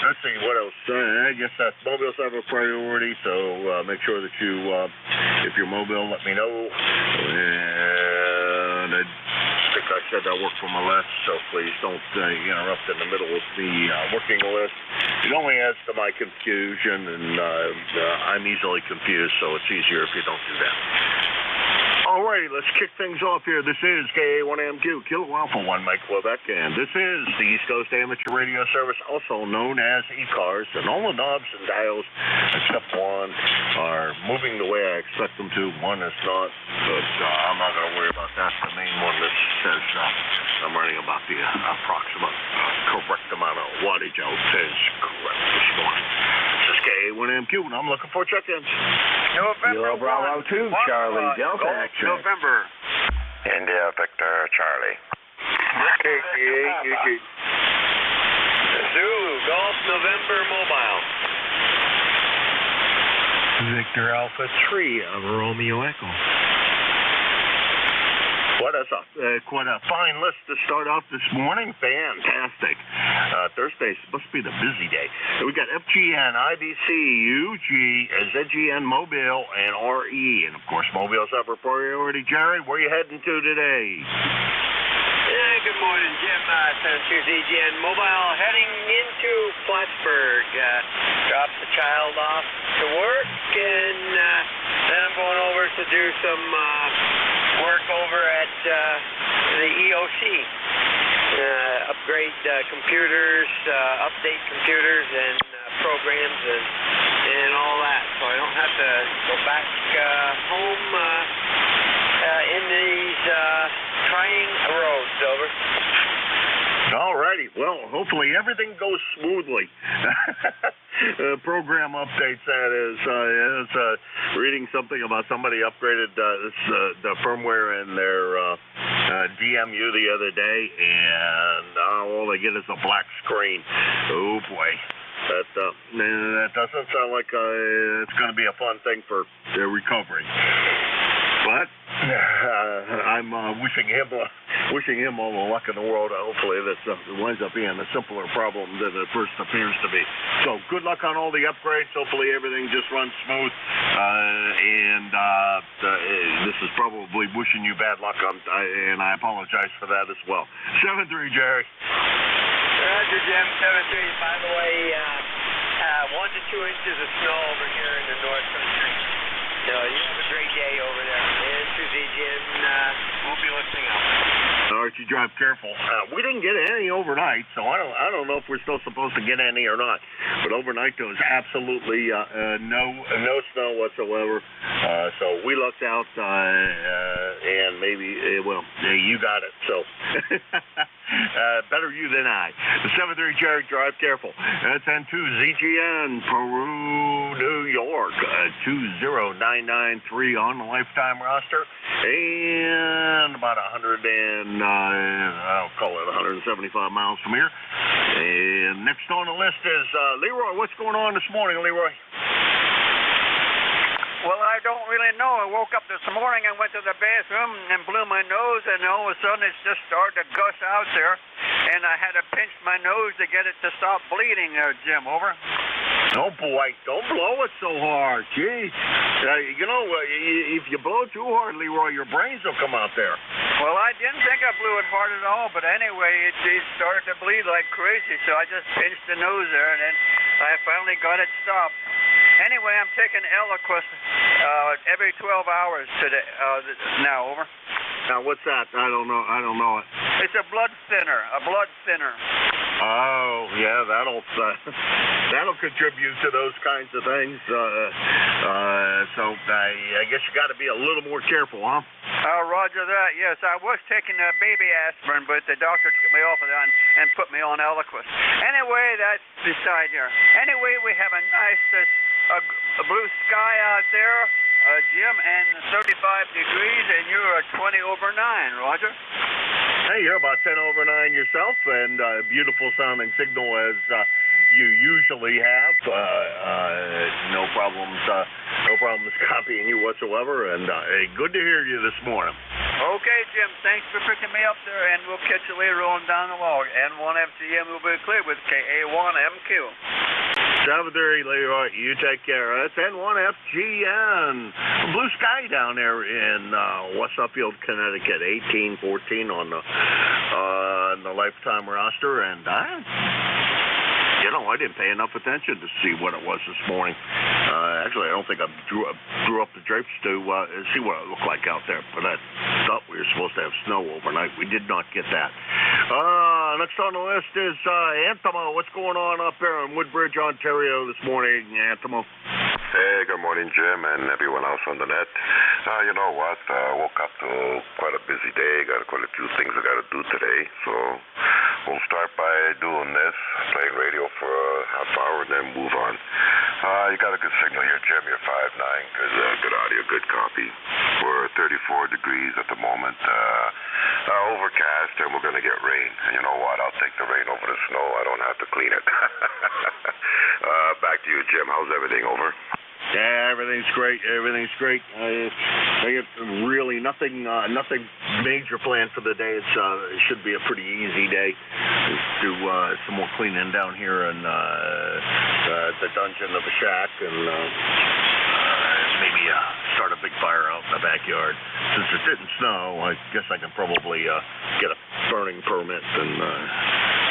Let's see, what else? I guess that's mobiles have a priority, so make sure that you, if you're mobile, let me know. And I think I said I work from a list, so please don't interrupt in the middle of the working list. It only adds to my confusion, and I'm easily confused, so it's easier if you don't do that. Alrighty, let's kick things off here. This is KA1MQ, Kilo Alpha 1 Mike Quebec, and this is the East Coast Amateur Radio Service, also known as ECARS, and all the knobs and dials, except one, are moving the way I expect them to. One is not, but I'm not going to worry about that. The main one that says I'm running about the approximate correct amount of wattage out is correct this morning. This is KA1MQ, and I'm looking for check-ins. November Bravo 2, Charlie Delta action. November. India Victor Charlie. KA Zulu Golf November Mobile. Victor Alpha 3 of Romeo Echo. What is quite a fine list to start off this morning. Fantastic. Thursday must be the busy day. We got FGN, IBC, UG, ZGN, Mobile, and RE. And, of course, Mobile's upper priority. Jerry, where are you heading to today? Good morning, Jim. ZGN Mobile heading into Plattsburgh. Drop the child off to work, and then I'm going over to do some work over at the EOC. Upgrade computers, update computers and programs and all that. So I don't have to go back home in these trying roads. Over. Alrighty. Well, hopefully everything goes smoothly. Program updates, that is. Reading something about somebody upgraded the firmware in their DMU the other day, and all they get is a black screen. Oh, boy. That doesn't sound like it's going to be a fun thing for their recovery. But I'm wishing him all the luck in the world. Hopefully this winds up being a simpler problem than it first appears to be. So good luck on all the upgrades. Hopefully everything just runs smooth. This is probably wishing you bad luck, and I apologize for that as well. 7-3, Jerry. Roger, Jim. 7-3. By the way, 1 to 2 inches of snow over here in the North Country. So you have a great day over there. And to ZGN, we'll be listening out. All right, you drive careful. We didn't get any overnight, so I don't know if we're still supposed to get any or not. But overnight there was absolutely no snow whatsoever. So we lucked out, and maybe you got it. So better you than I. The 7-3 Jerry, drive careful. That's N2 ZGN, Peru, New York, 20993 on the lifetime roster, and about 175 miles from here. And next on the list is Leroy. What's going on this morning, Leroy? Well, I don't really know. I woke up this morning and went to the bathroom and blew my nose, and all of a sudden it just started to gush out there, and I had to pinch my nose to get it to stop bleeding there, Jim. Over. Oh, boy, don't blow it so hard. Gee. If you blow too hard, Leroy, your brains will come out there. Well, I didn't think I blew it hard at all, but anyway, it started to bleed like crazy, so I just pinched the nose there, and then I finally got it stopped. Anyway, I'm taking Eliquis every 12 hours today. Now, over. Now, what's that? I don't know it. It's a blood thinner. Oh, yeah, that'll contribute to those kinds of things. So I guess you got to be a little more careful, huh? Roger that. Yes, I was taking baby aspirin, but the doctor took me off of that and put me on Eliquis. Anyway, that's beside here. Anyway, we have a nice blue sky out there, Jim, and 35 degrees, and you're 20 over 9, Roger. Hey, you're about 10 over 9 yourself, and beautiful sounding signal as you usually have. No problems copying you whatsoever, and good to hear you this morning. Okay, Jim, thanks for picking me up there, and we'll catch you later on down the log. N1FGM will be clear with KA1MQ. 7:30, Leroy. You take care. That's N1FGN. Blue sky down there in West Upfield, Connecticut. 18-14 on the lifetime roster, and I didn't pay enough attention to see what it was this morning. Actually, I don't think I drew up the drapes to see what it looked like out there, but I thought we were supposed to have snow overnight. We did not get that. Next on the list is Anthemo. What's going on up there in Woodbridge, Ontario this morning, Anthemo? Hey, good morning, Jim, and everyone else on the net. You know what? Woke up to quite a busy day. Got quite a few things I got to do today, so we'll start by doing this, playing radio for a half hour, and then move on. You got a good signal here, Jim. You're 5'9", good audio, good copy. We're 34 degrees at the moment. Overcast, and we're going to get rain. And you know what? I'll take the rain over the snow. I don't have to clean it. Back to you, Jim. How's everything? Over? Yeah, everything's great. Everything's great. I get really nothing major planned for the day. It should be a pretty easy day. Do some more cleaning down here in the dungeon of the shack, and maybe start a big fire out in the backyard. Since it didn't snow, I guess I can probably get a burning permit and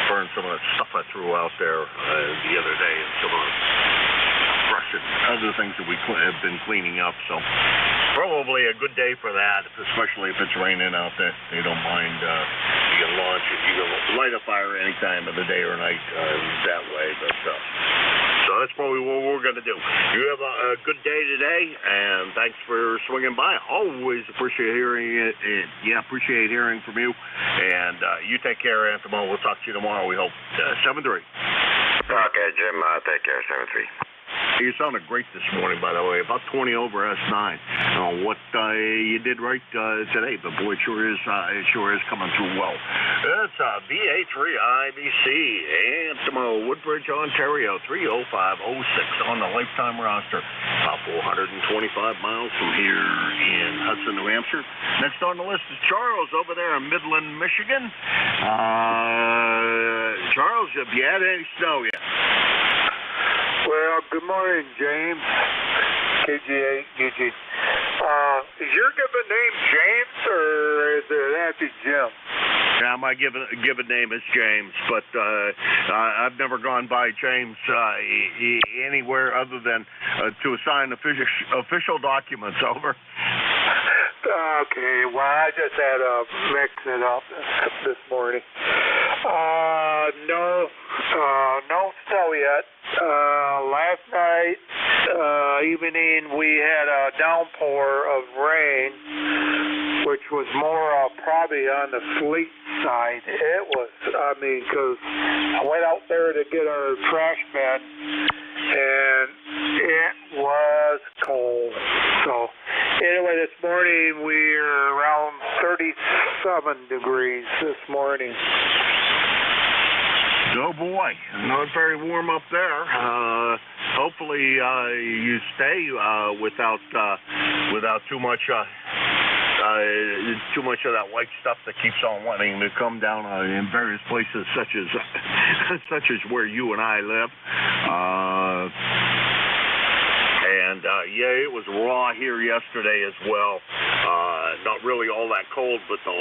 burn some of that stuff I threw out there the other day, and some of the brush and other things that we have been cleaning up. So probably a good day for that, especially if it's raining out there. They don't mind. You can launch it. You can light a fire any time of the day or night that way. But so that's probably what we're going to do. You have a good day today, and thanks for swinging by. Always appreciate hearing it. Appreciate hearing from you. And you take care, Anthony. We'll talk to you tomorrow, we hope. 7-3. Okay, Jim. Take care, 7-3. You sounded great this morning, by the way. About 20 over S9. What you did right today, but boy, it sure is coming through well. It's BA3 IBC, Antimo, Woodbridge, Ontario, 30506 on the lifetime roster. About 425 miles from here in Hudson, New Hampshire. Next on the list is Charles over there in Midland, Michigan. Charles, have you had any snow yet? Well, good morning, James. KG8UG. Is your given name James, or is it Auntie Jim? Yeah, my given name is James, but I've never gone by James anywhere other than to assign official documents. Over. Okay, well, I just had to mix it up this morning. No snow yet. Last night evening we had a downpour of rain, which was more probably on the sleet side. It was, because I went out there to get our trash bin, and it was cold. So anyway, this morning we're around 37 degrees this morning. Oh boy, not very warm up there. Hopefully you stay without too much of that white stuff that keeps on wanting to come down in various places, such as where you and I live. It was raw here yesterday as well. Not really all that cold, but the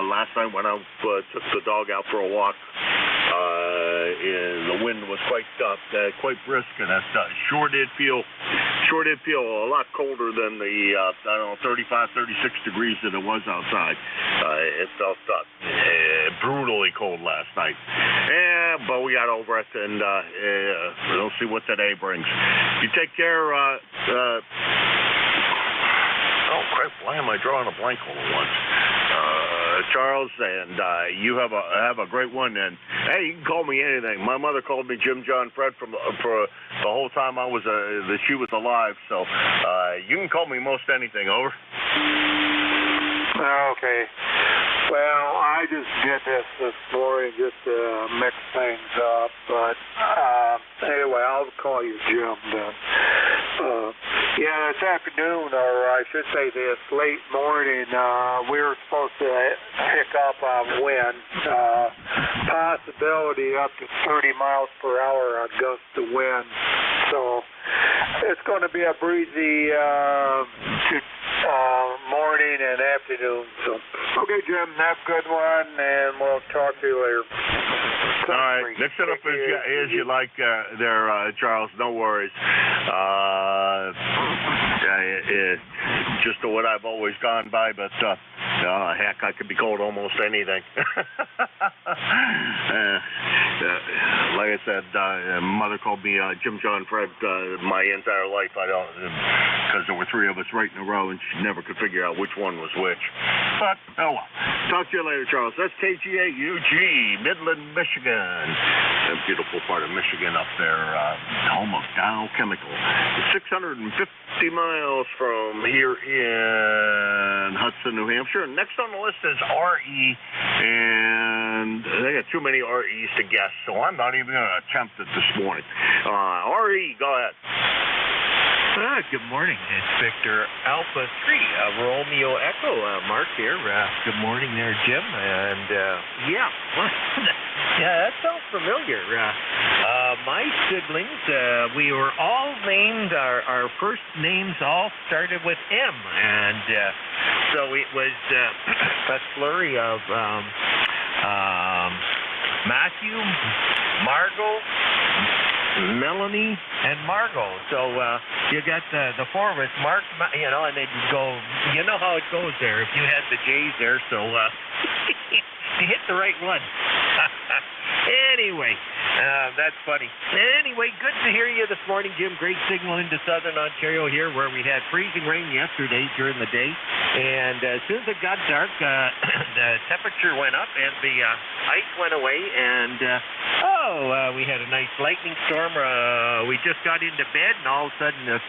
last night when I took the dog out for a walk, the wind was quite brisk, and that sure did feel a lot colder than the 35, 36 degrees that it was outside. It felt brutally cold last night. But we got over it, and we'll see what today brings. You take care. Oh crap! Why am I drawing a blank all at once? Charles, and you have a great one. And hey, you can call me anything. My mother called me Jim John Fred for the whole time I was that she was alive. So you can call me most anything. Over. Okay. Well, I just did this morning just to mix things up. But anyway, I'll call you Jim then. Yeah, this afternoon, or I should say this late morning, we were supposed to pick up on wind. Possibility up to 30 miles per hour on gust of wind. So it's going to be a breezy morning and afternoon. So, okay, Jim, have a good one, and we'll talk to you later. All right, mix it up as you like there, Charles. No worries. Just what I've always gone by, but heck, I could be called almost anything. Like I said, Mother called me Jim John Fred my entire life. I don't, because there were three of us right in a row, and she never could figure out which one was which. But oh well. Talk to you later, Charles. That's KGAUG, Midland, Michigan. A beautiful part of Michigan up there, home of Dow Chemical. 650 miles from here in Hudson, New Hampshire. Next on the list is RE, and they got too many REs to guess, so I'm not even going to attempt it this morning. RE, go ahead. Good morning. It's Victor Alpha 3 Romeo Echo. Mark here. Good morning there, Jim. And yeah, that sounds familiar. My siblings, we were all named, our first names all started with M. And so it was a flurry of Matthew, Margot, Melanie, and Margot. So you got the four of us, Mark, and they'd go, you know how it goes there if you had the J's there, so you hit the right one. Anyway, that's funny. Anyway, good to hear you this morning, Jim. Great signal into southern Ontario here, where we had freezing rain yesterday during the day. And as soon as it got dark, the temperature went up and the ice went away. And, we had a nice lightning storm. We just got into bed, and all of a sudden the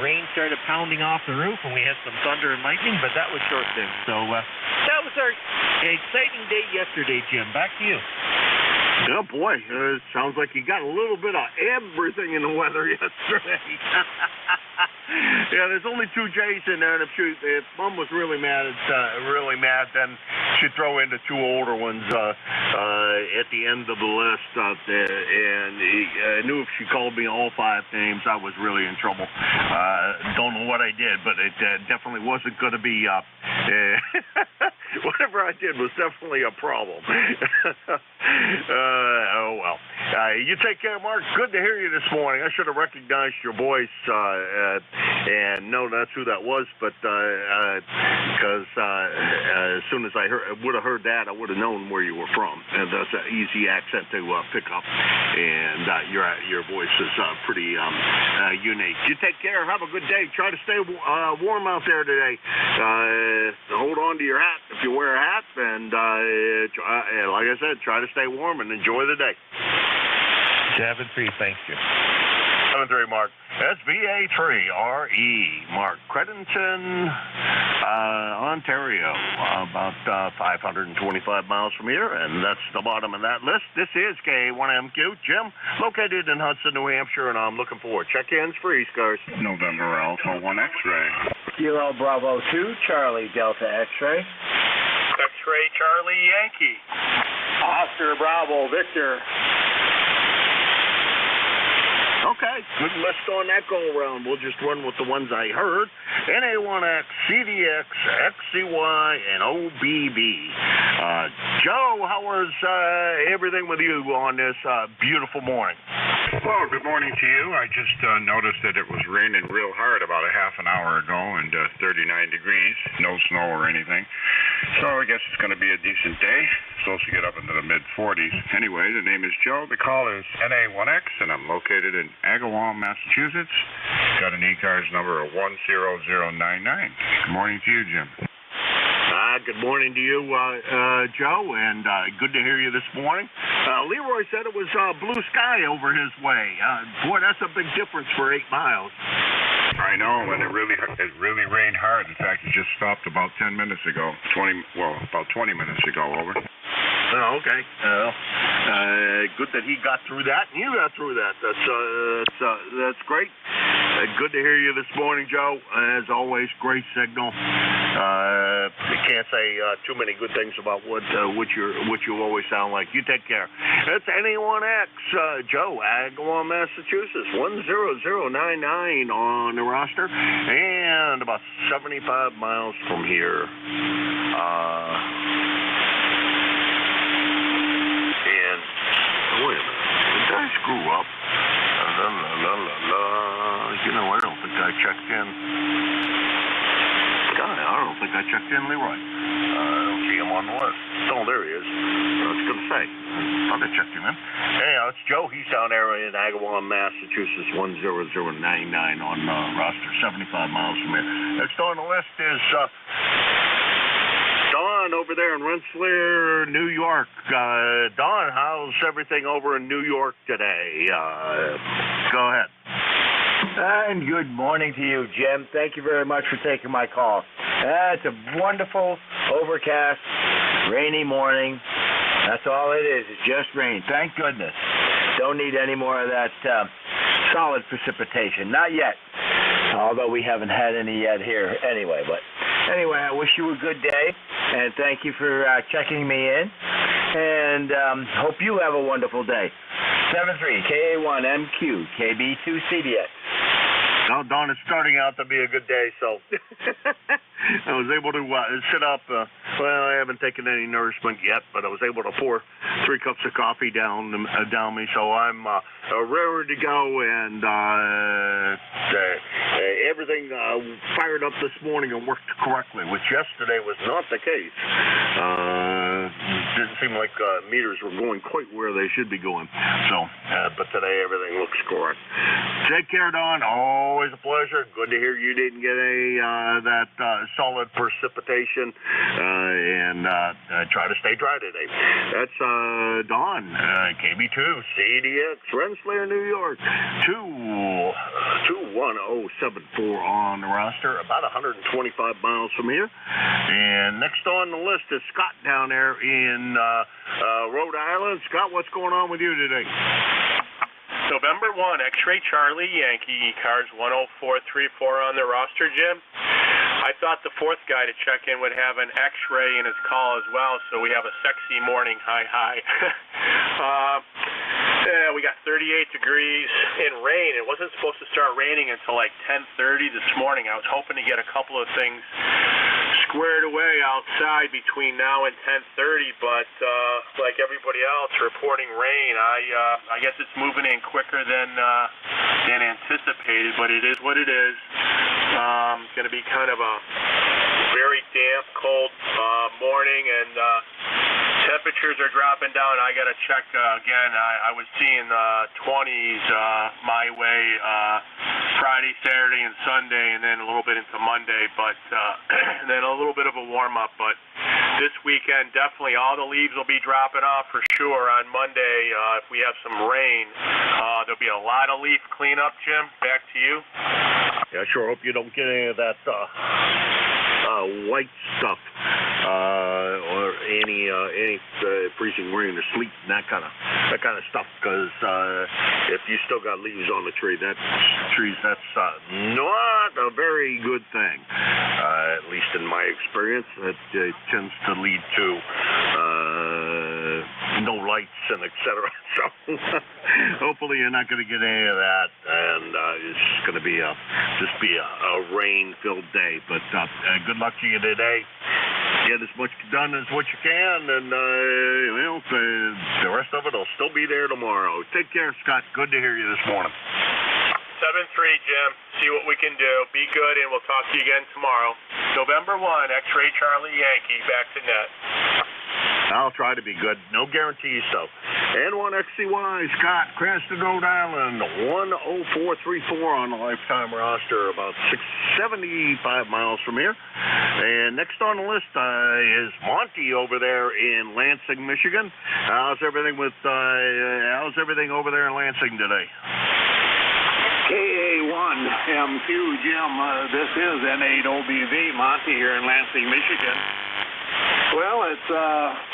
rain started pounding off the roof, and we had some thunder and lightning, but that was short-lived. So that was our exciting day yesterday, Jim. Back to you. Oh, boy. Sounds like you got a little bit of everything in the weather yesterday. Yeah, there's only two J's in there, and if Mom was really mad, then she'd throw in the two older ones at the end of the list. And I knew if she called me all five names, I was really in trouble. Don't know what I did, but it definitely wasn't going to be... whatever I did was definitely a problem. Oh, well. You take care, Mark. Good to hear you this morning. I should have recognized your voice, and no, that's who that was, but because as soon as I would have heard that, I would have known where you were from, and that's an easy accent to pick up, and your voice is pretty unique. You take care. Have a good day. Try to stay warm out there today. Hold on to your hat if you wear a hat, and like I said, try to stay warm and enjoy the day. 7-3, thank you. 7-3, Mark. That's VA3RE, Mark. Credenton, Ontario, about 525 miles from here, and that's the bottom of that list. This is K1MQ, Jim, located in Hudson, New Hampshire, and I'm looking for check-ins for ECARS. November Alpha 1 X-ray. Kilo Bravo 2, Charlie Delta X-ray. X-ray Charlie Yankee. Oscar Bravo Victor. Okay, good list on that go-around. We'll just run with the ones I heard. NA1X, CDX, XCY, and OBB. Joe, how was everything with you on this beautiful morning? Well, good morning to you. I just noticed that it was raining real hard about a half an hour ago, and 39 degrees, no snow or anything. So I guess it's going to be a decent day. Supposed to get up into the mid-40s. Anyway, the name is Joe. The call is NA1X, and I'm located in Agawam, Massachusetts. Got an ECARS number of 10099. Good morning to you, Jim. Good morning to you, Joe, and good to hear you this morning. Leroy said it was blue sky over his way. Boy, that's a big difference for 8 miles. I know, and it really rained hard. In fact, it just stopped about 10 minutes ago. About 20 minutes ago, over. Oh, okay. Good that he got through that, and you got through that. That's great. Good to hear you this morning, Joe. As always, great signal. You can't say too many good things about what you always sound like. You take care. That's NJ2US, Joe, Agawam, Massachusetts, 10099 on the roster, and about 75 miles from here. And wait a minute, did I screw up? You know, I don't think I checked in. God, I don't think I checked in Leroy. I don't see him on the list. Oh, there he is. I was going to say, I thought I checked him in. Hey, it's Joe. He's down there in Agawam, Massachusetts, 10099 on roster, 75 miles from here. Next on the list is Don over there in Rensselaer, New York. Don, how's everything over in New York today? Go ahead. And good morning to you, Jim. Thank you very much for taking my call. It's a wonderful, overcast, rainy morning. That's all it is. It's just rain. Thank goodness. Don't need any more of that solid precipitation. Not yet. Although we haven't had any yet here anyway. But anyway, I wish you a good day. And thank you for checking me in. And hope you have a wonderful day. 73KA1MQ KB2CDX. Now, Don, it's starting out to be a good day, so I was able to sit up. Well, I haven't taken any nourishment yet, but I was able to pour 3 cups of coffee down me, so I'm raring to go, and everything fired up this morning and worked correctly, which yesterday was not the case. Didn't seem like meters were going quite where they should be going. So, but today everything looks correct. Take care, Don. Always a pleasure. Good to hear you didn't get that solid precipitation, and try to stay dry today. That's Don, KB2 CDX, Rensselaer, New York, 21074 on the roster, about 125 miles from here. And next on the list is Scott down there in Rhode Island. Scott, what's going on with you today? November 1, X-Ray Charlie, Yankee, ECARS 10434 on the roster, Jim. I thought the fourth guy to check in would have an X-ray in his call as well, so we have a sexy morning hi. We got 38 degrees in rain. It wasn't supposed to start raining until like 10:30 this morning. I was hoping to get a couple of things squared away outside between now and 10:30, but like everybody else reporting rain, I guess it's moving in quicker than anticipated, but it is what it is. It's going to be kind of a very damp, cold morning, and temperatures are dropping down. I got to check again. I was seeing 20s my way Friday, Saturday, and Sunday, and then a little bit into Monday, but and then a little bit of a warm-up. But this weekend, definitely all the leaves will be dropping off for sure on Monday. If we have some rain, there'll be a lot of leaf cleanup. Jim, back to you. Yeah, I sure hope you don't get any of that white stuff or any freezing rain or sleet and that kind of stuff. Because if you still got leaves on the tree, that's not a very good thing. At least in my experience, it tends to lead to no lights and etc. So hopefully you're not going to get any of that, and it's going to be just be a rain-filled day. But good luck to you today. Get as much done as what you can, and the rest of it will still be there tomorrow. Take care, Scott. Good to hear you this morning. 7-3, Jim. See what we can do. Be good, and we'll talk to you again tomorrow. November 1, X-Ray Charlie Yankee, back to net. I'll try to be good. No guarantees, though. N1XCY, Scott, Cranston, Rhode Island, 10434 on the lifetime roster, about 675 miles from here. And next on the list is Monty over there in Lansing, Michigan. How's everything over there in Lansing today? KA1MQ, Jim. This is N8OBV, Monty here in Lansing, Michigan. Well, it's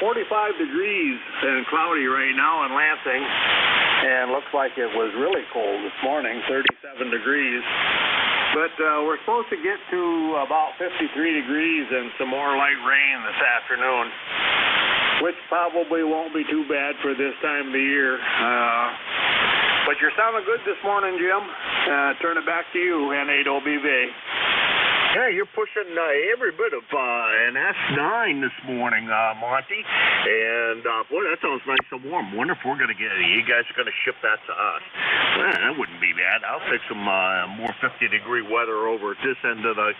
45 degrees and cloudy right now in Lansing, and looks like it was really cold this morning, 37 degrees. But we're supposed to get to about 53 degrees and some more light rain this afternoon, which probably won't be too bad for this time of the year. But you're sounding good this morning, Jim. Turn it back to you, N8OBV. Yeah, you're pushing every bit of an S9 this morning, Monty. And, boy, that sounds nice and warm. Wonder if we're going to get it. You guys are going to ship that to us. Well, that wouldn't be bad. I'll take some more 50-degree weather over at this end of the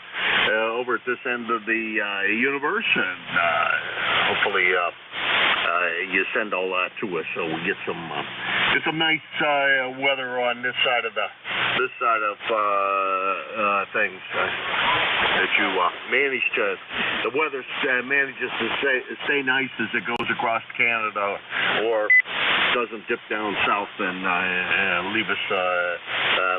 universe, and hopefully you send all that to us so we get some nice weather on this side of things. That you the weather manages to stay nice as it goes across Canada, or doesn't dip down south and leave us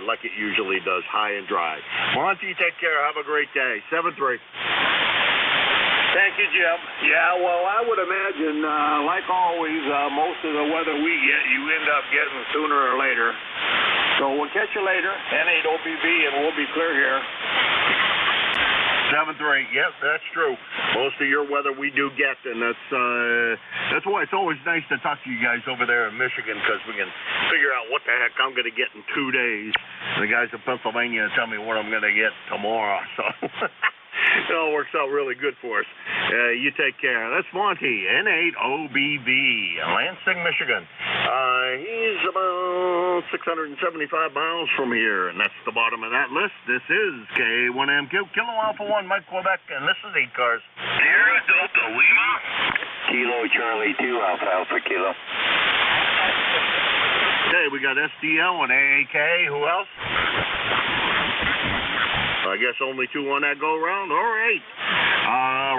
like it usually does, high and dry. Monty, take care. Have a great day. 7-3. Thank you, Jim. Yeah, well, I would imagine, like always, most of the weather we get, you end up getting sooner or later. So we'll catch you later, N8OBV, and we'll be clear here. 7-3. Yep, that's true. Most of your weather we do get, and that's why it's always nice to talk to you guys over there in Michigan, because we can figure out what the heck I'm going to get in 2 days. And the guys in Pennsylvania tell me what I'm going to get tomorrow. So it all works out really good for us. You take care. That's Monty, N8OBV, Lansing, Michigan. He's about 675 miles from here, and that's the bottom of that list. This is K1MQ, Kilo Alpha 1, Mike Quebec, and this is ECARS. Sierra Delta Lima. Kilo Charlie 2, Alpha Kilo. Okay, we got SDL and AAK. Who else? I guess only 2 on that go round. All right.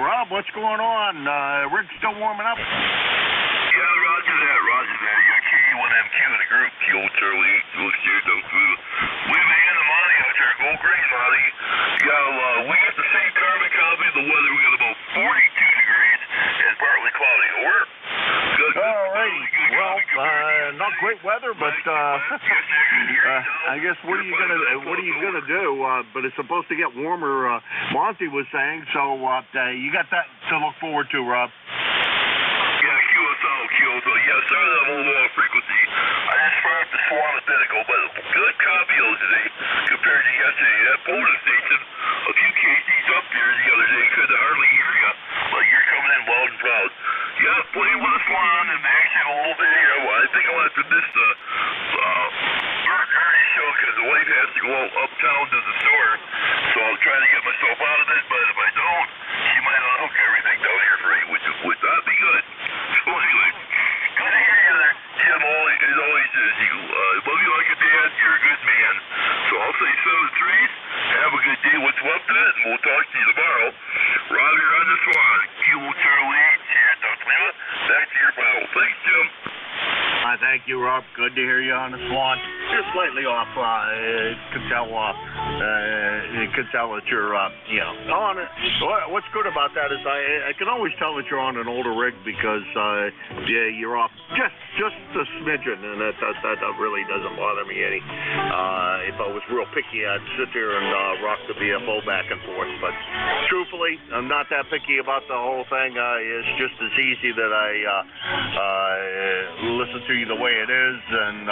Rob, what's going on? Rick's still warming up? Yeah, roger that. You're K1MQ in the group. Kilo Charlie 8, Sierra Delta Lima. We've been the money out there. Go green, Monty. Yeah, we got the same carbon copy of the weather. We got about 42 degrees and partly cloudy. We're good. All right. Well, not great weather, but I guess what are you gonna do? But it's supposed to get warmer. Monty was saying, so you got that to look forward to, Rob. Yeah, QSO. Yeah, sorry that I'm a little off frequency. I just fired up the Swan a bit ago, but good copy of today compared to yesterday. That Boulder station, a few KCs up there the other day, couldn't hardly hear you, but you're coming in loud and proud. Yeah, playing with the Swan and action a little bit here. Well, I think I'll have to miss the Ernie show because the wife has to go out uptown to the store, so I'll try to get myself out of it, but if I don't, she might unhook everything down here for me, which would not be good. So anyway, good to hear you there, Jim. As always, you love you like a dad. You're a good man. So I'll say 7-3. Have a good day. What's left of it, and we'll talk to you tomorrow. Rob, you're on the Swan. Kilo Charlie 8, Sierra Delta Lima. Back to your battle. Thanks, Jim. Thank you, Rob. Good to hear you on the Swan. You're slightly off. Could tell that you're, on it. What's good about that is I can always tell that you're on an older rig because, you're off just a smidgen, and that really doesn't bother me any. If I was real picky, I'd sit there and rock the VFO back and forth. But truthfully, I'm not that picky about the whole thing. It's just as easy that I listen to you the way it is, and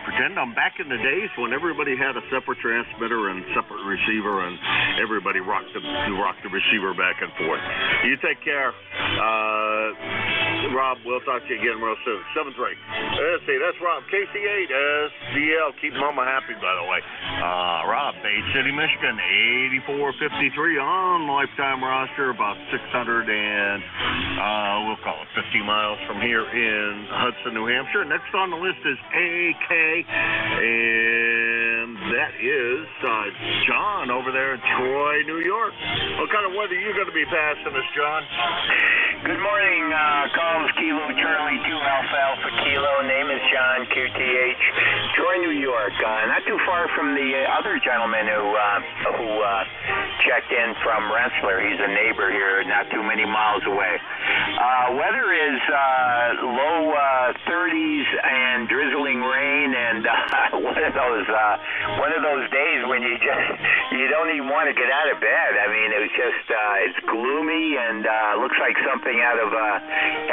pretend I'm back in the days when everybody had a separate transmitter and separate receiver, and everybody rocked the receiver back and forth. You take care. Rob, we'll talk to you again real soon. 7-3. Let's see, that's Rob. KC8, SDL. Keep Mama happy, by the way. Rob, Bay City, Michigan, 8453 on lifetime roster, about 600 and, we'll call it 50 miles from here in Hudson, New Hampshire. Next on the list is AK, and that is John over there in Troy, New York. What kind of weather are you going to be passing us, John? Good morning, Calls Kilo Charlie 2 Alpha Kilo. Name is John, QTH, Troy, New York. Not too far from the other gentleman who checked in from Rensselaer. He's a neighbor here, not too many miles away. Weather is low 30s and drizzling rain, and one of those days when you don't even want to get out of bed. I mean, it's gloomy and looks like something out of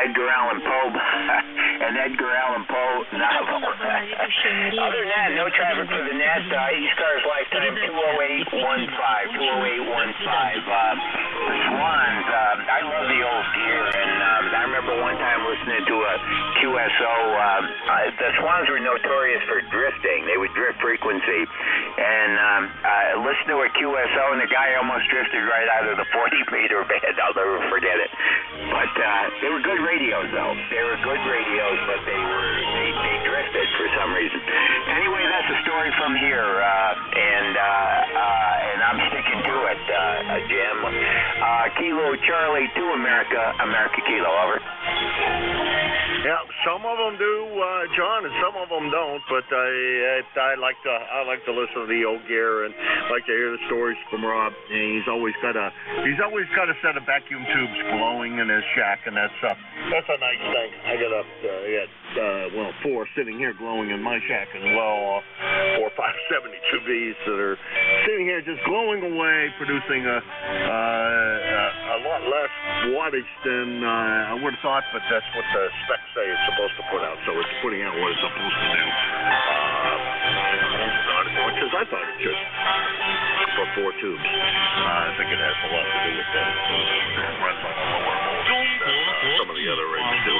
Edgar Allan Poe, an Edgar Allan Poe novel. Other than that, no traffic for the net. ECARS lifetime 20815. The Swans. I love the old gear, and I remember one time listening to a QSO. The Swans were notorious for drifting. They would drift frequency, and listen to a QSO, and the guy almost drifted right out of the 40-meter band. I'll never forget it. But they were good radios, though. They were good radios, but they drifted for some reason. Anyway, that's a story from here, and I'm sticking to it, Jim. Kilo Charlie to America Kilo, over. Yeah, some of them do, John, and some of them don't. But I like to listen to the old gear and like to hear the stories from Rob. And he's always got a set of vacuum tubes glowing in his shack, and that's a nice thing. I got 4 sitting here glowing in my shack as well. 4 or 5 72Bs that are sitting here just glowing away, producing a lot less wattage than I would have thought, but that's what the specs say it's supposed to put out, so it's putting out what it's supposed to do. Not as much as I thought it should for 4 tubes. I think it has a lot to do with that. It runs on a lower voltage than some of the other rates do.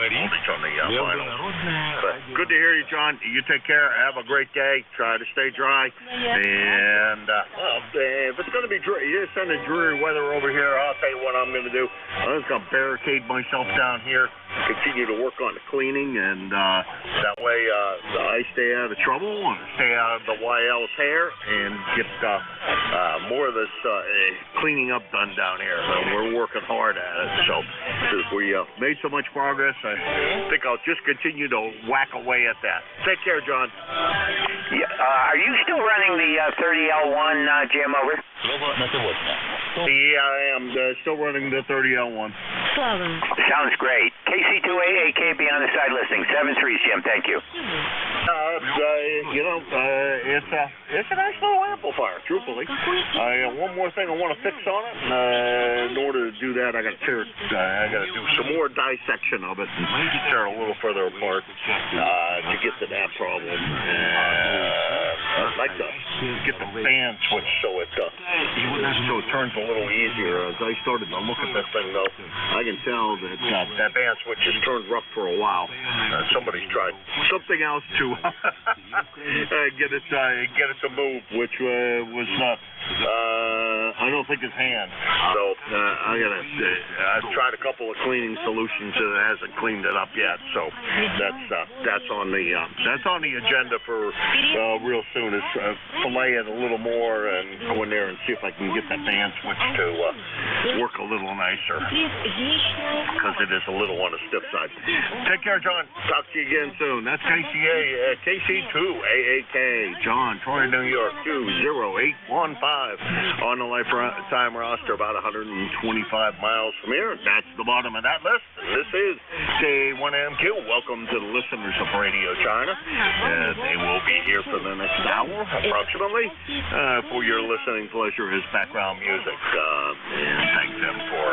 Voltage on the final. But good to hear you, John. You take care. Have a great day. Try to stay dry. And if it's going to be you're sending dreary weather over here, I'll tell you what I'm going to do. I'm just going to barricade myself down here, continue to work on the cleaning, and that way I stay out of trouble and stay out of the YL's hair and get more of this cleaning up done down here. We're working hard at it. So since we made so much progress, I think I'll just continue to whack away at that. Take care, John. Yeah, are you still running the 30L1 Jim, over? Yeah, I am still running the 30L1. Sounds great. KC2AAKB on the side listing. 7-3, Jim. Thank you. It's a nice little amplifier, truthfully. One more thing I want to fix on it. In order to do that, I got to do some more dissection of it and tear it a little further apart to get to that problem. I'd like to get the fan switched so it turns a little easier. As I started to look at this thing, though, I can tell that that fan switch has turned rough for a while. Somebody's tried something else to get it to move, which was not. I don't think his hand. So I've tried a couple of cleaning solutions and it hasn't cleaned it up yet. So that's on the agenda for real soon. Is fillet it a little more and go in there and see if I can get that fan switch to work a little nicer, because it is a little on the stiff side. Take care, John. Talk to you again soon. That's KC2AAK. John, Troy, New York 20815 on the lifetime roster, about 125 miles from here. That's the bottom of that list. This is J1MQ. Welcome to the listeners of Radio China. They will be here for the next hour, approximately, for your listening pleasure as background music. And thank them for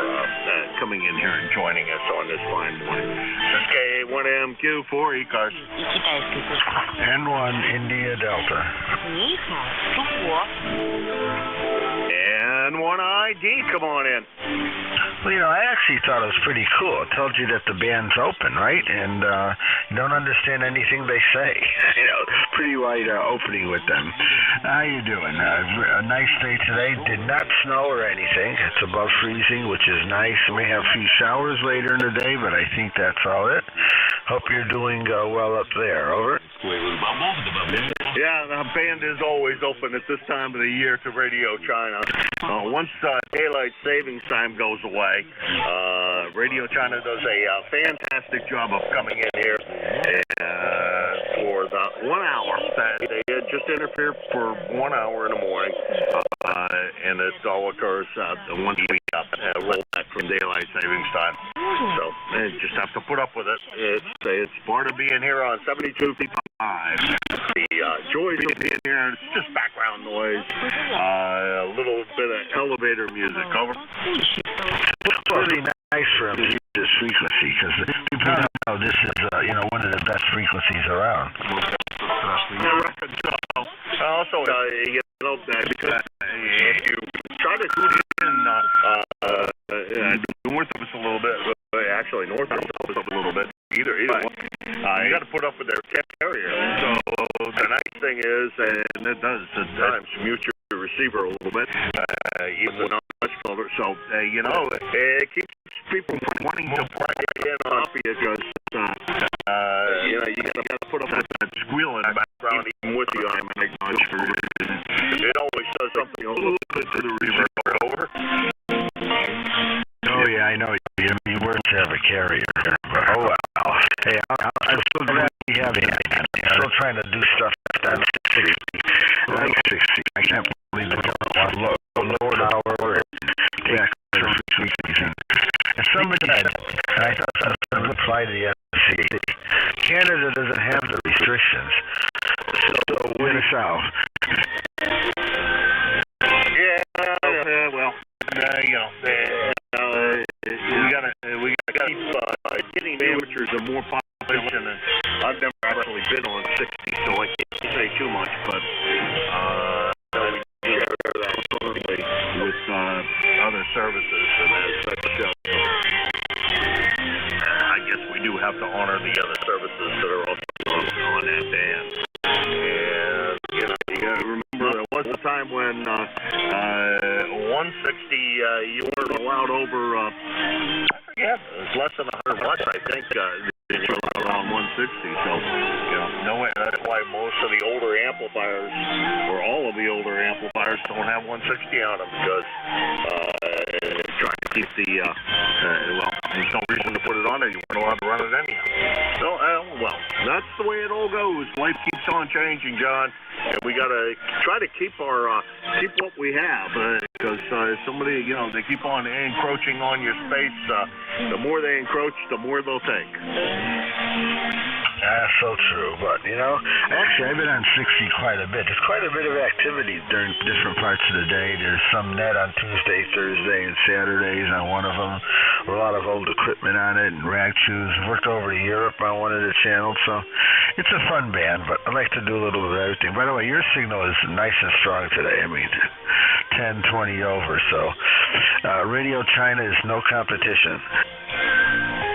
coming in here and joining us on this fine morning. This is K1MQ for ECARS. N1 India Delta. And one ID, come on in. Well, I actually thought it was pretty cool. It told you that the band's open, right? And you don't understand anything they say. Pretty wide opening with them. How you doing? A nice day today. Did not snow or anything. It's above freezing, which is nice. We may have a few showers later in the day, but I think that's all it. Hope you're doing well up there. Over. Yeah, the band is always open at this time of the year to Radio China. Once daylight savings time goes away, Radio China does a fantastic job of coming in here for the 1 hour. They just interfere for 1 hour in the morning, and it all occurs once we roll back from daylight savings time. So you just have to put up with it. It's part of being here on 72 people. The joy of being here, it's just background noise, a little bit of elevator music. Over. It's really nice for them to use this frequency because people don't know this is one of the best frequencies around. Also, because if you try to tune in north of us a little bit, actually north of us a little bit, either way, you got to put up with their carrier. So the nice thing is, and it does at times mute your receiver a little bit, even when not much color. So it keeps people from wanting to play in on you because you got to put up with that squeal in the background even with the automatic launcher. It always does something a little bit to the receiver. Over. Oh yeah, I know. You work to have a carrier. Oh well. Hey, I'm still glad you have it. I'm still trying to do stuff at 60. Like 60. I can't believe they don't want lower hour and and somebody said, and I thought that would apply to the FCC. Canada doesn't have the restrictions. So we're in the South. We gotta keep getting the amateurs and more population, and I've never actually been on 60, so I can't say too much, but we share that with other services, and as such, I guess we do have to honor the other services that are also on that band. And you gotta remember there was a time when 160 you weren't allowed over. Yeah, it was less than 100 watts, I think, that you're allowed on 160. So, that's why most of the older amplifiers, or all of the older amplifiers, don't have 160 on them because trying to keep the, there's no reason to put it on it. You weren't allowed to run it anyhow. So, that's the way it all goes. Life keeps on changing, John, and we got to try to keep keep what we have because somebody, they keep on encroaching on your space. The more they encroach, the more they'll take. That's so true, but actually I've been on 60 quite a bit. There's quite a bit of activity during different parts of the day. There's some net on Tuesday, Thursday, and Saturdays on one of them. A lot of old equipment on it and rag shoes. Worked over to Europe on one of the channels, so it's a fun band, but I like to do a little bit of everything. By the way, your signal is nice and strong today. I mean, 10, 20 over, so Radio China is no competition.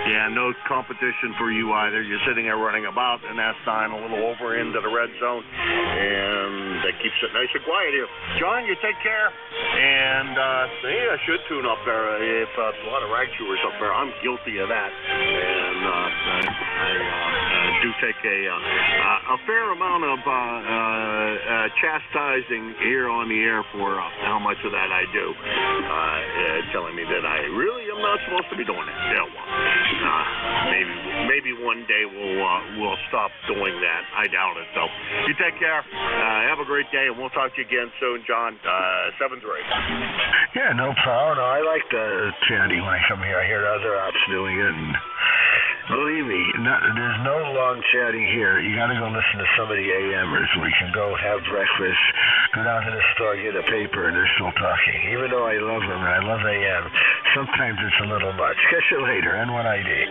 Yeah, no competition for you either. You're sitting there running about an S9 a little over into the red zone, and that keeps it nice and quiet here. John, you take care, and I should tune up there. If a lot of rag chewers up there, I'm guilty of that, and I do take a fair amount of chastising here on the air for how much of that I do, telling me that I really am not supposed to be doing it. Yeah, well. Maybe one day we'll stop doing that. I doubt it. So you take care. Have a great day, and we'll talk to you again soon, John. 7-3. Yeah, no problem. No, I like the chatting when I come here. I hear other ops doing it, and believe me, there's no long chatting here. You got to go listen to some of the AMers where you can go have breakfast, go down to the store, get a paper, and they're still talking. Even though I love them and I love AM, sometimes it's a little much. Catch you later. N1ID.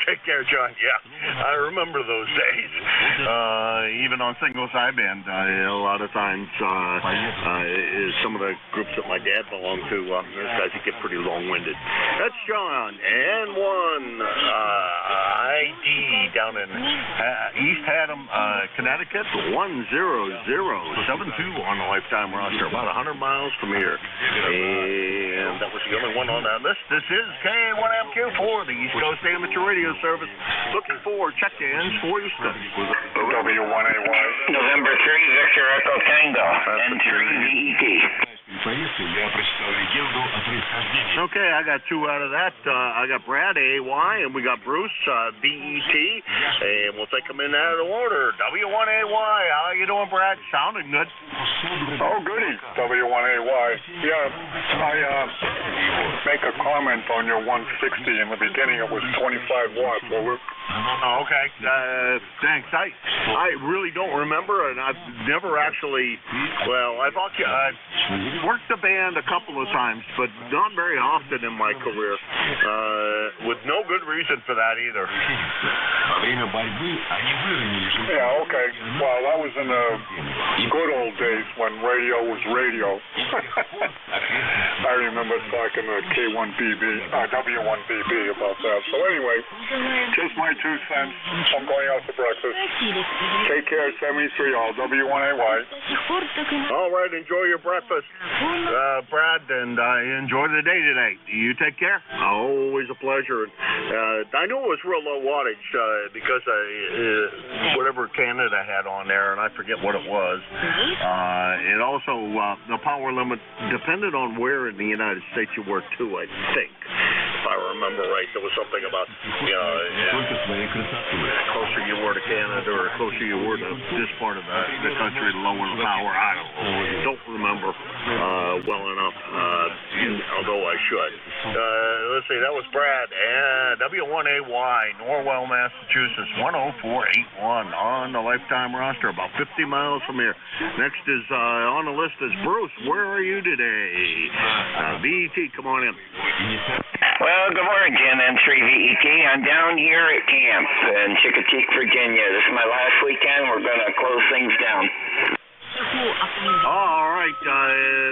Take care, John. Yeah, I remember those days. Even on single sideband, a lot of times, some of the groups that my dad belonged to, those guys would get pretty long-winded. That's John, N1ID down in East Haddam, Connecticut, 10072 on the lifetime roster, about 100 miles from here. And that was the only one on that list. This is K1MQ4, the East Coast Amateur Radio Service. Looking for check-ins for your study. W1AY. November 3, Victor Echo Tango, N3VET. Okay, I got two out of that. I got Brad, AY, and we got Bruce, BET, and we'll take them in out of order. W1AY, how you doing, Brad? Sounding good. Oh, goody. W1AY. Yeah, I make a comment on your 160. In the beginning, it was 25 watts. Okay, thanks. I really don't remember, and I've never actually, I've worked the band a couple of times, but not very often in my career, with no good reason for that either. Yeah, okay. Well, that was in the good old days when radio was radio. I remember talking to W1BB about that. So anyway, just my 2 cents. I'm going out to breakfast. Take care, 73 all. W1AY. All right, enjoy your breakfast, Brad, and enjoy the day today. You take care. Always a pleasure. I knew it was real low wattage because whatever Canada had on there, and I forget what it was. It also, the power limit depended on where in the United States you were, too, I think. If I remember right, there was something about, closer you were to Canada or closer you were to this part of the country, the lower the power. I don't remember well enough, although I should. Let's see, that was Brad, and W1AY, Norwell, Massachusetts, 10481 on the lifetime roster, about 50 miles from here. Next is on the list is Bruce. Where are you today? VET, come on in. Well, good morning, Jim, N3VET. I'm down here at camp in Chicoteague, Virginia. This is my last weekend. We're going to close things down. All right,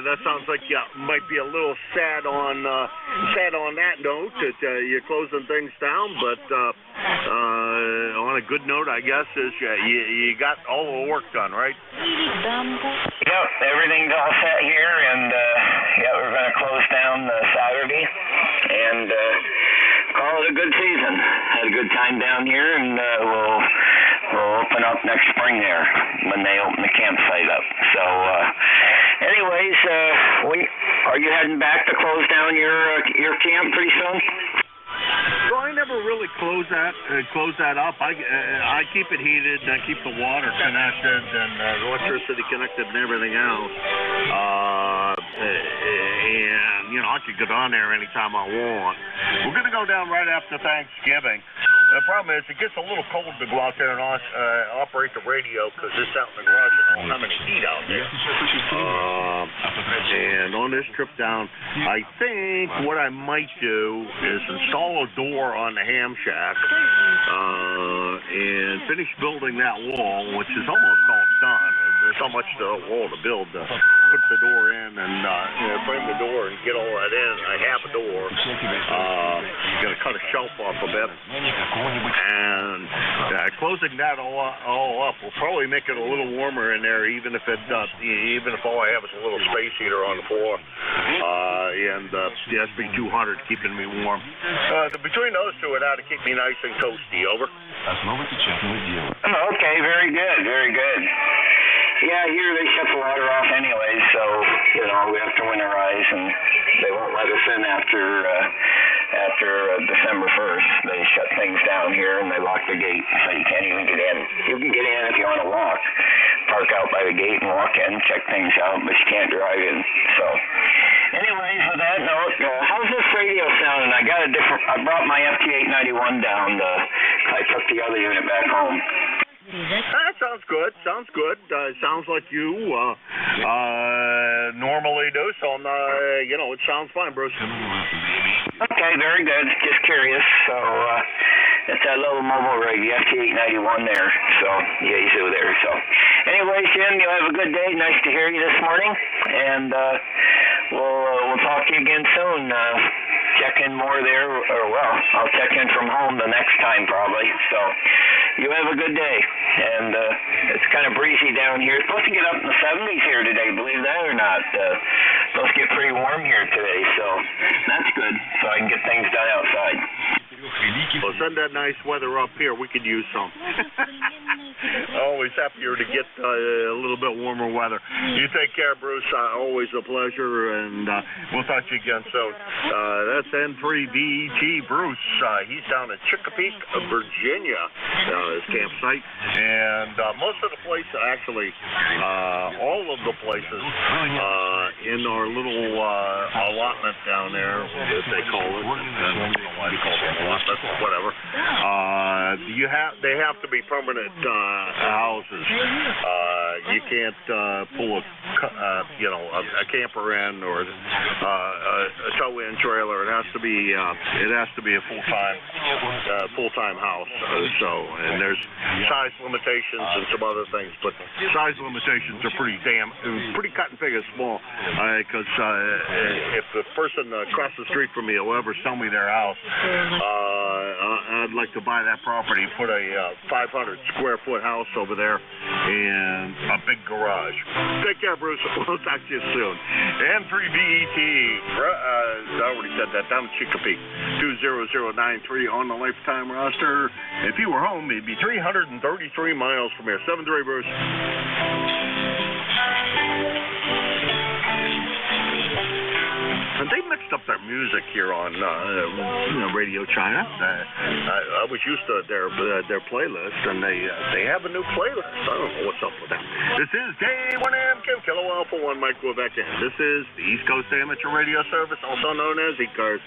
that sounds like you might be a little sad on that note that you're closing things down, but on a good note, I guess, is you got all the work done, right? Yep, everything's all set here, and we're going to close down Saturday and call it a good season. Had a good time down here, and we'll open up next spring there when they open the campsite up. So, anyways, are you heading back to close down your camp pretty soon? So I never really close that up. I keep it heated, and I keep the water connected and electricity connected and everything else. And I could go down there anytime I want. We're gonna go down right after Thanksgiving. The problem is it gets a little cold to go out there and operate the radio because it's out in the garage and don't have any heat out there. And on this trip down, I think what I might do is install a door on the ham shack and finish building that wall, which is almost all done. There's so much to the wall to build. Put the door in and frame the door and get all that in. I have a door. Going to cut a shelf off a bit. And closing that all up will probably make it a little warmer in there, even if all I have is a little space heater on the floor. And the SB200 keeping me warm. Between those two, it ought to keep me nice and toasty. Over. Okay, very good, very good. Yeah, here they shut the water off anyway, so, we have to winterize, and they won't let us in after December 1st. They shut things down here, and they lock the gate, so you can't even get in. You can get in if you want to walk. Park out by the gate and walk in, check things out, but you can't drive in. So, anyways, with that note, how's this radio sounding? I brought my FT891 down. I took the other unit back home. That sounds good. Sounds like you normally do. So it sounds fine, Bruce. Okay, very good. Just curious. So it's that little mobile rig, the FT891 there. So Yazoo there. So, anyways, Jim, you have a good day. Nice to hear you this morning, and we'll talk to you again soon. Check in more there, I'll check in from home the next time probably. So, you have a good day. And it's kind of breezy down here. It's supposed to get up in the 70s here today, believe that or not. It's supposed to get pretty warm here today, so not send that nice weather up here. We could use some. Always happier to get a little bit warmer weather. You take care, Bruce. Always a pleasure, and we'll talk to you again soon. That's N3VET Bruce. He's down in Chicopee, Virginia, his campsite. And most of the places, actually, all of the places in our little allotment down there, as they call it, I don't know why they call it allotment, whatever. They have to be permanent houses. You can't pull a camper in or a tow-in trailer. It has to be a full-time house. And there's size limitations and some other things, but size limitations are pretty cut and figure small. Because if the person across the street from me will ever sell me their house, I'd like to buy that property, put a 500 square foot house over there, and a big garage. Take care, Bruce. We'll talk to you soon. N3VET, I already said that, down in Chicopee, 20093 on the lifetime roster. If you were home, it'd be 333 miles from here. 7-3, Bruce. And they mixed up their music here on Radio China. I was used to their playlist, and they have a new playlist. I don't know what's up with that. This is K1M Kilo Alpha 1 Mike Quebec, and this is the East Coast Amateur Radio Service, also known as ECARS.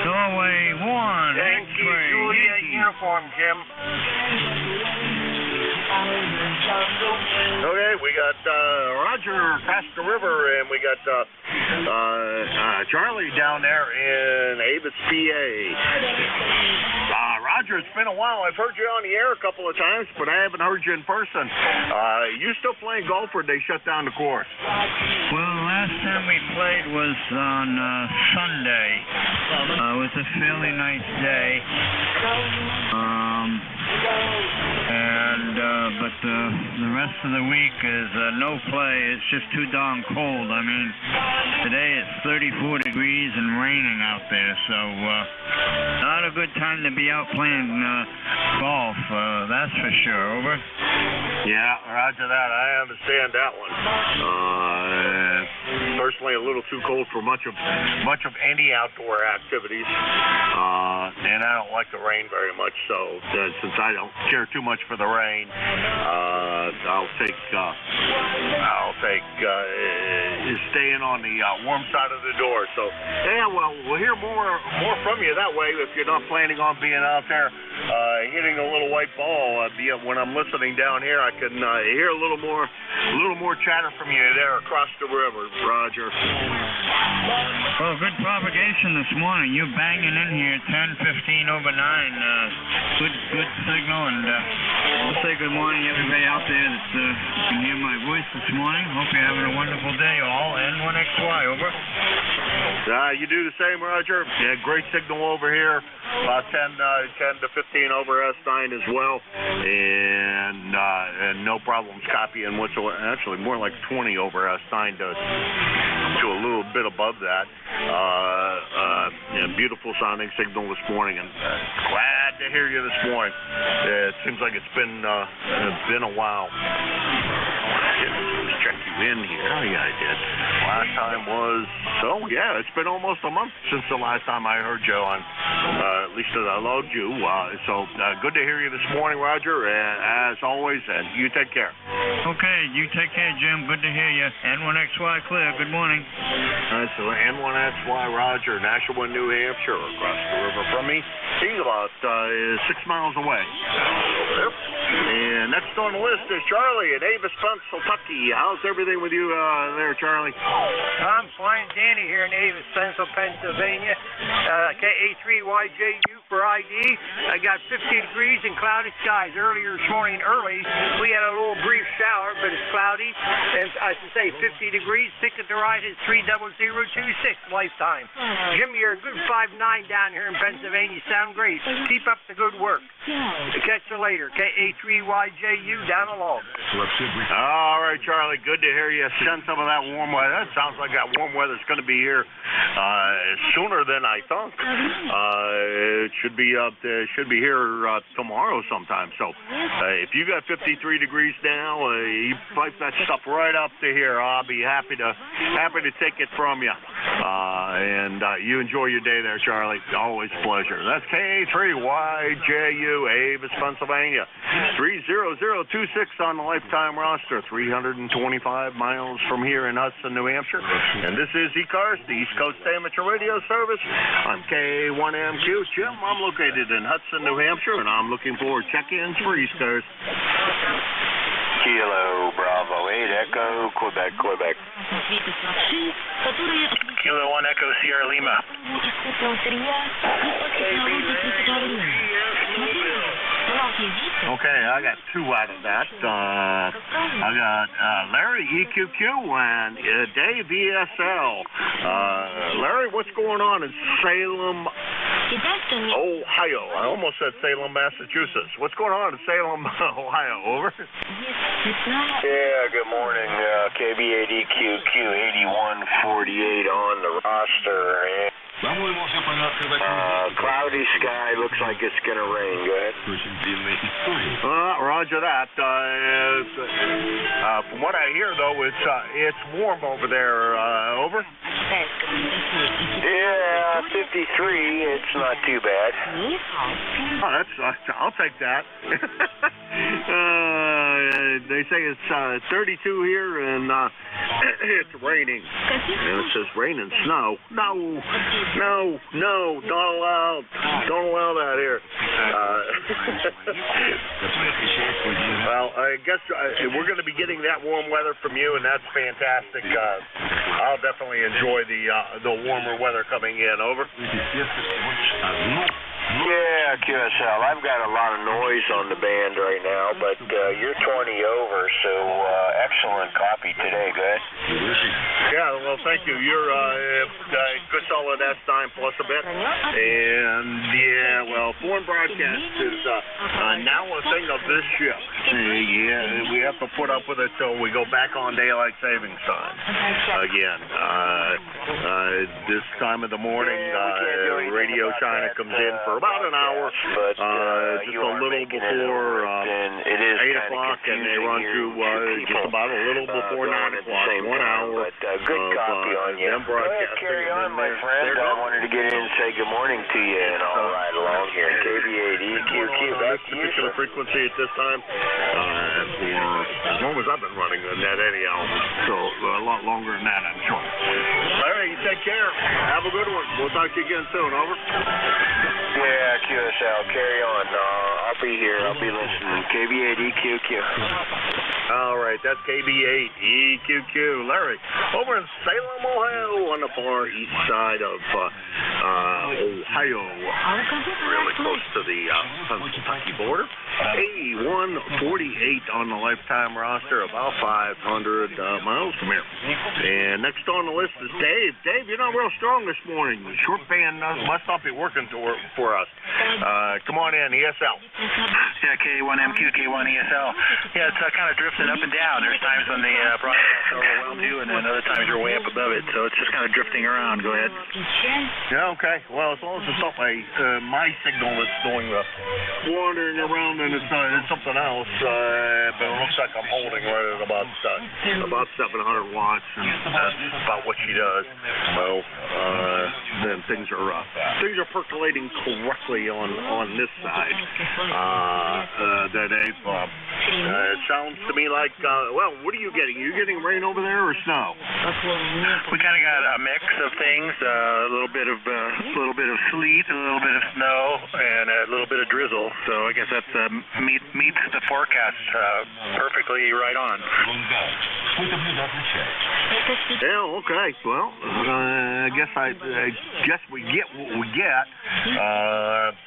Norway 1. Yankee Juliet uniform, Jim. Okay, we got Roger across the river, and we got Charlie down there in Avis, PA. Roger, it's been a while. I've heard you on the air a couple of times, but I haven't heard you in person. You still playing golf, or they shut down the course? Well, last time we played was on Sunday. It was a fairly nice day. But the rest of the week is no play. It's just too darn cold. I mean, today it's 34 degrees and raining out there, so not a good time to be out playing golf, that's for sure. Over? Yeah, roger that. I understand that one. Personally, a little too cold for much of any outdoor activities, and I don't like the rain very much. So since I don't care too much for the rain, I'll take staying on the warm side of the door. So yeah, well, we'll hear more from you that way if you're not planning on being out there hitting a little white ball. When I'm listening down here, I can hear a little more chatter from you there across the river, Roger. Well, good propagation this morning. You banging in here 10:15 over 9. Good signal, and we'll say good morning to everybody out there that can hear my voice this morning. Hope you're having a wonderful day, all. N1XY, over. You do the same, Roger. Yeah, great signal over here. About 10 to 15 over S9 as well, and no problems copying whatsoever. Actually, more like 20 over S9 to a little bit above that. Beautiful sounding signal this morning, and glad to hear you this morning. It seems like it's been a while. Let's check you in here. Oh yeah, I did. Last time was it's been almost a month since the last time I heard you on. At least that I loved you. So good to hear you this morning, Roger. As always, and you take care. Okay, you take care, Jim. Good to hear you. N1XY clear. Good morning. So N1XY Roger, Nashua, New Hampshire, across the river from me. He's about 6 miles away. And next on the list is Charlie at Avis, Pennsylvania. How's everything with you there, Charlie? I'm fine, Danny, here in Avis, Pennsylvania. KA3YJU for ID. I got 50 degrees and cloudy skies. Earlier this morning, we had a little brief shower, but it's cloudy. And I should say 50 degrees. Ticket to ride is 30026 lifetime. Jim, you're a good 5'9" down here in Pennsylvania. Sound great. Keep up the good work. Catch you later. KA3YJU down along. All right, Charlie. Good to hear you. Send some of that warm weather. That sounds like that warm weather's going to be here sooner than I thought. It should be here tomorrow sometime. So if you got 53 degrees now, you pipe that stuff right up to here. I'll be happy to take it from you. And you enjoy your day there, Charlie. Always a pleasure. That's K3YJU, Avis, Pennsylvania. 30026 on the lifetime roster. 325 miles from here in Hudson, New Hampshire. And this is ECARS, the East Coast Amateur Radio Service. I'm K1MQ Jim. I'm located in Hudson, New Hampshire, and I'm looking for check-ins for ECARS. Kilo Bravo 8 Echo, Quebec. Kilo 1 Echo Sierra Lima. Okay, I got two out of that. I got Larry EQQ and Dave ESL. Larry, what's going on in Salem, Ohio? I almost said Salem, Massachusetts. What's going on in Salem, Ohio? Over. Yeah, good morning. KB8 EQQ 8148 on the roster. Cloudy sky, looks like it's going to rain. Go ahead. Roger that. From what I hear, though, it's warm over there. Over? Yeah, 53. It's not too bad. Oh, I'll take that. They say it's 32 here, and it's raining. And it says rain and snow. No, don't allow that here. Well, I guess we're going to be getting that warm weather from you, and that's fantastic. I'll definitely enjoy the warmer weather coming in. Over. Yeah, QSL. I've got a lot of noise on the band right now, but you're 20 over, so excellent copy today. Good. Yeah, well, thank you. You're good solid S9 plus a bit. And, yeah, well, foreign broadcast is now a thing of this ship. Yeah, we have to put up with it till we go back on daylight savings time again. This time of the morning, Radio China comes in for about an hour, just a little before 8 o'clock, and they run to just about a little before 9 o'clock, 1 hour good copy on you. Them broadcasting. Carry on, my friend. I wanted to get in and say good morning to you and all right along here. KB8 EQQ. This particular frequency at this time, for as long as I've been running the net anyhow, so a lot longer than that, I'm sure. Larry, you take care. Have a good one. We'll talk to you again soon. Over. Yeah, QSL, carry on. I'll be here. I'll be listening. KB8 EQQ. All right, that's KB8 EQQ. Larry, over in Salem, Ohio, on the far east side of Ohio, really close to the Kentucky border. A148 on the lifetime roster, about 500 miles from here. And next on the list is Dave. Dave, you're not real strong this morning. The short band must not be working for us. Come on in, ESL. Yeah, K1MQ, K1ESL. Yeah, it's kind of drifting up and down. There's times when the broadcast overwhelms you, and then other times you're way up above it. So it's just kind of drifting around. Go ahead. Yeah, okay. Well, as long as it's not my signal that's doing the wandering around, and it's something else. But it looks like I'm holding right at about 700 watts, and that's about what she does. So then things are percolating correctly on this side. It sounds to me like well, what are you getting? Are you getting rain over there or snow? We kind of got a mix of things. A little bit of sleet, a little bit of snow, and a little bit of drizzle. So I guess that's meets the forecast perfectly right on. Yeah, okay. Well, I guess we get what we get,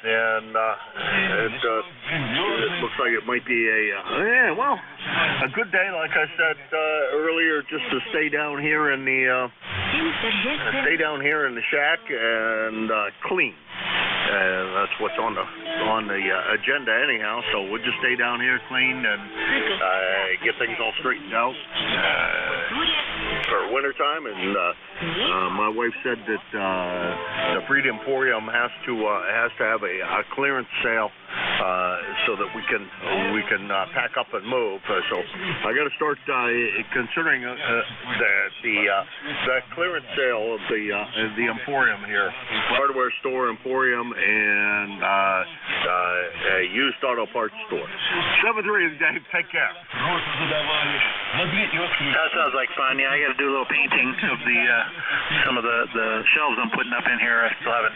and it looks like it might be a good day. Like I said earlier, just to stay down here in the shack and clean. And that's what's on the agenda anyhow. So we'll just stay down here, clean, and get things all straightened out. for wintertime, and my wife said that the Freedom Emporium has to have a clearance sale so that we can pack up and move. So I got to start considering the clearance sale of the Emporium here, hardware store, Emporium, and a used auto parts store. 7-3, Dave. Take care. That sounds like fun. Yeah, I got to do a little painting of some of the shelves I'm putting up in here. I still haven't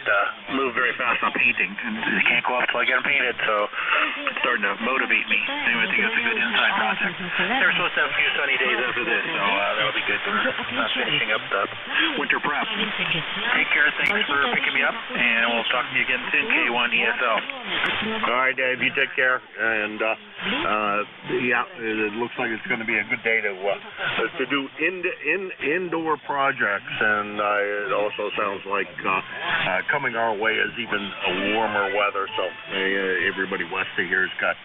moved very fast on painting, and they can't go up till I get them painted. So it's starting to motivate me. Anyway, I think it's a good inside project. They're supposed to have a few sunny days after this, so that'll be good for finishing up the winter prep. Take care. Thanks for picking me up, and we'll talk to you again soon. K1 ESL. All right, Dave. You take care, and yeah, it looks like it's going to be a good day to do indoor projects, and it also sounds like coming our way is even warmer weather. So everybody west of here's got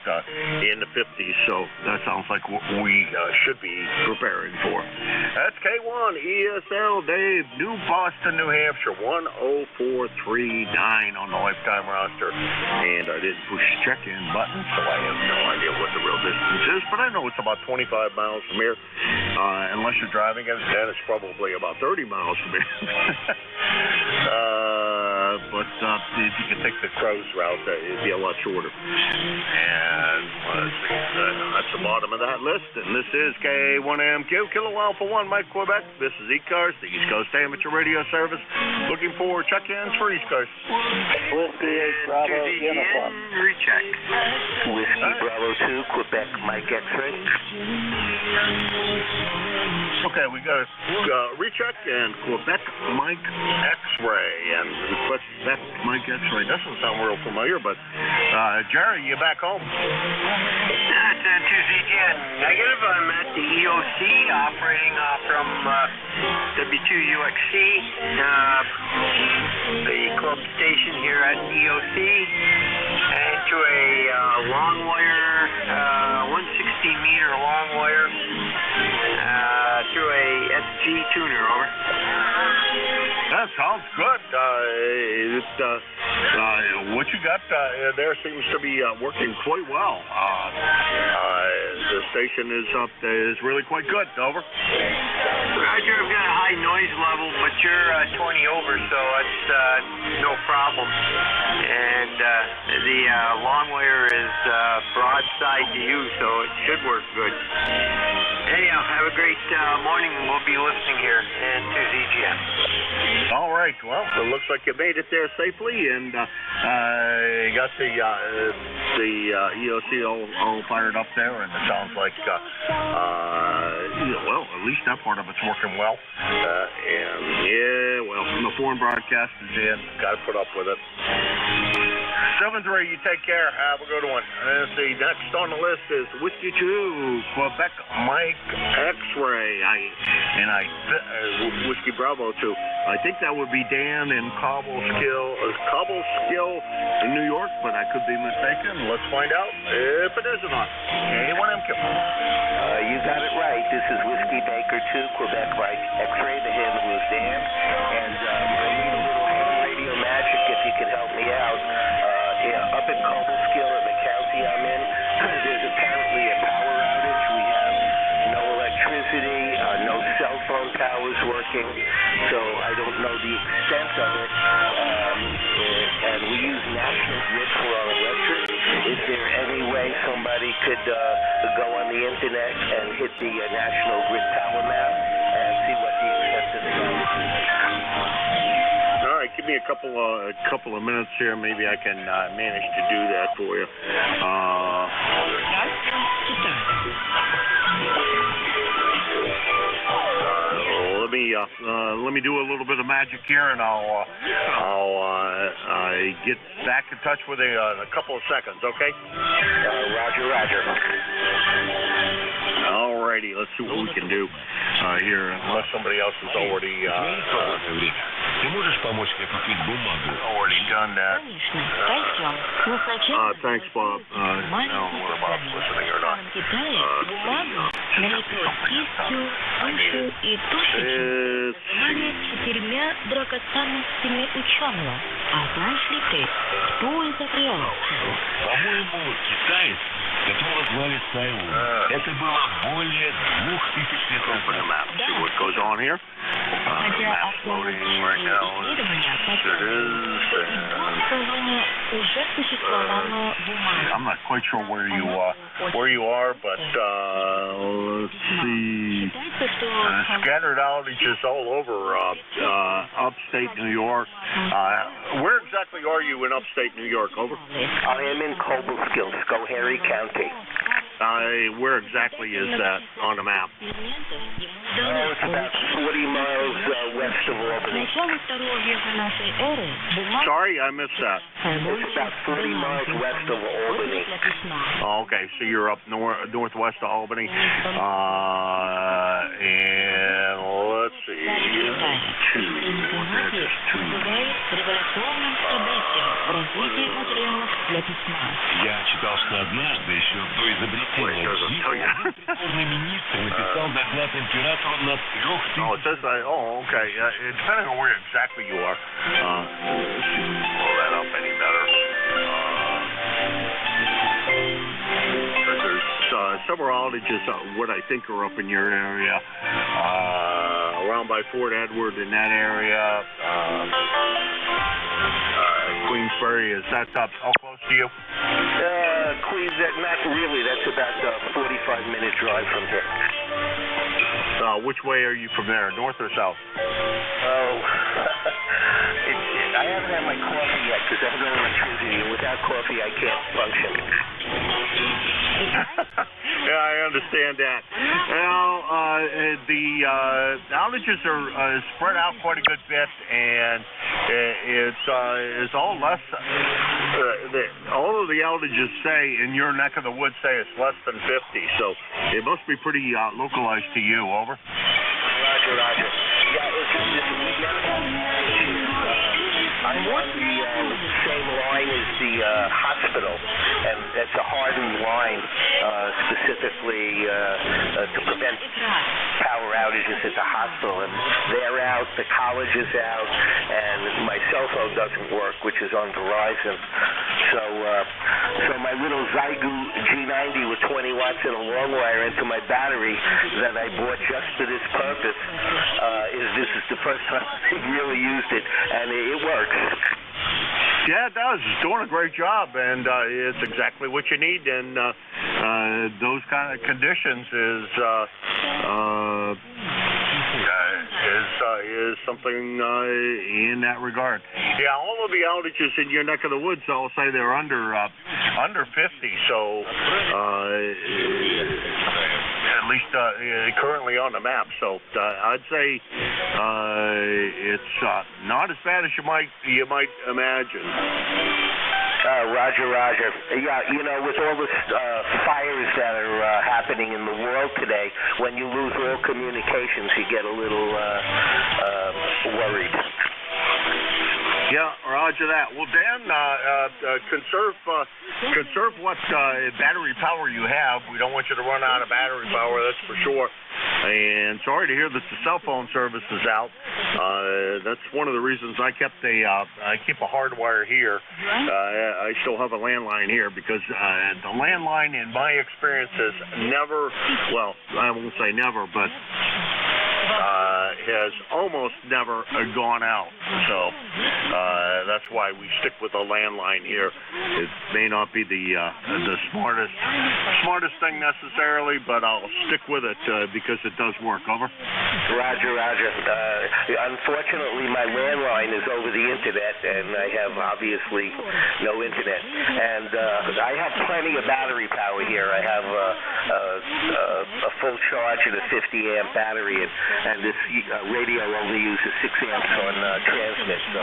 in the 50s, so that sounds like what we should be preparing for. That's K1 ESL, Dave, New Boston, New Hampshire, 10439 on the lifetime roster, and I didn't push the check-in button, so I have no idea what the real distance is, but I know it's about 25 miles from here. Unless you're driving it, then it's probably about 30 miles from here. But if you can take the Crows route, it'd be a lot shorter. And that's the bottom of that list. And this is K1MQ, Kilo Alpha 1, Mike Quebec. This is ECARS, the East Coast Amateur Radio Service. Looking for check-ins for ECARS. Whiskey Bravo Uniform. Recheck. Whiskey Bravo 2, Quebec Mike X-ray. Okay, we got a recheck and Quebec Mike X-ray, and Quebec Mike X-ray doesn't sound real familiar, but Jerry, you back home? That's N2ZGN negative. I'm at the EOC operating from W2UXC, the club station here at EOC, and to a long wire, 160-meter long wire. Through a SG tuner, over. That sounds good. What you got there seems to be working quite well. The station is really quite good. Over. Roger, I've got a high noise level, but you're 20 over, so it's no problem. And the long wire is broadside to you, so it should work good. Anyhow, have a great morning. We'll be listening here and to ZGM. All right. Well, it looks like you made it there safely, and you got the EOC all fired up there, and it sounds like well, at least that part of it's working well. And yeah, well, the foreign broadcast is in. Got to put up with it. 7-3, you take care. Have a good one. The next on the list is Whiskey 2, Quebec Mike X-ray. Whiskey Bravo 2. I think that would be Dan in Cobleskill in New York, but I could be mistaken. Let's find out if it is or not. K1MQ. You got it right. This is Whiskey Baker 2, Quebec Mike X-ray. The handle is Dan. And I need a little radio magic if you could help me out. Up in Cobleskill in the county I'm in, there's apparently a power outage. We have no electricity, no cell phone towers working, so I don't know the extent of it. And we use National Grid for our electric. Is there any way somebody could go on the internet and hit the National Grid power map and see what the extent of the outage is? All right, give me a couple of minutes here. Maybe I can manage to do that for you. Let me do a little bit of magic here, and I'll get back in touch with you in a couple of seconds. Okay? Roger. Alrighty, let's see what we can do here, unless somebody else has already done that. Thanks, Bob. I don't know whether Bob's listening or not. налетой кистью, тушью и тушечкой, занимались 4 драгоценностями ученого. А знаешь ли ты, кто изобрел? По-моему, китаец, которого звали Сайлун. Это было более 2000 лет назад. See what goes on here. Хотя археологические исследования показывают, уже существовала бумага. I'm not quite sure where you are, but let's see. Scattered outages all over upstate New York. Where exactly are you in upstate New York? Over. I am in Cobleskill, Schoharie County. Where exactly is that on the map? It's about 40 miles west of Albany. Sorry, I missed that. It's about 40 miles west of Albany. Oh, okay, so you're up northwest of Albany. And let's see. Я читал, что однажды еще до изобретения придворный министр написал доклад императору на 3000. Oh, it says that. Oh, okay. Depending on where exactly you are. Let's see if we can pull that up any better. There's several outages, what I think are up in your area. Around by Fort Edward in that area. Queensbury, is that how close to you? Queens, not really. That's about a 45-minute drive from here. Which way are you from there, north or south? Oh, I haven't had my coffee yet because I have no electricity. Without coffee, I can't function. Yeah, I understand that. Well, the outages are spread out quite a good bit, and it's all less. All of the outages say in your neck of the woods say it's less than 50, so it must be pretty localized to you. Over. Roger, Roger. Yeah, I'm on the same line as the hospital, and it's a hardened line specifically to prevent power outages at the hospital. And they're out, the college is out, and my cell phone doesn't work, which is on Verizon. So my little Zygu G90 with 20 watts and a long wire into my battery that I bought just for this purpose, this is the first time I've really used it, and it works. Yeah, it does. It's doing a great job, and it's exactly what you need. And those kind of conditions is something in that regard. Yeah, all of the outages in your neck of the woods, I'll say they're under 50. So at least currently on the map. So I'd say it's not as bad as you might imagine. Roger, Roger. Yeah, you know, with all the fires that are happening in the world today, when you lose all communications, you get a little worried. Yeah, roger that. Well, Dan, conserve what battery power you have. We don't want you to run out of battery power, that's for sure. And sorry to hear that the cell phone service is out. That's one of the reasons I keep a hard wire here. I still have a landline here because the landline, in my experience, has never, well, I won't say never, but has almost never gone out. So that's why we stick with a landline here. It may not be the smartest thing necessarily, but I'll stick with it because it does work. Over. Roger, Roger. Unfortunately, my landline is over the internet, and I have obviously no internet. And I have plenty of battery power here. I have a full charge and a 50-amp battery, and this radio only uses 6 amps on transmit. So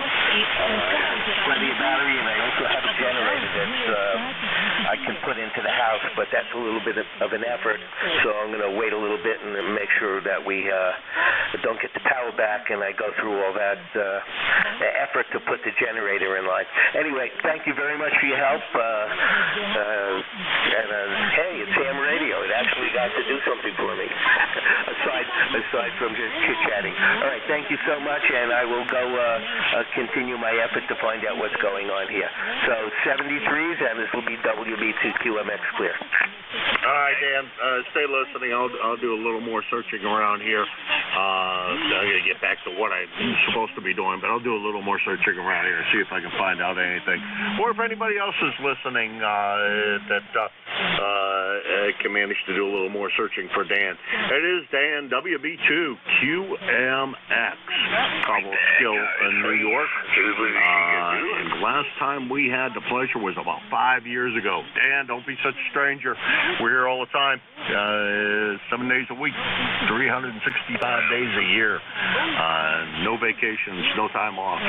plenty of battery, and I also have a generator that I can put into the house, but that's a little bit of an effort. So I'm going to wait a little bit and make sure that we don't get the power back, and I go through all that effort to put the generator in line. Anyway, thank you very much for your help. And hey, it's ham radio. It actually got have to do something for me, aside from just chit-chatting. All right, thank you so much, and I will go continue my effort to find out what's going on here. So 73s, and this will be WB2QMX clear. All right, Dan, stay listening. I'll do a little more searching around here. I'm going to get back to what I'm supposed to be doing, but I'll do a little more searching around here and see if I can find out anything. Or if anybody else is listening that can manage to do a little more searching for Dan. It is Dan, WB2QMX, Cobblestill in New York. And the last time we had the pleasure was about 5 years ago. Dan, don't be such a stranger. We're here all the time, 7 days a week, 365 days a year. No vacations, no time off.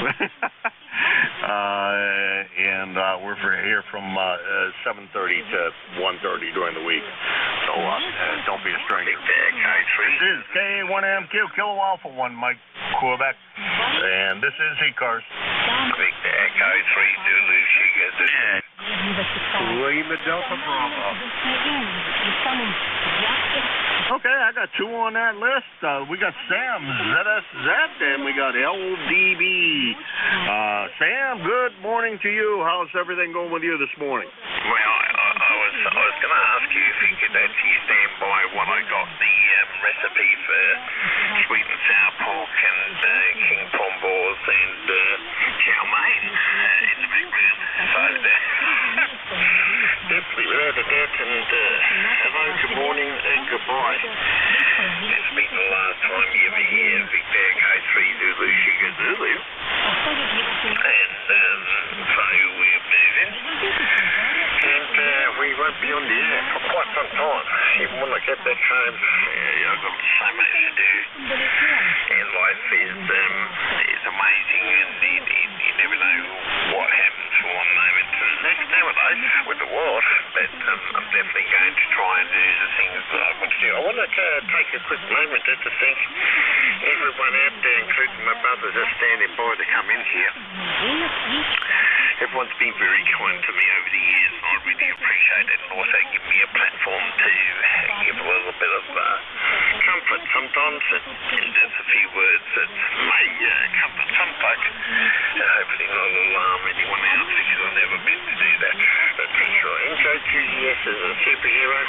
And we're here from 7:30 to 1:30 during the week. So don't be a stranger. This is K1MQ, Kilo Alpha 1, Mike Quebec. And this is ECARS. Big Echo 3 Zulu Sugar. Lima Delta Bravo. Okay, I got two on that list. We got Sam ZSZ and we got LDB. Sam, good morning to you. How's everything going with you this morning? Well, I was going to ask you if you could actually stand by while I got the recipe for sweet and sour pork and king pom balls and chow mein in the background. So definitely without a doubt, and hello, good morning and goodbye. It's been the last time you ever hear Big Bear K3 Zulu Sugar Zulu. And so we're moving. And we won't be on the air for quite some time. Even when I get back home, I've got so much to do. And life is amazing, and you never know what happens from one moment to the next nowadays with the world. But I'm definitely going to try and do the things that I want to do. I want to take a quick moment just to thank everyone out there, including my brothers, just standing by to come in here. Everyone's been very kind to me over the years, and I really appreciate it, and also give me a platform to give a little bit of comfort sometimes, and just a few words that may comfort some folk. Hopefully not alarm anyone else, because I've never been to do that. But for sure, NJ2US is a superhero,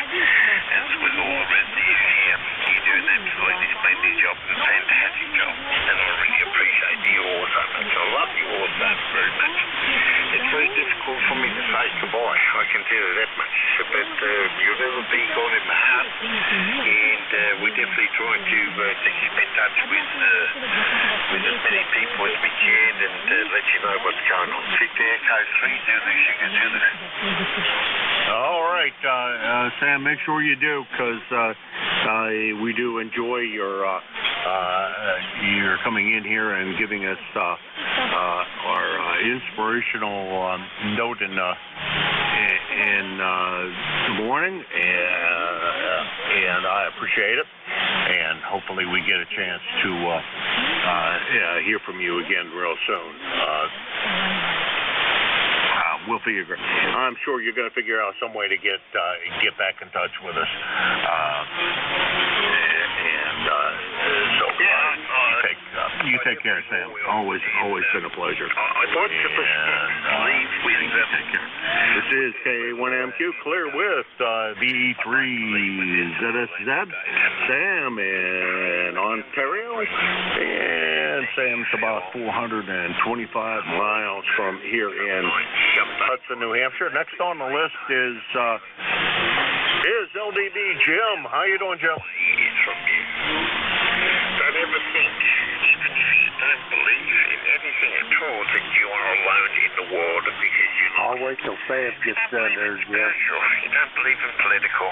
as with all the rest of you here. You do an absolutely splendid job, and a fantastic job, and I really appreciate you all so much. I love you all so very much. It's very difficult for me to say goodbye, I can tell you that much, but you'll never be gone in my heart, and we definitely try to keep in touch with as many people as we can, and let you know what's going on. Victor Echo 3 Zulu Sugar Zulu. All right, Sam, make sure you do, because we do enjoy your coming in here and giving us our inspirational note in the morning, and I appreciate it. And hopefully we get a chance to hear from you again real soon. We'll figure. I'm sure you're going to figure out some way to get back in touch with us. You take care, Sam. Always been a pleasure. I'd like to leave with this is K1MQ clear with B3ZSZ, Sam in Ontario, and Sam's about 425 miles from here in Hudson, New Hampshire. Next on the list is LDB Jim. How you doing, Jim? From you. Don't ever think, even if you don't believe in anything at all, that you are alone in the world, because you're not. I'll wait till Sam gets done there, Jim. You don't believe in political,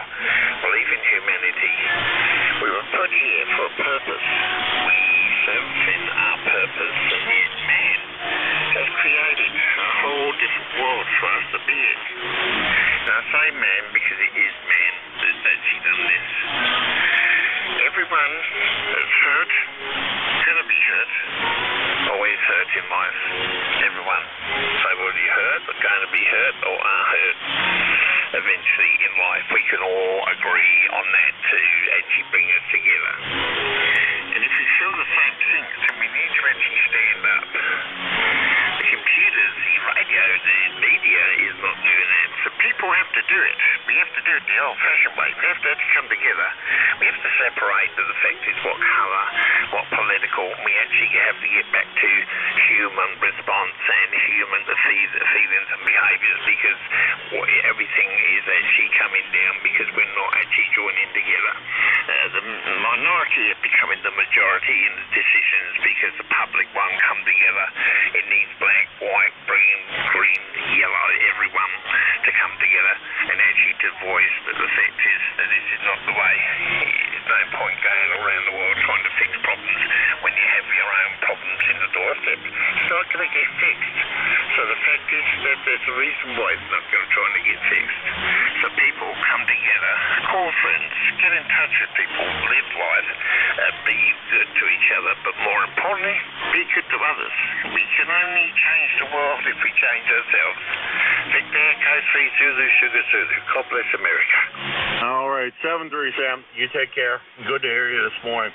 believe in humanity. We were put here for a purpose. We serve in our purpose, and yet man has created a whole different world for us to be in. Now I say man because it is man that's actually done this. Everyone that's hurt, gonna be hurt, always hurt in life. Everyone, so will be hurt, or going to be hurt, or are hurt eventually. eventually in life we can all agree on that to actually bring us together. And if we feel the same things, then we need to actually stand up. The computers, the radio, the media is not doing that. So people have to do it. We have to do it the old-fashioned way. We have to actually come together. We have to separate the factors, what colour, what political. We actually have to get back to human response and human feelings and behaviours, because everything is actually coming down because we're not actually joining together. The minority are becoming the majority in the decisions because the public won't come together. It needs black, white, green, yellow, everyone to come together and actually to voice that the fact is that this is not the way. There's no point going around the world trying to fix problems when you have your own problems in the doorstep. It's not going to get fixed. So the fact is that there's a reason why it's not going to try to get fixed. So people come together, call friends, get in touch with people, live life, be good to each other, but more importantly, be good to others. We can only change the world if we change ourselves. Victor Echo 3 Zulu Sugar Zulu. God bless America. All right, 7-3, Sam. You take care. Good to hear you this morning.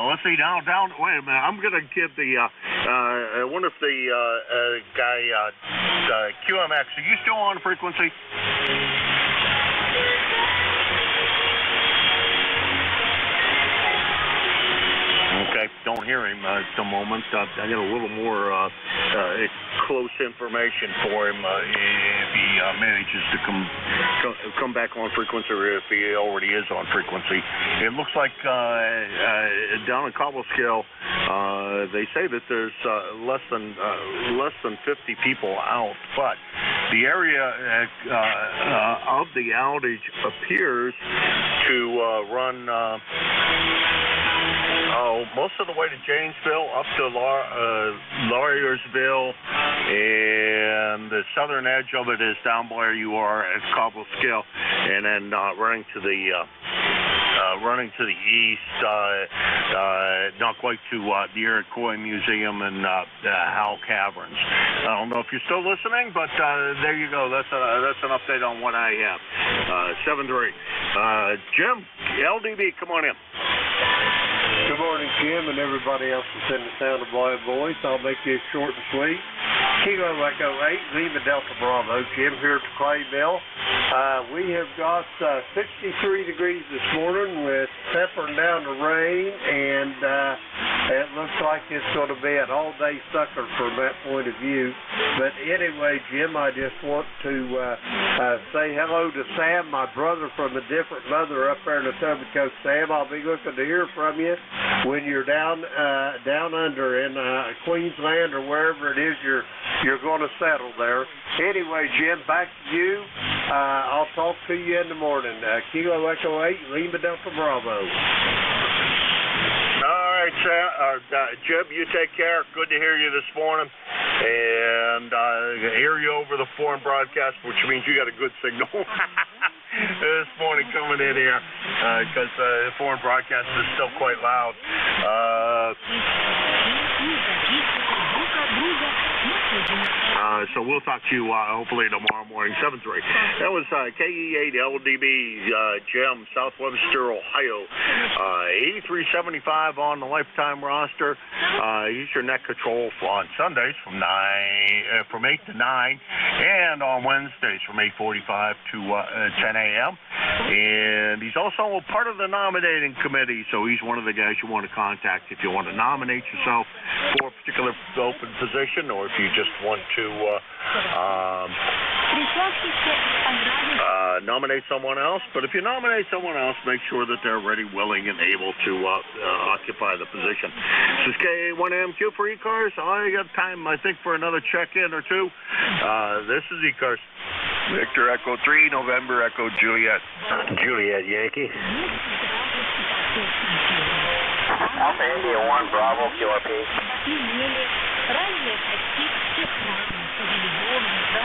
Let's see, down. Wait a minute. I'm going to give the, I wonder if the guy, QMX, are you still on frequency? Okay, don't hear him at the moment. I got a little more close information for him if he manages to come back on frequency, or if he already is on frequency. It looks like down in Cobblescale, they say that there's less than 50 people out, but the area of the outage appears to run. Most of the way to Janesville, up to Lauriersville, and the southern edge of it is down where you are at Cobblescale, and then running to the east, not quite to the Iroquois Museum and Howell Caverns. I don't know if you're still listening, but there you go. That's an update on what I have. 7-3. Jim, LDB, come on in. Good morning, Jim, and everybody else that's in the sound of my voice. I'll make this short and sweet. Kilo Echo 8, Lima Delta Bravo. Jim here at Clayville. We have got 63 degrees this morning with peppering down the rain, and it looks like it's going to be an all-day sucker from that point of view. But anyway, Jim, I just want to say hello to Sam, my brother from a different mother up there in the Etobicoke Coast. Sam, I'll be looking to hear from you when you're down under in Queensland or wherever it is you're going to settle there. Anyway, Jim, back to you. I'll talk to you in the morning. Kilo Echo 8, Lima Delta Bravo. All right, Jim, you take care. Good to hear you this morning. And I hear you over the foreign broadcast, which means you got a good signal. This morning coming in here, because the foreign broadcast is still quite loud. So we'll talk to you hopefully tomorrow morning, 7-3. That was KE8LDB, Jim, South Webster, Ohio. 8375 on the lifetime roster. Use your net control on Sundays from 8 to 9, and on Wednesdays from 8:45 to 10 a.m. And he's also a part of the nominating committee, so he's one of the guys you want to contact if you want to nominate yourself for a particular open position, or if you just want to nominate someone else. But if you nominate someone else, make sure that they're ready, willing, and able to occupy the position. This is K1MQ for ECARS. I got time, I think, for another check-in or two. This is ECARS. Victor Echo 3, November Echo Juliet. Juliet Yankee. Alpha India 1, Bravo, QRP.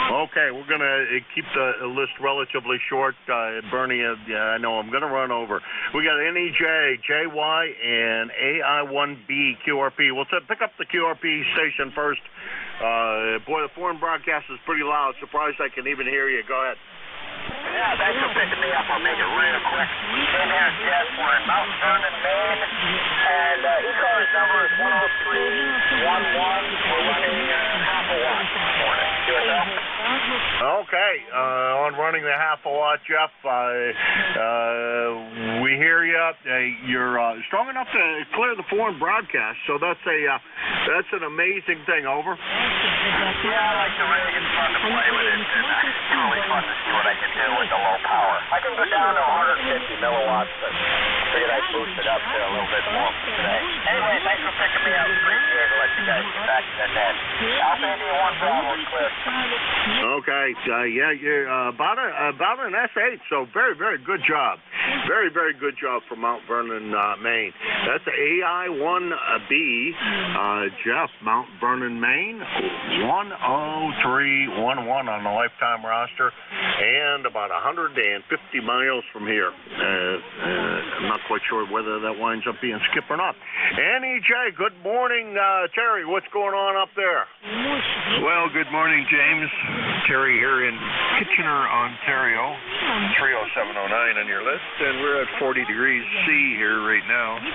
Okay, we're going to keep the list relatively short. Bernie, I know I'm going to run over. We got NEJ, JY, and AI1B QRP. We'll pick up the QRP station first. Boy, the foreign broadcast is pretty loud. Surprised I can even hear you. Go ahead. Yeah, thanks for picking me up. I'll make it real quick. Hey there, Jeff. We're in Mount Vernon, Maine, and ECARS number is 10311. We're running half a watt this morning. Okay, on running the half a watt, Jeff. We hear you. You're strong enough to clear the foreign broadcast, so that's an amazing thing. Over. Yeah, I like the rig. It's fun to play with it. It's really fun to see what I can do with the low power. I can go down to 150 milliwatts, but I figured I'd boost it up to a little bit more today. Anyway, thanks for picking me up. Appreciate it. Let you guys get back to the net. Alpha India 1 Bravo is clear. Okay, yeah, you're about an S8, so very, very good job. Very, very good job from Mount Vernon, Maine. That's AI1B, Jeff, Mount Vernon, Maine, 10311 on the lifetime roster, and about 150 miles from here. I'm not quite sure whether that winds up being Skip or not. NJ, good morning, Terry. What's going on up there? Well, good morning, James. Terry here in Kitchener, Ontario. 30709 on your list, and we're at 40 degrees C here right now. And,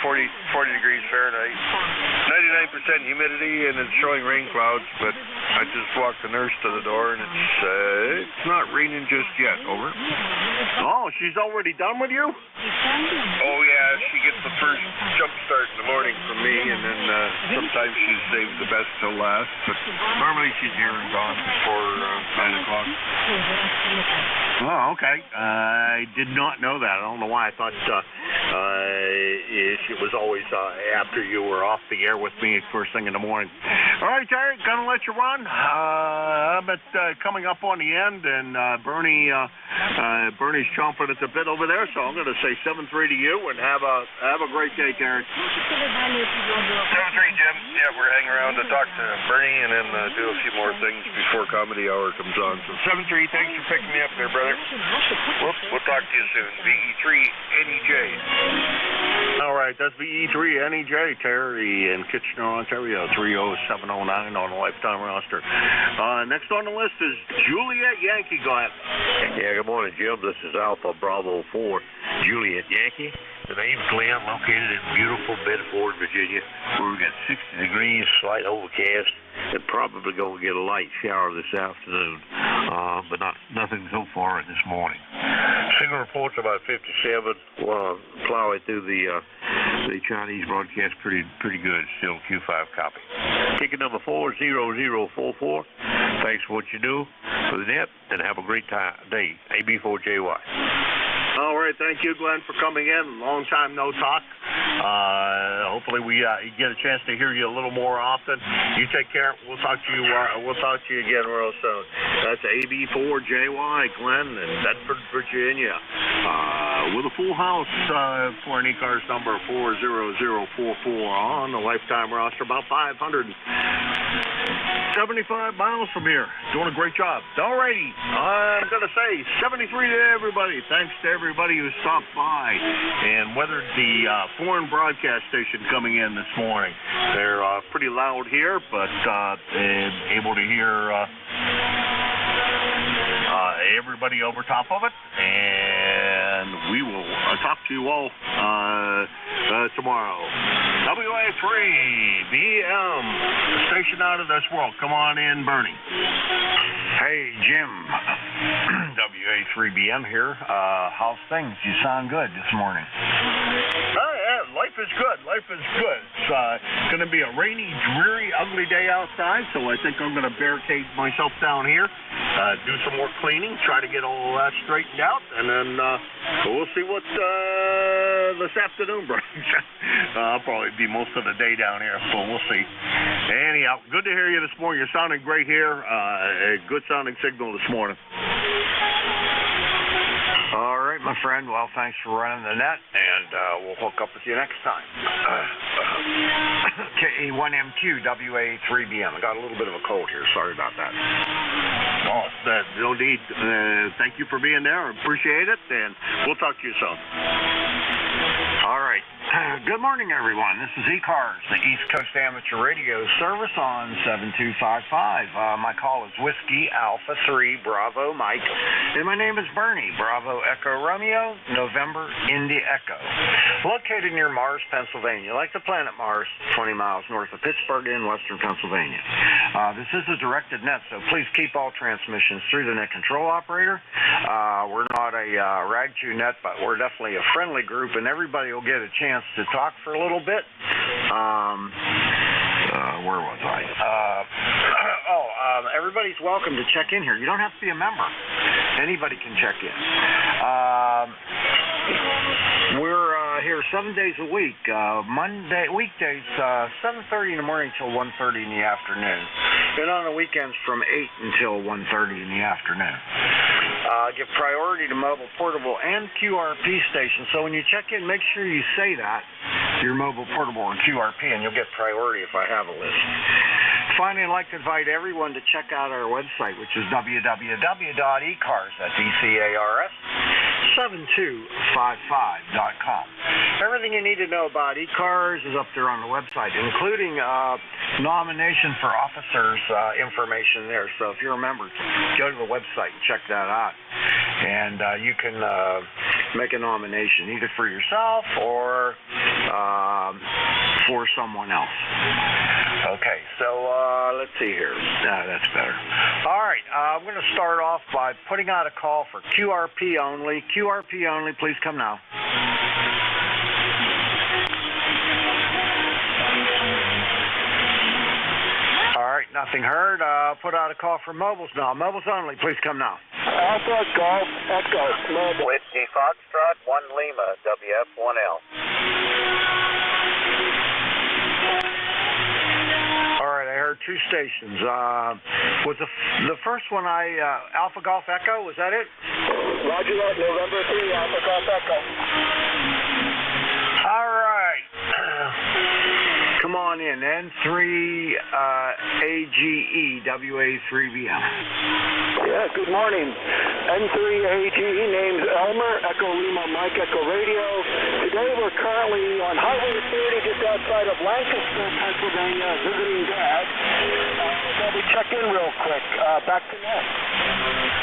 40 degrees Fahrenheit. 99% humidity, and it's showing rain clouds, but I just walked the nurse to the door, and it's not raining just yet. Over. Oh, she's already done with you? Oh, yeah, she gets the first jump start in the morning from me, and then sometimes she saves the best till last, but normally she's here and gone before 9 o'clock. Oh, okay. I did not know that. I don't know why. I thought it was always after you were off the air with me first thing in the morning. All right, Terry, gonna let you run. I'm coming up on the end, and Bernie's chomping at the bit over there, so I'm gonna say 7-3 to you, and have a great day, Terry. 7-3, Jim. Yeah, we're hanging around to talk to Bernie and then do a few more things before comedy hour comes on. So 7-3, thanks for picking me up there, brother. We'll talk to you soon. VE3 NEJ. All right, that's VE3 NEJ, Terry in Kitchener, Ontario, 30709 on the lifetime roster. Next on the list is Juliet Yankee. Go ahead. Yeah, good morning, Jim. This is Alpha Bravo 4, Juliet Yankee. The name's Glenn, located in beautiful Bedford, Virginia, where we got 60 degrees, slight overcast, and probably going to get a light shower this afternoon, but nothing so far this morning. Signal reports about 57. Plowing through the Chinese broadcast pretty good. Still Q5 copy. Ticket number 40044. Thanks for what you do for the net, and have a great day. AB4JY. All right, thank you, Glenn, for coming in. Long time no talk. Hopefully we get a chance to hear you a little more often. You take care. We'll talk to you. We'll talk to you again real soon. That's AB4JY, Glenn, in Bedford, Virginia, with a full house for an ECARS number 40044 on the lifetime roster, about 575 miles from here. Doing a great job. All righty, I'm gonna say 73 to everybody. Thanks to everybody who stopped by and weathered the foreign broadcast station coming in this morning. They're pretty loud here, but able to hear everybody over top of it. And we will talk to you all tomorrow. WA3BM, station out of this world. Come on in, Bernie. Hey, Jim. WA3BM here. How's things? You sound good this morning. Yeah, life is good. Life is good. It's going to be a rainy, dreary, ugly day outside, so I think I'm going to barricade myself down here, do some more cleaning, try to get all that straightened out, and then we'll see what this afternoon brings. I'll probably be most of the day down here, so we'll see. Anyhow, good to hear you this morning. You're sounding great here. A good sounding signal this morning. All right, my friend. Well, thanks for running the net, and we'll hook up with you next time. KE1M2, WA3BM. I got a little bit of a cold here. Sorry about that. Oh, no need. Thank you for being there. Appreciate it, and we'll talk to you soon. All right. Good morning, everyone. This is ECARS, the East Coast Amateur Radio Service on 7255. My call is Whiskey Alpha 3 Bravo Mike, and my name is Bernie, Bravo Echo Romeo, November Indy Echo. Located near Mars, Pennsylvania, like the planet Mars, 20 miles north of Pittsburgh in western Pennsylvania. This is a directed net, so please keep all transmissions through the net control operator. We're not a rag-chew net, but we're definitely a friendly group, and everybody will get a chance to talk for a little bit. Where was I? Everybody's welcome to check in here. You don't have to be a member. Anybody can check in. We're here 7 days a week. Weekdays, 7:30 in the morning till 1:30 in the afternoon. And on the weekends from 8 until 1:30 in the afternoon. Give priority to mobile, portable, and QRP stations. So when you check in, make sure you say that, your mobile, portable, or QRP, and you'll get priority if I have a list. Finally, I'd like to invite everyone to check out our website, which is www.ecars, that's ECARS, 7255.com. Everything you need to know about ECARS is up there on the website, including nomination for officers information there. So if you're a member, go to the website and check that out. And you can make a nomination, either for yourself or for someone else. Okay, so let's see here. That's better. All right, I'm going to start off by putting out a call for QRP only. QRP only, please come now. All right, nothing heard. Put out a call for mobiles now. Mobiles only, please come now. Alpha Golf Echo Mobile. Whiskey Foxtrot 1 Lima, WF1L. All right, I heard two stations. Was the first one Alpha Golf Echo? Was that it? Roger that, November 3, Alpha Golf Echo. All right. Come on in, N3AGE WA3BM. Yeah, good morning. N3AGE, name's Elmer, Echo Lima, Mike, Echo Radio. Today we're currently on Highway 30 just outside of Lancaster, Pennsylvania, visiting Dad. Let me check in real quick. Back to net.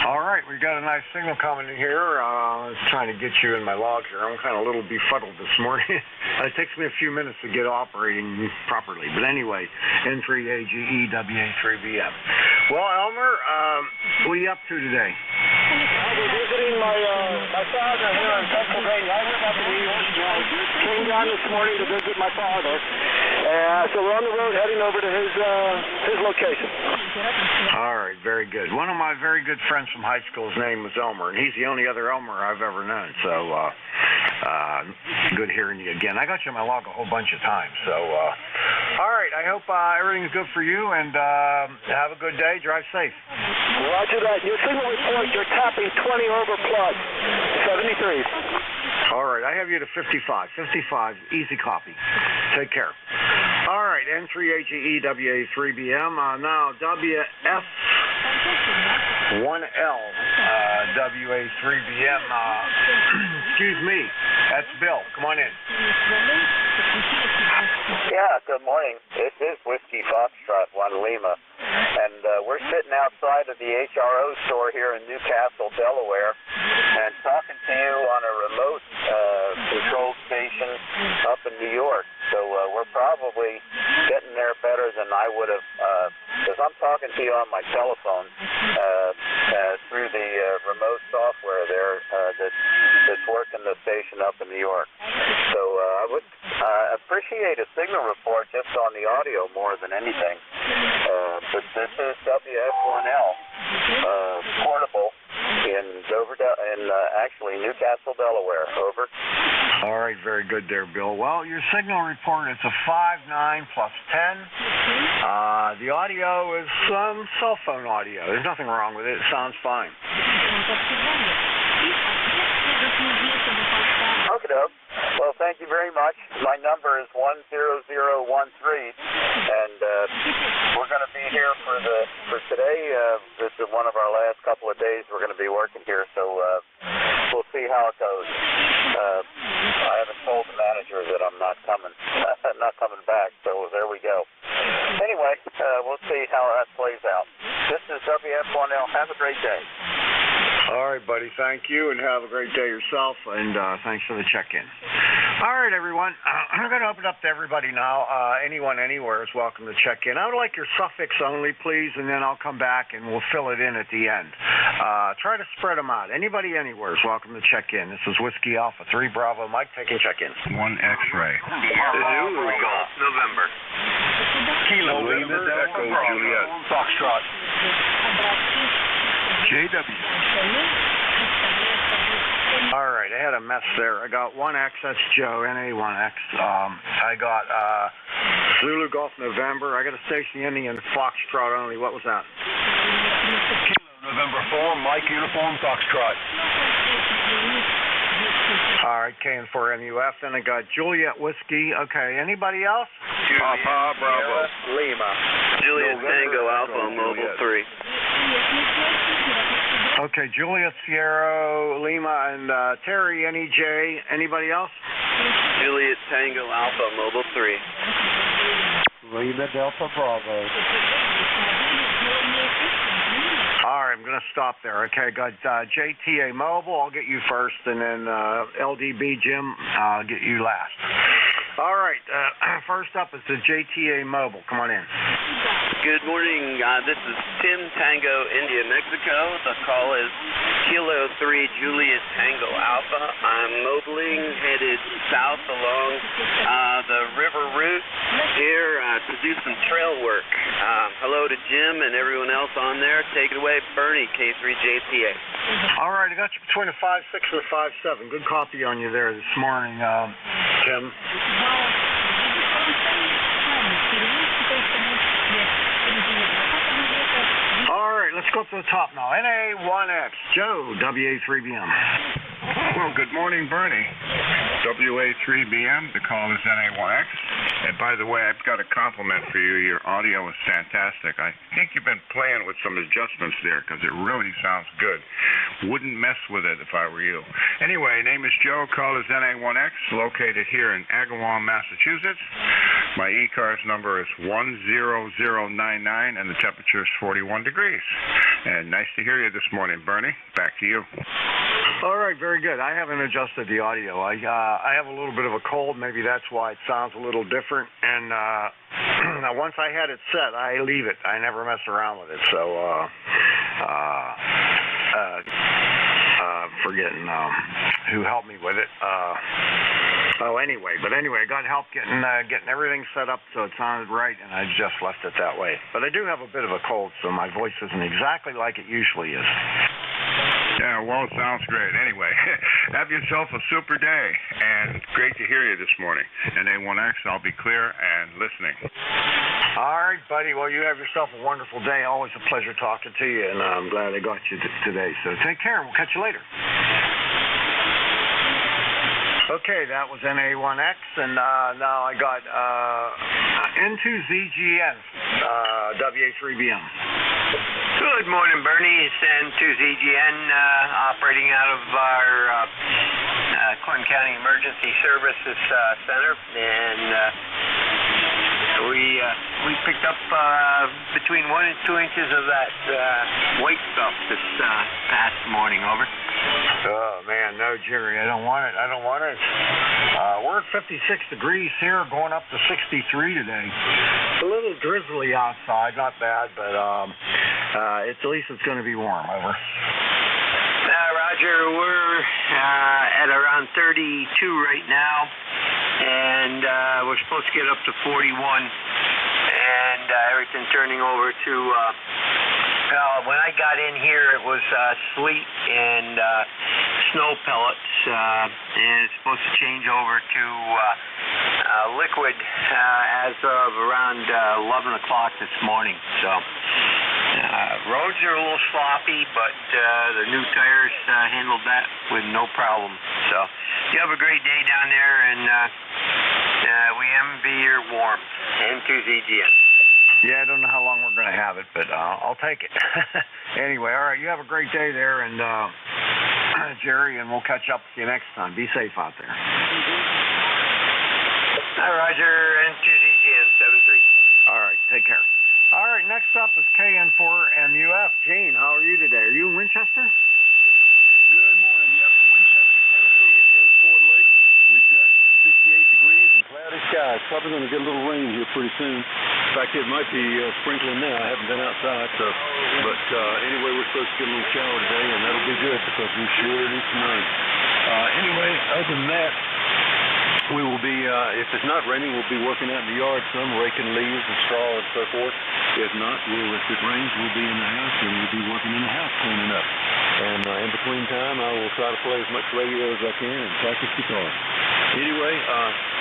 All right, we got a nice signal coming in here. I was trying to get you in my log here. I'm kind of a little befuddled this morning. It takes me a few minutes to get operating properly. But anyway, N3AGE WA3BM. Well, Elmer, what are you up to today? We're visiting my father here in Pennsylvania. I live up in New York. Came down this morning to visit my father. So we're on the road heading over to his location. All right, very good. One of my very good friends from high school's name was Elmer, and he's the only other Elmer I've ever known. So good hearing you again. I got you in my log a whole bunch of times. So all right, I hope everything's good for you, and have a good day. Drive safe. Roger that. Your signal report, you're tapping 20 over plus 73. All right, I have you to 55. 55, easy copy. Take care. All right, N3AGE WA3BM. Now WF1L WA3BM. Excuse me, that's Bill. Come on in. Yeah, good morning. This is Whiskey Foxtrot 1 Lima. And we're sitting outside of the HRO store here in Newcastle, Delaware, and talking to you on a remote control station up in New York. So we're probably getting there better than I would have, because I'm talking to you on my telephone through the remote software there that's working the station up in New York. So I would appreciate a signal report just on the audio more than anything. But this is WF1L portable in actually Newcastle, Delaware. Over. All right, very good there, Bill. Well, your signal report is a 5.9 plus 10. The audio is cell phone audio. There's nothing wrong with it. It sounds fine. Okay, well, thank you very much. My number is 10013, and we're going to be here for today. This is one of our last couple of days we're going to be working here, so we'll see how it goes. I haven't told the manager that I'm not coming back. So there we go. Anyway, we'll see how that plays out. This is WF1L. Have a great day. All right, buddy. Thank you, and have a great day yourself, and thanks for the check-in. All right, everyone. I'm going to open up to everybody now. Anyone, anywhere is welcome to check in. I would like your suffix only, please, and then I'll come back and we'll fill it in at the end. Try to spread them out. Anybody, anywhere is welcome to check in. This is Whiskey Alpha 3 Bravo Mike taking check-in. 1 X-ray. Zulu Golf November. Kilo November Echo Juliet. Foxtrot. JW. All right, I had a mess there. I got 1X, that's Joe, NA1X. I got Zulu Golf November. I got a station ending in Foxtrot only. What was that? Kilo November 4, Mike Uniform Foxtrot. All right, KN4NUF. Then I got Juliet Whiskey. Okay, anybody else? Papa Bravo. Lima. Juliet Tango Alpha Mobile 3. Okay, Juliet Sierra, Lima, and Terry, NEJ. Anybody else? Juliet Tango Alpha Mobile 3. Lima Delta Bravo. All right, I'm going to stop there. Okay, I got JTA Mobile. I'll get you first, and then LDB Jim, I'll get you last. All right, first up is the JTA Mobile. Come on in. Good morning. This is Tim Tango India Mexico. The call is Kilo 3 Juliet Tango Alpha. I'm mobiling headed south along the river route here to do some trail work. Hello to Jim and everyone else on there. Take it away, Bernie, K3JTA. All right, I got you between a 5.6 and a 5.7. Good copy on you there this morning, Tim. All right, let's go up to the top now. NA1X, Joe, WA3BM. Well, good morning, Bernie. WA3BM, the call is NA1X. And by the way, I've got a compliment for you. Your audio is fantastic. I think you've been playing with some adjustments there because it really sounds good. Wouldn't mess with it if I were you. Anyway, name is Joe. Call is NA1X, located here in Agawam, Massachusetts. My ECARS number is 10099, and the temperature is 41 degrees. And nice to hear you this morning, Bernie. Back to you. All right, very good. I haven't adjusted the audio. I have a little bit of a cold. Maybe that's why it sounds a little different. And now once I had it set, I leave it. I never mess around with it. So forgetting who helped me with it. Anyway, I got help getting everything set up so it sounded right, and I just left it that way. But I do have a bit of a cold, so my voice isn't exactly like it usually is. Yeah, well, it sounds great. Anyway, have yourself a super day, and great to hear you this morning. NA1X, I'll be clear and listening. All right, buddy. Well, you have yourself a wonderful day. Always a pleasure talking to you, and I'm glad I got you today. So take care, and we'll catch you later. Okay, that was NA1X, and now I got N2ZGN, WA3BM. Good morning, Bernie. It's N2ZGN operating out of our Clinton County Emergency Services Center, and we picked up between 1 and 2 inches of that white stuff this past morning. Over. Oh man, no, Jerry, I don't want it. We're at 56 degrees here, going up to 63 today. It's a little drizzly outside, not bad, but at least it's going to be warm. Over. Roger, we're at around 32 right now, and we're supposed to get up to 41, and everything turning over to, when I got in here, it was sleet and snow pellets, and it's supposed to change over to liquid as of around 11 o'clock this morning, so... roads are a little sloppy, but the new tires handled that with no problem. So you have a great day down there, and we envy your warmth. N2ZGN. Yeah, I don't know how long we're going to have it, but I'll take it. Anyway, all right, you have a great day there, and Jerry, and we'll catch up with you next time. Be safe out there. Hi, Roger. N2ZGN 73. All right, take care. All right, next up is KN4MUF. Gene, how are you today? Are you in Winchester? Good morning. Yep, Winchester, Tennessee. It's in Ford Lake. We've got 68 degrees and cloudy skies. Probably going to get a little rain here pretty soon. In fact, it might be sprinkling now. I haven't been outside, so. But anyway, we're supposed to get a little shower today, and that'll be good because we sure need some rain. Anyway, other than that, we will be, if it's not raining, we'll be working out in the yard some, raking leaves and straw and so forth. If not, if it rains, we'll be in the house, and we'll be working in the house cleaning up. And in between time, I will try to play as much radio as I can and practice guitar. Anyway,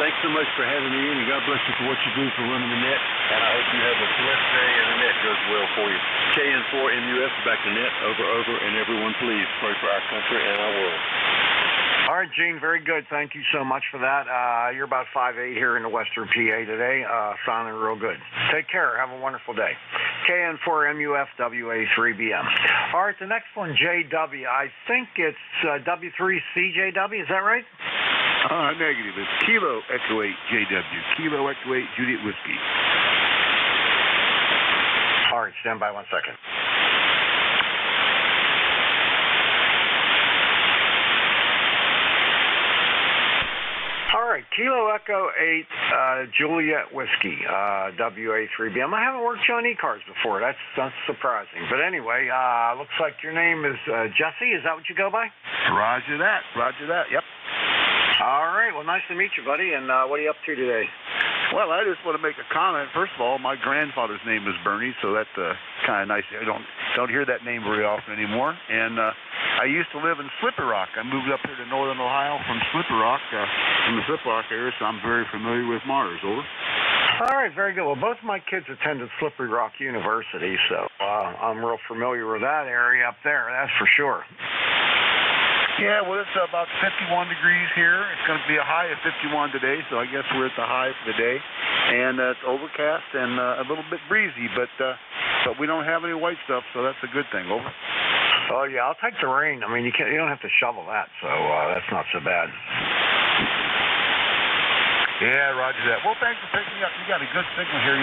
thanks so much for having me in, and God bless you for what you do for running the net. And I hope you have a blessed day and the net goes well for you. KN4MUF back to net, over, and everyone please pray for our country and our world. All right, Gene, very good. Thank you so much for that. You're about 5'8" here in the Western PA today. Sounding real good. Take care. Have a wonderful day. KN4MUF WA3BM. All right, the next one, JW. I think it's W3CJW. Is that right? Negative. It's Kilo Echo 8 JW. Kilo Echo 8 Juliet Whiskey. All right, stand by 1 second. All right, Kilo Echo 8 Juliet Whiskey, WA3BM. I haven't worked you on ECARS before. That's surprising. But anyway, looks like your name is Jesse. Is that what you go by? Roger that. Yep. All right. Well, nice to meet you, buddy. And what are you up to today? Well, I just want to make a comment. First of all, my grandfather's name is Bernie, so that's kind of nice. I don't hear that name very often anymore. And I used to live in Slippery Rock. I moved up here to northern Ohio from Slippery Rock, from the Slippery Rock area, so I'm very familiar with Mars. Over. All right, very good. Well, both my kids attended Slippery Rock University, so I'm real familiar with that area up there, that's for sure. Yeah, well, it's about 51 degrees here. It's going to be a high of 51 today, so I guess we're at the high for the day. And it's overcast and a little bit breezy, but we don't have any white stuff, so that's a good thing. Over. Oh, yeah, I'll take the rain. I mean, you don't have to shovel that, so that's not so bad. Yeah, roger that. Well, thanks for picking up. You got a good signal here.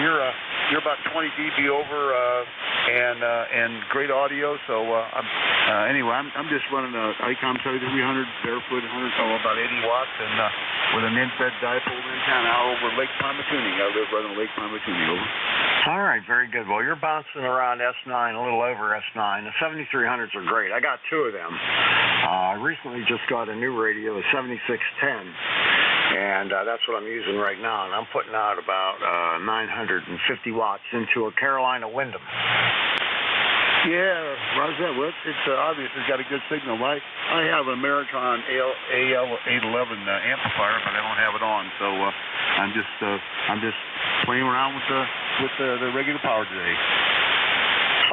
You're about 20 dB over, and great audio. So anyway, I'm just running a ICOM 7300 barefoot 100, about 80 watts, and with an infrared dipole antenna out over Lake Pamatuni. I live right on Lake Pamatuni. Over. All right, very good. Well, you're bouncing around S9, a little over S9. The 7300s are great. I got two of them. I recently just got a new radio, the 7610. And that's what I'm using right now, and I'm putting out about 950 watts into a Carolina Wyndham. Yeah, roger that. Well, it's obvious it's got a good signal. I have an Americon AL811 amplifier, but I don't have it on, so I'm just playing around with the regular power today.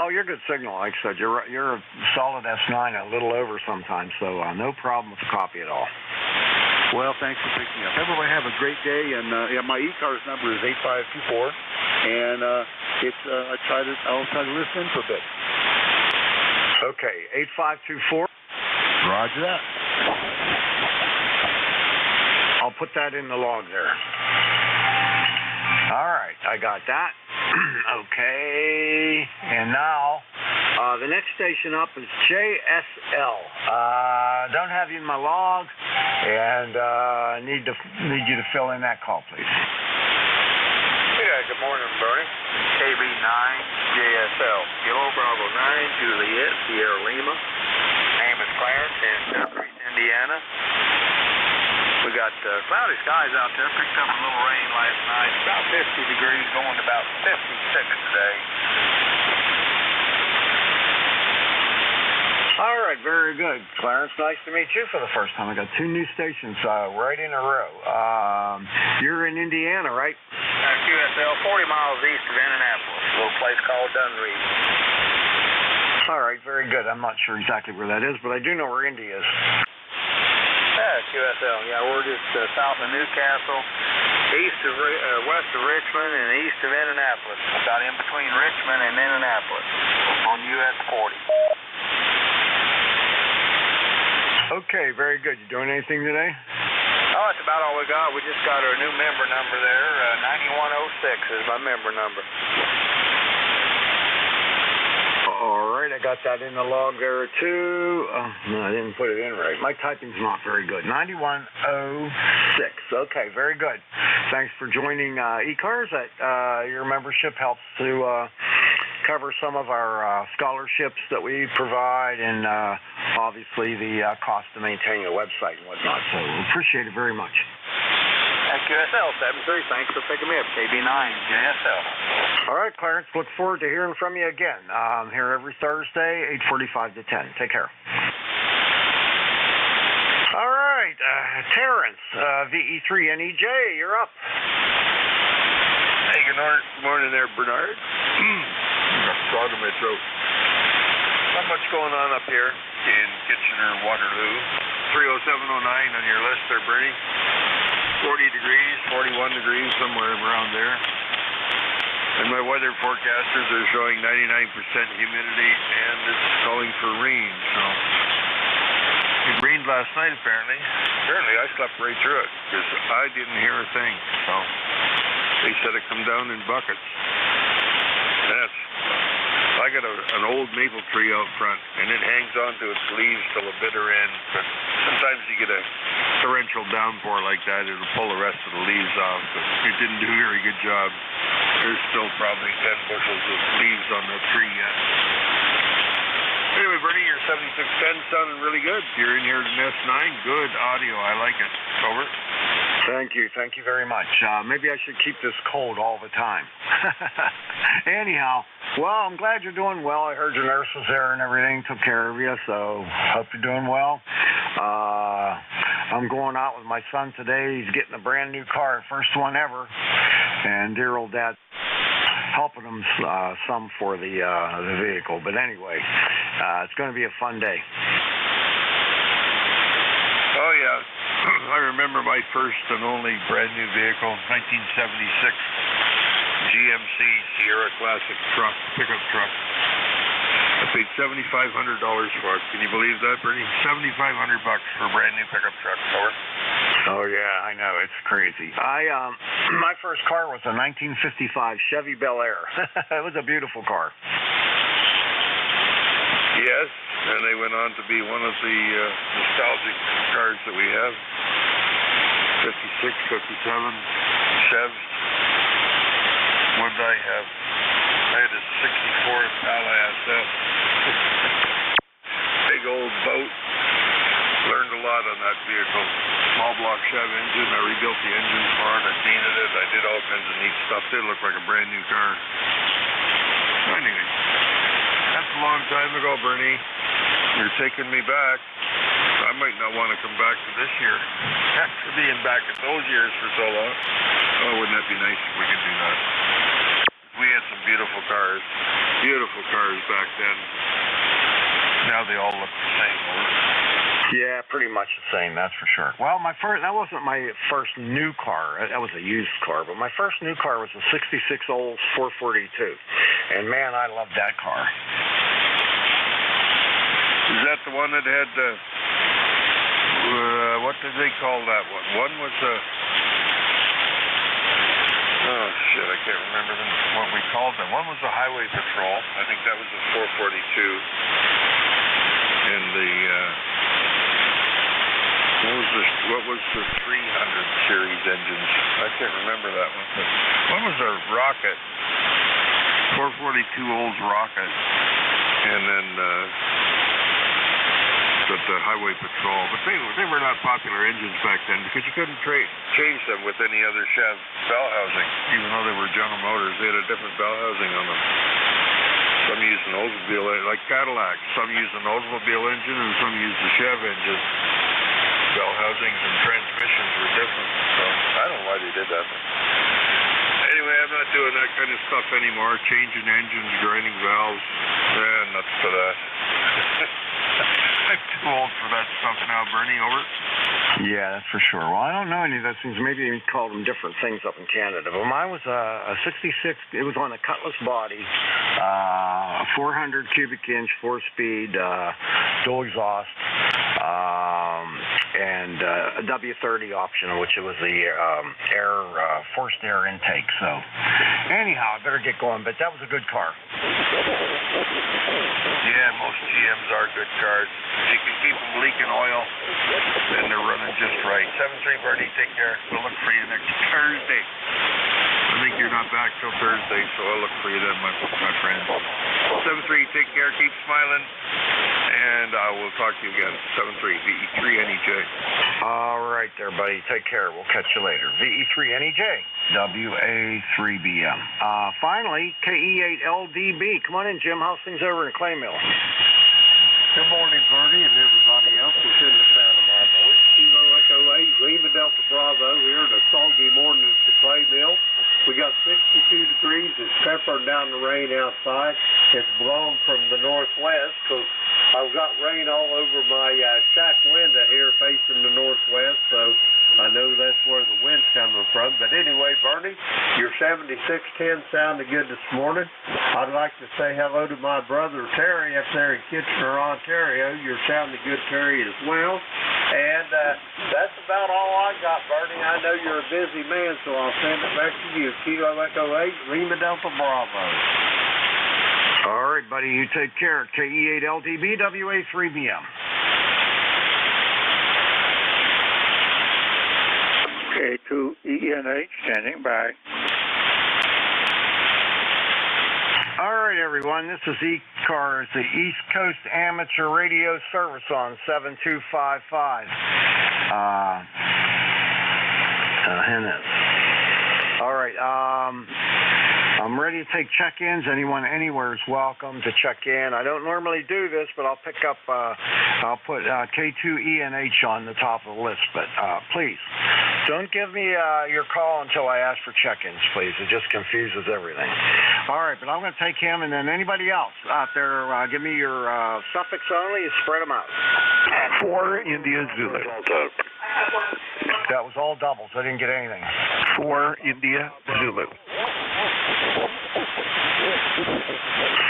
Oh, you're good signal. Like I said, you're a solid S9, a little over sometimes, so no problem with the copy at all. Well, thanks for picking up. Everybody have a great day, and my ECARS number is 8524, and I'll try to listen in for a bit. Okay, 8524. Roger that. I'll put that in the log there. All right, I got that. Okay, and now the next station up is JSL. Don't have you in my log, and need you to fill in that call, please. Yeah, good morning, Bernie. KB9 JSL. Kilo Bravo 9 Juliet Sierra Lima. Name is Clarence in Southeast Indiana. We got cloudy skies out there. Picked up a little rain last night. About 50 degrees, going to about 56 today. All right, very good, Clarence. Nice to meet you for the first time. I got two new stations right in a row. You're in Indiana, right? QSL, 40 miles east of Indianapolis, a little place called Dunreed. All right, very good. I'm not sure exactly where that is, but I do know where Indy is. Yeah, QSL. Yeah, we're just south of Newcastle, west of Richmond, and east of Indianapolis. About in between Richmond and Indianapolis on US 40. Okay, very good. You doing anything today? Oh, that's about all we got. We just got our new member number there. 9106 is my member number. All right, I got that in the log there too. No, I didn't put it in right. My typing's not very good. 9106. Okay, very good. Thanks for joining ECARS. Your membership helps to cover some of our scholarships that we provide, and obviously the cost of maintaining the website and whatnot. So we appreciate it very much. QSL 73, thanks for picking me up. KB9, JSL. All right, Clarence, look forward to hearing from you again. I'm here every Thursday, 8:45 to 10. Take care. All right, Terrence, VE3NEJ, you're up. Hey, good morning there, Bernard. Got frog in my throat. Not much going on up here in Kitchener-Waterloo. 30709 on your list there, Bernie. 40 degrees, 41 degrees, somewhere around there. And my weather forecasters are showing 99% humidity, and it's calling for rain. So it rained last night, apparently. Apparently, I slept right through it because I didn't hear a thing. So they said it come down in buckets. I got an old maple tree out front, and it hangs on to its leaves till the bitter end. But sometimes you get a torrential downpour like that, it'll pull the rest of the leaves off. But it didn't do a very good job. There's still probably 10 bushels of leaves on the tree yet. Anyway, Bernie, your 7610 sounding really good. You're in here at S9. Good audio. I like it. Over. Thank you very much. Maybe I should keep this cold all the time. Anyhow, well, I'm glad you're doing well. I heard your nurse was there and everything, took care of you, so hope you're doing well. I'm going out with my son today. He's getting a brand new car, first one ever, and dear old dad helping him some for the vehicle. But anyway, it's going to be a fun day. Oh, yeah. I remember my first and only brand new vehicle, 1976 GMC Sierra Classic truck, pickup truck. I paid $7,500 for it. Can you believe that, Bernie? $7,500 for a brand new pickup truck. Oh yeah, I know, it's crazy. My first car was a 1955 Chevy Bel Air. It was a beautiful car. Yes, and they went on to be one of the nostalgic cars that we have. 56, 57 Chevs. What did I have? I had a 64 Impala SF. Big old boat. Learned a lot on that vehicle. Small block Chev engine. I rebuilt the engine for it. I painted it. I did all kinds of neat stuff. It looked like a brand new car. Anyway, that's a long time ago, Bernie. You're taking me back. I might not want to come back to this year after being back at those years for so long. Oh, wouldn't that be nice if we could do that? We had some beautiful cars back then. Now they all look the same. Yeah, pretty much the same, that's for sure. Well, that wasn't my first new car. That was a used car. But my first new car was a 66 Olds 442. And, man, I loved that car. Is that the one that had the... what did they call that one? One was a... Oh, shit, I can't remember what we called them. One was a highway patrol. I think that was a 442. And the... What was the 300 series engines? I can't remember that one. But one was a Rocket, 442 Olds Rocket, and then the Highway Patrol. But they were not popular engines back then because you couldn't change them with any other Chev bell housing, even though they were General Motors. They had a different bell housing on them. Some used an Oldsmobile, like Cadillac. Some used an Oldsmobile engine, and some used the Chev engine. Bell housings and transmissions were different, so I don't know why they did that. Anyway, I'm not doing that kind of stuff anymore. Changing engines, grinding valves, nuts to that. I'm too old for that stuff now, Bernie. Over. Yeah, that's for sure. Well, I don't know any of those things. Maybe they called them different things up in Canada. But mine was a 66. It was on a Cutlass body, 400 cubic inch, 4-speed, dual exhaust. and a W30 optional, which was the forced air intake. So anyhow, I better get going, but that was a good car. Yeah, most GMs are good cars. If you can keep them leaking oil, then they're running just right. 7-3, Bernie, take care. We'll look for you next Thursday. I think you're not back till Thursday, so I'll look for you then, my friend. 7-3, take care, keep smiling, and I will talk to you again. 7-3, VE3NEJ. All right there, buddy. Take care. We'll catch you later. VE3NEJ, WA3BM. Finally, KE8LDB. Come on in, Jim. How's things over in Claymill? Good morning, Bernie, and everybody else within the sound of my voice. Kilo Echo 8, Lima Delta Bravo here, the soggy morning at the clay mill. We got 62 degrees. It's peppering down the rain outside. It's blowing from the northwest, because I've got rain all over my shack window here facing the northwest, so I know that's where the wind's coming from. But anyway, Bernie, your 7610 sounded good this morning. I'd like to say hello to my brother Terry up there in Kitchener, Ontario. You're sounding good, Terry, as well. And that's about all I got, Bernie. I know you're a busy man, so I'll send it back to you. Kilo Echo 8, Lima Delta Bravo. All right, buddy. You take care. KE8LDB, WA3BM. K2ENH, standing by. All right, everyone. This is ECARS, the East Coast Amateur Radio Service on 7255. All right. I'm ready to take check-ins. Anyone anywhere is welcome to check in. I don't normally do this, but I'll pick up, I'll put K2ENH on the top of the list. But please, don't give me your call until I ask for check-ins, please. It just confuses everything. All right, but I'm going to take him, and then anybody else out there, give me your suffix only and spread them out. 4 India Zulu. That was all doubles. I didn't get anything. 4 India Zulu.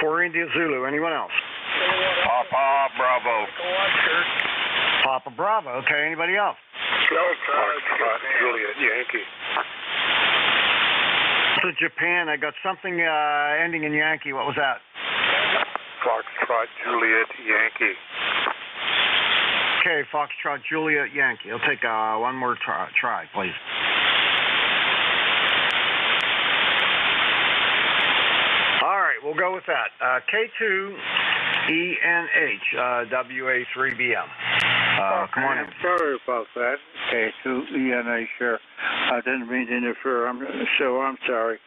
4 India Zulu. Anyone else? Papa Bravo. Papa Bravo. Okay, anybody else? Juliet Yankee. So Japan, I got something ending in Yankee. What was that? Foxtrot Juliet Yankee. Okay, Foxtrot Juliet Yankee. I'll take one more try, please. All right, we'll go with that. K2ENH, WA3BM. Come on in. I'm sorry about that. K2ENH, sure. I didn't mean to interfere, so I'm sorry.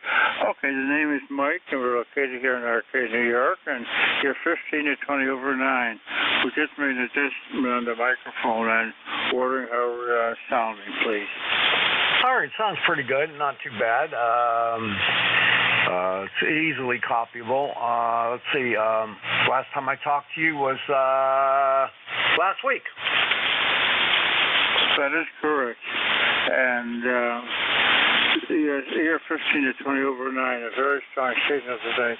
Okay, the name is Mike, and we're located here in Arcade, New York, and you're 15 to 20 over 9. We just made an adjustment on the microphone and wondering how we're sounding, please. All right, sounds pretty good, not too bad. It's easily copyable. Let's see, last time I talked to you was last week. That is correct. And you're 15 to 20 over 9, a very strong signal today.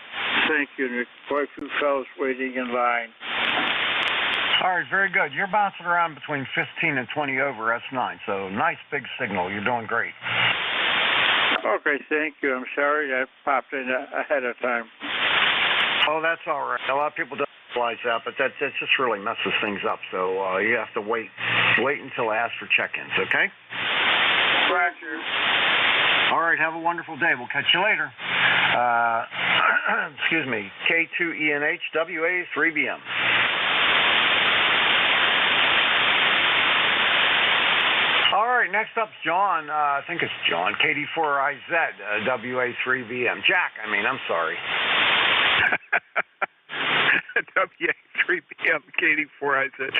Thank you, and quite a few fellows waiting in line. All right, very good. You're bouncing around between 15 and 20 over S9, so nice big signal. You're doing great. Okay, thank you. I'm sorry I popped in ahead of time. Oh, that's all right. A lot of people don't realize that, but that just really messes things up. So you have to wait until I ask for check-ins, okay? Roger. All right, have a wonderful day. We'll catch you later. Excuse me, K2ENH, WA3BM. All right, next up's John. I think it's John, KD4IZ, WA3BM. Jack, I'm sorry. WA3BM, KD4IZ.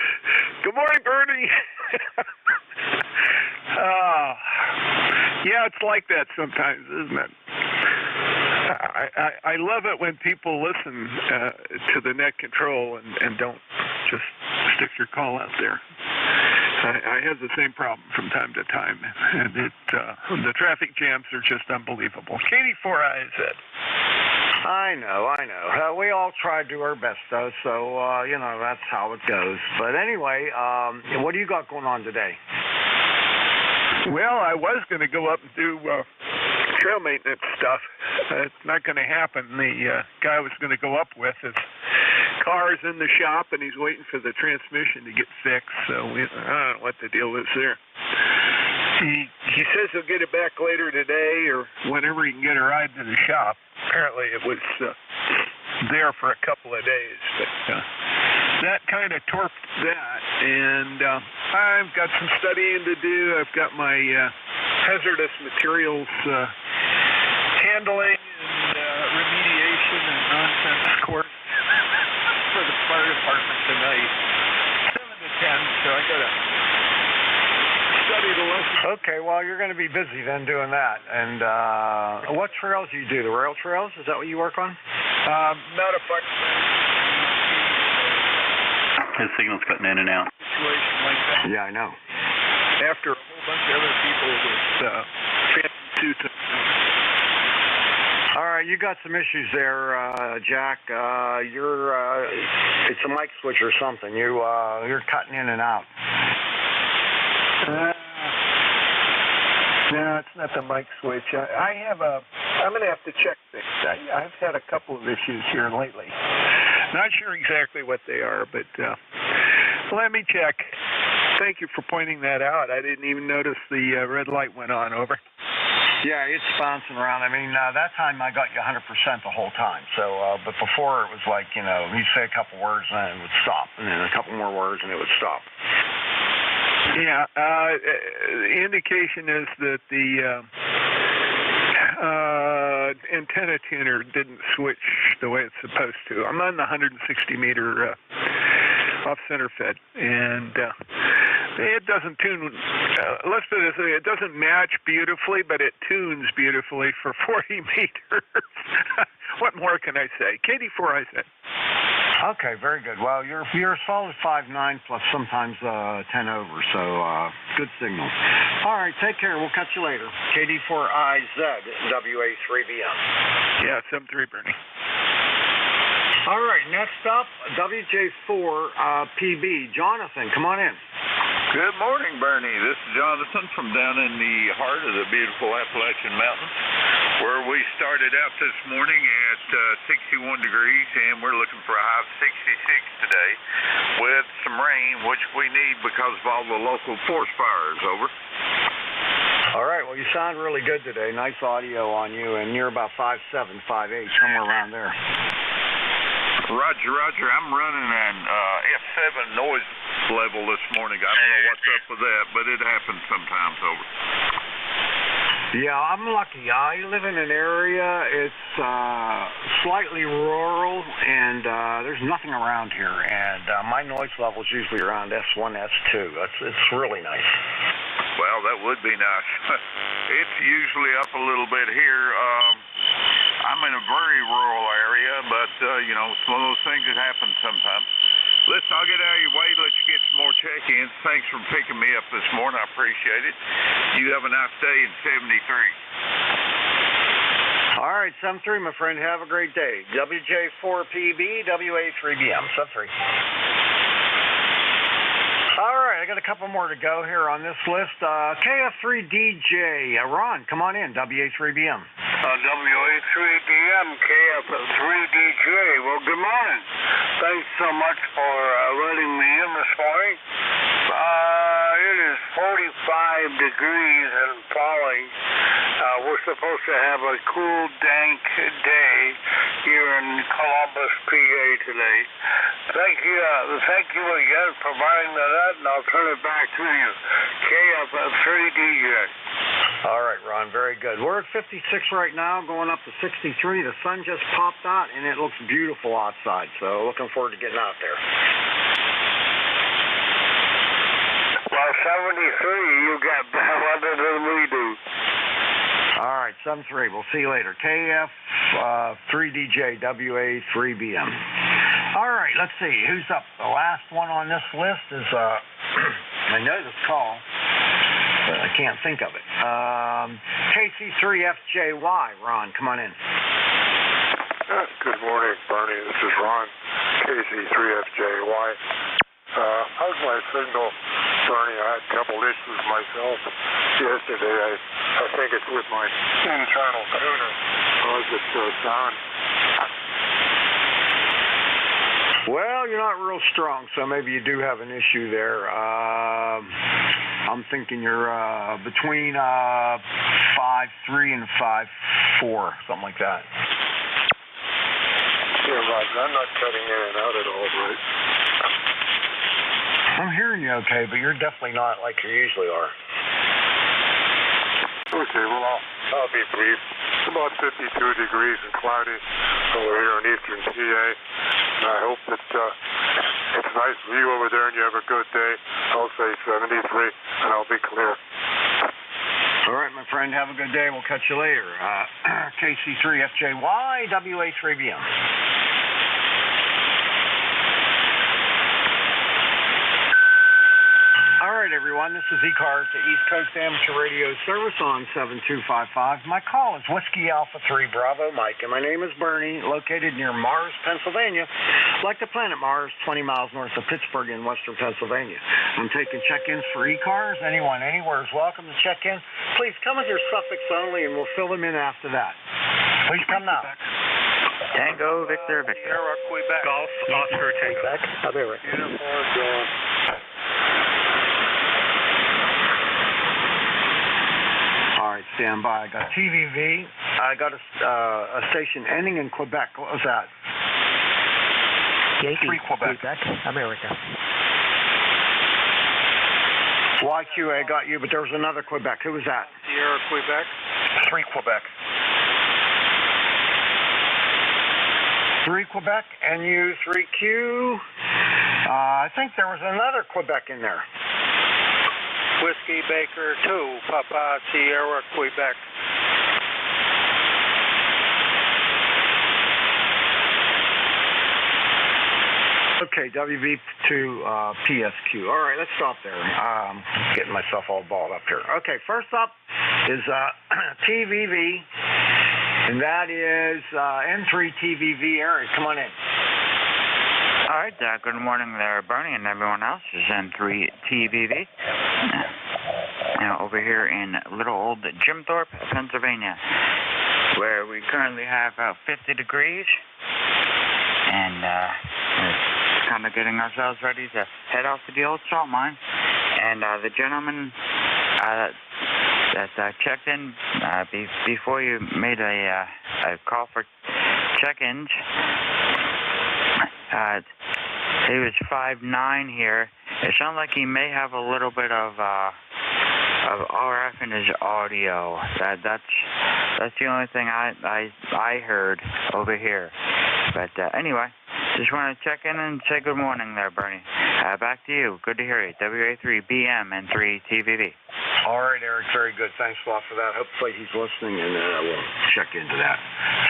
Good morning, Bernie. Yeah, it's like that sometimes, isn't it? I love it when people listen to the net control and don't just stick your call out there. I have the same problem from time to time, and the traffic jams are just unbelievable. KD4IZ. I know. We all try to do our best, though, so, that's how it goes. But anyway, what do you got going on today? Well, I was going to go up and do trail maintenance stuff. It's not going to happen. The guy I was going to go up with, his car's in the shop, and he's waiting for the transmission to get fixed, so I don't know what the deal is there. He says he'll get it back later today or whenever he can get a ride to the shop. Apparently it was there for a couple of days, but that kind of torped that, and I've got some studying to do. I've got my hazardous materials handling and remediation and nonsense course for the fire department tonight, 7 to 10, so I got to study the lesson. Okay, well, you're going to be busy then doing that. And what trails do you do? The rail trails? Is that what you work on? Not a fire. His signal's cutting in and out. Situation like that. Yeah, I know. After a whole bunch of other people with fancy suits. All right, you got some issues there, Jack. It's a mic switch or something. You're cutting in and out. No, it's not the mic switch. I'm going to have to check things. I've had a couple of issues here lately. Not sure exactly what they are, but let me check. Thank you for pointing that out. I didn't even notice the red light went on. Over. Yeah, it's bouncing around. I mean, that time I got you 100% the whole time. So, but before it was like, you'd say a couple words and then it would stop, and then a couple more words and it would stop. Yeah, the indication is that the antenna tuner didn't switch the way it's supposed to. I'm on the 160-meter off-center fed, and it doesn't tune. Let's put it this way: it doesn't match beautifully, but it tunes beautifully for 40 meters. What more can I say? KD4, I said. Okay, very good. Well, you're a solid 5.9 plus sometimes 10 over, so good signal. All right, take care. We'll catch you later. KD4IZ, WA3BM. Yeah, 7-3, Bernie. All right, next up, WJ4 PB. Jonathan, come on in. Good morning, Bernie. This is Jonathan from down in the heart of the beautiful Appalachian Mountains, where we started out this morning at 61 degrees, and we're looking for a high of 66 today with some rain, which we need because of all the local forest fires. Over. All right, well, you sound really good today. Nice audio on you, and you're about 5'7", 5'8", somewhere around there. Roger. I'm running an F7 noise level this morning. I don't know what's up with that, but it happens sometimes. Over. Yeah, I'm lucky. I live in an area, it's slightly rural, and there's nothing around here. And my noise level is usually around S1, S2. It's really nice. Well, that would be nice. It's usually up a little bit here. I'm in a very rural area, but, it's one of those things that happen sometimes. Listen, I'll get out of your way. Let's get some more check-ins. Thanks for picking me up this morning. I appreciate it. You have a nice day in 73. All right, 7-3, my friend. Have a great day. WJ4PB, WA3BM, 7-3. All right, I got a couple more to go here on this list. KF3DJ, Ron, come on in, WA3BM. WA3BM, KF3DJ. Well, good morning. Thanks so much for letting me in this morning. It is 45 degrees and falling. We're supposed to have a cool, dank day here in Columbus, PA today. Thank you again for providing that, and I'll turn it back to you. KF3DJ. All right, Ron, very good. We're at 56 right now, going up to 63. The sun just popped out, and it looks beautiful outside, so looking forward to getting out there. Well, 73, you got better weather than we do. All right, 7-3. We'll see you later. KF3DJ, WA3BM. All right, let's see. Who's up? The last one on this list is, I know this call, but I can't think of it. KC3FJY. Ron, come on in. Good morning, Bernie. This is Ron, KC3FJY. How's my signal, Bernie? I had a couple issues myself yesterday. I think it's with my internal tuner. How's it sound? Well, you're not real strong, so maybe you do have an issue there. I'm thinking you're between 5.3 and 5.4, something like that. Yeah, Roger, I'm not cutting in and out at all, right? I'm hearing you okay, but you're definitely not like you usually are. Okay, well, I'll be brief. It's about 52 degrees and cloudy over here in eastern PA, and I hope that it's nice for you over there and you have a good day. I'll say 73, and I'll be clear. All right, my friend, have a good day. We'll catch you later. KC3FJY, WA3BM. All right, everyone, this is ECARS, the East Coast Amateur Radio Service on 7255. My call is Whiskey Alpha 3 Bravo Mike, and my name is Bernie, located near Mars, Pennsylvania, like the planet Mars, 20 miles north of Pittsburgh in western Pennsylvania. I'm taking check-ins for ECARS. Anyone, anywhere is welcome to check in. Please come with your suffix only, and we'll fill them in after that. Please come now. Tango, Victor, Victor. Sierra, Quebec. Golf, Oscar, Tango. Quebec. I'll be right. Uniform, Dawn. All right, stand by. I got TVV. I got a station ending in Quebec. What was that? Yankee, Quebec. America. YQA got you, but there was another Quebec. Who was that? Sierra, Quebec. 3 Quebec. 3 Quebec, NU 3Q. I think there was another Quebec in there. Whiskey Baker 2, Papa Sierra, Quebec. Okay, WV2 PSQ. All right, let's stop there. Getting myself all balled up here. Okay, first up is TVV, and that is N3 TVV. Eric, come on in. All right, good morning there, Bernie, and everyone else. This is N3 TVV. Over here in little old Jim Thorpe, Pennsylvania, where we currently have 50 degrees, and kind of getting ourselves ready to head off to the old salt mine. And the gentleman that checked in before you made a call for check-ins, he was 5'9" here. It sounds like he may have a little bit of RF in his audio. That's the only thing I heard over here. But anyway, just want to check in and say good morning there, Bernie. Back to you. Good to hear you. WA3BM and 3 TVV. All right, Eric. Very good. Thanks a lot for that. Hopefully he's listening, and we'll check into that.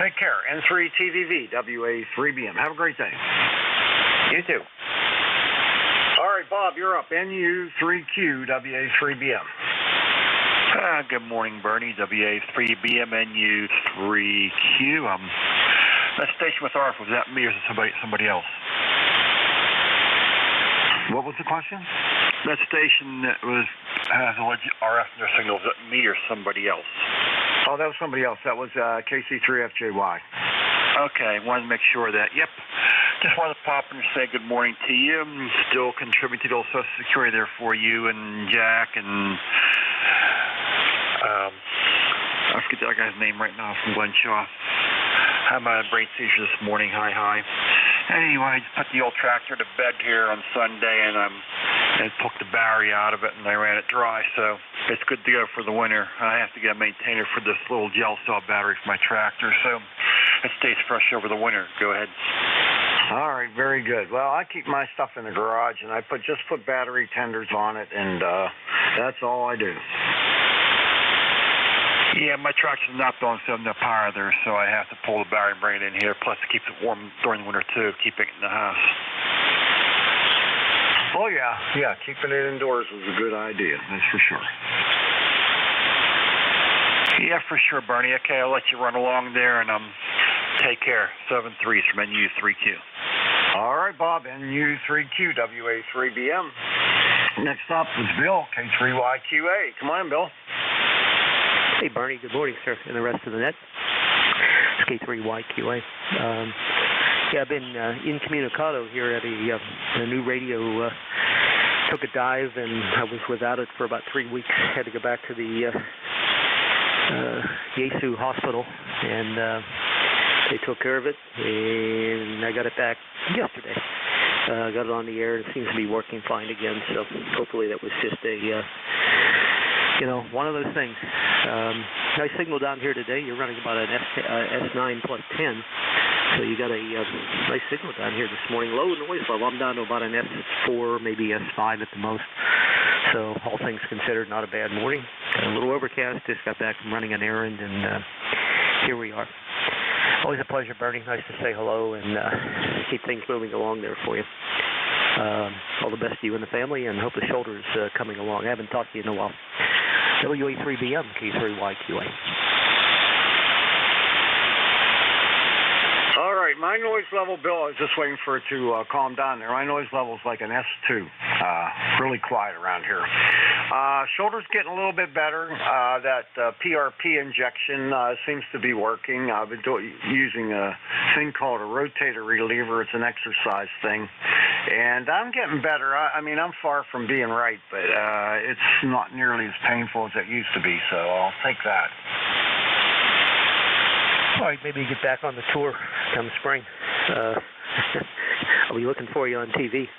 Take care. N3 TVV, WA3BM. Have a great day. You too. All right, Bob, you're up. NU3Q, WA3BM. Good morning, Bernie. WA3BM, NU3Q. That station with RF, was that me or is it somebody else? What was the question? That station that has a legit RF in their signal, is that me or somebody else? Oh, that was somebody else. That was KC3FJY. Okay, wanted to make sure that, yep. Just wanted to pop in and say good morning to you. Still contributing to Social Security there for you and Jack and I forget the other guy's name right now from Glenshaw. Had my brain seizure this morning. Hi. Anyway, I just put the old tractor to bed here on Sunday, and I took the battery out of it, and I ran it dry, so it's good to go for the winter. I have to get a maintainer for this little gel cell battery for my tractor, so it stays fresh over the winter. Go ahead. All right, very good. Well, I keep my stuff in the garage, and I just put battery tenders on it, and that's all I do. Yeah, my tractor's not on 7 power there, so I have to pull the battery and bring it in here. Plus, it keeps it warm during the winter, too, keeping it in the house. Oh, yeah, keeping it indoors is a good idea, that's for sure. Yeah, for sure, Bernie. Okay, I'll let you run along there, and Take care. 7-3 from NU3Q. All right, Bob, NU3Q, WA3BM. Next up is Bill, K3YQA. Come on, Bill. Hey, Bernie. Good morning, sir, and the rest of the net. It's K3YQA. Yeah, I've been incommunicado here at a new radio. Took a dive, and I was without it for about 3 weeks. Had to go back to the Yesu Hospital, and they took care of it, and I got it back yesterday. Got it on the air, and it seems to be working fine again, so hopefully that was just a, one of those things. Nice signal down here today. You're running about an S9 plus 10, so you got a nice signal down here this morning. Low noise level. I'm down to about an S4, maybe S5 at the most. So all things considered, not a bad morning. A little overcast. Just got back from running an errand, and here we are. Always a pleasure, Bernie. Nice to say hello and keep things moving along there for you. All the best to you and the family, and hope the shoulder's coming along. I haven't talked to you in a while. WA3BM, K3YQA. All right, my noise level, Bill, I was just waiting for it to calm down there. My noise level is like an S2. Really quiet around here. Shoulder's getting a little bit better. That PRP injection seems to be working. I've been using a thing called a rotator reliever. It's an exercise thing. And I'm getting better. I mean, I'm far from being right, but it's not nearly as painful as it used to be, so I'll take that. All right, maybe you get back on the tour come spring. I'll be looking for you on TV.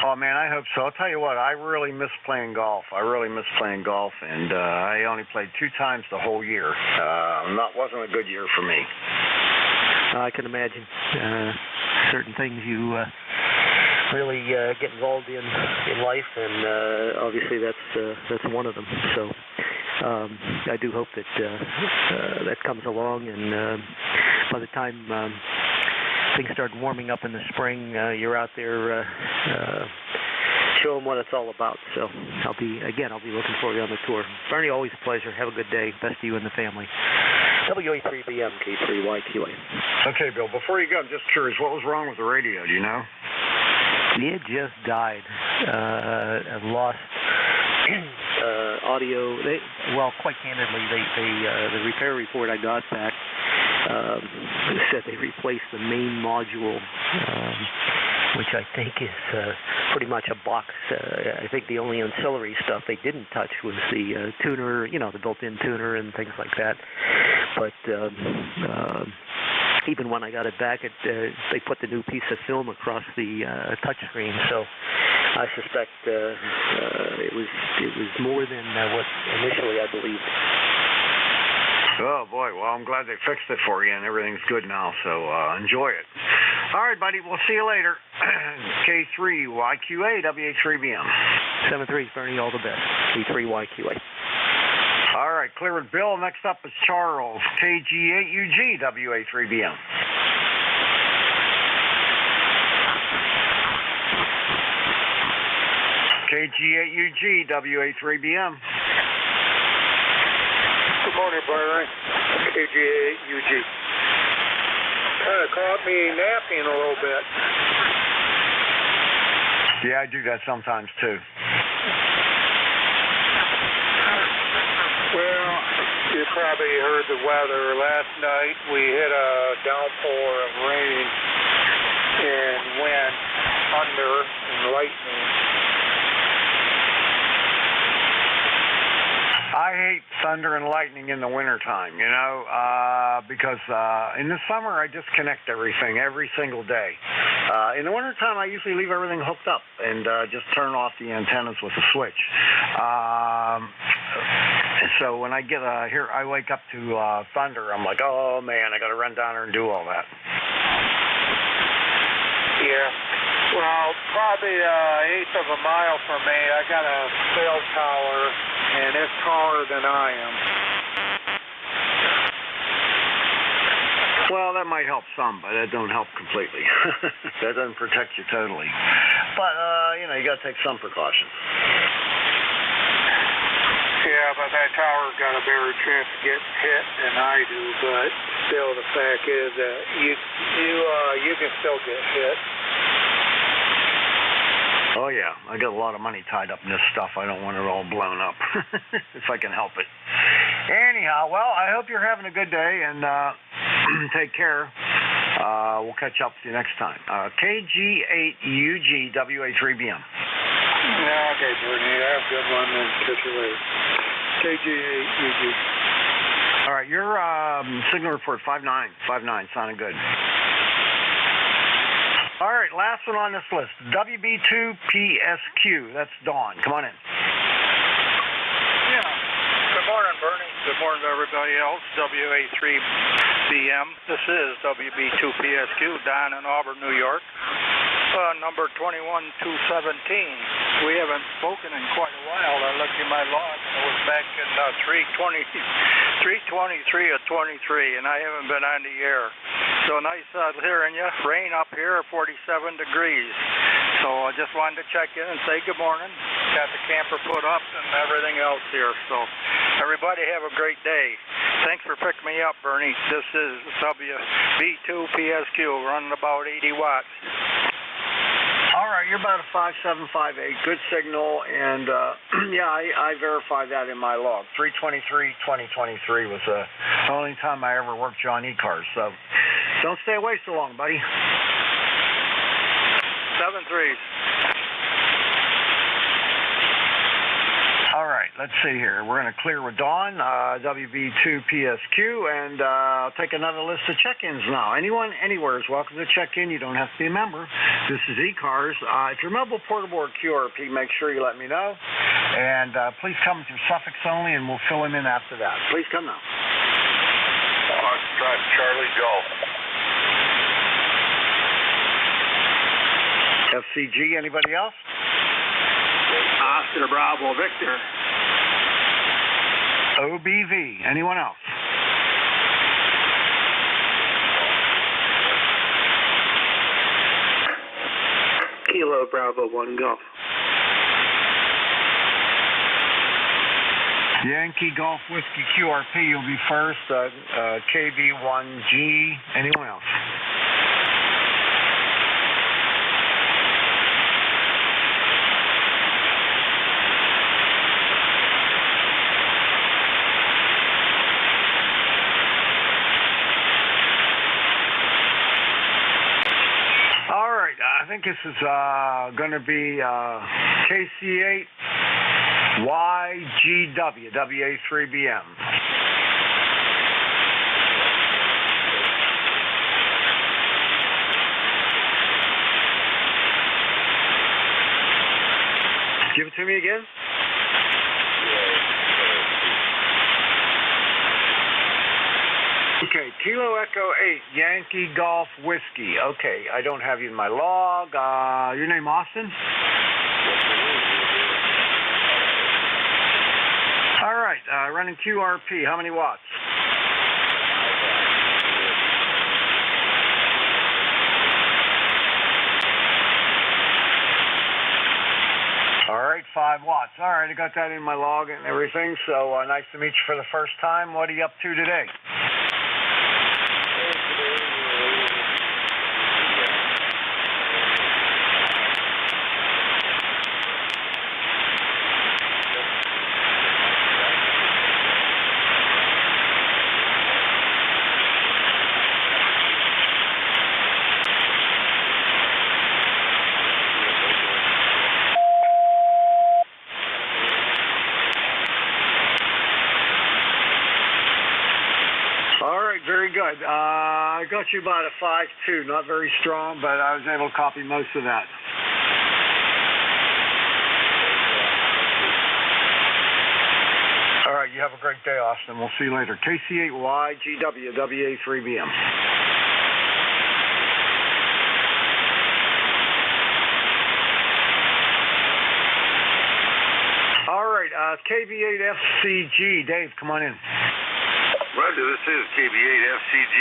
Oh, man, I hope so. I'll tell you what, I really miss playing golf. And I only played 2 times the whole year. Wasn't a good year for me. I can imagine. Certain things you really get involved in life, and obviously that's one of them. So I do hope that that comes along, and by the time things start warming up in the spring, you're out there show them what it's all about. So I'll be looking for you on the tour. Bernie, always a pleasure. Have a good day. Best to you and the family. WA3BM, K3YQA. Okay, Bill, before you go, I'm just curious, what was wrong with the radio? Do you know? It just died. I've lost audio. Quite candidly, the repair report I got back said they replaced the main module, which I think is pretty much a box. I think the only ancillary stuff they didn't touch was the tuner, the built-in tuner and things like that. But even when I got it back, they put the new piece of film across the touch screen. So I suspect it was more than what initially I believed. Oh, boy. Well, I'm glad they fixed it for you, and everything's good now, so enjoy it. All right, buddy. We'll see you later. K3YQA, WA3BM. 7-3, Bernie. All the best. K3YQA. All right, clear with Bill. Next up is Charles, KG8UG, WA3BM. KG8UG, WA3BM. Good morning, Bernie. KG8UG. Kind of caught me napping a little bit. Yeah, I do that sometimes, too. Well, you probably heard the weather. Last night we hit a downpour of rain and wind, thunder, and lightning. I hate thunder and lightning in the wintertime, because in the summer I disconnect everything every single day. In the wintertime I usually leave everything hooked up and just turn off the antennas with a switch. So when I get I wake up to thunder, I'm like, oh man, I got to run down there and do all that. Yeah. Well, probably an eighth of a mile from me, I got a cell tower, and it's taller than I am. Well, that might help some, but that don't help completely. That doesn't protect you totally. But, you got to take some precautions. Yeah, but that tower got a better chance of getting hit than I do, but still the fact is that you can still get hit. Oh, yeah. I got a lot of money tied up in this stuff. I don't want it all blown up if I can help it. Anyhow, well, I hope you're having a good day, and take care. We'll catch up with you next time. KG8UG WA3BM. Yeah, okay, Bernie. Have a good one, and catch you later. KG8UG. All right, your signal report 59. Sounding good. All right, last one on this list, WB2PSQ. That's Dawn. Come on in. Yeah. Good morning, Bernie. Good morning to everybody else. WA3BM. This is WB2PSQ, Don in Auburn, New York. Number 21217. We haven't spoken in quite a while. I looked in my log, and it was back in 323 of 23, and I haven't been on the air. So nice hearing you. Rain up here, 47 degrees. So I just wanted to check in and say good morning. Got the camper put up and everything else here. So everybody have a great day. Thanks for picking me up, Bernie. This is WB2PSQ running about 80 watts. All right, you're about a 5758. Good signal, and yeah, I verified that in my log. 3/23/2023 was the only time I ever worked you on ECARS. So don't stay away so long, buddy. 7-3. All right, let's see here. We're going to clear with Dawn, WB2PSQ, and I'll take another list of check-ins now. Anyone, anywhere is welcome to check in. You don't have to be a member. This is ECARS. If you're mobile, portable, or QRP, make sure you let me know. And please come with your suffix only, and we'll fill him in after that. Please come now. Foxtrot Charlie Golf. FCG, anybody else? Oscar Bravo Victor. OBV, anyone else? Kilo Bravo 1 Golf. Yankee Golf Whiskey QRP, you'll be first. KB1G, anyone else? I think this is going to be KC8YGW, WA3BM. Give it to me again. Okay, Kilo Echo 8, Yankee Golf Whiskey. Okay, I don't have you in my log. Your name, Austin? All right, running QRP. How many watts? All right, 5 watts. All right, I got that in my log and everything, so nice to meet you for the first time. What are you up to today? Very good. I got you about a 5.2, not very strong, but I was able to copy most of that. All right, you have a great day, Austin. We'll see you later. KC8YGW, WA3BM. All right, KB8FCG. Dave, come on in. Roger, this is KB8FCG.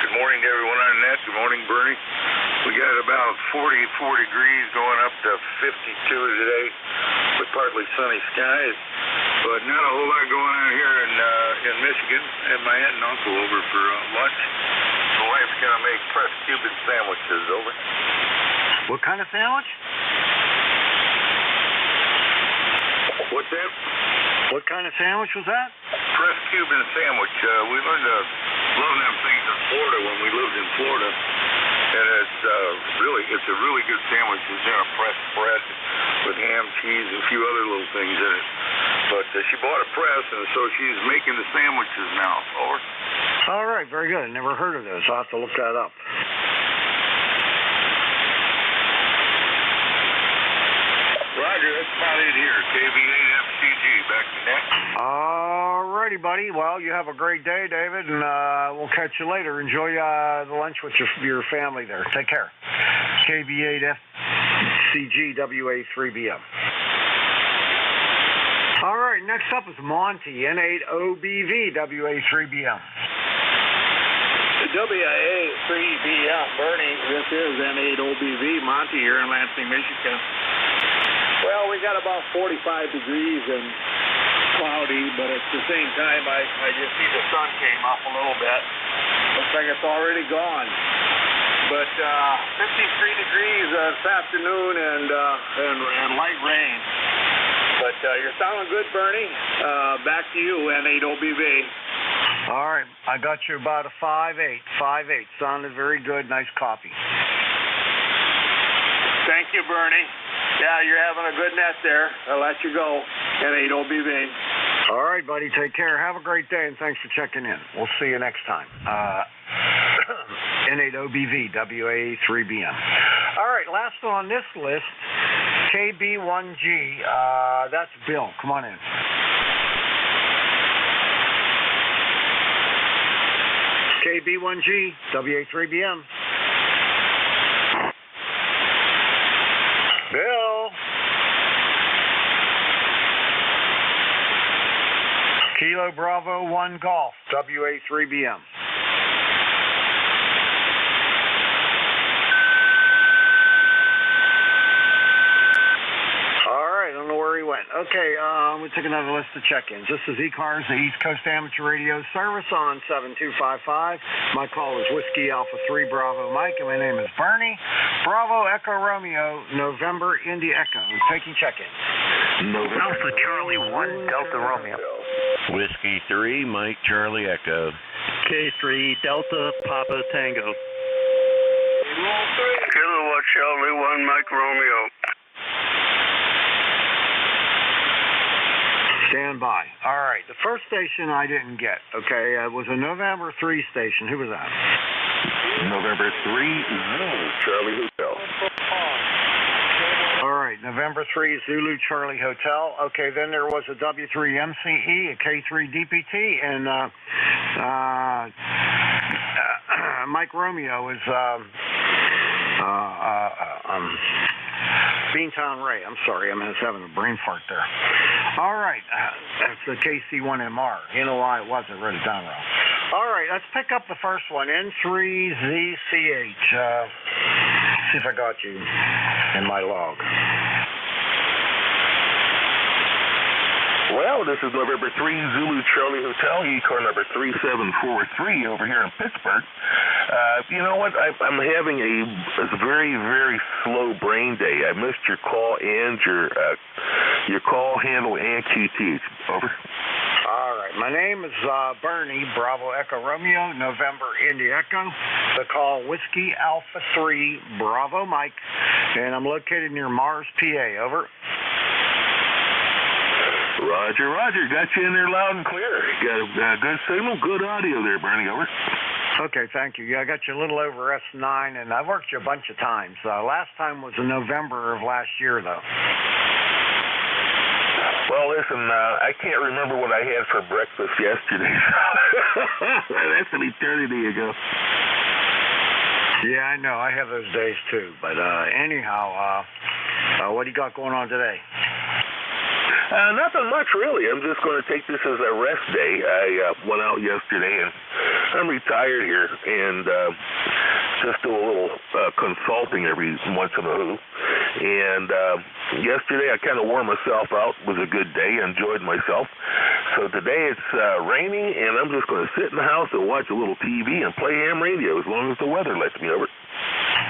Good morning to everyone on net. Good morning, Bernie. We got about 44 degrees going up to 52 today with partly sunny skies. but not a whole lot going on here in Michigan. I had my aunt and uncle over for lunch. My wife's going to make pressed Cuban sandwiches, over. What kind of sandwich? What's that? What kind of sandwich was that? Pressed Cuban sandwich. We learned to love them things in Florida when we lived in Florida. And it's a really good sandwich. It's in a pressed bread with ham, cheese, and a few other little things in it. But she bought a press, and so she's making the sandwiches now. Over. All right, very good. Never heard of those. I'll have to look that up. Roger, that's about it here. KV8FCG, back to net. All righty, buddy. Well, you have a great day, David, and we'll catch you later. Enjoy the lunch with your family there. Take care. KV8FCG, WA3BM. All right, next up is Monty, N8OBV, WA3BM. WA3BM, Bernie, this is N8OBV, Monty here in Lansing, Michigan. Well, we got about 45 degrees and cloudy, but at the same time, I just see the sun came up a little bit. Looks like it's already gone. But 53 degrees this afternoon and light rain. But you're sounding good, Bernie. Back to you, N8OBV. All right, I got you about a 5.8. 5.8. Sounded very good. Nice copy. Thank you, Bernie. Yeah, you're having a good net there. I'll let you go. N8OBV. All right, buddy. Take care. Have a great day, and thanks for checking in. We'll see you next time. N8OBV, WA3BM. All right, last one on this list, KB1G. That's Bill. Come on in. KB1G, WA3BM. Bill. Kilo Bravo 1 Golf, WA3BM. All right, I don't know where he went. Okay, we took another list of check-ins. This is ECARS, the East Coast Amateur Radio Service on 7255. My call is Whiskey Alpha 3 Bravo Mike, and my name is Bernie. Bravo Echo Romeo, November Indy Echo. Taking check-ins. Alpha Charlie 1 Delta Romeo. Whiskey 3 Mike Charlie Echo. K3 Delta Papa Tango. Kilowatt Charlie 1 Mike Romeo. Stand by. All right, the first station I didn't get, okay, was a November 3 station. Who was that? November 3 Zulu Charlie Hotel. All right, November 3 Zulu Charlie Hotel. Okay, then there was a W3 MCE, a K3 DPT, and Mike Romeo is Beantown Ray. I'm sorry, I was having a brain fart there. All right, that's the KC1MR. You know why it was? I wrote it down wrong. All right, let's pick up the first one, N3ZCH. See if I got you in my log. Well, this is November 3 Zulu Charlie Hotel, ECAR number 3743 over here in Pittsburgh. You know what? I'm having a very, very slow brain day. I missed your call and your call handle and QT. Over. All right. My name is Bernie, Bravo Echo Romeo, November Indy Echo. The call Whiskey Alpha 3, Bravo Mike, and I'm located near Mars, PA. Over. Roger, Roger. Got you in there loud and clear. Got a good signal, good audio there, Bernie. Over. Okay, thank you. Yeah, I got you a little over S9, and I've worked you a bunch of times. Last time was in November of last year, though. Well, listen, I can't remember what I had for breakfast yesterday. That's an eternity ago. Yeah, I know. I have those days, too. But anyhow, what do you got going on today? Nothing much, really. I'm just going to take this as a rest day. I went out yesterday, and I'm retired here, and just do a little consulting every once in a while. And yesterday I kind of wore myself out. It was a good day. I enjoyed myself. So today it's rainy, and I'm just going to sit in the house and watch a little TV and play ham radio as long as the weather lets me over.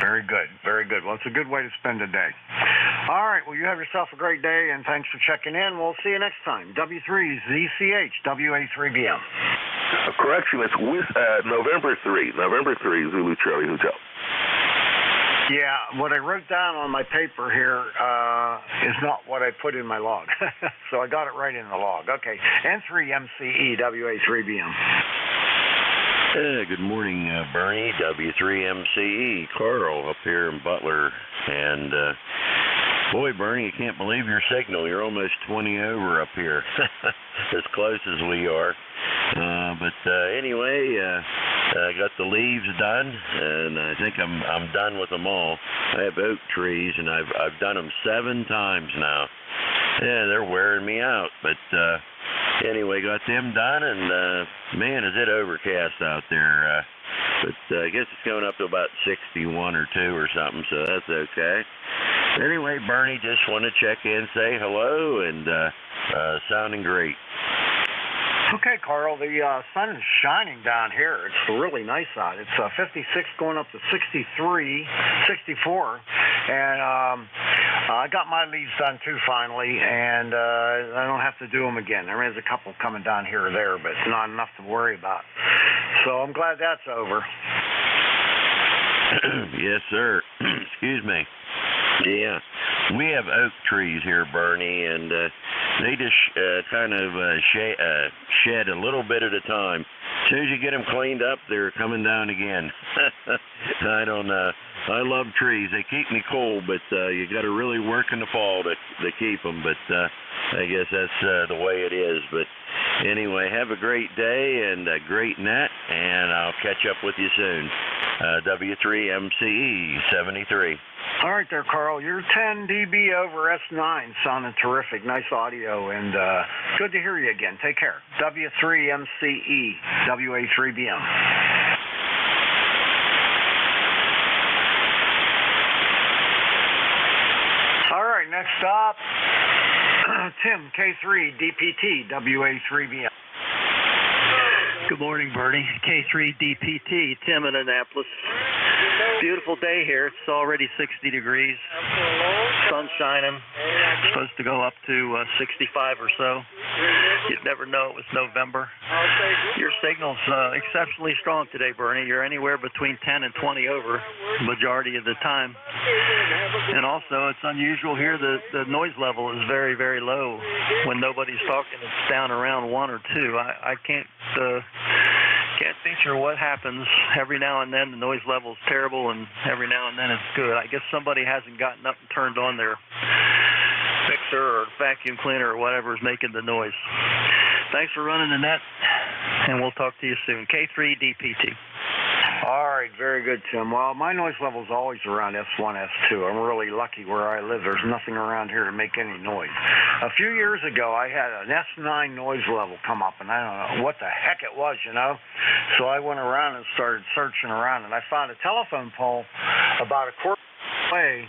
Very good, very good. Well, it's a good way to spend a day. All right, well, you have yourself a great day, and thanks for checking in. We'll see you next time. W3ZCH, WA3BM. Correction, it's with November 3, Zulu Charlie Hotel. Yeah, what I wrote down on my paper here is not what I put in my log. So I got it right in the log. Okay, N3MCE, WA3BM. Good morning, Bernie. W3MCE, Carl up here in Butler. And, boy, Bernie, you can't believe your signal. You're almost 20 over up here, as close as we are. But anyway, I got the leaves done, and I think I'm done with them all. I have oak trees, and I've done them 7 times now. Yeah, they're wearing me out, but anyway, got them done, and man, is it overcast out there. But I guess it's going up to about 61 or 2 or something, so that's okay. Anyway, Bernie, just want to check in, say hello, and sounding great. Okay, Carl, the sun is shining down here. It's really nice out. It's 56 going up to 63, 64. And I got my leaves done, too, finally, and I don't have to do them again. There is a couple coming down here or there, but it's not enough to worry about. So I'm glad that's over. Yes, sir. Excuse me. Yeah, we have oak trees here, Bernie, and they just kind of shed a little bit at a time. As soon as you get them cleaned up, they're coming down again. I don't know. I love trees. They keep me cool, but you got to really work in the fall to keep them. But I guess that's the way it is. But anyway, have a great day and a great net, and I'll catch up with you soon. W3MCE 73. All right there, Carl. You're 10 dB over S9. Sounding terrific. Nice audio, and good to hear you again. Take care. W3MCE, WA3BM. All right, next up, Tim, K3, DPT, WA3BM. Good morning, Bernie. K3 DPT, Tim in Annapolis. Beautiful day here. It's already 60 degrees. Sun's shining. Supposed to go up to 65 or so. You'd never know it was November. Your signal's exceptionally strong today, Bernie. You're anywhere between 10 and 20 over majority of the time. And also, it's unusual here. The noise level is very, very low. When nobody's talking, it's down around 1 or 2. I can't picture what happens. Every now and then the noise level is terrible, and every now and then it's good. I guess somebody hasn't gotten up and turned on their mixer or vacuum cleaner or whatever is making the noise. Thanks for running the net, and we'll talk to you soon. K3 DPT. All right, very good, Tim. Well, my noise level is always around S1, S2. I'm really lucky where I live. There's nothing around here to make any noise. A few years ago, I had an S9 noise level come up, and I don't know what the heck it was, you know. So I went around and started searching around, and I found a telephone pole about a quarter away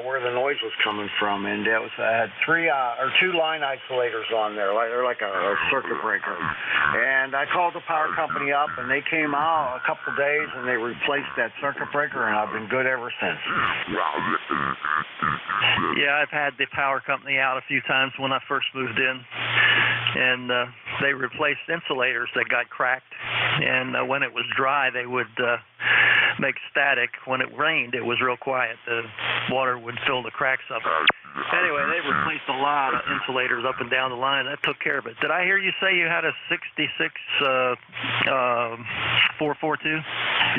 where the noise was coming from, and it was had 2 line isolators on there, they're like a circuit breaker. And I called the power company up, and they came out a couple of days, and they replaced that circuit breaker, and I've been good ever since. Yeah, I've had the power company out a few times when I first moved in, and they replaced insulators that got cracked, and when it was dry, they would make static. When it rained, it was real quiet. The water would fill the cracks up. Anyway, they replaced a lot of insulators up and down the line. That took care of it. Did I hear you say you had a 66 442?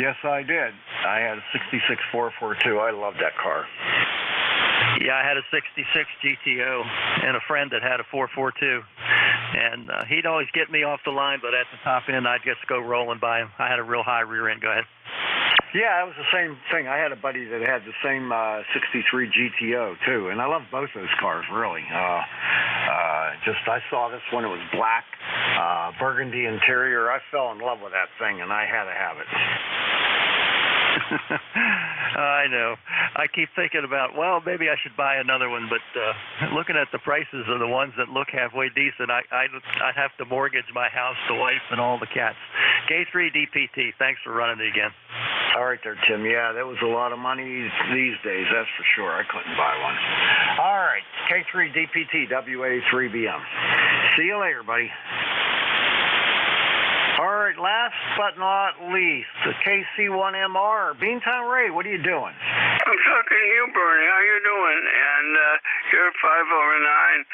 Yes, I did. I had a 66 442. I love that car. Yeah, I had a 66 GTO and a friend that had a 442. And he'd always get me off the line, but at the top end, I'd just go rolling by him. I had a real high rear end. Go ahead. Yeah, it was the same thing. I had a buddy that had the same 63 GTO, too, and I love both those cars, really. I saw this one. It was black, burgundy interior. I fell in love with that thing, and I had to have it. I know. I keep thinking about, well, maybe I should buy another one, but looking at the prices of the ones that look halfway decent, I'd have to mortgage my house, the wife, and all the cats. K3DPT, thanks for running it again. All right there, Tim. Yeah, that was a lot of money these days, that's for sure. I couldn't buy one. All right, K3DPT, WA3BM. See you later, buddy. All right, last but not least, the KC1MR. Beantown Ray, what are you doing? I'm talking to you, Bernie. How you doing? And you're 509.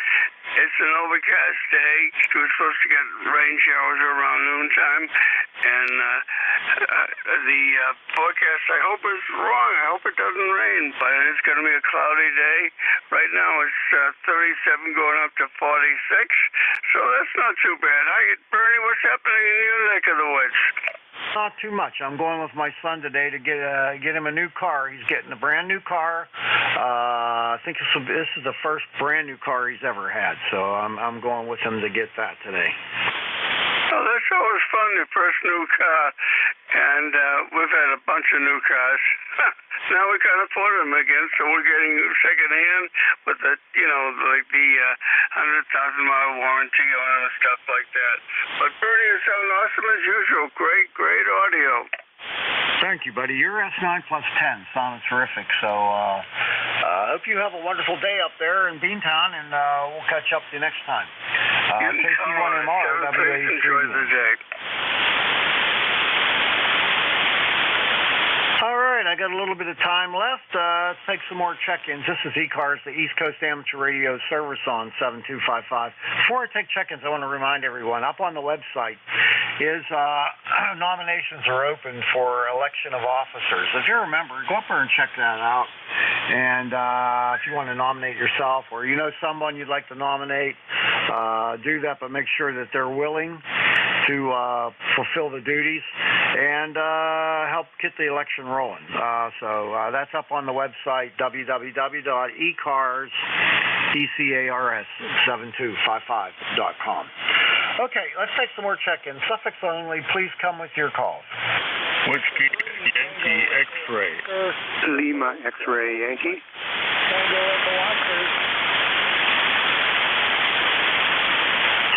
It's an overcast day. We're supposed to get rain showers around noontime. And the forecast, I hope is wrong. I hope it doesn't rain. But it's going to be a cloudy day. Right now it's 37 going up to 46. So that's not too bad. Bernie, what's happening in your neck of the woods? Not too much. I'm going with my son today to get him a new car. He's getting a brand new car. I think this is the first brand new car he's ever had. So I'm going with him to get that today. Oh, that's always fun, your first new car. And we've had a bunch of new cars. Now we can't afford them again, so we're getting secondhand with the, like the 100,000-mile warranty on them and stuff like that. But Bernie, you sound awesome as usual. Great audio. Thank you, buddy. Your S9 plus 10 sounded terrific. So I hope you have a wonderful day up there in Beantown, and we'll catch up to you next time. KC1MR, WA3. Enjoy the day. All right, I got a little bit of time left. Let's take some more check-ins. This is ECARS, the East Coast Amateur Radio Service on 7255. Before I take check-ins, I want to remind everyone, up on the website is nominations are open for election of officers. If you remember, go up there and check that out. And if you want to nominate yourself or you know someone you'd like to nominate, do that, but make sure that they're willing to fulfill the duties and help get the election rolling. So that's up on the website, www.ECARS7255.com. Okay, let's take some more check-ins. Suffix only, please come with your calls. Whiskey Yankee X-ray. Lima X-ray Yankee.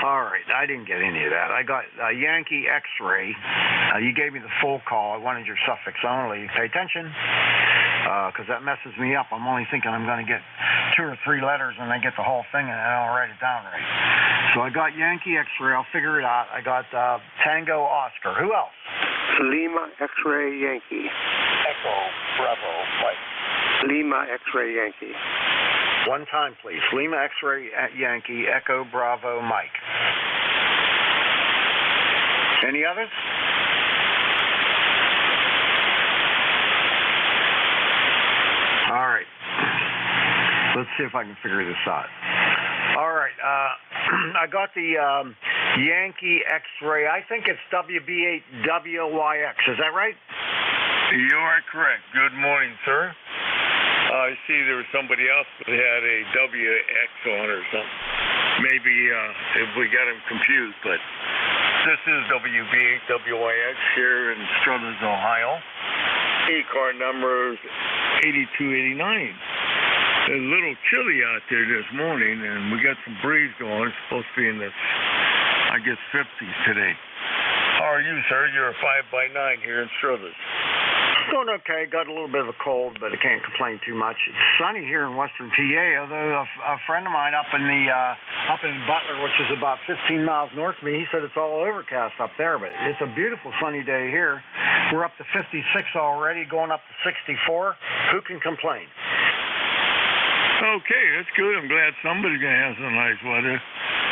All right, I didn't get any of that. I got Yankee X-ray. You gave me the full call. I wanted your suffix only. Pay attention, because that messes me up. I'm only thinking I'm going to get 2 or 3 letters, and I get the whole thing, and I don't write it down right. So I got Yankee X-ray. I'll figure it out. I got Tango Oscar. Who else? Lima X-ray Yankee. Echo Bravo Mike. Lima X-ray Yankee. One time, please. Lima X-ray Yankee, Echo Bravo Mike. Any others? All right. Let's see if I can figure this out. All right. I got the Yankee X-ray. I think it's WB8WYX. Is that right? You are correct. Good morning, sir. I see there was somebody else that had a WX on or something. Maybe if we got him confused, but this is WB8WYX here in Struthers, Ohio. ECAR number is 8289. It's a little chilly out there this morning, and we got some breeze going. It's supposed to be in the, I guess, 50s today. How are you, sir? You're a 5x9 here in Struthers. Doing okay. Got a little bit of a cold, but I can't complain too much. It's sunny here in western PA, although a friend of mine up in Butler, which is about 15 miles north of me, he said it's all overcast up there, but it's a beautiful sunny day here. We're up to 56 already, going up to 64. Who can complain? Okay, that's good. I'm glad somebody's going to have some nice weather.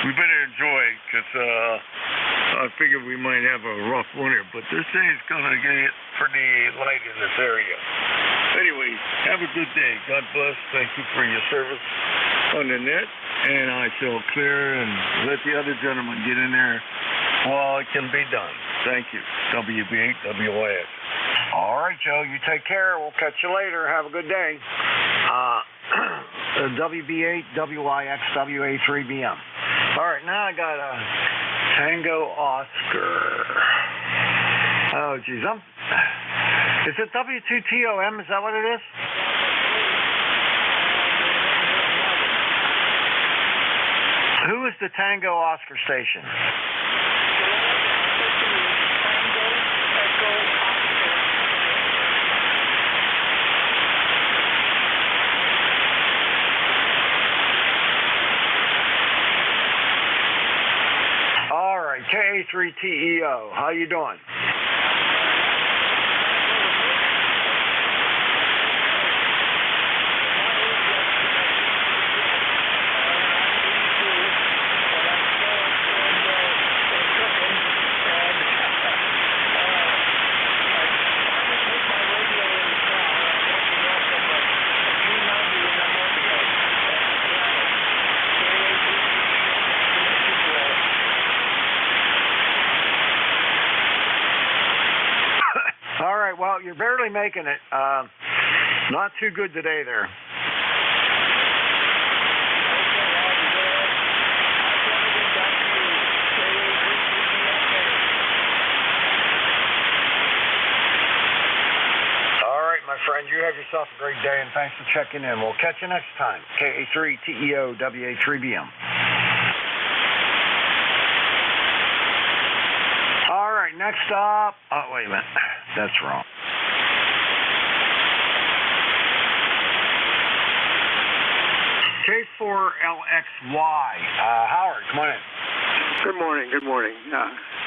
We better enjoy it, because I figure we might have a rough winter, but this thing's going to get pretty light in this area. Anyway, have a good day. God bless. Thank you for your service on the net, and I shall clear and let the other gentleman get in there while it can be done. Thank you. WB8WYX. All right, Joe. You take care. We'll catch you later. Have a good day. WB8WYX WA3BM. All right, now I got a Tango Oscar. Oh, geez, Is it W2TOM? Is that what it is? Who is the Tango Oscar station? All right, KA3TEO. How you doing? All right, well, you're barely making it. Not too good today there. All right, my friend, you have yourself a great day, and thanks for checking in. We'll catch you next time. KA3TEO WA3BM. All right, next up. Oh, wait a minute. That's wrong. K4LXY. Howard, come on in. Good morning. Good morning.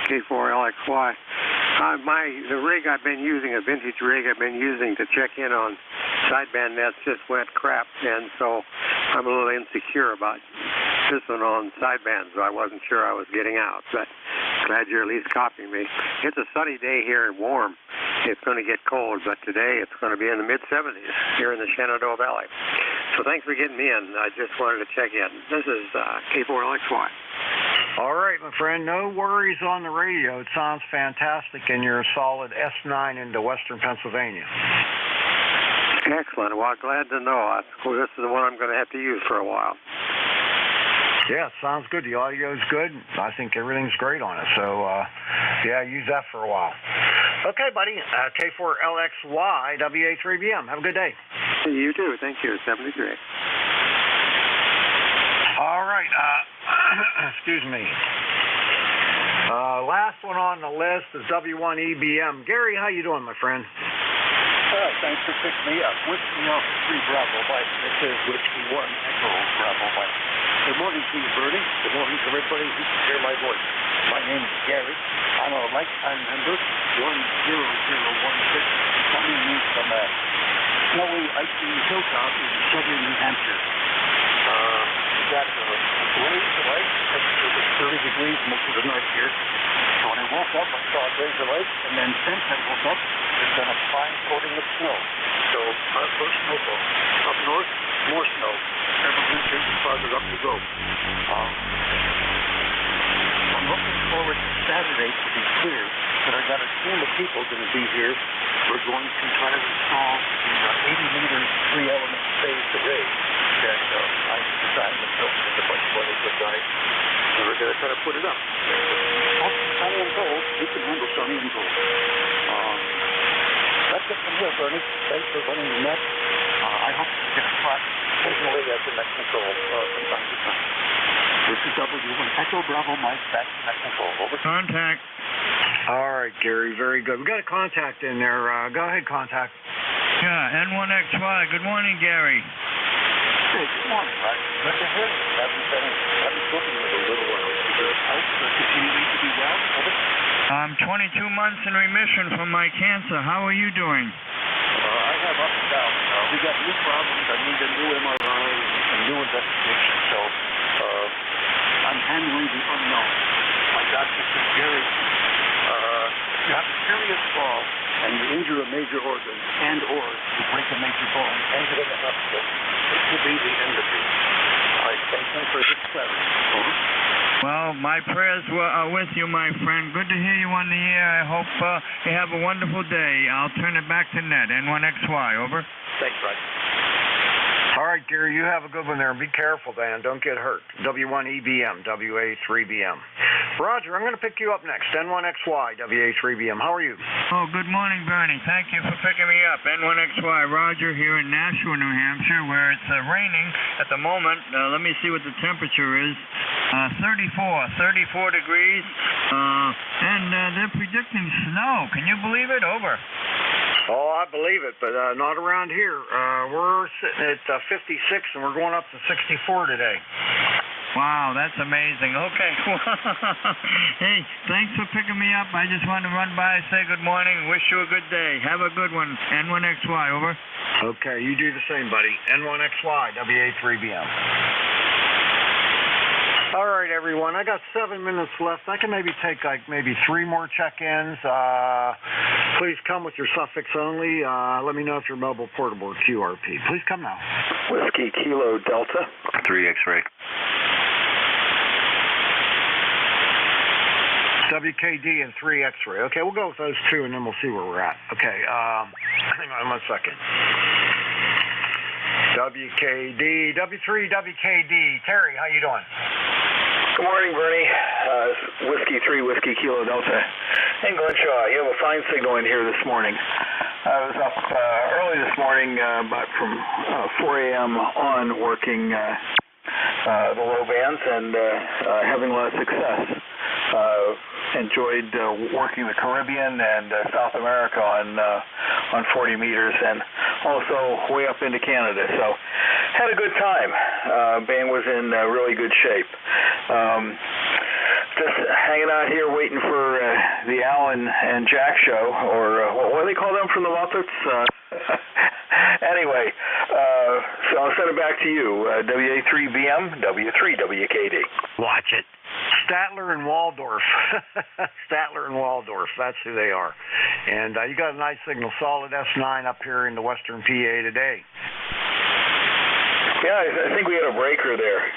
K4LXY. The rig I've been using, a vintage rig I've been using to check in on sideband nets, just went crap, and so I'm a little insecure about this one on sideband, so I wasn't sure I was getting out, but glad you're at least copying me. It's a sunny day here and warm. It's going to get cold, but today it's going to be in the mid-70s here in the Shenandoah Valley. So thanks for getting me in. I just wanted to check in. This is K4LXY. All right, my friend, no worries on the radio. It sounds fantastic, and you're a solid S9 into western Pennsylvania. Excellent. Well, glad to know. This is the one I'm going to have to use for a while. Yeah, sounds good. The audio's good. I think everything's great on it. So, yeah, use that for a while. Okay, buddy. K4LXY, WA3BM. Have a good day. You too. Thank you. 73. All right. Excuse me. Last one on the list is W1EBM. Gary, how you doing, my friend? Thanks for picking me up. Whiskey Alpha 3 Bravo Mike. This is Whiskey 1 Echo Bravo Mike. Good morning to you, Bernie. Good morning to everybody who can hear my voice. My name is Gary. I'm a lifetime member, 10016, coming in from a snowy, icy hilltop in southern New Hampshire. We got a blaze of light. It was 30 degrees most of the night here. So when I woke up, I saw a blaze of light, and then since I woke up, there's been a fine coating of snow. So our first snowfall. Up north, more snow. Several inches farther up the road. I'm looking forward to Saturday to be clear, but I got a team of people going to be here. We're going to try to install the 80-meter 3-element phased array that I designed and built with a bunch of other good guys. And we're going to try to put it up. Sunny and cold, we can handle sunny and cold. That's it from here, Bernie. Thanks for running the net. I hope you get a spot occasionally at the net control from time to time. This is W1 Echo Bravo Mike, back to net control. Over. Contact. All right, Gary, very good. We got a contact in there. Go ahead, contact. Yeah, N1XY. Good morning, Gary. Hey, good morning, Mike. Good to hear you. Haven't spoken with a little while. Your health continuing to be well? Over. I'm 22 months in remission from my cancer. How are you doing? I have ups and downs. We got new problems. I need a new MRI and new investigation. So I'm handling the unknown. My doctor said, Gary, you have a serious fall and you injure a major organ and/or you break a major bone and you're in the hospital. This will be the end of you. I thank him for his clarity. Over. Well, my prayers are with you, my friend. Good to hear you on the air. I hope you have a wonderful day. I'll turn it back to Ned. N1XY, over. Thanks, Rod. All right, Gary, you have a good one there. Be careful, Dan. Don't get hurt. W1EBM, WA3BM. Roger, I'm going to pick you up next. N1XY, WA3BM. How are you? Oh, good morning, Bernie. Thank you for picking me up. N1XY, Roger here in Nashua, New Hampshire, where it's raining at the moment. Let me see what the temperature is. 34 degrees. And they're predicting snow. Can you believe it? Over. Oh, I believe it, but not around here. We're sitting at 56, and we're going up to 64 today. Wow, that's amazing. Okay. Hey, thanks for picking me up. I just wanted to run by, say good morning, wish you a good day. Have a good one. N1XY, over. Okay, you do the same, buddy. N1XY, WA3BM. All right, everyone. I got 7 minutes left. I can maybe take maybe 3 more check-ins. Please come with your suffix only. Let me know if you're mobile, portable, or QRP. Please come now. Whiskey Kilo Delta. 3 X-ray. WKD and 3 X-ray. Okay, we'll go with those two, and then we'll see where we're at. Okay, hang on 1 second. WKD, W3, WKD. Terry, how you doing? Good morning, Bernie. Whiskey 3, Whiskey Kilo Delta. And Glenshaw, you have a fine signal in here this morning. I was up early this morning, about from 4 a.m. on, working the low bands and having a lot of success. Enjoyed working the Caribbean and South America on 40 meters, and also way up into Canada. So had a good time. Band was in really good shape. Just hanging out here waiting for the Al and Jack show, or what do they call them from the Muppets? Anyway, so I'll send it back to you. WA3BM, W3WKD. Watch it. Statler and Waldorf. Statler and Waldorf. That's who they are. And you got a nice signal. Solid S9 up here in the western PA today. Yeah, I think we had a breaker there.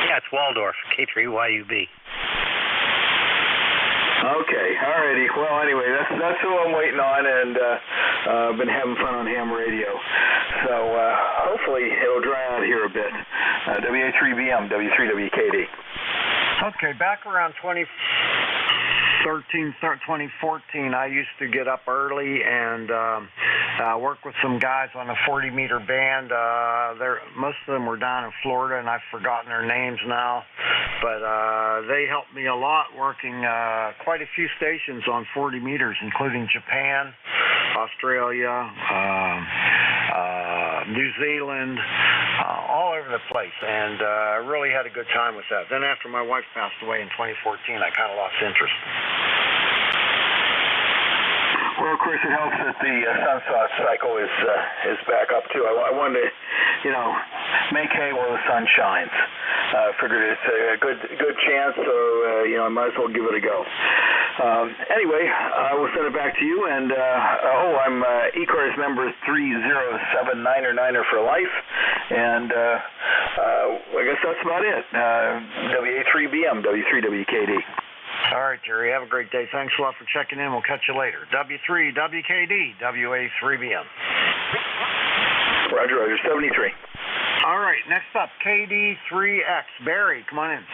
Yeah, it's Waldorf, K3YUB. Okay, alrighty. Well, anyway, that's who I'm waiting on, and been having fun on ham radio. So hopefully it'll dry out here a bit. WA3BM, W3WKD. Okay, back around 2014, I used to get up early and work with some guys on a 40-meter band. Most of them were down in Florida, and I've forgotten their names now. But they helped me a lot working quite a few stations on 40 meters, including Japan, Australia, New Zealand, all over the place, and I really had a good time with that. Then after my wife passed away in 2014, I kind of lost interest. Well, of course, it helps that the sunspot cycle is back up too. I wanted to, make hay while the sun shines. Figured it's a good chance, so I might as well give it a go. Anyway, I will send it back to you. And I'm ECARS member 3079er for life, and I guess that's about it. WA3BM, W3WKD. All right, Jerry. Have a great day. Thanks a lot for checking in. We'll catch you later. W3WKD, WA3BM. Roger, 73. All right, next up, KD3X. Barry, come on in.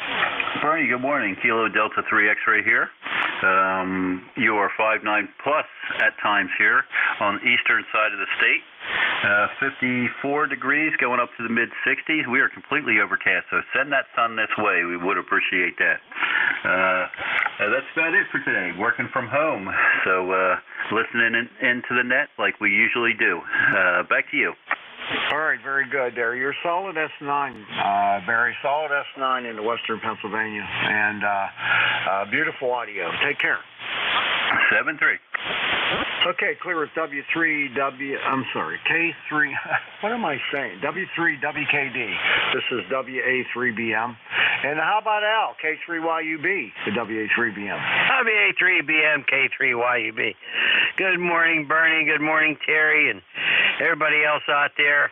Bernie, good morning. Kilo Delta 3 X-ray here. You are 5'9" plus at times here on the eastern side of the state. 54 degrees going up to the mid-60s. We are completely overcast, so send that sun this way. We would appreciate that. That's about it for today. Working from home, so listening into the net like we usually do. Back to you. All right, very good there. You're solid S9, Barry. Solid S9 into western Pennsylvania, and beautiful audio. Take care. 7-3. Okay, clear with K3, what am I saying? W3WKD. This is WA3BM. And how about Al, K3YUB, the WA3BM? WA3BM, K3YUB. Good morning, Bernie. Good morning, Terry, and everybody else out there.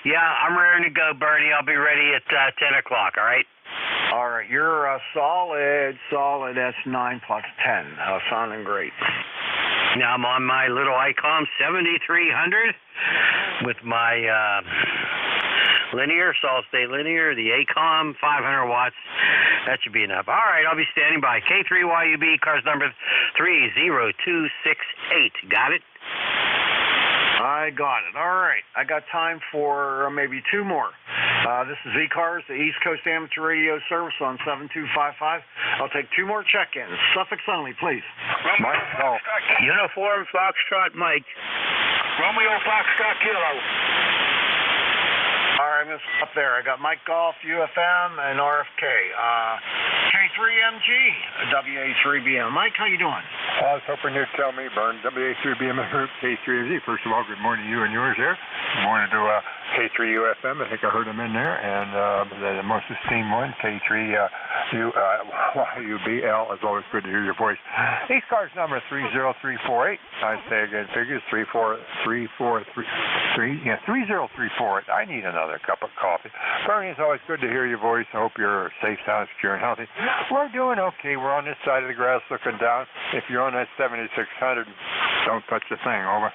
Yeah, I'm ready to go, Bernie. I'll be ready at 10 o'clock, all right? All right, you're a solid S9 plus 10. Sounding great. Now I'm on my little ICOM 7300 with my linear, solid state linear, the ACOM 500 watts, That should be enough. All right, I'll be standing by. K3YUB, cars number 30268. Got it? I got it. All right. I got time for maybe two more. This is ECARS, the East Coast Amateur Radio Service on 7255. I'll take two more check-ins. Suffix only, please. Mike, Uniform Foxtrot Mike. Romeo Foxtrot Kilo. All right, Miss up there. I got Mike Golf, UFM, and RFK. K3MG, WA3BM. Mike, how you doing? I was hoping you'd tell me, Bern, WA3BM and K3MG. First of all, good morning to you and yours there. Good morning to K3UFM. I think I heard them in there. And the most esteemed one, K3YUBL. It's always good to hear your voice. ECARS number 30348. I say again, figures 30348. Yeah, 3034. I need another cup of coffee. Bernie, it's always good to hear your voice. I hope you're safe, sound, secure, and healthy. We're doing okay. We're on this side of the grass looking down. If you're on that 7600, don't touch the thing. Over.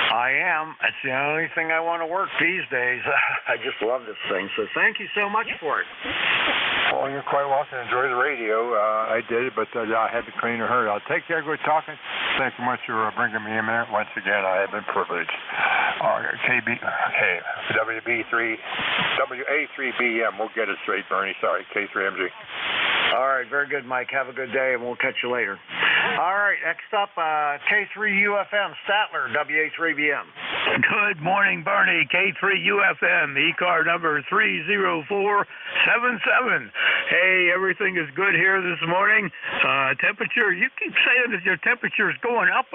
I am. It's the only thing I want to work these days. I just love this thing. So thank you so much for it. Well, you're quite welcome. Enjoy the radio. I did it, but I had to clean or hurt. I'll take care. Good talking. Thank you much for bringing me in there. Once again, I have been privileged. WA3BM. We'll get it straight, Bernie. Sorry, K3MG. All right, very good, Mike. Have a good day, and we'll catch you later. All right, next up, K3UFM, Statler, WA3BM. Good morning, Bernie. K3UFM, ECAR number 30477. Hey, everything is good here this morning. Temperature, you keep saying that your temperature is going up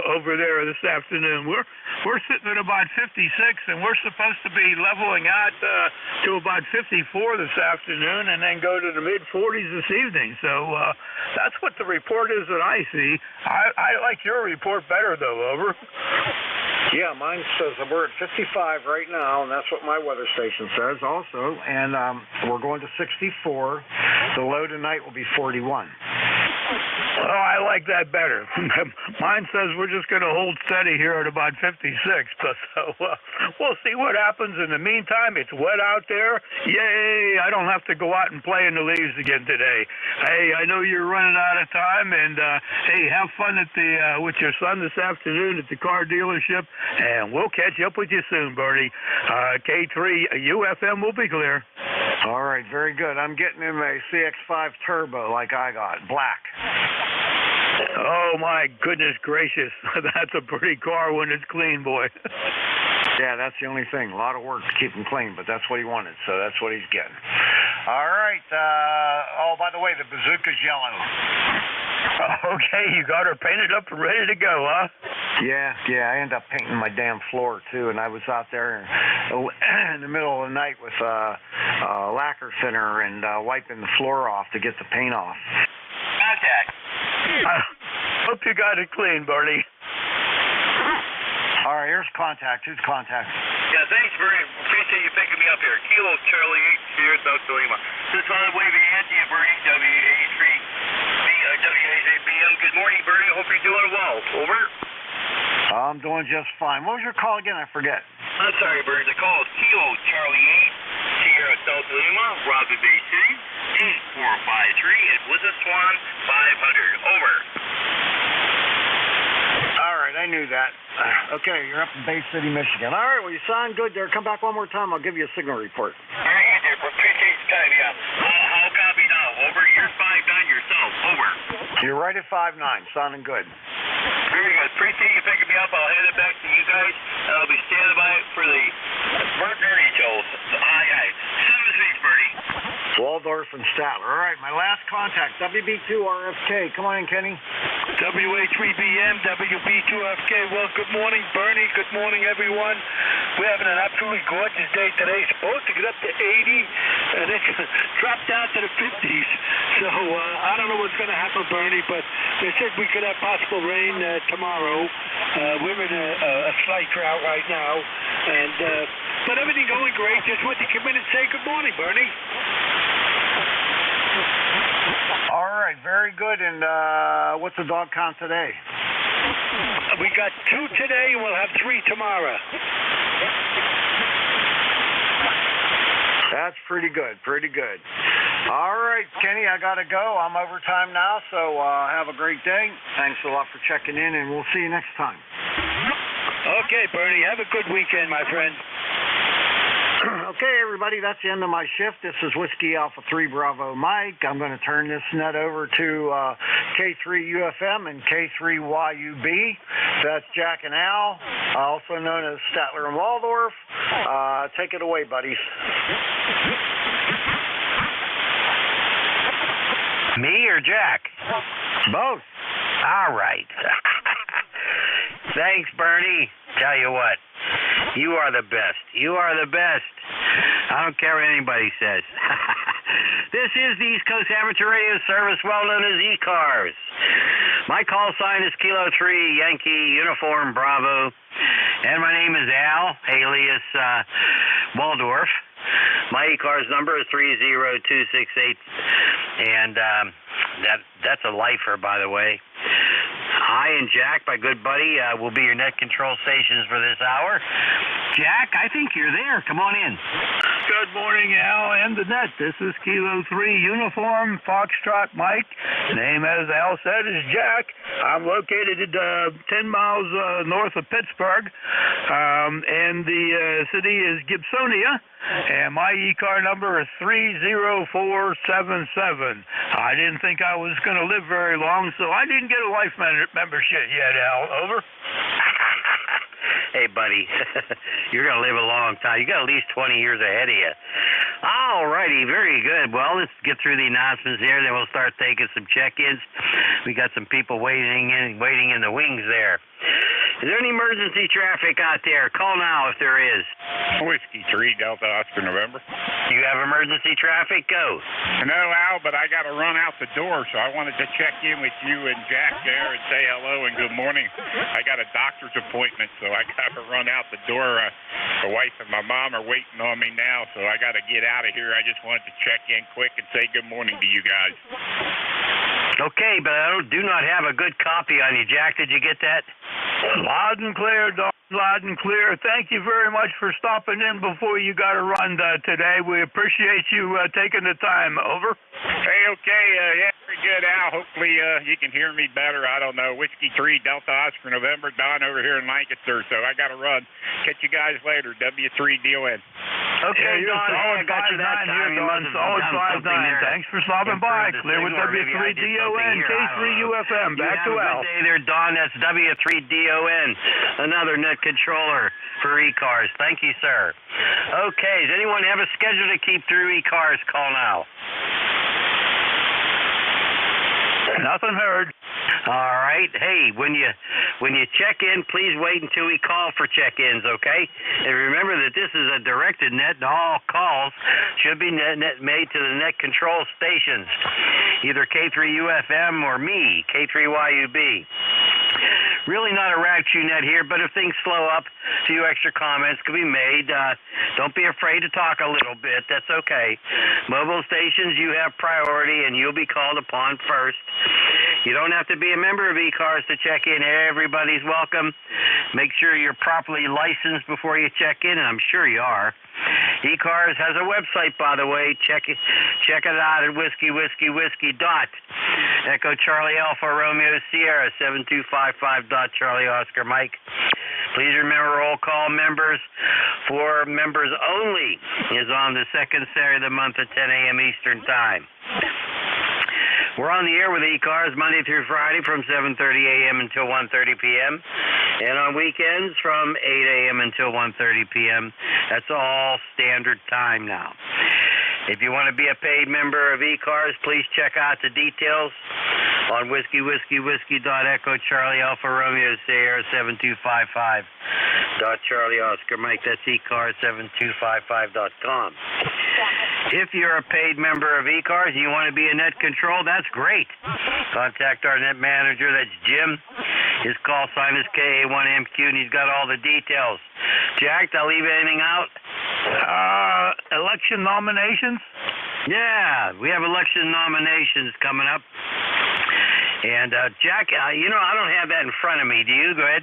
over there this afternoon. We're sitting at about 56, and we're supposed to be leveling out to about 54 this afternoon, and then go to the mid-40s this evening. So that's what the report is that I see. I like your report better, though. Over. Yeah, mine says we're at 55 right now, and that's what my weather station says also. And we're going to 64. The low tonight will be 41. Oh, I like that better. Mine says we're just going to hold steady here at about 56. So we'll see what happens. In the meantime, it's wet out there. Yay! I don't have to go out and play in the leaves again today. Hey, I know you're running out of time, and hey, have fun at with your son this afternoon at the car dealership, and we'll catch up with you soon, Bernie. K3UFM will be clear. All right, very good. I'm getting him a CX-5 Turbo like I got, black. Oh, my goodness gracious. That's a pretty car when it's clean, boy. Yeah, that's the only thing. A lot of work to keep him clean, but that's what he wanted, so that's what he's getting. All right. Oh, by the way, the bazooka's yellow. Okay, you got her painted up and ready to go, huh? Yeah, I ended up painting my damn floor, too, and I was out there in the middle of the night with lacquer thinner and wiping the floor off to get the paint off. Contact. Hope you got it clean, Bernie. All right, here's contact. Who's contact? Yeah, thanks, Bernie. Appreciate you picking me up here. Kilo Charlie 8 here, South Lima. Just on the way to Angie, Bernie, WA3BM. Good morning, Bernie. Hope you're doing well. Over. I'm doing just fine. What was your call again? I forget. I'm sorry, Bernie. The call is Kilo Charlie 8, Sierra South Lima, Robbie Bay City, 8453, and with a Swan 500. Over. All right, I knew that. Okay, you're up in Bay City, Michigan. All right, well, you sound good there. Come back one more time. I'll give you a signal report. Very good, dear. Appreciate your time, yeah. How copy now? Over. You're 5'9" yourself. Over. You're right at 5'9", sounding good. Very good. Appreciate you picking me up. I'll hand it back to you guys, and I'll be standing by for the Bert Bernie show. Aye. 7-6, Bernie. Waldorf and Statler. All right, my last contact, WB2 RFK. Come on in, Kenny. WA3BM, WB2FK. Well, good morning, Bernie. Good morning, everyone. We're having an absolutely gorgeous day today. It's supposed to get up to 80, and then drop down to the 50s. So I don't know what's going to happen, Bernie, but they said we could have possible rain tomorrow. We're in a slight drought right now, and but everything going great. Just want to come in and say good morning, Bernie. All right, very good. And what's the dog count today? We got 2 today, and we'll have 3 tomorrow. That's pretty good, pretty good. All right. right, Kenny, I got to go. I'm overtime now, so have a great day. Thanks a lot for checking in, and we'll see you next time. Okay, Bernie, have a good weekend, my friend. Okay, everybody, that's the end of my shift. This is Whiskey Alpha 3 Bravo Mike. I'm going to turn this net over to K3UFM and K3YUB. That's Jack and Al, also known as Statler and Waldorf. Take it away, buddies. Me or Jack? Both. All right. Thanks, Bernie. Tell you what, you are the best. You are the best. I don't care what anybody says. This is the East Coast Amateur Radio Service, well known as ECARS. My call sign is Kilo 3 Yankee Uniform Bravo, and my name is Al, alias Waldorf. My ECARS number is 30268, and that's a lifer, by the way. I and Jack, my good buddy, will be your net control stations for this hour. Jack, I think you're there. Come on in. Good morning, Al and the net. This is Kilo 3 Uniform Foxtrot Mike. Name, as Al said, is Jack. I'm located 10 miles north of Pittsburgh, and the city is Gibsonia, and my ECAR number is 30477. I didn't think I was going to live very long, so I didn't get a life membership yet, Al. Over. Hey, buddy, you're going to live a long time. You got at least 20 years ahead of you. All righty, very good. Well, let's get through the announcements here, then we'll start taking some check-ins. We got some people waiting in the wings there. Is there any emergency traffic out there? Call now if there is. Whiskey 3 Delta Oscar November. You have emergency traffic? Go. No, Al, but I got to run out the door, so I wanted to check in with you and Jack there and say hello and good morning. I got a doctor's appointment, so I got to run out the door. My wife and my mom are waiting on me now, so I got to get out of here. I just wanted to check in quick and say good morning to you guys. Okay, but I do not have a good copy on you, Jack. Did you get that? Loud and clear, Don. Loud and clear. Thank you very much for stopping in before you got to run today. We appreciate you taking the time. Over. Hey, okay. Yeah, very good, Al. Hopefully you can hear me better. I don't know. Whiskey 3 Delta Oscar November. Don over here in Lancaster, so I got to run. Catch you guys later. W3DON. Okay, yeah, Don. Solid I got you that time. Here, Don. Solid 5-9. Thanks for stopping by. Clear with W3DON, K3UFM. Back to Al. Good day there, Don. That's W3DON. Another net controller for ECARS. Thank you, sir. Okay, does anyone have a schedule to keep through ECARS? Call now. Nothing heard. All right. Hey, when you check in, please wait until we call for check-ins, okay? And remember that this is a directed net, and all calls should be made to the net control stations, either K3UFM or me, K3YUB. Really not a RACU net here, but if things slow up, a few extra comments can be made. Don't be afraid to talk a little bit. That's okay. Mobile stations, you have priority, and you'll be called upon first. You don't have to be a member of ECARS to check in. Everybody's welcome. Make sure you're properly licensed before you check in, and I'm sure you are. ECARS has a website, by the way. Check it out at whiskey dot Echo Charlie Alpha Romeo Sierra 7255 dot Charlie Oscar Mike. Please remember, roll call members for members only is on the second Saturday of the month at 10 a.m. Eastern Time. We're on the air with ECARS Monday through Friday from 7:30 a.m. until 1:30 p.m. and on weekends from 8 a.m. until 1:30 p.m. That's all standard time now. If you want to be a paid member of ECARS, please check out the details on whiskey dot Echo Charlie Alpha Romeo Sierra 7255 dot Charlie Oscar Mike. That's ECARS7255.com. If you're a paid member of ECARS and you want to be a net control, that's great. Contact our net manager. That's Jim. His call sign is KA1MQ, and he's got all the details. Jack, did I leave anything out? Election nominations? Yeah, we have election nominations coming up. And Jack, I don't have that in front of me. Do you? Go ahead.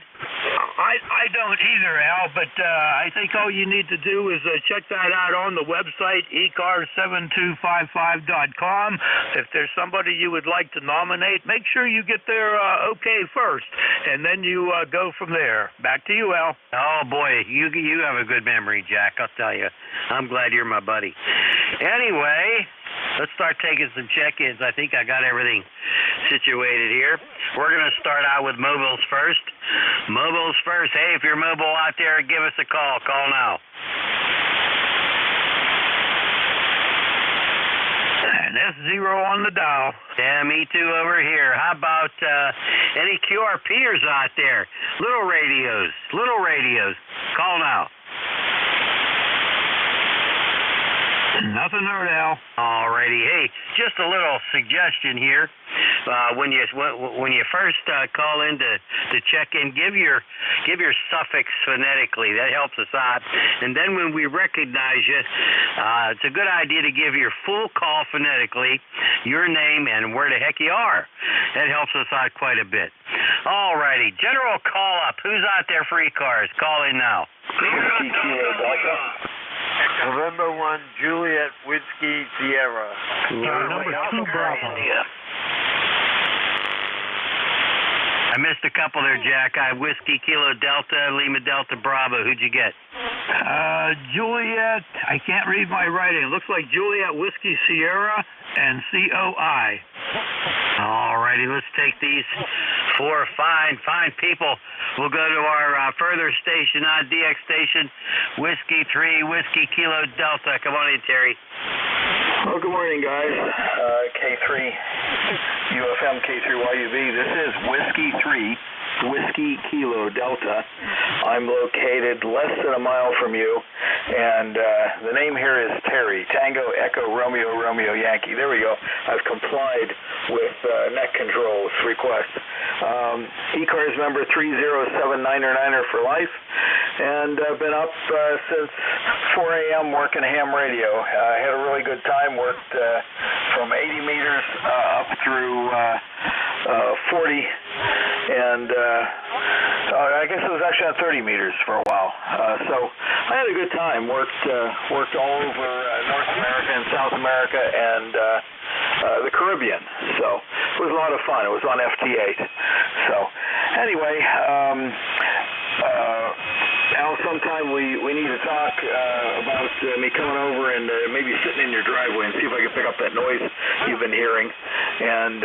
I don't either, Al, but I think all you need to do is check that out on the website, ECARS7255.com. If there's somebody you would like to nominate, make sure you get their okay first, and then you go from there. Back to you, Al. Oh, boy, you have a good memory, Jack, I'll tell you. I'm glad you're my buddy. Anyway, let's start taking some check-ins. I think I got everything situated here. We're going to start out with mobiles first. Mobiles first. Hey, if you're mobile out there, give us a call. Call now. And that's 0 on the dial. Yeah, me too over here. How about any QRPers out there? Little radios. Call now. Nothing heard, Al. Alrighty. Hey, just a little suggestion here. When you first call in to check in, give your suffix phonetically. That helps us out. And then when we recognize you, it's a good idea to give your full call phonetically, your name, and where the heck you are. That helps us out quite a bit. Alrighty. General call up. Who's out there for ECARS? Call in now. November 1, Juliet Whiskey Sierra. Number 2, Bravo. I missed a couple there, Jack. I have Whiskey Kilo Delta, Lima Delta Bravo. Who'd you get? Juliet, I can't read my writing. It looks like Juliet Whiskey Sierra and COI. Alrighty, let's take these 4 fine people. We'll go to our further station on DX station, Whiskey 3, Whiskey Kilo Delta. Come on in, Terry. Well, good morning, guys. K3 UFM K3YUB. This is Whiskey 3, Whiskey Kilo Delta. I'm located less than a mile from you, and the name here is Terry, Tango Echo Romeo Romeo Yankee. There we go. I've complied with net control's request. ECARS number 30799er for life, and I've been up since 4 a.m. working ham radio. I had a really good time, worked from 80 meters up through 40, and I guess it was actually on 30 meters for a while. So I had a good time, worked all over North America and South America and the Caribbean. So it was a lot of fun. It was on FT8. So anyway, Al, sometime we need to talk about me coming over and maybe sitting in your driveway and see if I can pick up that noise you've been hearing, and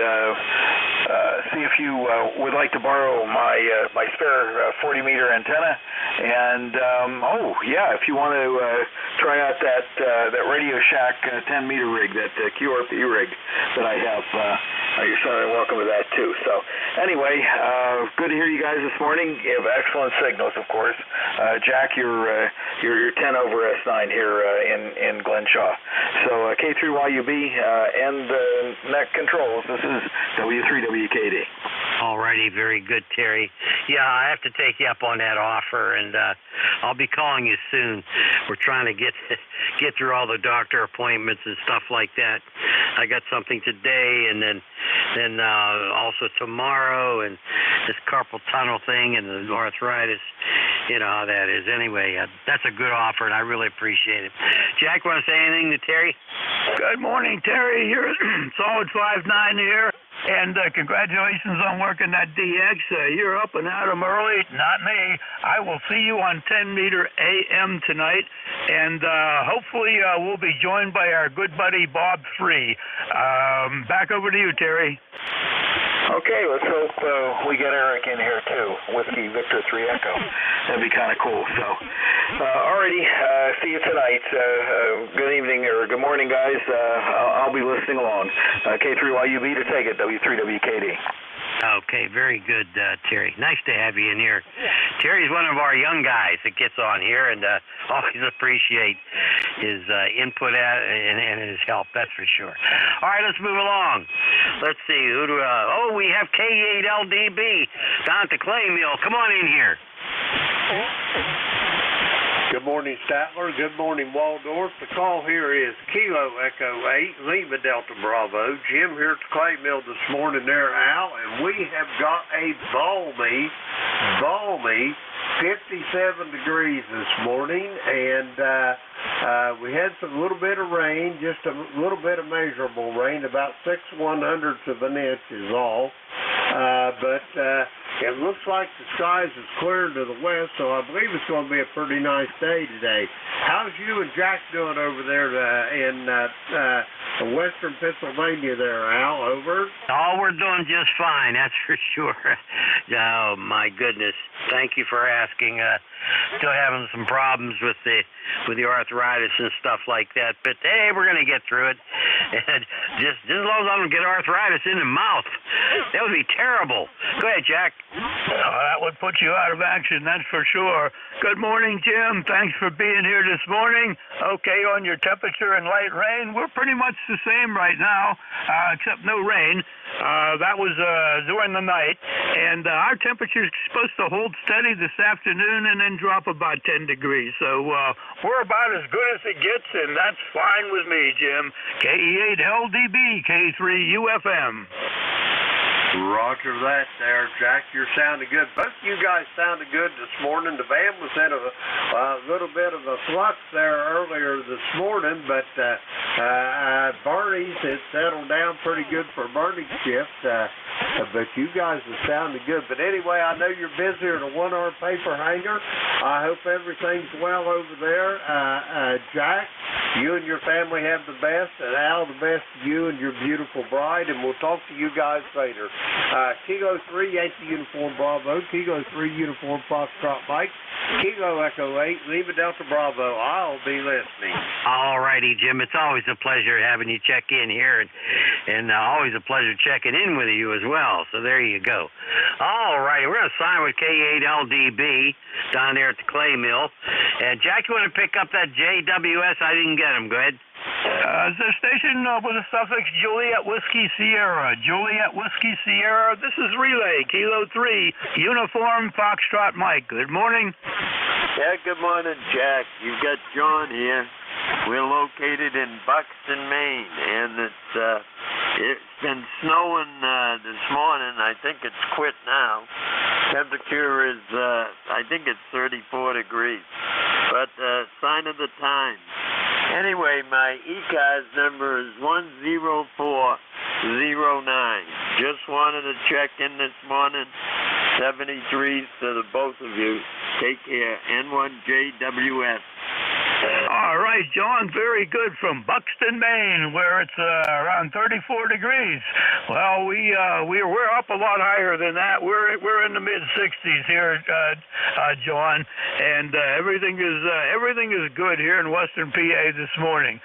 see if you would like to borrow my spare 40-meter antenna. And if you want to try out that Radio Shack 10-meter rig, that QRP rig that I have, you're certainly welcome to that too. So anyway, good to hear you guys this morning. You have excellent signals, of course. Jack, you're 10 over S9 here in Glenshaw. So K3YUB and net controls. This is W3WKD. Alrighty, very good, Terry. Yeah, I have to take you up on that offer, and I'll be calling you soon. We're trying to get through all the doctor appointments and stuff like that. I got something today, and then also tomorrow, and this carpal tunnel thing and the arthritis. You know how that is. Anyway, that's a good offer, and I really appreciate it. Jack, want to say anything to Terry? Good morning, Terry. You're solid 5'9" here. And congratulations on working that DX. You're up and at 'em early. Not me. I will see you on 10-meter AM tonight. And hopefully we'll be joined by our good buddy Bob Free. Back over to you, Terry. Okay, let's hope we get Eric in here too. Whiskey Victor 3 Echo. That'd be kind of cool. So, alrighty, see you tonight. Good evening or good morning, guys. I'll be listening along. K3YUB to take it. W3WKD. Okay, very good, Terry. Nice to have you in here. Terry's one of our young guys that gets on here, and always appreciate his input and his help, that's for sure. All right, let's move along. Let's see. We have K8LDB down at the Clay Mill. Come on in here. Good morning, Statler. Good morning, Waldorf. The call here is Kilo Echo 8, Lima Delta Bravo. Jim here at the clay mill this morning there, Al, and we have got a balmy 57 degrees this morning, and we had some little bit of rain, just a little bit of measurable rain, about 6/100ths of an inch is all. But it looks like the skies is clearing to the west, so I believe it's going to be a pretty nice day today. How's you and Jack doing over there in western Pennsylvania there, Al? Over? Oh, we're doing just fine, that's for sure. Oh, my goodness. Thank you for asking. Still having some problems with the arthritis and stuff like that, but hey, we're going to get through it. And just as long as I don't get arthritis in the mouth, that would be terrible. Go ahead, Jack. That would put you out of action, that's for sure. Good morning, Jim. Thanks for being here this morning. Okay, on your temperature and light rain, we're pretty much the same right now, except no rain. That was during the night, and our temperature is supposed to hold steady this afternoon and then drop about 10 degrees. So we're about as good as it gets, and that's fine with me, Jim. KE8LDB, K3UFM. Roger that there, Jack. You're sounding good. Both you guys sounded good this morning. The van was in a little bit of a flux there earlier this morning, but Barney's had settled down pretty good for Barney's shift. But you guys are sounding good. But anyway, I know you're busy at a one-arm paper hanger. I hope everything's well over there. Jack, you and your family have the best, and Al, the best to you and your beautiful bride, and we'll talk to you guys later. Kilo 3, Yankee Uniform Bravo, Kilo 3, Uniform Foxtrot Mike, Kilo Echo 8, Lima Delta Bravo. I'll be listening. All righty, Jim. It's always a pleasure having you check in here, and always a pleasure checking in with you as well. So there you go. All righty, we're going to sign with K8LDB down there at the clay mill. And Jack, you want to pick up that JWS? I didn't get him. Go ahead. The station with the suffix Juliet Whiskey Sierra. Juliet Whiskey Sierra. This is Relay, Kilo 3, Uniform Foxtrot Mike. Good morning. Yeah, good morning, Jack. You've got John here. We're located in Buxton, Maine, and it's been snowing this morning. I think it's quit now. Temperature is, I think it's 34 degrees, but sign of the times. Anyway, my ECARS number is 10409. Just wanted to check in this morning. 73s to the both of you. Take care. N1JWS. All right, John, very good from Buxton, Maine, where it's around 34 degrees. Well, we're up a lot higher than that. We're in the mid-60s here, John, and everything is good here in Western PA this morning.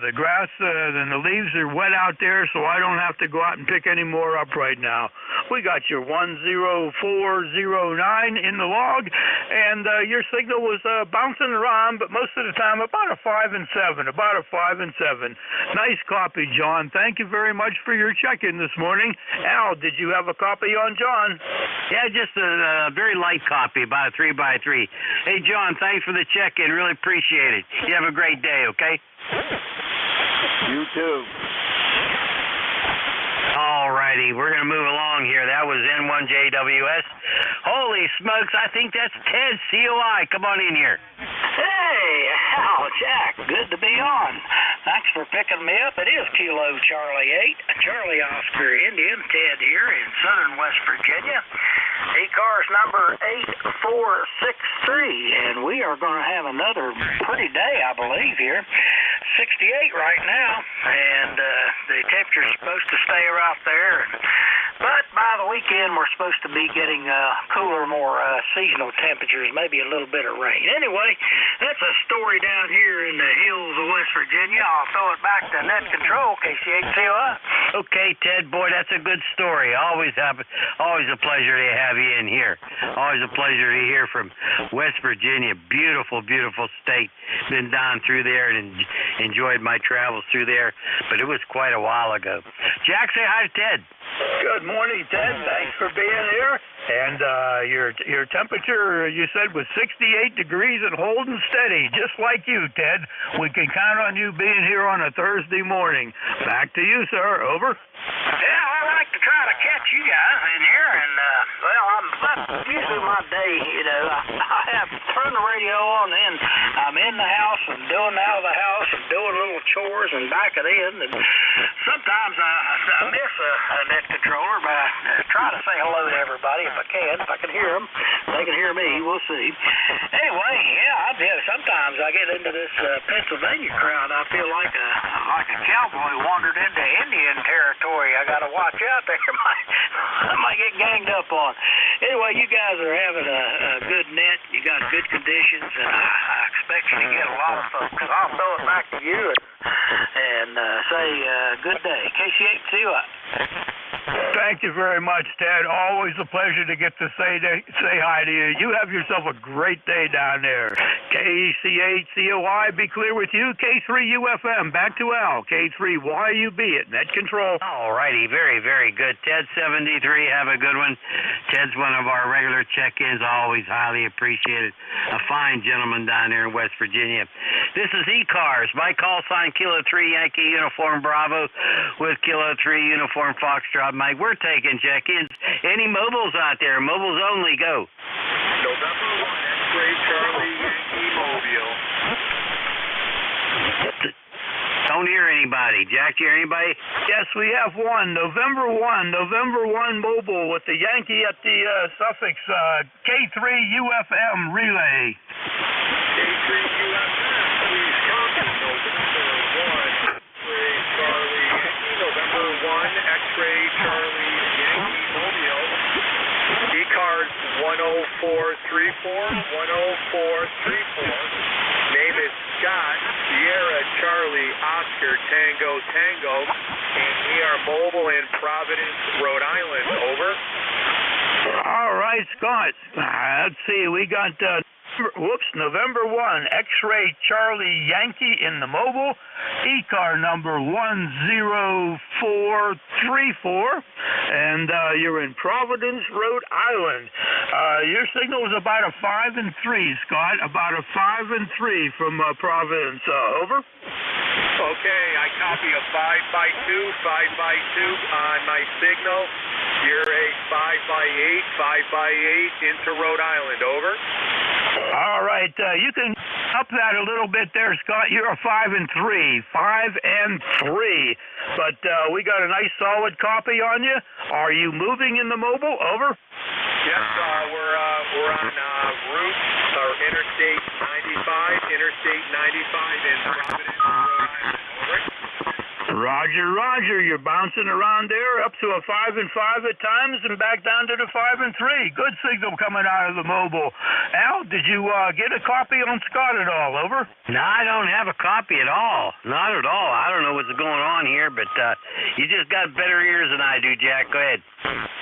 The grass and the leaves are wet out there, so I don't have to go out and pick any more up right now. We got your 10409 in the log, and your signal was bouncing around, but most of the time about a 5 and 7. Nice copy, John. Thank you very much for your check-in this morning. Al, did you have a copy on John? Yeah, just a very light copy, about a 3x3. Hey, John, thanks for the check-in. Really appreciate it. You have a great day, okay? You too. All righty, we're going to move along here. That was N1JWS. Holy smokes, I think that's Ted, COI. Come on in here. Hey, Al, Jack, good to be on. Thanks for picking me up. It is Kilo Charlie 8, Charlie Oscar Indian, Ted here in southern West Virginia. ECARS number 8463, and we are going to have another pretty day, I believe, here. 68 right now, and the temperature's supposed to stay right there. But by the weekend, we're supposed to be getting cooler, more seasonal temperatures, maybe a little bit of rain. Anyway, that's a story down here in the hills of West Virginia. I'll throw it back to Net Control, KC8COI. Okay, Ted, boy, that's a good story. Always a pleasure to have you in here. Always a pleasure to hear from West Virginia. Beautiful, beautiful state. Been down through there and enjoyed my travels through there, but it was quite a while ago. Jack, say hi to Ted. Good morning, Ted. Thanks for being here. And your temperature, you said, was 68 degrees and holding steady, just like you, Ted. We can count on you being here on a Thursday morning. Back to you, sir. Over. Yeah, I like to try to catch you guys in here, and that's usually my day. I have to turn the radio on, and I'm in the house and doing out of the house and doing little chores and back it in. And sometimes I miss a net controller, but I try to say hello to everybody if I can. If I can hear them, they can hear me. We'll see. Anyway, yeah, I did. Sometimes I get into this Pennsylvania crowd. I feel like a cowboy wandered into Indian territory. I got to watch out there. I might get ganged up on. Anyway, you guys are having a good net. You got good conditions, and I expect you to get a lot of folks. I'll throw it back to you and say good day. KC8, see you up. Thank you very much, Ted. Always a pleasure to get to say hi to you. You have yourself a great day down there. KC8COI, be clear with you. K3UFM, back to Al. K3YUB at Net Control. All righty, very, very good. Ted73, have a good one. Ted's one of our regular check-ins, always highly appreciated. A fine gentleman down there in West Virginia. This is ECARS. My call sign, Kilo 3 Yankee Uniform Bravo with Kilo 3 Uniform Foxtrot Mike. We're taking check-ins. Any mobiles out there? Mobiles only, go. November 1, X-Ray Charlie Yankee Mobile. Don't hear anybody. Jack, do you hear anybody? Yes, we have one. November 1 mobile with the Yankee at the suffix K3UFM relay. K3UFM, please copy. November 1, X-Ray Charlie Yankee. November 1, X-Ray Charlie Yankee Mobile. ECARS 10434. 10434. Name is Scott, Sierra, Charlie, Oscar, Tango, Tango, and we are mobile in Providence, Rhode Island. Over. All right, Scott. Let's see. We got, November 1, X-Ray Charlie Yankee in the mobile. ECAR number 10434. And you're in Providence, Rhode Island. Your signal is about a 5 and 3, Scott. About a 5 and 3 from Providence. Over. Okay, I copy a 5x2 on my signal. You're a 5x8 into Rhode Island. Over. All right, you can up that a little bit there, Scott. You're a 5 and 3. 5 and 3. But we got a nice solid copy on you. Are you moving in the mobile? Over. Yes, we're on route or Interstate 95 in Providence, Rhode Island. Over. Roger. You're bouncing around there up to a 5 and 5 at times and back down to the 5 and 3. Good signal coming out of the mobile. Al, did you get a copy on Scott at all? Over. No, I don't have a copy at all. Not at all. I don't know what's going on here, but you just got better ears than I do, Jack. Go ahead.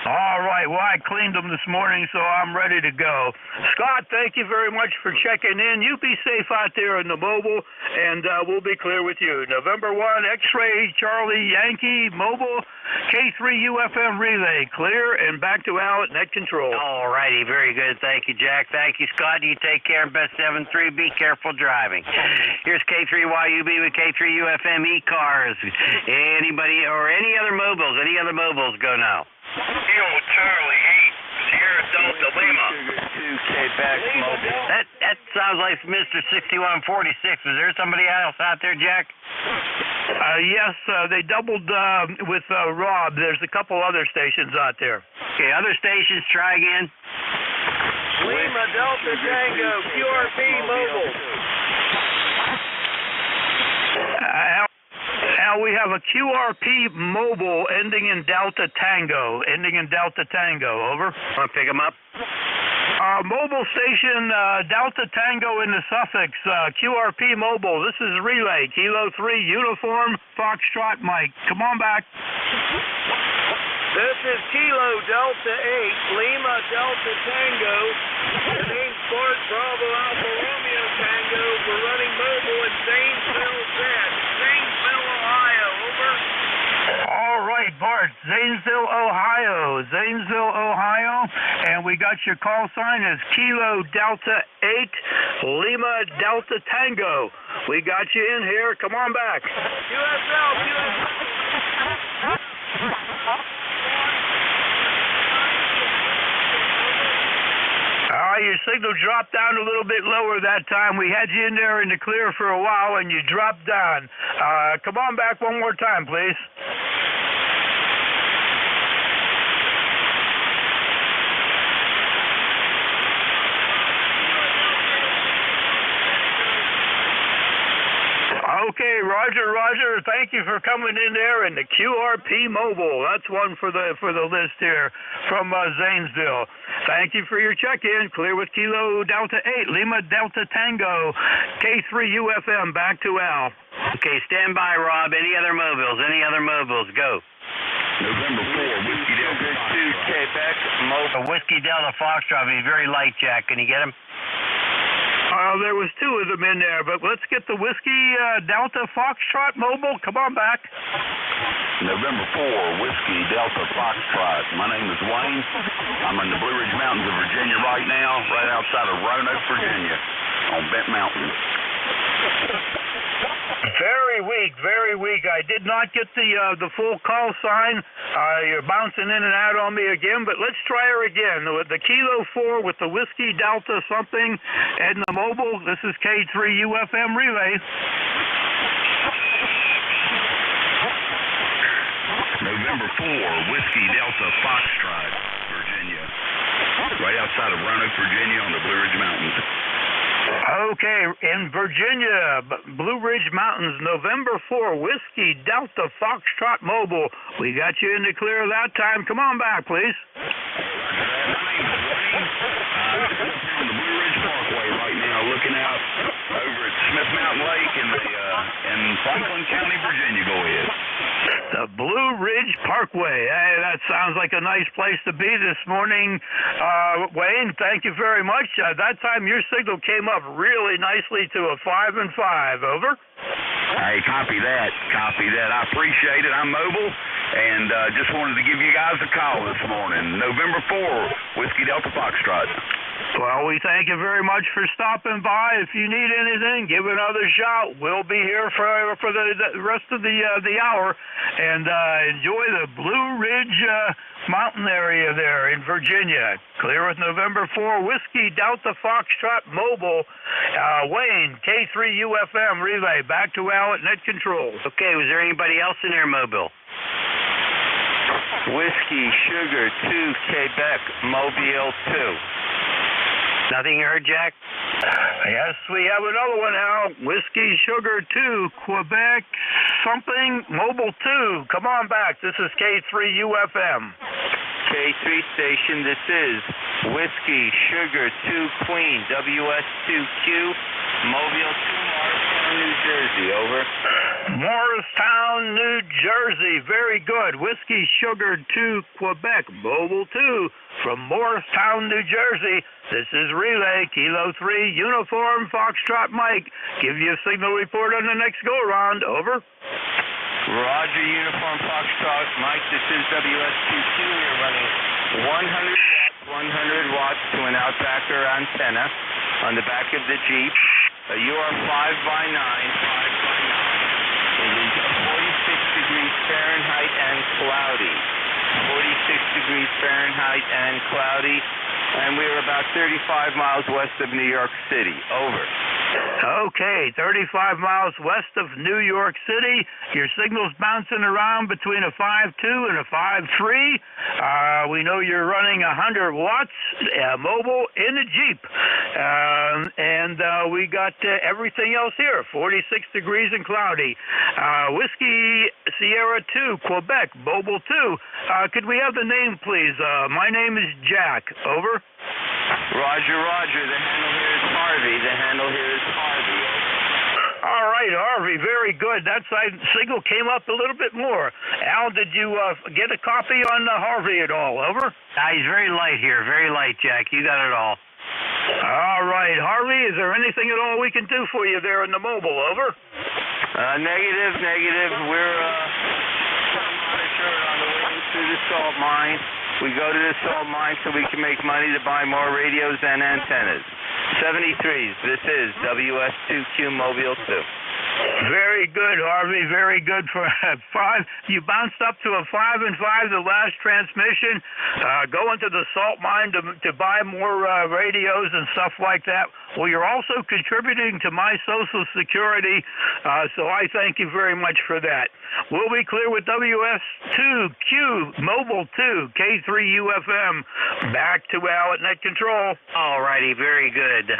All right. Well, I cleaned them this morning, so I'm ready to go. Scott, thank you very much for checking in. You be safe out there in the mobile, and we'll be clear with you. November 1, X-Ray Charlie Yankee mobile, K3UFM relay, clear, and back to Al at Net Control. All righty. Very good. Thank you, Jack. Thank you, Scott. You take care. Best 7-3. Be careful driving. Here's K3YUB with K3UFM ECARS. Anybody or any other mobiles? Any other mobiles? Go now. Kilo Charlie 8, Sierra Delta Lima. 2K back mobile. That sounds like Mr. 6146. Is there somebody else out there, Jack? Yes, they doubled with Rob. There's a couple other stations out there. Okay, other stations, try again. Lima Delta Tango, QRP mobile. Al, we have a QRP mobile ending in Delta Tango. Over. Want to pick them up? Mobile station Delta Tango in the suffix, QRP mobile. This is relay, Kilo 3 Uniform Foxtrot Mike. Come on back. This is Kilo Delta 8, Lima Delta Tango. Main Sport Bravo Alpha Romeo Tango. We're running mobile in Zanesville, Ohio. Over. All right, Bart. Zanesville, Ohio. Zanesville, Ohio. And we got your call sign as Kilo Delta 8 Lima Delta Tango. We got you in here. Come on back. Your signal dropped down a little bit lower that time. We had you in there in the clear for a while, and you dropped down. Come on back one more time, please. Okay, Roger. Thank you for coming in there. And the QRP Mobile. That's one for the list here from Zanesville. Thank you for your check-in. Clear with Kilo Delta 8 Lima Delta Tango K3UFM. Back to Al. Okay, stand by, Rob. Any other mobiles? Go. November 4, Whiskey Delta Foxtrot. Quebec Mobile. Whiskey Delta Foxtrot. He's very light, Jack. Can you get him? There was two of them in there, but let's get the Whiskey Delta Foxtrot Mobile. Come on back. November 4, Whiskey Delta Foxtrot. My name is Wayne. I'm in the Blue Ridge Mountains of Virginia right now, right outside of Roanoke, Virginia, on Bent Mountain. Very weak. I did not get the full call sign. You're bouncing in and out on me again, but let's try her again. With the Kilo 4 with the Whiskey Delta something and the mobile. This is K3UFM Relay. November 4, Whiskey Delta Foxtrot, Virginia, right outside of Roanoke, Virginia, on the Blue Ridge Mountains. Okay, in Virginia, Blue Ridge Mountains, November 4, Whiskey Delta Foxtrot Mobile. We got you in the clear that time. Come on back, please. On the Blue Ridge Parkway right now, looking out over at Smith Mountain Lake in Franklin County, Virginia. Go ahead. The Blue Ridge Parkway. Hey, that sounds like a nice place to be this morning. Wayne, thank you very much. That time your signal came up really nicely to a 5 and 5. Over. Hey, copy that. I appreciate it. I'm mobile, and just wanted to give you guys a call this morning. November 4, Whiskey Delta Foxtrot. Well, we thank you very much for stopping by. If you need anything, give another shout. We'll be here for the rest of the hour, and enjoy the Blue Ridge mountain area there in Virginia. Clear with November 4, Whiskey Delta Foxtrot Mobile. Wayne, K3UFM Relay. Back to Al at Net Control. Okay, was there anybody else in there, Mobile? Whiskey Sugar 2, Quebec, Mobile 2. Nothing you heard, Jack? Yes, we have another one now. Whiskey Sugar 2, Quebec something, Mobile 2. Come on back. This is K3UFM. K3 station, this is Whiskey Sugar 2, Queen, WS2Q, Mobile 2, Morristown, New Jersey. Over. Morristown, New Jersey. Very good. Whiskey Sugar 2, Quebec, Mobile 2 from Morristown, New Jersey. This is Relay, Kilo 3, Uniform, Foxtrot Mike. Give you a signal report on the next go-around. Over. Roger, Uniform, Foxtrot Mike. This is WS2Q. We're running 100 watts to an outbacker antenna on the back of the Jeep. You are 5x9. It is 46 degrees Fahrenheit and cloudy. 46 degrees Fahrenheit and cloudy. And we are about 35 miles west of New York City. Over. Okay, 35 miles west of New York City. Your signal's bouncing around between a 5.2 and a 5.3. We know you're running 100 watts, mobile in a Jeep. And we got everything else here, 46 degrees and cloudy. Whiskey Sierra 2, Quebec, mobile 2. Could we have the name, please? My name is Jack. Over. Roger. The handle here is Harvey. All right, Harvey, very good. That signal came up a little bit more. Al, did you get a copy on Harvey at all? Over. He's very light here, very light, Jack. You got it all. All right, Harvey, is there anything at all we can do for you there in the mobile? Over. Negative. We're uninsured on the way through the salt mine. We go to the salt mine so we can make money to buy more radios and antennas. 73s, this is WS2Q Mobile 2. Very good, Harvey. Very good for 5. You bounced up to a 5 and 5 the last transmission. Going to the salt mine to buy more radios and stuff like that. Well, you're also contributing to my Social Security, so I thank you very much for that. We'll be clear with WS2Q Mobile 2 K3UFM. Back to Al at Net Control. All righty, very good.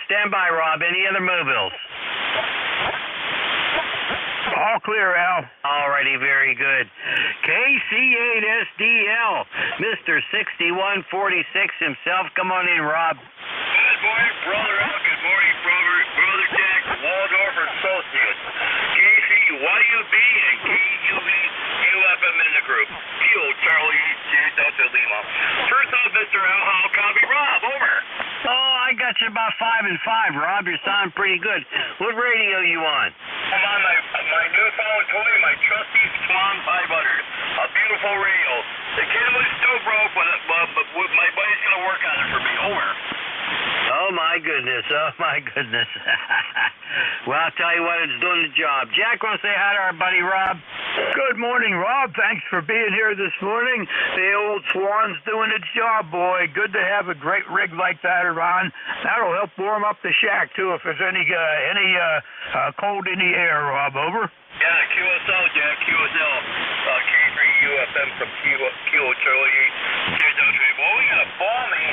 Stand by, Rob. Any other mobiles? All clear, Al. All righty, very good. KC8SDL, Mr. 6146 himself. Come on in, Rob. Good morning, Brother Al. Good morning, Brother Jack, Waldorf Associates. KCYUB and KUFM in the group. Kilo Charlie Delta Lima. First off, Mr. Al, how copy Rob? Over. Oh, I got you about 5 and 5, Rob. You sound pretty good. What radio you on? I'm on my newfound toy, my trusty Swan 500. A beautiful radio. The kid was still broke, but my buddy's going to work on it for me. Over. Oh, my goodness. Oh, my goodness. Well, I'll tell you what, it's doing the job. Jack, want to say hi to our buddy Rob? Good morning, Rob. Thanks for being here this morning. The old Swan's doing its job, boy. Good to have a great rig like that around. That'll help warm up the shack, too, if there's any cold in the air, Rob. Over. Yeah, QSL, Jack, QSL. K3UFM from Kilo Charlie. Well, we got a balmy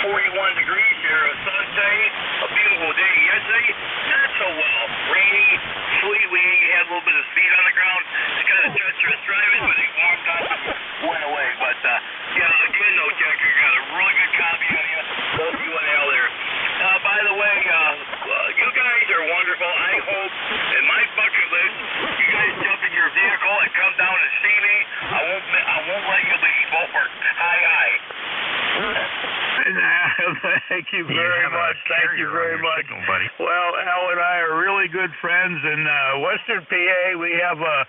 41 degrees here, a sunset, a beautiful day. Yesterday, not so well. Rainy, sleet. We had a little bit of speed on the ground. It's kind of treacherous driving, but it warmed up and went away. But, yeah, again, though, Jack, you got a really good copy on you. Both you and Al there. By the way, you guys are wonderful. I hope in my bucket list, you guys jump in your vehicle and come down and see me. I won't let you leave. Over. Hi. Thank you very much. Thank you very much. Signal, buddy. Well, Al and I are really good friends in Western PA. We have a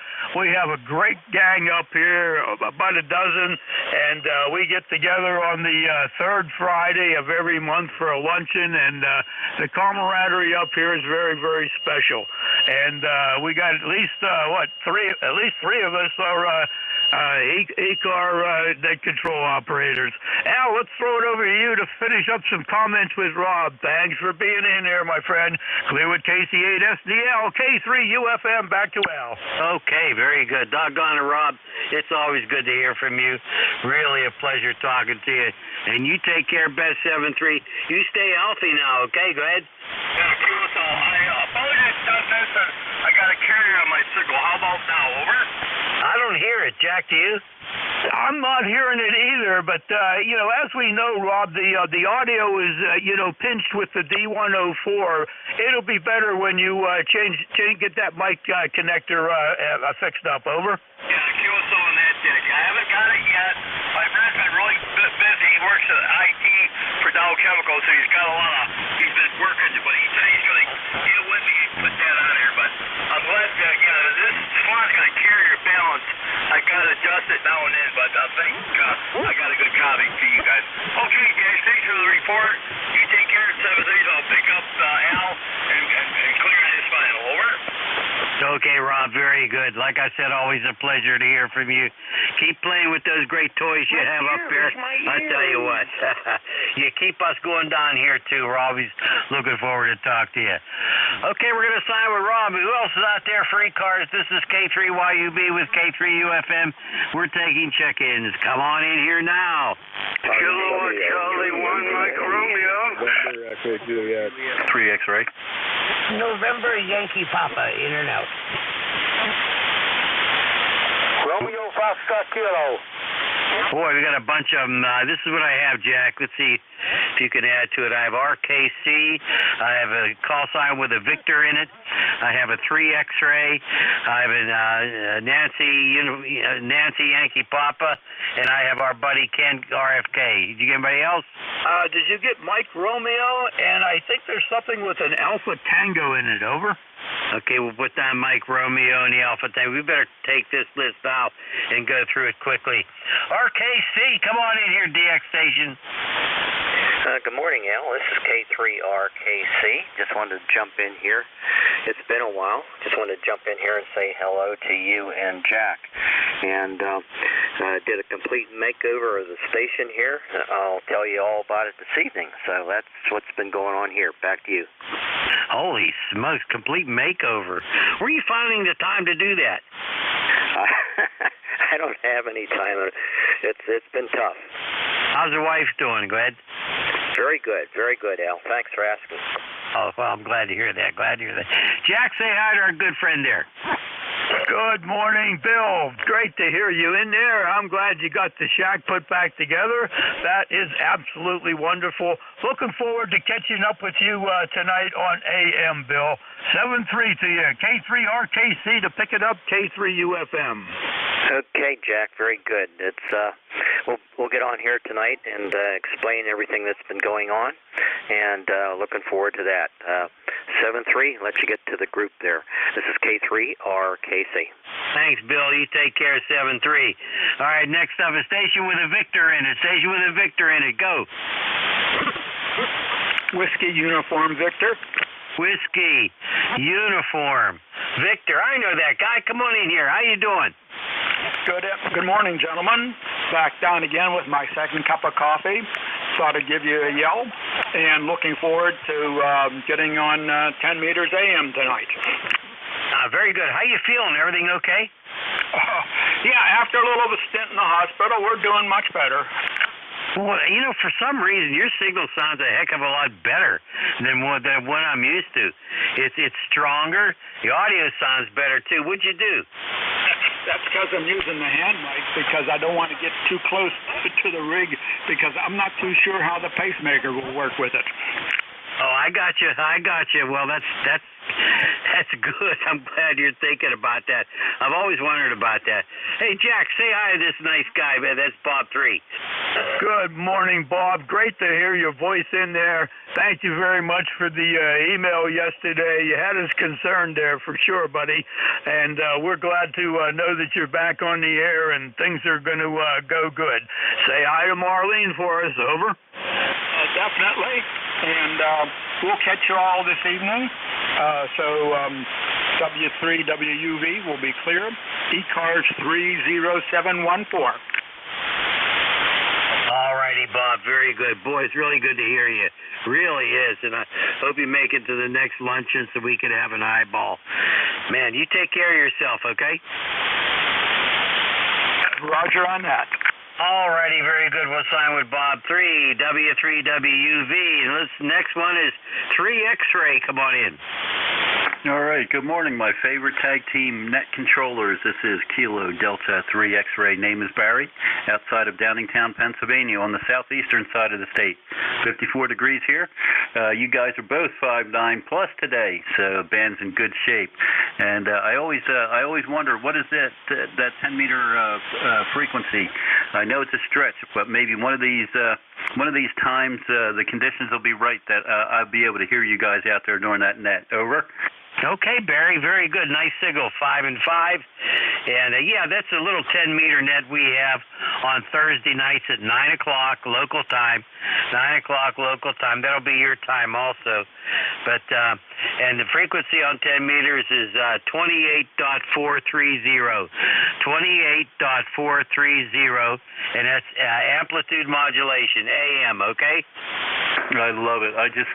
great gang up here, about a dozen, and we get together on the third Friday of every month for a luncheon, and the camaraderie up here is very, very special. And we got at least three of us are ECARS net control operators. Al, let's throw it over to you to finish up some comments with Rob. Thanks for being in there, my friend. Clear with KC8SDL, K3UFM. Back to Al. Okay, very good. Doggone it, Rob. It's always good to hear from you. Really a pleasure talking to you. And you take care, Best 73. You stay healthy now, okay? Go ahead. Yeah, QSL. I apologize, Douglas. I got a carrier on my signal. How about now? Over? I don't hear it. Jack, do you? I'm not hearing it either, but as we know, Rob, the audio is pinched with the D104. It'll be better when you get that mic connector fixed up. Over. Yeah, QSO on that, Jack. I haven't got it yet. My friend's been really busy. He works at IT for Dow Chemical, so he's been working, but he said he's going to get with me and put that on there. But I'm glad that this Swan's going to carry your balance. I got to adjust it now and then, but I think I got a good copy for you guys. Okay, Jack, thanks for the report. You take care of 7 days. I'll pick up Al and clear his final. Over. Okay, Rob, very good. Like I said, always a pleasure to hear from you. Keep playing with those great toys you have up there. I tell you what, you keep us going down here, too. We're always looking forward to talk to you. Okay, we're going to sign with Rob. Who else is out there for ECARS? This is K3YUB with K3UFM. We're taking check-ins. Come on in here now. Kilo Charlie 1 Mike Romeo. 3 X-ray. November Yankee Papa, in and out. Romeo Foxtrot Kilo. Boy, we got a bunch of them. This is what I have, Jack. Let's see if you can add to it. I have RKC. I have a call sign with a Victor in it. I have a 3 X-ray. I have a Nancy Yankee Papa, and I have our buddy Ken RFK. Did you get anybody else? Did you get Mike Romeo? And I think there's something with an Alpha Tango in it. Over. Okay, we'll put down Mike Romeo and the Alpha Tango. We better take this list out and go through it quickly. RKC, come on in here, DX station. Good morning, Al. This is K3RKC. Just wanted to jump in here. It's been a while. Just wanted to jump in here and say hello to you and Jack. And did a complete makeover of the station here. I'll tell you all about it this evening. So that's what's been going on here. Back to you. Holy smokes, complete makeover. Where are you finding the time to do that? I don't have any time. It's been tough. How's the wife doing? Go ahead. Very good, Al. Thanks for asking. Oh, well, I'm glad to hear that. Jack, say hi to our good friend there. Good morning, Bill. Great to hear you in there. I'm glad you got the shack put back together. That is absolutely wonderful. Looking forward to catching up with you tonight on AM, Bill. 7-3 to you. K3RKC to pick it up, K3UFM. Okay, Jack. Very good. It's we'll get on here tonight and explain everything that's been going on, and looking forward to that. 7-3. Let you get to the group there. This is K3RKC. Thanks, Bill. You take care. 7-3. All right. Next up, a station with a Victor in it. Go. Whiskey Uniform Victor. Whiskey Uniform Victor. I know that guy. Come on in here. How you doing? Good morning, gentlemen. Back down again with my second cup of coffee. Thought I'd give you a yell, and looking forward to getting on 10 meters AM tonight. Very good. How you feeling? Everything okay? Yeah, after a little of a stint in the hospital, we're doing much better. Well, you know, for some reason, your signal sounds a heck of a lot better than what I'm used to. It's stronger. The audio sounds better, too. What'd you do? That's because I'm using the hand mic, because I don't want to get too close to the rig, because I'm not too sure how the pacemaker will work with it. Oh, I got you. Well, that's good. I'm glad you're thinking about that. I've always wondered about that. Hey, Jack, say hi to this nice guy, man. That's Bob 3. Good morning, Bob. Great to hear your voice in there. Thank you very much for the email yesterday. You had us concerned there for sure, buddy. And we're glad to know that you're back on the air and things are going to go good. Say hi to Marlene for us. Over. Definitely. And we'll catch you all this evening. W3WUV will be clear. ECARS 30714. All righty, Bob. Very good. Boy, it's really good to hear you. Really is. And I hope you make it to the next luncheon so we can have an eyeball. Man, you take care of yourself, okay? Roger on that. All righty, very good. We'll sign with Bob 3, W3WUV. And this next one is 3X-Ray. Come on in. All right, good morning, my favorite tag team net controllers. This is Kilo Delta 3 X-Ray. Name is Barry, outside of Downingtown, Pennsylvania, on the southeastern side of the state. 54 degrees here. You guys are both 5'9" plus today, so band's in good shape. And I always wonder, what is that 10-meter frequency? I know it's a stretch, but maybe one of these times the conditions will be right that I'll be able to hear you guys out there during that net. Over. Okay, Barry, very good. Nice signal, 5 and 5. And, yeah, that's a little 10-meter net we have on Thursday nights at 9 o'clock local time. 9 o'clock local time. That'll be your time also. But, and the frequency on 10 meters is 28.430. 28.430. And that's amplitude modulation, AM, okay? I love it. I just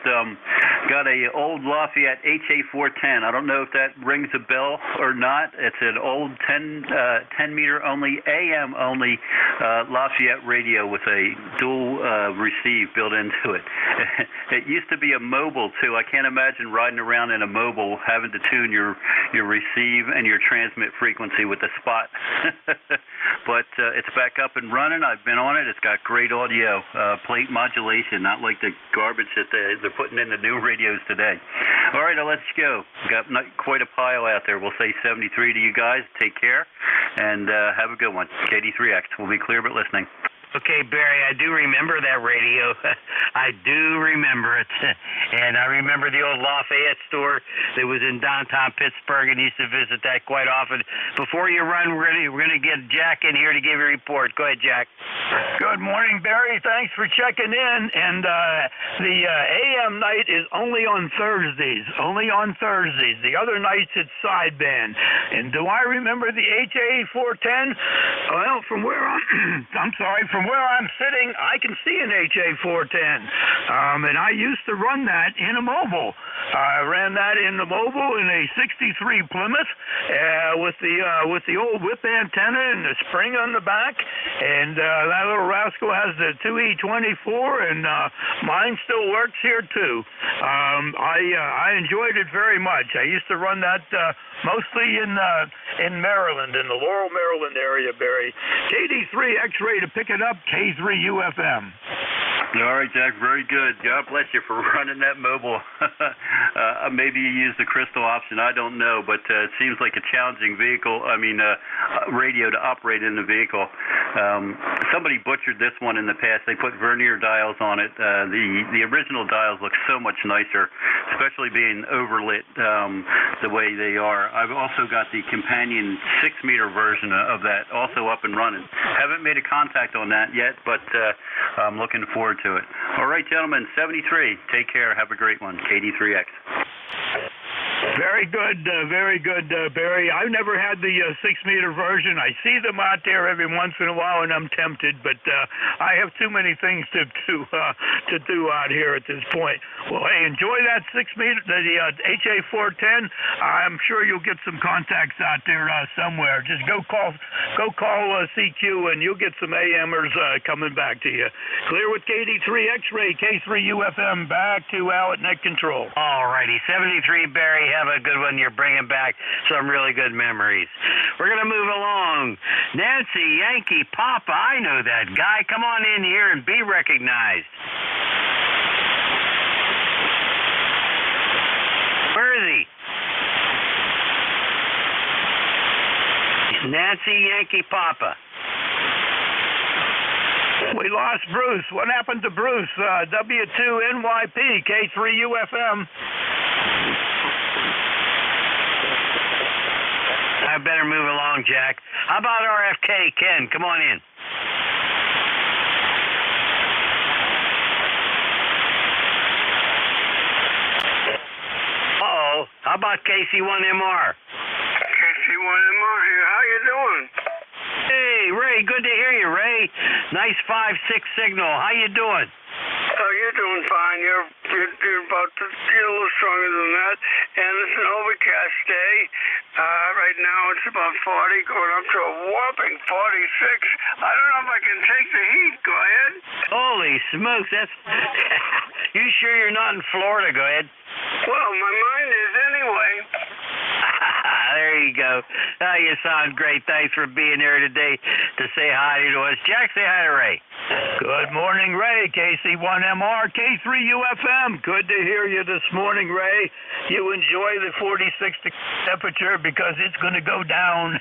got a old Lafayette HA410. I don't know if that rings a bell or not. It's an old 10-meter only, AM only Lafayette radio with a dual receive built into it. It used to be a mobile too. I can't imagine riding around in a mobile having to tune your receive and your transmit frequency with the spot. But it's back up and running. I've been on it. It's got great audio, plate modulation, not like the garbage that they're putting in the new radios today. All right, I'll let you go. Got quite a pile out there. We'll say 73 to you guys. Take care and have a good one. KD3X. We'll be clear but listening. Okay, Barry, I do remember that radio. I do remember it. And I remember the old Lafayette store that was in downtown Pittsburgh, and used to visit that quite often. Before you run, we're gonna get Jack in here to give you a report. Go ahead, Jack. Good morning, Barry. Thanks for checking in. And the AM night is only on Thursdays. Only on Thursdays. The other nights it's sideband. And do I remember the HA410? Well, from where from where I'm sitting, I can see an HA410. And I used to run that in a mobile. I ran that in the mobile in a 63 Plymouth with the old whip antenna and the spring on the back. And that little rascal has the 2E24, and mine still works here too. I enjoyed it very much. I used to run that mostly in Maryland, in the Laurel, Maryland area, Barry. KD3 X-ray to pick it up, K3UFM. All right, Jack, very good. God bless you for running that mobile. Maybe you used the crystal option, I don't know, but it seems like a challenging radio to operate in the vehicle. Somebody butchered this one in the past. They put vernier dials on it. The original dials look so much nicer, especially being overlit the way they are. I've also got the companion 6-meter version of that also up and running. Haven't made a contact on that yet, but I'm looking forward to it. All right, gentlemen, 73. Take care. Have a great one. KD3X. Very good, Barry. I've never had the 6-meter version. I see them out there every once in a while, and I'm tempted, but I have too many things to do out here at this point. Well, hey, enjoy that 6-meter, the HA410. I'm sure you'll get some contacts out there somewhere. Just go call CQ, and you'll get some AMers coming back to you. Clear with KD3 X-ray, K3UFM. Back to Al at Net Control. All righty, 73, Barry. Have a good one. You're bringing back some really good memories. We're going to move along. Nancy, Yankee, Papa, I know that guy. Come on in here and be recognized. Where is he? Nancy, Yankee, Papa. We lost Bruce. What happened to Bruce? W2NYP, K3UFM. I better move along, Jack. How about RFK? Ken, come on in. Uh-oh. How about KC1MR? KC1MR here. How you doing? Hey, Ray. Good to hear you, Ray. Nice 5-6 signal. How you doing? Oh, you're doing fine. You're about a little stronger than that. And it's an overcast day. Right now it's about 40, going up to a whopping 46. I don't know if I can take the heat. Go ahead. Holy smokes, that's... You sure you're not in Florida? Go ahead. Well, my mind is anyway. There you go. Oh, you sound great. Thanks for being here today to say hi to us. Jack, say hi to Ray. Good morning, Ray. KC1MR, K3UFM. Good to hear you this morning, Ray. You enjoy the 46 temperature because it's going to go down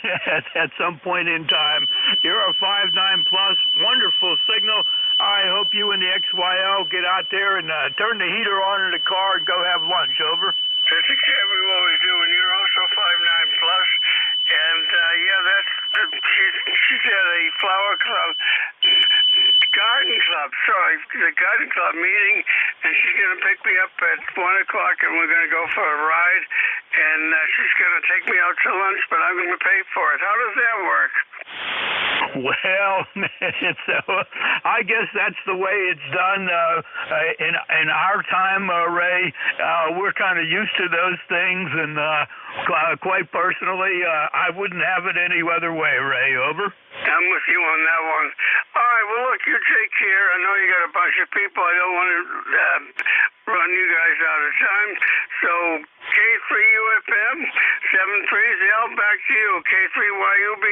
at some point in time. You're a 5.9 plus. Wonderful signal. I hope you and the XYL get out there and turn the heater on in the car and go have lunch. Over. That's exactly what we do, and you're also 5.9 plus. And she's at a flower club, the garden club meeting, and she's going to pick me up at 1 o'clock, and we're going to go for a ride. And she's going to take me out to lunch, but I'm going to pay for it. How does that work? Well, I guess that's the way it's done in our time, Ray. We're kind of used to those things, and quite personally, I wouldn't have it any other way, Ray. Over. I'm with you on that one. All right, well, look, you take care. I know you got a bunch of people. I don't want to run you guys out of time. So, K3UFM, 73L, back to you, K3YUB.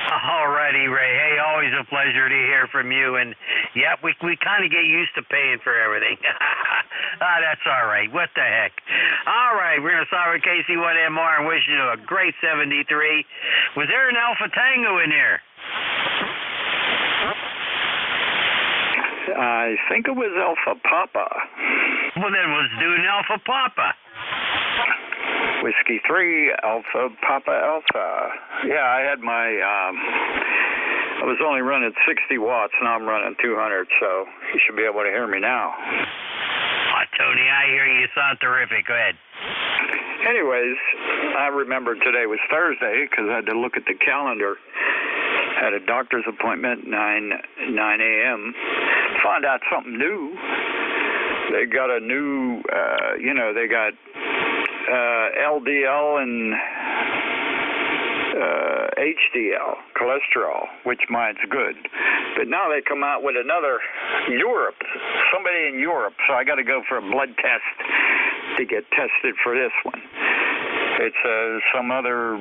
All righty, Ray. Hey, always a pleasure to hear from you. And, yeah, we kind of get used to paying for everything. That's all right. What the heck? All right, we're going to start with KC1MR and wish you a great 73. Was there an Alpha Tango in there? I think it was Alpha Papa. Well, then let's do an Alpha Papa. Whiskey 3, Alpha Papa Alpha. Yeah, I had my, I was only running 60 watts, now I'm running 200, so you should be able to hear me now. Oh, Tony, I hear you. You sound terrific. Go ahead. Anyways, I remembered today was Thursday because I had to look at the calendar. Had a doctor's appointment 9 a.m. Found out something new. They got a new, they got LDL and HDL, cholesterol, which mine's good. But now they come out with another somebody in Europe, so I got to go for a blood test to get tested for this one. It's some other,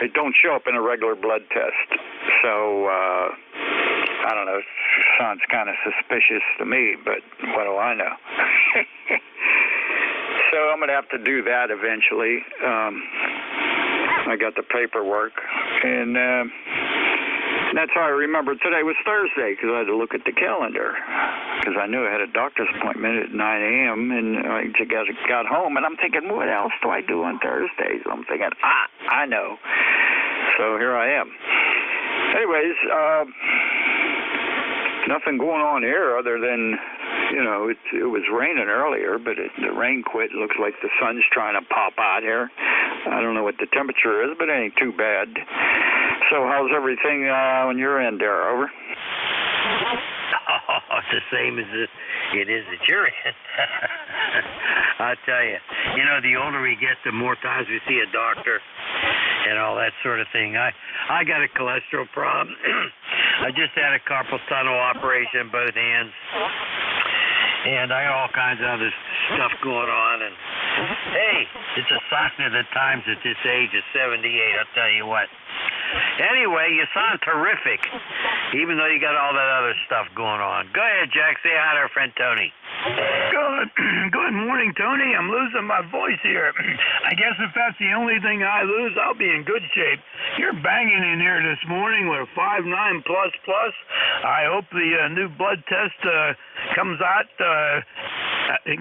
it don't show up in a regular blood test. So, I don't know, sounds kind of suspicious to me, but what do I know? So I'm going to have to do that eventually. I got the paperwork, and that's how I remember today was Thursday, because I had to look at the calendar, because I knew I had a doctor's appointment at 9 a.m., and I just got home, and I'm thinking, what else do I do on Thursdays? I'm thinking, I know. So here I am. Anyways, nothing going on here other than, it was raining earlier, but the rain quit. It looks like the sun's trying to pop out here. I don't know what the temperature is, but it ain't too bad. So how's everything on your end there, over? Oh, it's the same as it is at your end. I tell you, the older we get, the more times we see a doctor and all that sort of thing. I got a cholesterol problem. I just had a carpal tunnel operation in both hands, and I got all kinds of other stuff going on. And hey, it's a sign of the times at this age of 78. I'll tell you what. Anyway, you sound terrific, even though you got all that other stuff going on. Go ahead, Jack. Say hi to our friend Tony. Good morning, Tony. I'm losing my voice here. I guess if that's the only thing I lose, I'll be in good shape. You're banging in here this morning with 5.9++. I hope the new blood test comes out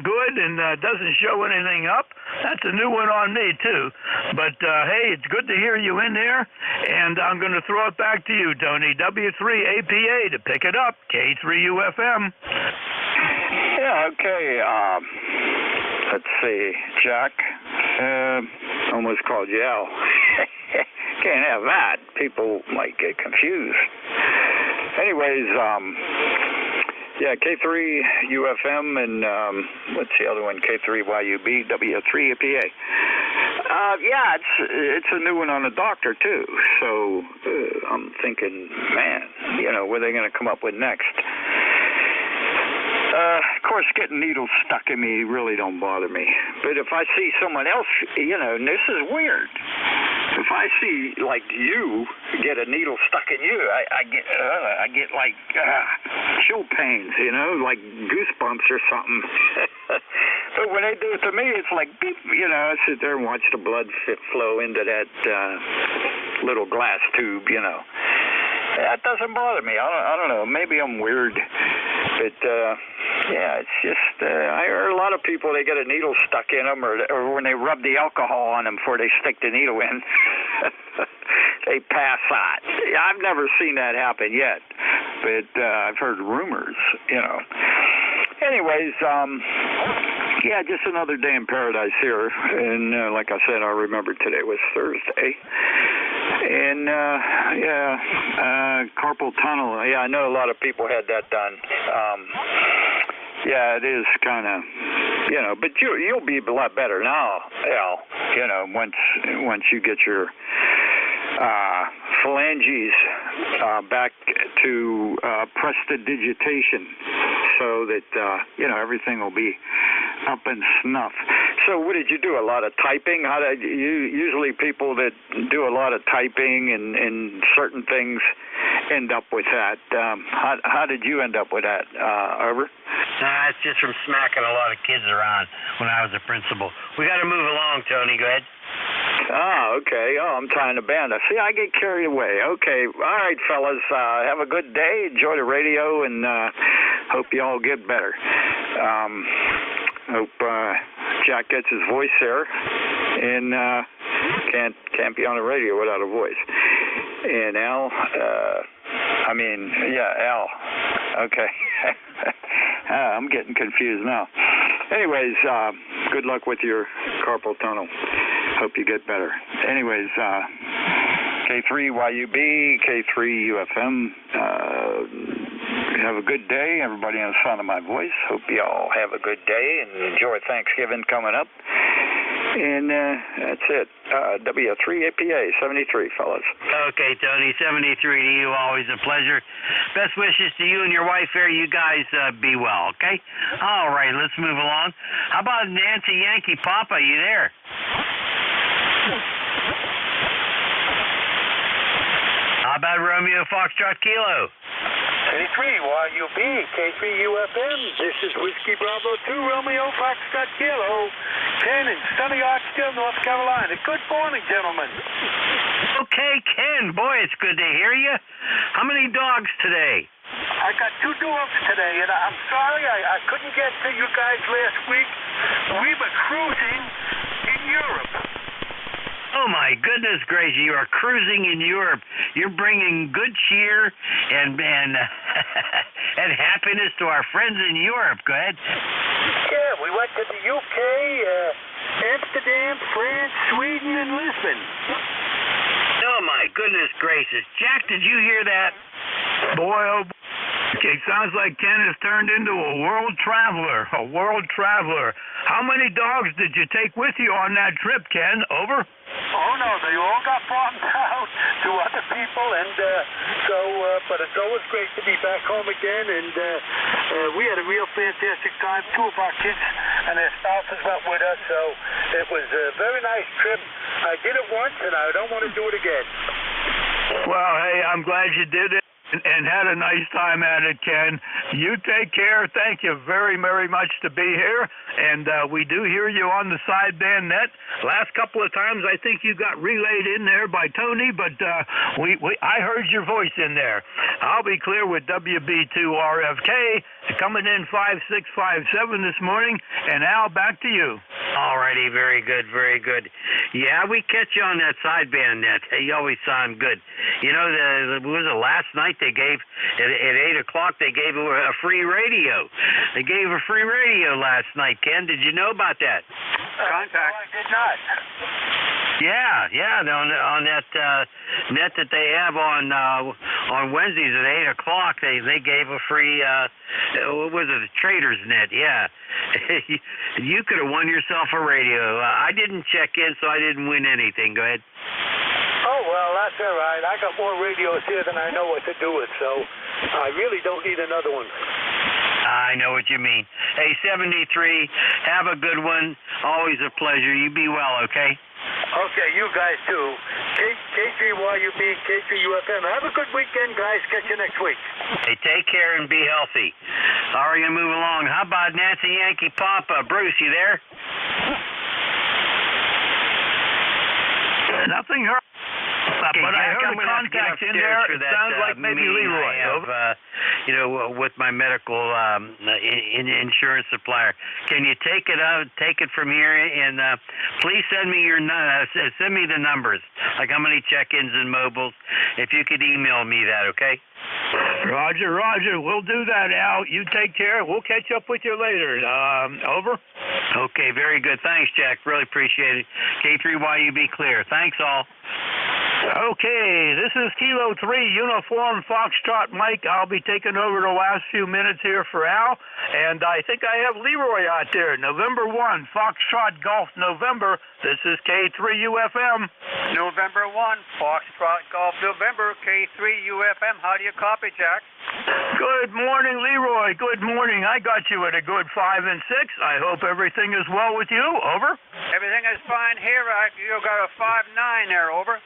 good and doesn't show anything up. That's a new one on me, too. But, hey, it's good to hear you in there, and I'm going to throw it back to you, Tony. W3APA to pick it up, K3UFM. Yeah, okay. Let's see. Jack. Almost called you Al. Can't have that. People might get confused. Anyways, yeah, K3UFM and what's the other one? K3YUB, W3APA. Yeah, it's a new one on the doctor too. So I'm thinking, man, what are they going to come up with next? Of course, getting needles stuck in me really don't bother me. But if I see someone else, and this is weird. If I see, like, you get a needle stuck in you, I get like chill pains, like goosebumps or something. But when they do it to me, it's like, beep, I sit there and watch the blood flow into that little glass tube, That doesn't bother me. I don't know. Maybe I'm weird. But, yeah, it's just, I heard a lot of people, they get a needle stuck in them or when they rub the alcohol on them before they stick the needle in, they pass out. I've never seen that happen yet, but I've heard rumors, Anyways, yeah, just another day in paradise here. And like I said, I remember today was Thursday. And, carpal tunnel. Yeah, I know a lot of people had that done. Yeah, it is kind of, but you'll be a lot better now, Al, once you get your phalanges back to prestidigitation so that, everything will be up in snuff. So what did you do? A lot of typing? Usually people that do a lot of typing and certain things end up with that. How did you end up with that, Arbor? It's just from smacking a lot of kids around when I was a principal. We got to move along, Tony. Go ahead. Okay. I'm trying to band it. See, I get carried away. Okay. All right, fellas. Have a good day. Enjoy the radio, and Hope you all get better. Hope Jack gets his voice there, and can't be on the radio without a voice. And Al, Al. Okay. I'm getting confused now. Anyways, good luck with your carpal tunnel. Hope you get better. Anyways, K3YUB, K3UFM, have a good day. Everybody on the sound of my voice. Hope you all have a good day and enjoy Thanksgiving coming up. And that's it. W3APA 73, fellas. Okay, Tony, 73 to you. Always a pleasure. Best wishes to you and your wife here. You guys be well, okay? All right, let's move along. How about Nancy Yankee Papa? You there? How about Romeo Foxtrot Kilo? K3YUB, K3UFM. This is Whiskey Bravo 2, Romeo Foxtrot Kilo. Ken in sunny Oxford, North Carolina. Good morning, gentlemen. Okay, Ken. Boy, it's good to hear you. How many dogs today? I got 2 dogs today, and I'm sorry I couldn't get to you guys last week. We were cruising in Europe. Oh, my goodness gracious, you are cruising in Europe. You're bringing good cheer and and happiness to our friends in Europe. Go ahead. Yeah, we went to the UK, Amsterdam, France, Sweden, and Lisbon. Oh, my goodness gracious. Jack, did you hear that? Boy, oh boy. It sounds like Ken has turned into a world traveler. How many dogs did you take with you on that trip, Ken? Over? Oh, no, they all got farmed out to other people, and but it's always great to be back home again, and we had a real fantastic time. 2 of our kids and their spouses went with us, so it was a very nice trip. I did it once, and I don't want to do it again. Well, hey, I'm glad you did it. And had a nice time at it, Ken. You take care. Thank you very, very much to be here. And we do hear you on the sideband net. Last couple of times, I think you got relayed in there by Tony, but I heard your voice in there. I'll be clear with WB2RFK coming in 5657 this morning. And Al, back to you. All righty, very good, very good. Yeah, we catch you on that sideband net. You always sound good. You know, was it last night? They gave at 8 o'clock. They gave a free radio. They gave a free radio last night. Ken, did you know about that? Contact. No, I did not. Yeah. On that net that they have on Wednesdays at 8 o'clock, they gave a free. What was it? A trader's net. Yeah. You could have won yourself a radio. I didn't check in, so I didn't win anything. Go ahead. Oh, well, that's all right. I got more radios here than I know what to do with, so I really don't need another one. I know what you mean. Hey, 73, have a good one. Always a pleasure. You be well, okay? Okay, you guys too. K3YUB, K3UFM. Have a good weekend, guys. Catch you next week. Hey, take care and be healthy. All right, gonna move along. How about Nancy Yankee Papa? Bruce, you there? Nothing hurt. Okay, but Jack, I heard a contact in there. It sounds like maybe Leroy. With my medical insurance supplier. Can you take it from here, and please send me the numbers, like how many check-ins and mobiles. If you could email me that, okay? Roger. We'll do that, Al. You take care. We'll catch up with you later. Over? Okay, very good. Thanks, Jack. Really appreciate it. K3YUB clear. Thanks, all. Okay, this is Kilo 3, Uniform Foxtrot Mike. I'll be taking over the last few minutes here for Al, and I think I have Leroy out there. November 1, Foxtrot Golf November. This is K3UFM. November 1, Foxtrot Golf November, K3UFM. How do you copy, Jack? Good morning, Leroy. Good morning. I got you at a good 5 and 6. I hope everything is well with you. Over. Everything is fine here. You got a 5-9 there. Over.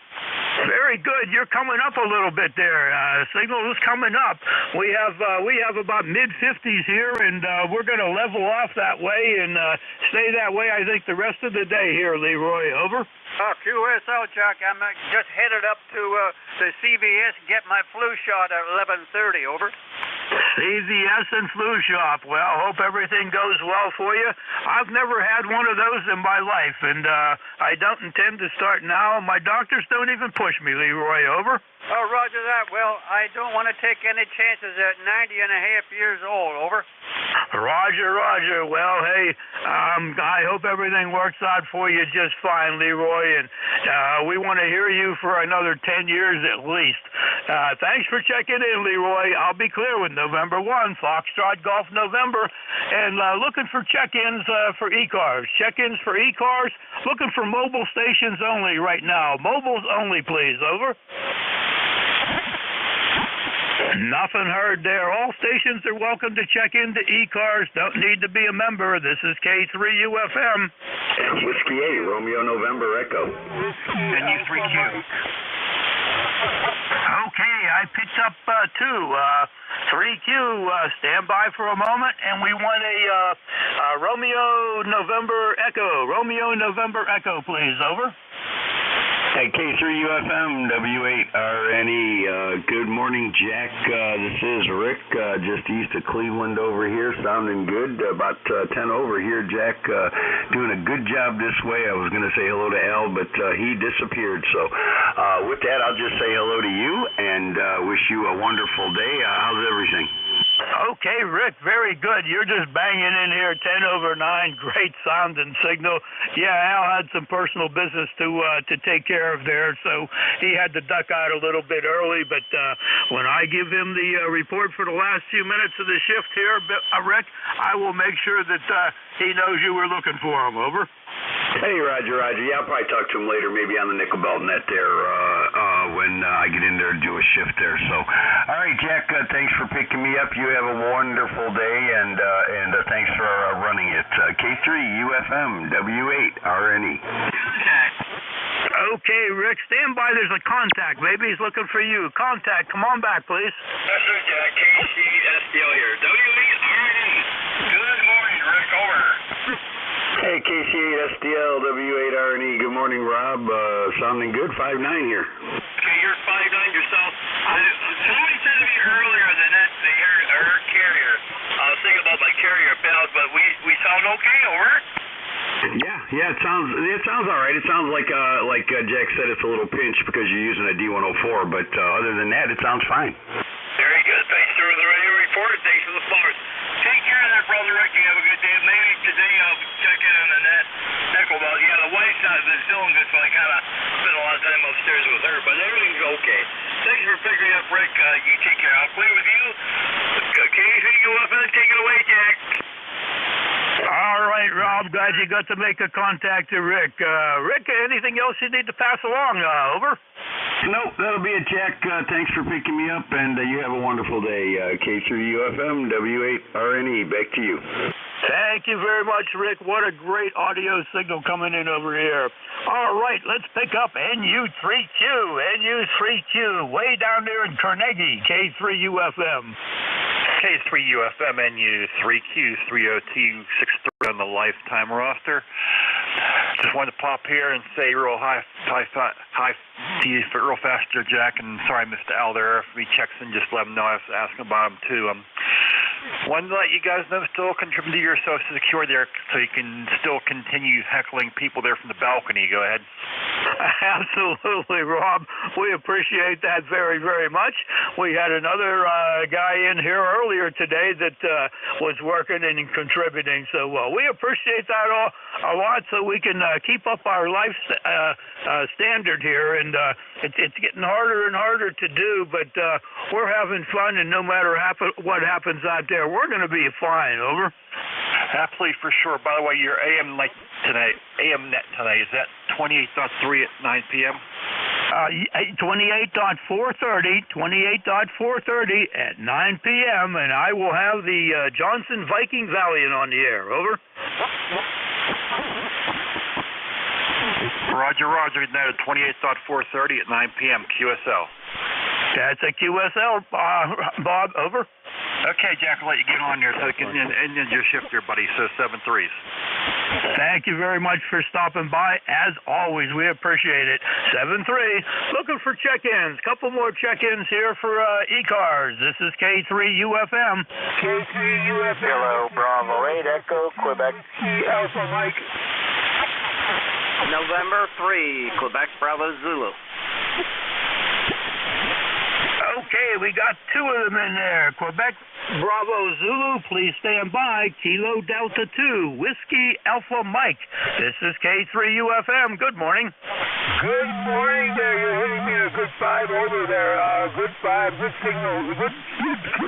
Very good. You're coming up a little bit there. Signal is coming up. We have about mid-50s here, and we're going to level off that way and stay that way, I think, the rest of the day here, Leroy. Over. QSL, Jack. I'm just headed up to the CVS, get my flu shot at 11:30. Over. CVS and flu shop. Well, hope everything goes well for you. I've never had one of those in my life, and I don't intend to start now. My doctors don't even push me, Leroy. Over. Oh, roger that. Well, I don't want to take any chances at 90 and a half years old. Over. Roger, roger. Well, hey, I hope everything works out for you just fine, Leroy, and we want to hear you for another 10 years at least. Thanks for checking in, Leroy. I'll be clear with November 1, Foxtrot Golf November, and looking for check-ins for ECARS. Check-ins for ECARS, looking for mobile stations only right now. Mobiles only, please. Over. Nothing heard there. All stations are welcome to check into ECARS. Don't need to be a member. This is K3UFM. Whiskey 8, Romeo November Echo. NU3Q. Okay, I picked up two. 3Q, stand by for a moment, and we want a Romeo November Echo. Romeo November Echo, please. Over. Hey, K3UFM, W8RNE. Good morning, Jack. This is Rick, just east of Cleveland over here, sounding good. About 10 over here, Jack. Doing a good job this way. I was going to say hello to Al, but he disappeared. So with that, I'll just say hello to you and wish you a wonderful day. How's everything? Okay, Rick, very good. You're just banging in here, 10 over 9, great sound and signal. Yeah, Al had some personal business to take care of there, so he had to duck out a little bit early, but when I give him the report for the last few minutes of the shift here, Rick, I will make sure that he knows you were looking for him. Over. Hey, Roger. Yeah, I'll probably talk to him later, maybe on the nickel belt net there when I get in there to do a shift there. So, all right, Jack, thanks for picking me up. You have a wonderful day, and thanks for running it. K3UFM, W8RNE. Okay, Rick, stand by. There's a contact. Maybe he's looking for you. Contact, come on back, please. Yes, sir, Jack. KCSDL here. W8RNE. Good morning, Rick. Over. Hey, KC8SDL, W8RNE. Good morning, Rob. Sounding good. 5'9" here. Okay, you're 5'9" yourself. Somebody said to me earlier that they heard carrier. I was thinking about my carrier pals, but we sound okay. Over. Yeah, it sounds all right. It sounds like Jack said, it's a little pinch because you're using a D104, but other than that, it sounds fine. Very good. Thanks for the radio report. Thanks for the flowers. Take care of that, brother Rick. You have a good day. Maybe today I'll check in on the nickel belt. Yeah, the wife's not been feeling good, so I kind of spent a lot of time upstairs with her, but everything's okay. Thanks for picking up, Rick. You take care. I'll play with you. KCUFM, take it away, Jack. All right, Rob, glad you got to make a contact to Rick. Rick, anything else you need to pass along? Over. Nope, that'll be it, Jack. Thanks for picking me up, and you have a wonderful day. K3UFM, W8RNE, back to you. Thank you very much, Rick. What a great audio signal coming in over here. All right, let's pick up NU3Q. NU3Q, way down there in Carnegie, K3UFM. K3UFM, NU3Q, 30263 on the lifetime roster. Just wanted to pop here and say real hi to you real fast there, Jack, and sorry I missed Al there. If he checks in, just let him know I was asking about him too. Wanted to let you guys know, still contribute to your Social Security there so you can still continue heckling people there from the balcony. Go ahead. Absolutely, Rob. We appreciate that very, very much. We had another guy in here earlier today that was working and contributing, so we appreciate that a lot so we can keep up our life standard here, and it's getting harder and harder to do, but we're having fun, and no matter what happens out there, we're going to be fine. Over. Absolutely, for sure. By the way, your AM net tonight, is that 28.3 at 9 p.m.? 28.430 at 9 p.m., and I will have the Johnson Viking Valiant on the air. Over. Roger, now at 28.430 at 9 p.m., QSL. That's a QSL, Bob. Over. Okay, Jack, I'll let you get on there so you can end your shift here, buddy. So 7-3s. Thank you very much for stopping by. As always, we appreciate it. 7-3. Looking for check-ins. Couple more check-ins here for ECARS. This is K3UFM. K3UFM. Hello, Bravo 8 Echo, Quebec. Alpha Mike. November 3, Quebec Bravo Zulu. Okay, we got two of them in there. Quebec Bravo Zulu, please stand by. Kilo Delta 2, Whiskey Alpha Mike. This is K3UFM. Good morning. Good morning there. You're hitting me a good 5 over there. Good 5, good signal. Good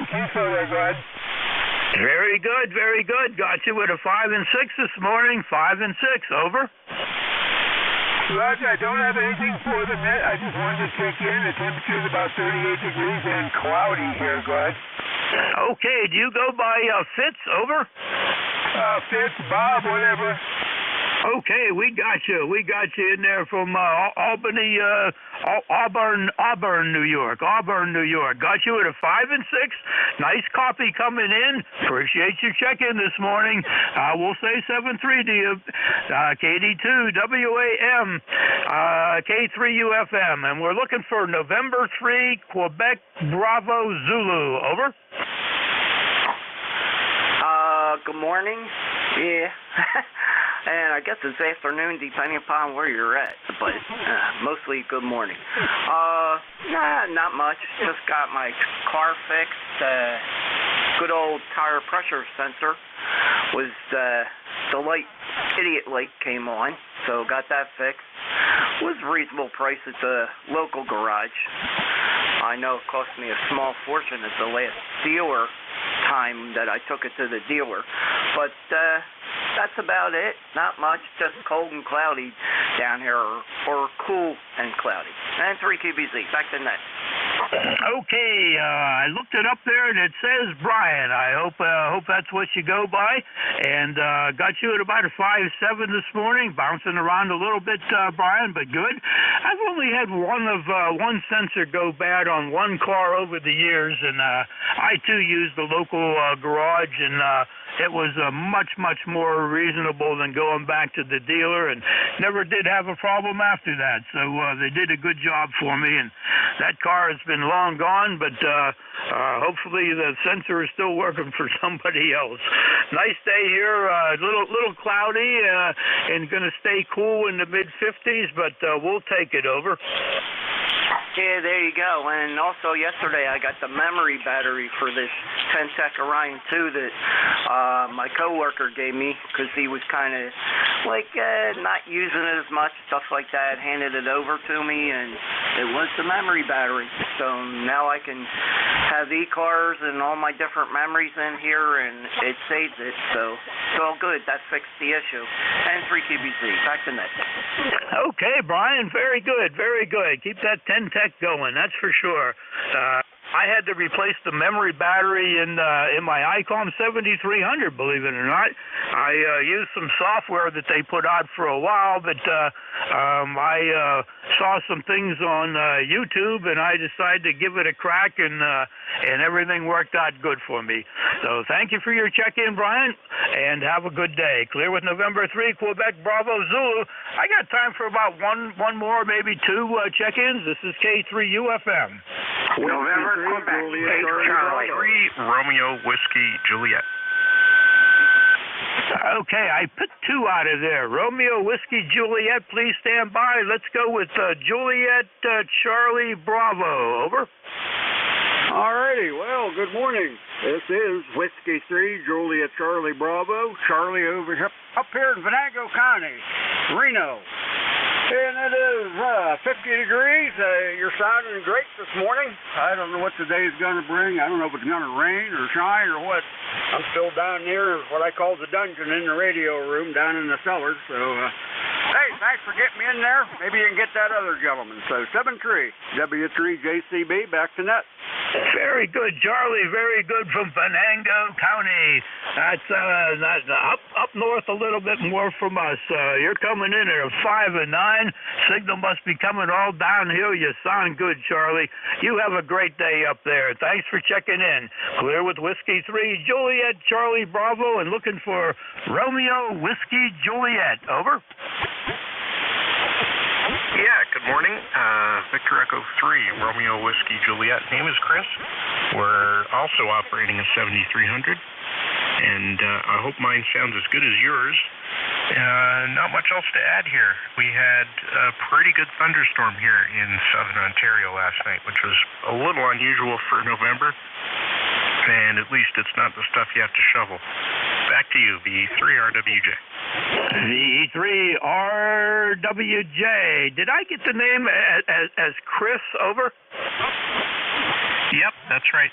info there, bud. Very good, very good. Got you with a 5 and 6 this morning. 5 and 6, over. Roger, I don't have anything for the net. I just wanted to check in. The temperature is about 38 degrees and cloudy here, Glad. Okay, do you go by Fitz, over? Fitz, Bob, whatever. Okay, we got you. We got you in there from Albany, Auburn, New York. Auburn, New York. Got you at a 5 and 6. Nice copy coming in. Appreciate your check-in this morning. We'll say 7-3 to you. KD2WAM, K3UFM, and we're looking for November 3, Quebec Bravo Zulu. Over. Good morning. Yeah. And I guess it's afternoon depending upon where you're at, but mostly good morning. Not much. Just got my car fixed. Good old tire pressure sensor was the light, idiot light came on, so got that fixed. Was a reasonable price at the local garage. I know it cost me a small fortune at the last dealer time that I took it to the dealer, but that's about it. Not much, just cold and cloudy down here, or cool and cloudy. And 3 QBZ, back to net. Okay, I looked it up there and it says Brian. I hope that's what you go by. And got you at about a 5-7 this morning, bouncing around a little bit, Brian, but good. I've only had one sensor go bad on one car over the years, and I too used the local garage, and it was much more reasonable than going back to the dealer, and never did have a problem after that. So they did a good job for me, and that car has been long gone, but hopefully the sensor is still working for somebody else. Nice day here, little cloudy, and going to stay cool in the mid-50s, but we'll take it. Over. Yeah, there you go. And also yesterday I got the memory battery for this Pentec Orion 2 that my coworker gave me because he was kind of like not using it as much, stuff like that. Handed it over to me, and it was the memory battery. So now I can have ECARS and all my different memories in here, and it saves it. So it's all good. That fixed the issue. And 3 QBC. Back to net. Okay, Brian. Very good. Very good. Keep that 10 tech going. That's for sure. I had to replace the memory battery in my ICOM 7300, believe it or not. I used some software that they put out for a while, but I saw some things on YouTube, and I decided to give it a crack, and everything worked out good for me. So thank you for your check-in, Brian, and have a good day. Clear with November 3, Quebec Bravo Zulu. I got time for about one more, maybe two check-ins. This is K3UFM. November, Quebec, Charlie 3, Romeo, Whiskey, Juliet. Okay, I picked two out of there. Romeo, Whiskey, Juliet, please stand by. Let's go with Juliet, Charlie, Bravo. Over. All righty. Well, good morning. This is Whiskey 3, Juliet, Charlie, Bravo. Charlie over here, up here in Venango County, Reno. And it is 50 degrees. You're sounding great this morning. I don't know what the day is going to bring. I don't know if it's going to rain or shine or what. I'm still down near what I call the dungeon in the radio room down in the cellar. So, hey, thanks for getting me in there. Maybe you can get that other gentleman. So, 7-3, W3JCB, back to net. Very good, Charlie. Very good from Venango County. That's up north a little bit more from us. You're coming in at a 5 and 9. Signal must be coming all downhill. You sound good, Charlie. You have a great day up there. Thanks for checking in. Clear with Whiskey 3, Juliet, Charlie Bravo, and looking for Romeo Whiskey Juliet. Over. Yeah, good morning. Victor Echo 3, Romeo Whiskey Juliet. Name is Chris. We're also operating a 7300, and I hope mine sounds as good as yours. Not much else to add here. We had a pretty good thunderstorm here in southern Ontario last night, which was a little unusual for November, and at least it's not the stuff you have to shovel. Back to you, V3RWJ. V3RWJ. Did I get the name as Chris? Over? Yep, that's right.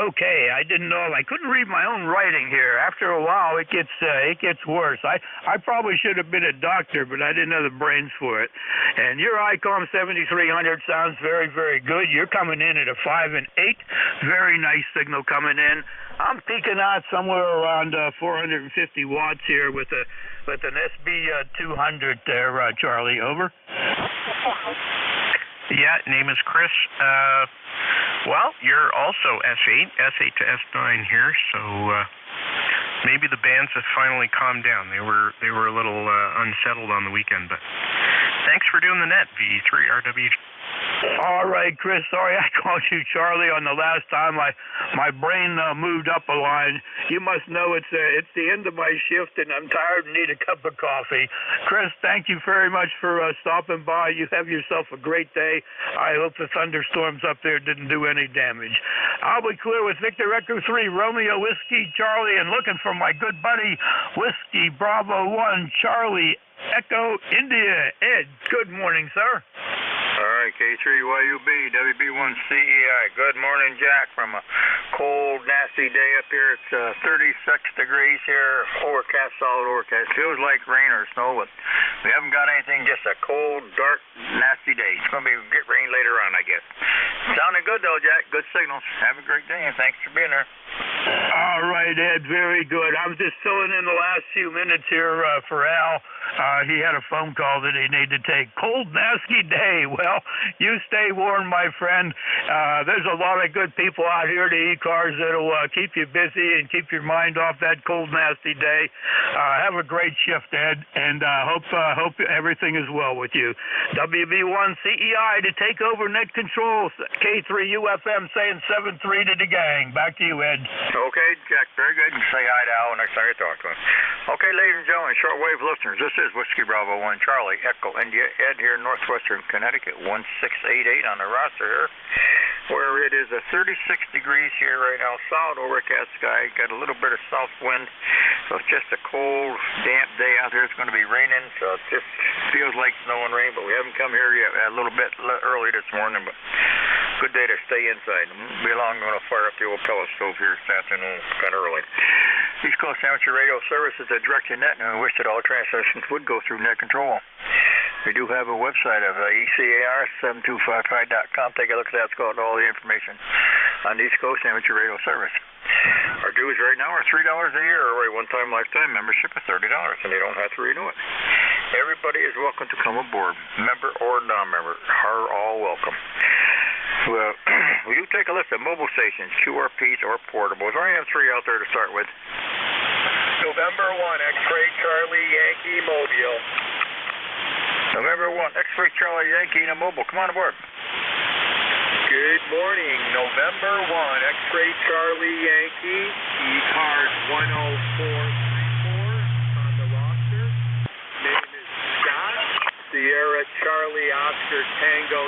Okay, I didn't know. I couldn't read my own writing here. After a while, it gets worse. I probably should have been a doctor, but I didn't have the brains for it. And your ICOM 7300 sounds very, very good. You're coming in at a 5 and 8. Very nice signal coming in. I'm peaking out somewhere around 450 watts here with an SB 200 there, Charlie. Over. Yeah, name is Chris. Well, you're also S8 to S9 here, so maybe the bands have finally calmed down. They were a little unsettled on the weekend, but thanks for doing the net, V3RWJ. All right, Chris. Sorry I called you Charlie on the last time. My brain moved up a line. You must know it's the end of my shift, and I'm tired and need a cup of coffee. Chris, thank you very much for stopping by. You have yourself a great day. I hope the thunderstorms up there didn't do any damage. I'll be clear with Victor Echo 3, Romeo Whiskey Charlie, and looking for my good buddy Whiskey Bravo 1 Charlie Echo India. Ed, good morning, sir. All right, K3YUB, WB1CEI. Good morning, Jack, from a cold, nasty day up here. It's 36 degrees here, overcast, solid overcast. Feels like rain or snow, but we haven't got anything, just a cold, dark, nasty day. It's going to get rain later on, I guess. Sounding good, though, Jack. Good signals. Have a great day, and thanks for being there. All right, Ed, very good. I'm just filling in the last few minutes here for Al. He had a phone call that he needed to take. Cold, nasty day. Well, you stay warm, my friend. There's a lot of good people out here at ECARS that'll keep you busy and keep your mind off that cold, nasty day. Have a great shift, Ed, and hope everything is well with you. WB1CEI to take over net control. K3UFM saying 7-3 to the gang. Back to you, Ed. Okay, Jack, very good. You say hi to Al next time you talk to him. Okay, ladies and gentlemen, shortwave listeners, this is Whiskey Bravo 1 Charlie Echo India Ed here in northwestern Connecticut, 1688 on the roster here, where it is 36 degrees here right now, solid overcast sky, got a little bit of south wind, so it's just a cold, damp day out there. It's going to be raining, so it just feels like snow and rain, but we haven't come here yet. A little bit early this morning, but good day to stay inside. Be long, I'm going to fire up the old pellet stove here this afternoon, kind of early. East Coast Amateur Radio Service is a direct-to-net, and we wish that all transmissions would go through net control. We do have a website of ECARS7255.com. Take a look at that. It's got all the information on the East Coast Amateur Radio Service. Our dues right now are $3 a year, or a one-time lifetime membership of $30, and you don't have to renew it. Everybody is welcome to come aboard, member or non-member. Are all welcome. Well, we do take a list of mobile stations, QRPs or portables. I have 3 out there to start with. November 1, X-Ray Charlie Yankee Mobile. November 1, X-Ray Charlie Yankee and a mobile. Come on aboard. Good morning. November 1, X-Ray Charlie Yankee, ECARS 10434 on the roster. Name is Scott. Sierra Charlie Oscar Tango.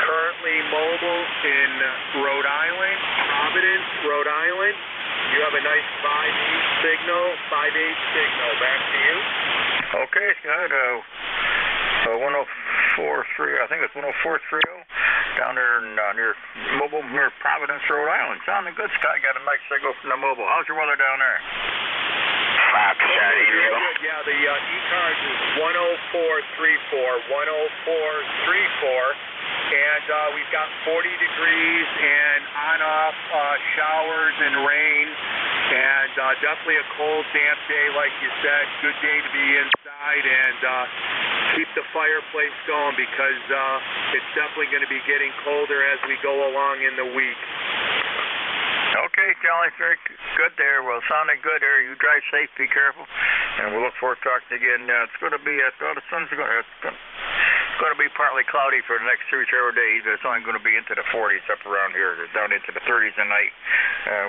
Currently mobile in Rhode Island, Providence, Rhode Island. You have a nice 5-8 signal. Back to you. Okay, Scott. 104.3, I think it's 104.30 down there near mobile, near Providence, Rhode Island. Sounding good, Scott. Got a nice signal from the mobile. How's your weather down there? Yeah, the ECARS is 104.34. and we've got 40 degrees and on-off showers and rain, and definitely a cold, damp day, like you said. Good day to be inside and keep the fireplace going because it's definitely going to be getting colder as we go along in the week. Okay, Charlie, very good there. Well, sounding good there. You drive safe, be careful, and we'll look forward to talking again. It's going to be, the sun's going to be partly cloudy for the next 3 or 4 days. It's only going to be into the 40s up around here, down into the 30s tonight.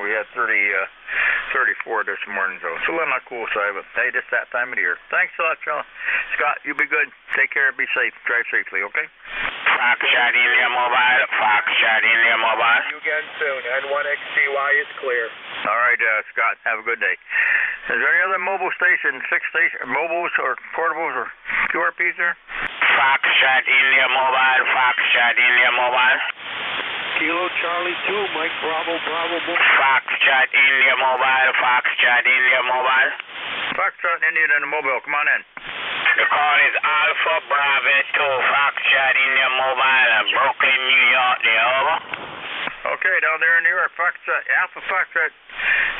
We had 34 this morning, so it's a little on the cool side, but hey, just that time of the year. Thanks a lot, Charlie. Scott, you be good. Take care. Be safe. Drive safely, okay? Foxtrot India Mobile. Foxtrot India Mobile. See you again soon. N1XCY is clear. All right, Scott, have a good day. Is there any other mobile station, mobiles or portables or QRPs there? Foxtrot India Mobile. Foxtrot India Mobile. Kilo Charlie 2, Mike Bravo, Bravo. Foxtrot India Mobile. Foxtrot India Mobile. Foxtrot India and the mobile. Come on in. The call is Alpha Bravo 2, Foxtrot India Mobile, Brooklyn, New York. Over. Okay, down there in New York, Foxtrot, Alpha Foxtrot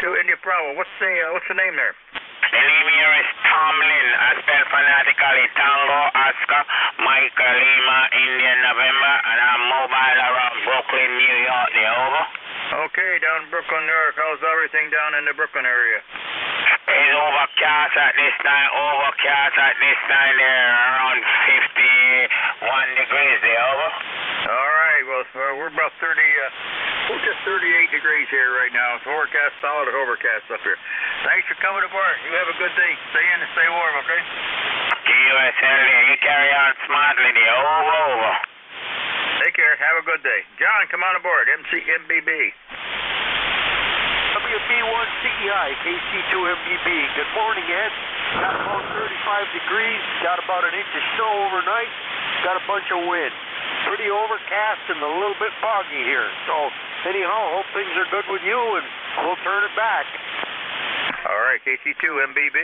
2 India Bravo. What's the name there? The name here is Tomlin. I spell phonetically Tango, Oscar, Michael, Lima, India, November, and I'm mobile around Brooklyn, New York. Over. Okay, down in Brooklyn, New York. How's everything down in the Brooklyn area? It's overcast at this time. There, around 51 degrees. Over. All right, well, we're about 38 degrees here right now. It's overcast, solid overcast up here. Thanks for coming aboard. You have a good day. Stay in and stay warm, okay? GUSL, you carry on smartly. Over. Take care. Have a good day. John, come on aboard. MBB. WB1CEI, KC2MBB. Good morning, Ed. Got about 35 degrees, got about an inch of snow overnight, got a bunch of wind. Pretty overcast and a little bit foggy here. So, anyhow, hope things are good with you, and we'll turn it back. All right, KC2MBB.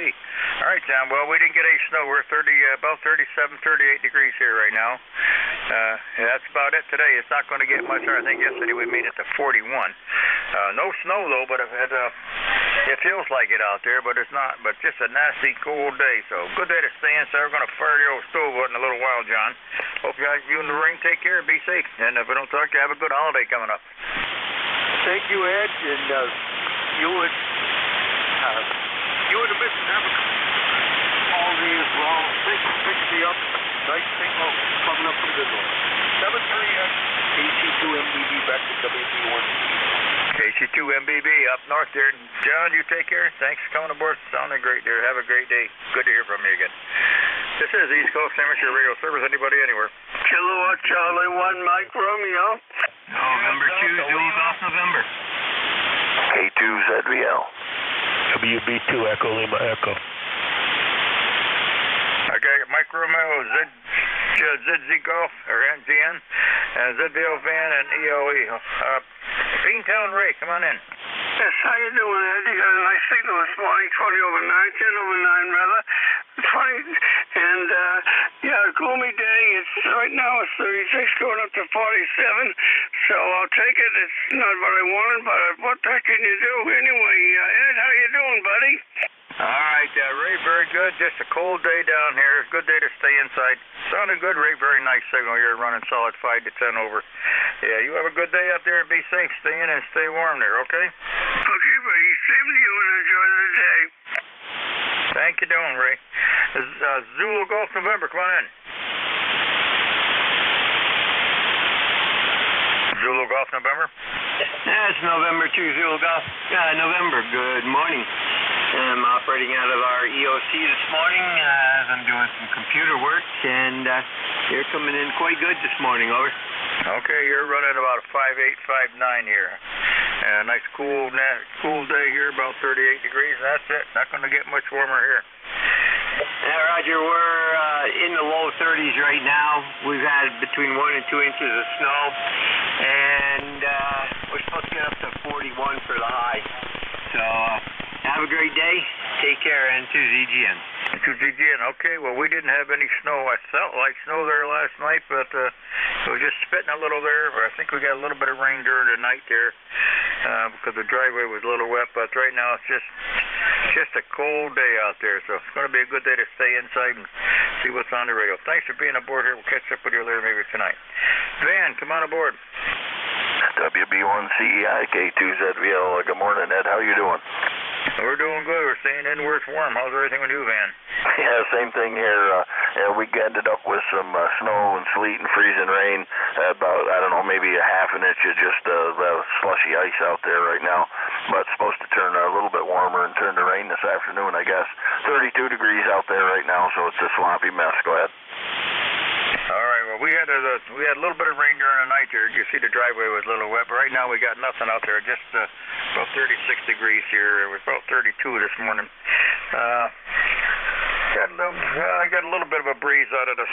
All right, John. Well, we didn't get any snow. We're about 37, 38 degrees here right now. That's about it today. It's not going to get much. I think yesterday we made it to 41. No snow though, but it feels like it out there. But it's not. But just a nasty cold day. So good day to stay inside. We're going to fire the old stove out in a little while, John. Hope you and the ring take care. Be safe. And if I don't talk to you, have a good holiday coming up. Thank you, Ed, and you and the missus have a holiday as well. Pick me up. Nice thing coming up to the door. 738 KC2MBB back to WB1. KC2MBB up north there. John, you take care. Thanks for coming aboard. Sounding great there. Have a great day. Good to hear from you again. This is East Coast Amateur Radio Service. Anybody anywhere? Kilowatt Charlie 1, Mike Romeo. November 2, Zulu Golf November. K2 ZVL. WB2 Echo Lima Echo. Okay, Mike Romeo, ZZ Golf, or NZN, ZVL Van, and EOE. Beantown Ray, come on in. Yes, how you doing, Ed? You got a nice signal this morning, 20 over 9, 10 over 9 rather. 20, and gloomy day. It's right now it's 36 going up to 47, so I'll take it. It's not what I wanted, but what the heck can you do anyway? Ed, how you doing, buddy? All right, Ray, very good. Just a cold day down here. Good day to stay inside. Sounded good, Ray. Very nice signal. You're running solid 5 to 10 over. Yeah, you have a good day up there. Be safe. Stay in and stay warm there, okay? Okay, buddy. Same to you and enjoy the day. Thank you, doing, Ray. This is Zulu Golf November. Come on in. Zulu Golf November? It's November 2 Zulu Golf. November. Good morning. I'm operating out of our EOC this morning as I'm doing some computer work, and you're coming in quite good this morning, over. Okay, you're running about a 5.8, 5.9 here. Nice cool day here, about 38 degrees, and that's it. Not going to get much warmer here. Yeah, Roger, we're in the low 30s right now. We've had between 1 and 2 inches of snow, and we're supposed to get up to 41 for the high. So have a great day. Take care, N2ZGN. Okay, well, we didn't have any snow. I felt like snow there last night, but it was just spitting a little there. I think we got a little bit of rain during the night there because the driveway was a little wet. But right now it's just a cold day out there, so it's going to be a good day to stay inside and see what's on the radio. Thanks for being aboard here. We'll catch up with you later maybe tonight. Van, come on aboard. WB1CEI K2ZVL. Good morning, Ed. How you doing? We're doing good. We're staying in where it's warm. How's everything with you, Van? Yeah, same thing here. We ended up with some snow and sleet and freezing rain. About, I don't know, maybe a half an inch of just slushy ice out there right now. But it's supposed to turn a little bit warmer and turn to rain this afternoon, I guess. 32 degrees out there right now, so it's a sloppy mess. Go ahead. All right, well, we had a little bit of rain during the night there. You see the driveway was a little wet, but right now we got nothing out there, just about 36 degrees here. It was about 32 this morning. I got a little bit of a breeze out of the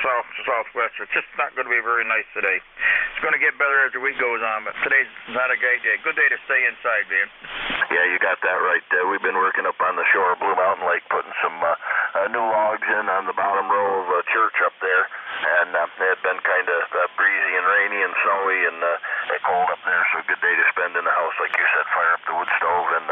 southwest. It's just not going to be very nice today. It's going to get better as the week goes on, but today's not a great day. Good day to stay inside, man. Yeah, you got that right. We've been working up on the shore of Blue Mountain Lake, putting some new logs in on the bottom row of a church up there, and it had been kind of breezy and rainy and snowy and cold up there, so a good day to spend in the house. Like you said, fire up the wood stove and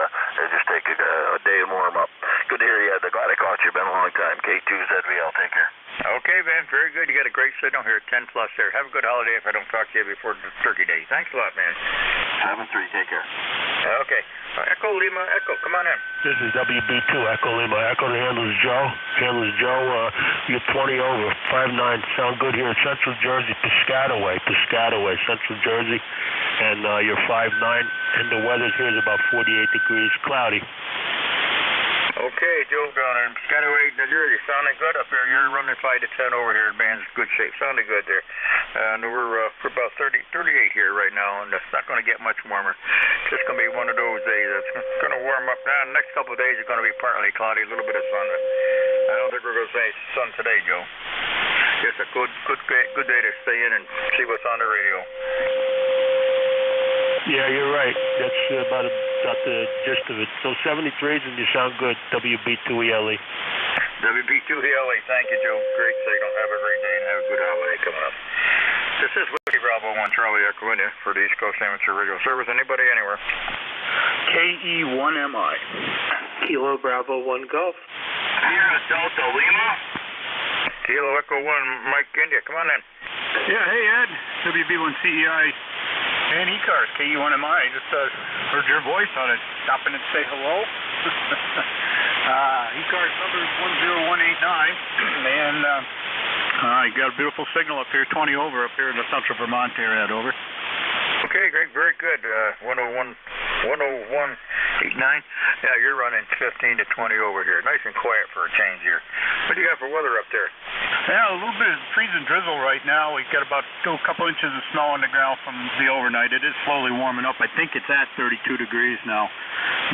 just take a day and warm up. Good to hear you, Ed. Glad I caught you. Been a long time. K2ZVL. Take care. Okay, Van. Very good. You got a great signal here, 10 plus there. Have a good holiday if I don't talk to you before Turkey Day. Thanks a lot, man. 7-3. Take care. Okay. Echo Lima. Echo. Come on in. This is WB2 Echo Lima. Echo the handler's Joe. You're 20 over. 5'9". Sound good here in Central Jersey. Piscataway, Central Jersey. And you're 5'9". And the weather here is about 48 degrees, cloudy. Okay, Joe down in Piscataway, New Jersey. Sounding good up here. You're running 5 to 10 over here. Band's good shape. Sounding good there. And we're about 38 here right now, and it's not going to get much warmer. It's just going to be one of those days. It's going to warm up now. The next couple of days are going to be partly cloudy, a little bit of sun. I don't think we're going to say sun today, Joe. Just a good day to stay in and see what's on the radio. Yeah, you're right. That's about the gist of it. So 73s and you sound good. WB2ELE. WB2ELE. Thank you, Joe. Great signal. Have a great day and have a good holiday coming up. This is Whiskey Bravo 1 Charlie Echo India for the East Coast Amateur Radio Service. Anybody anywhere? KE1MI. Kilo Bravo 1 Golf. Sierra Delta Lima. Kilo Echo 1 Mike India. Come on in. Yeah, hey Ed. WB1CEI. And ECARS, KE1MI. Just heard your voice on it. Stopping and say hello. ECARS number is 10189. And you got a beautiful signal up here, 20 over up here in the central Vermont area. Over. Okay, great, very good. 101.89. Yeah, you're running 15 to 20 over here. Nice and quiet for a change here. What do you got for weather up there? Yeah, a little bit of freezing drizzle right now. We've got about a couple inches of snow on the ground from the overnight. It is slowly warming up. I think it's at 32 degrees now.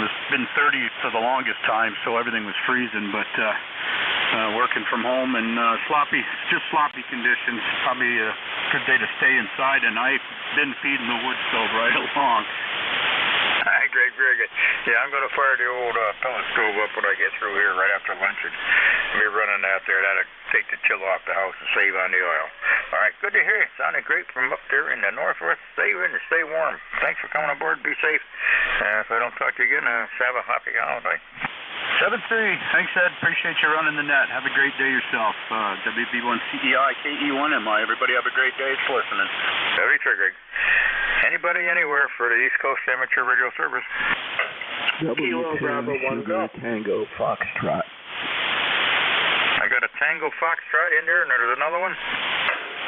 It's been 30 for the longest time, so everything was freezing, but working from home and sloppy conditions. Probably a good day to stay inside, and I've been feeding the wood stove right along. Great, very good. Yeah, I'm going to fire the old pellet stove up when I get through here right after lunch and be running out there. That'll take the chill off the house and save on the oil. All right, good to hear you. Sounded great from up there in the northwest. Stay in and stay warm. Thanks for coming aboard. Be safe. If I don't talk to you again, have a happy holiday. 7-3. Thanks, Ed. Appreciate you running the net. Have a great day yourself. WB1CEI, KE1MI. Everybody have a great day. It's listening. Very true, Greg. Anybody anywhere for the East Coast Amateur Radio Service? Kilo Bravo 1 Golf. Tango Foxtrot. I got a Tango Foxtrot in there, and there's another one.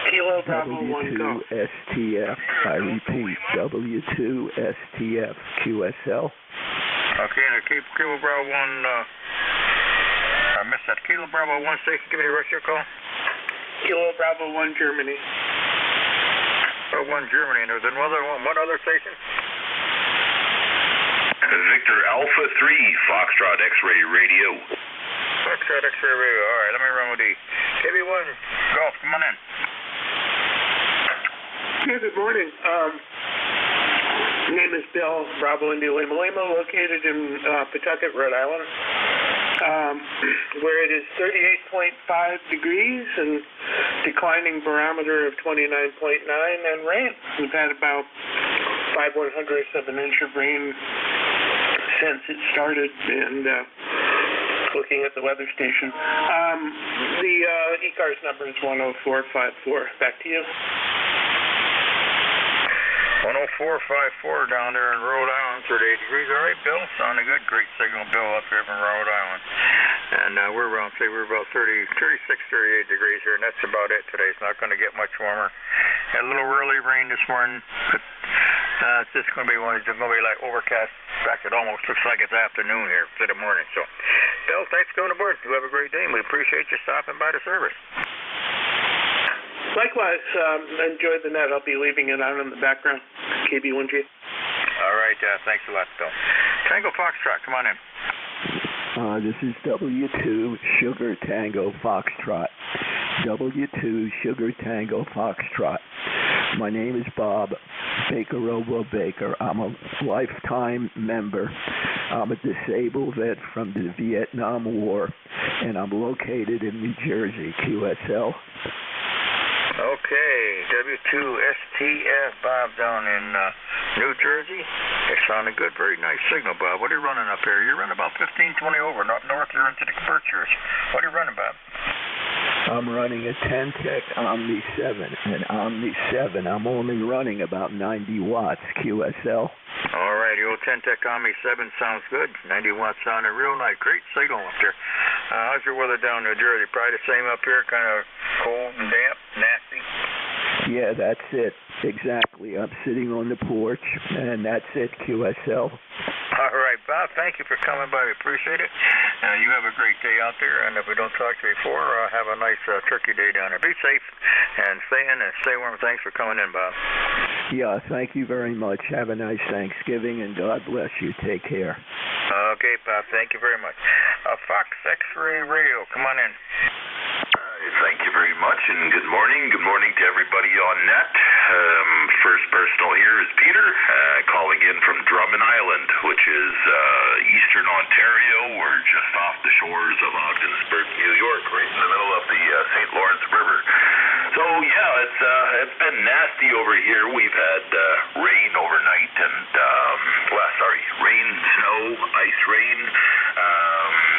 Kilo Bravo 1 Golf. W2STF. I repeat, W2STF QSL. Okay, and Kilo Bravo 1, I missed that. Kilo Bravo 1 station, give me the rest of your call. Kilo Bravo 1 Germany. Oh, 1 Germany, and there's another one. What other station? Victor Alpha 3, Foxtrot X-Ray Radio. Foxtrot X-Ray Radio. All right, let me run with the KB1 Golf. Come on in. Yeah, good morning. My name is Bill Bravo India Lima Lima, located in Pawtucket, Rhode Island. where it is 38.5 degrees and declining barometer of 29.9 and rain. We've had about 5/100ths of an inch of rain since it started, and looking at the weather station. The ECARS number is 10454. Back to you. 10454 down there in Rhode Island, 38 degrees. All right, Bill, sounding good. Great signal, Bill, up here from Rhode Island. And we're around, say, we're about 36, 38 degrees here, and that's about it today. It's not going to get much warmer. Had a little early rain this morning, but it's just going to be like overcast. In fact, it almost looks like it's afternoon here instead of morning. So, Bill, thanks for coming aboard. You have a great day, and we appreciate you stopping by the service. Likewise, enjoy the net. I'll be leaving it out in the background. KB1G. All right, thanks a lot, Bill. Tango Foxtrot, come on in. This is W2 Sugar Tango Foxtrot. W2 Sugar Tango Foxtrot. My name is Bob Baker Baker. I'm a lifetime member. I'm a disabled vet from the Vietnam War, and I'm located in New Jersey, QSL. Okay, W2STF, Bob, down in New Jersey. It sounded good. Very nice signal, Bob. What are you running up here? You're running about 15, 20 over. Up north, you're into the Berkshires. What are you running, Bob? I'm running a 10-tech Omni 7. And Omni 7, I'm only running about 90 watts QSL. All right, the old 10-tech Omni 7 sounds good. 90 watts sounding real nice. Great signal up there. How's your weather down in New Jersey? Probably the same up here, kind of cold and damp, nasty? Yeah, that's it. Exactly. I'm sitting on the porch, and that's it, QSL. All right, Bob, thank you for coming by. We appreciate it. You have a great day out there, and if we don't talk to you before, have a nice turkey day down there. Be safe and stay in and stay warm. Thanks for coming in, Bob. Yeah, thank you very much. Have a nice Thanksgiving, and God bless you. Take care. Okay, Bob, thank you very much. Fox X-Ray Radio, come on in. Thank you very much, and good morning. Good morning to everybody on net. First personal here is Peter, calling in from Drummond Island, which is eastern Ontario. We're just off the shores of Ogdensburg, New York, right in the middle of the St. Lawrence River. So, yeah, it's been nasty over here. We've had rain overnight, and, rain, snow, ice rain.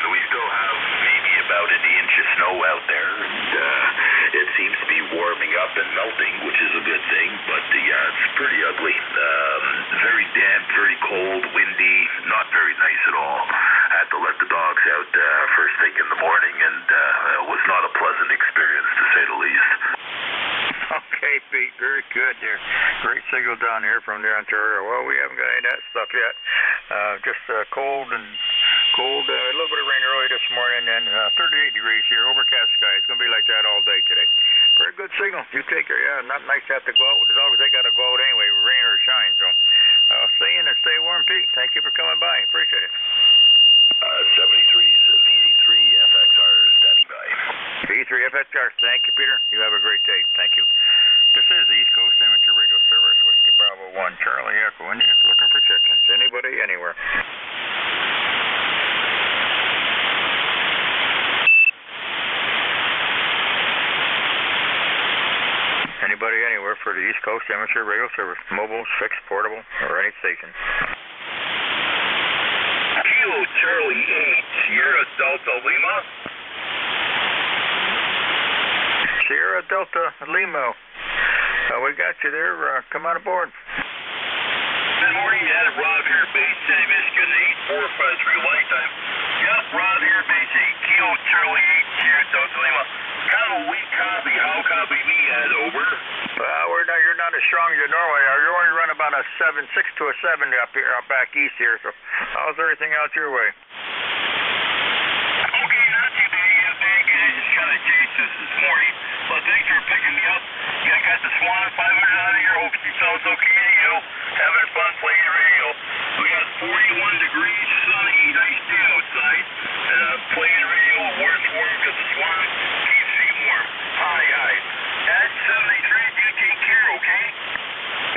We still have maybe about an inch of snow out there, and it seems to be warming up and melting, which is a good thing, but it's pretty ugly. Very damp, very cold, windy, not very nice at all. I had to let the dogs out first thing in the morning, and it was not a pleasant experience, to say the least. Okay, Pete, very good there. Great signal down here from the Ontario. Well, we haven't got any of that stuff yet. Just cold, a little bit of rain early this morning, and 38 degrees here, overcast sky. It's going to be like that all day today. Very good signal. You take care. Yeah, not nice to have to go out with the dogs. They got to go out anyway, rain or shine. So stay in and stay warm, Pete. Thank you for coming by. Appreciate it. 73's VA3 FXR standing by. VA3 FXR, thank you, Peter. You have a great day. Thank you. This is the East Coast Amateur Radio Service, Whiskey Bravo 1, Charlie Echo Indians, looking for chickens. Anybody, anywhere. Anybody, anywhere for the East Coast Amateur Radio Service, mobile, fixed, portable, or any station. Kilo Charlie 8, Sierra Delta Lima. Sierra Delta Lima. We got you there. Come on aboard. Good morning, Rob here, base 10, Michigan 8453 lifetime. Yep, Rob here, base 8, Kilo Charlie 8, Sierra Delta Lima. Kind of a weak copy. How copy me at, over? You're not as strong as you normally are. You only run about a 6 to a 7 up here, up back east here. So how's everything out your way? Okay, not too bad. Yeah, very good. I just kind of chased this morning. Well, thanks for picking me up. Yeah, I got the Swan 500 out of here. Hope it sounds okay to you. Having fun playing radio. We got 41 degrees, sunny, nice day outside. And I'm playing radio where it's warm because the Swan keeps me warm. Hi. At 73, you take care, okay?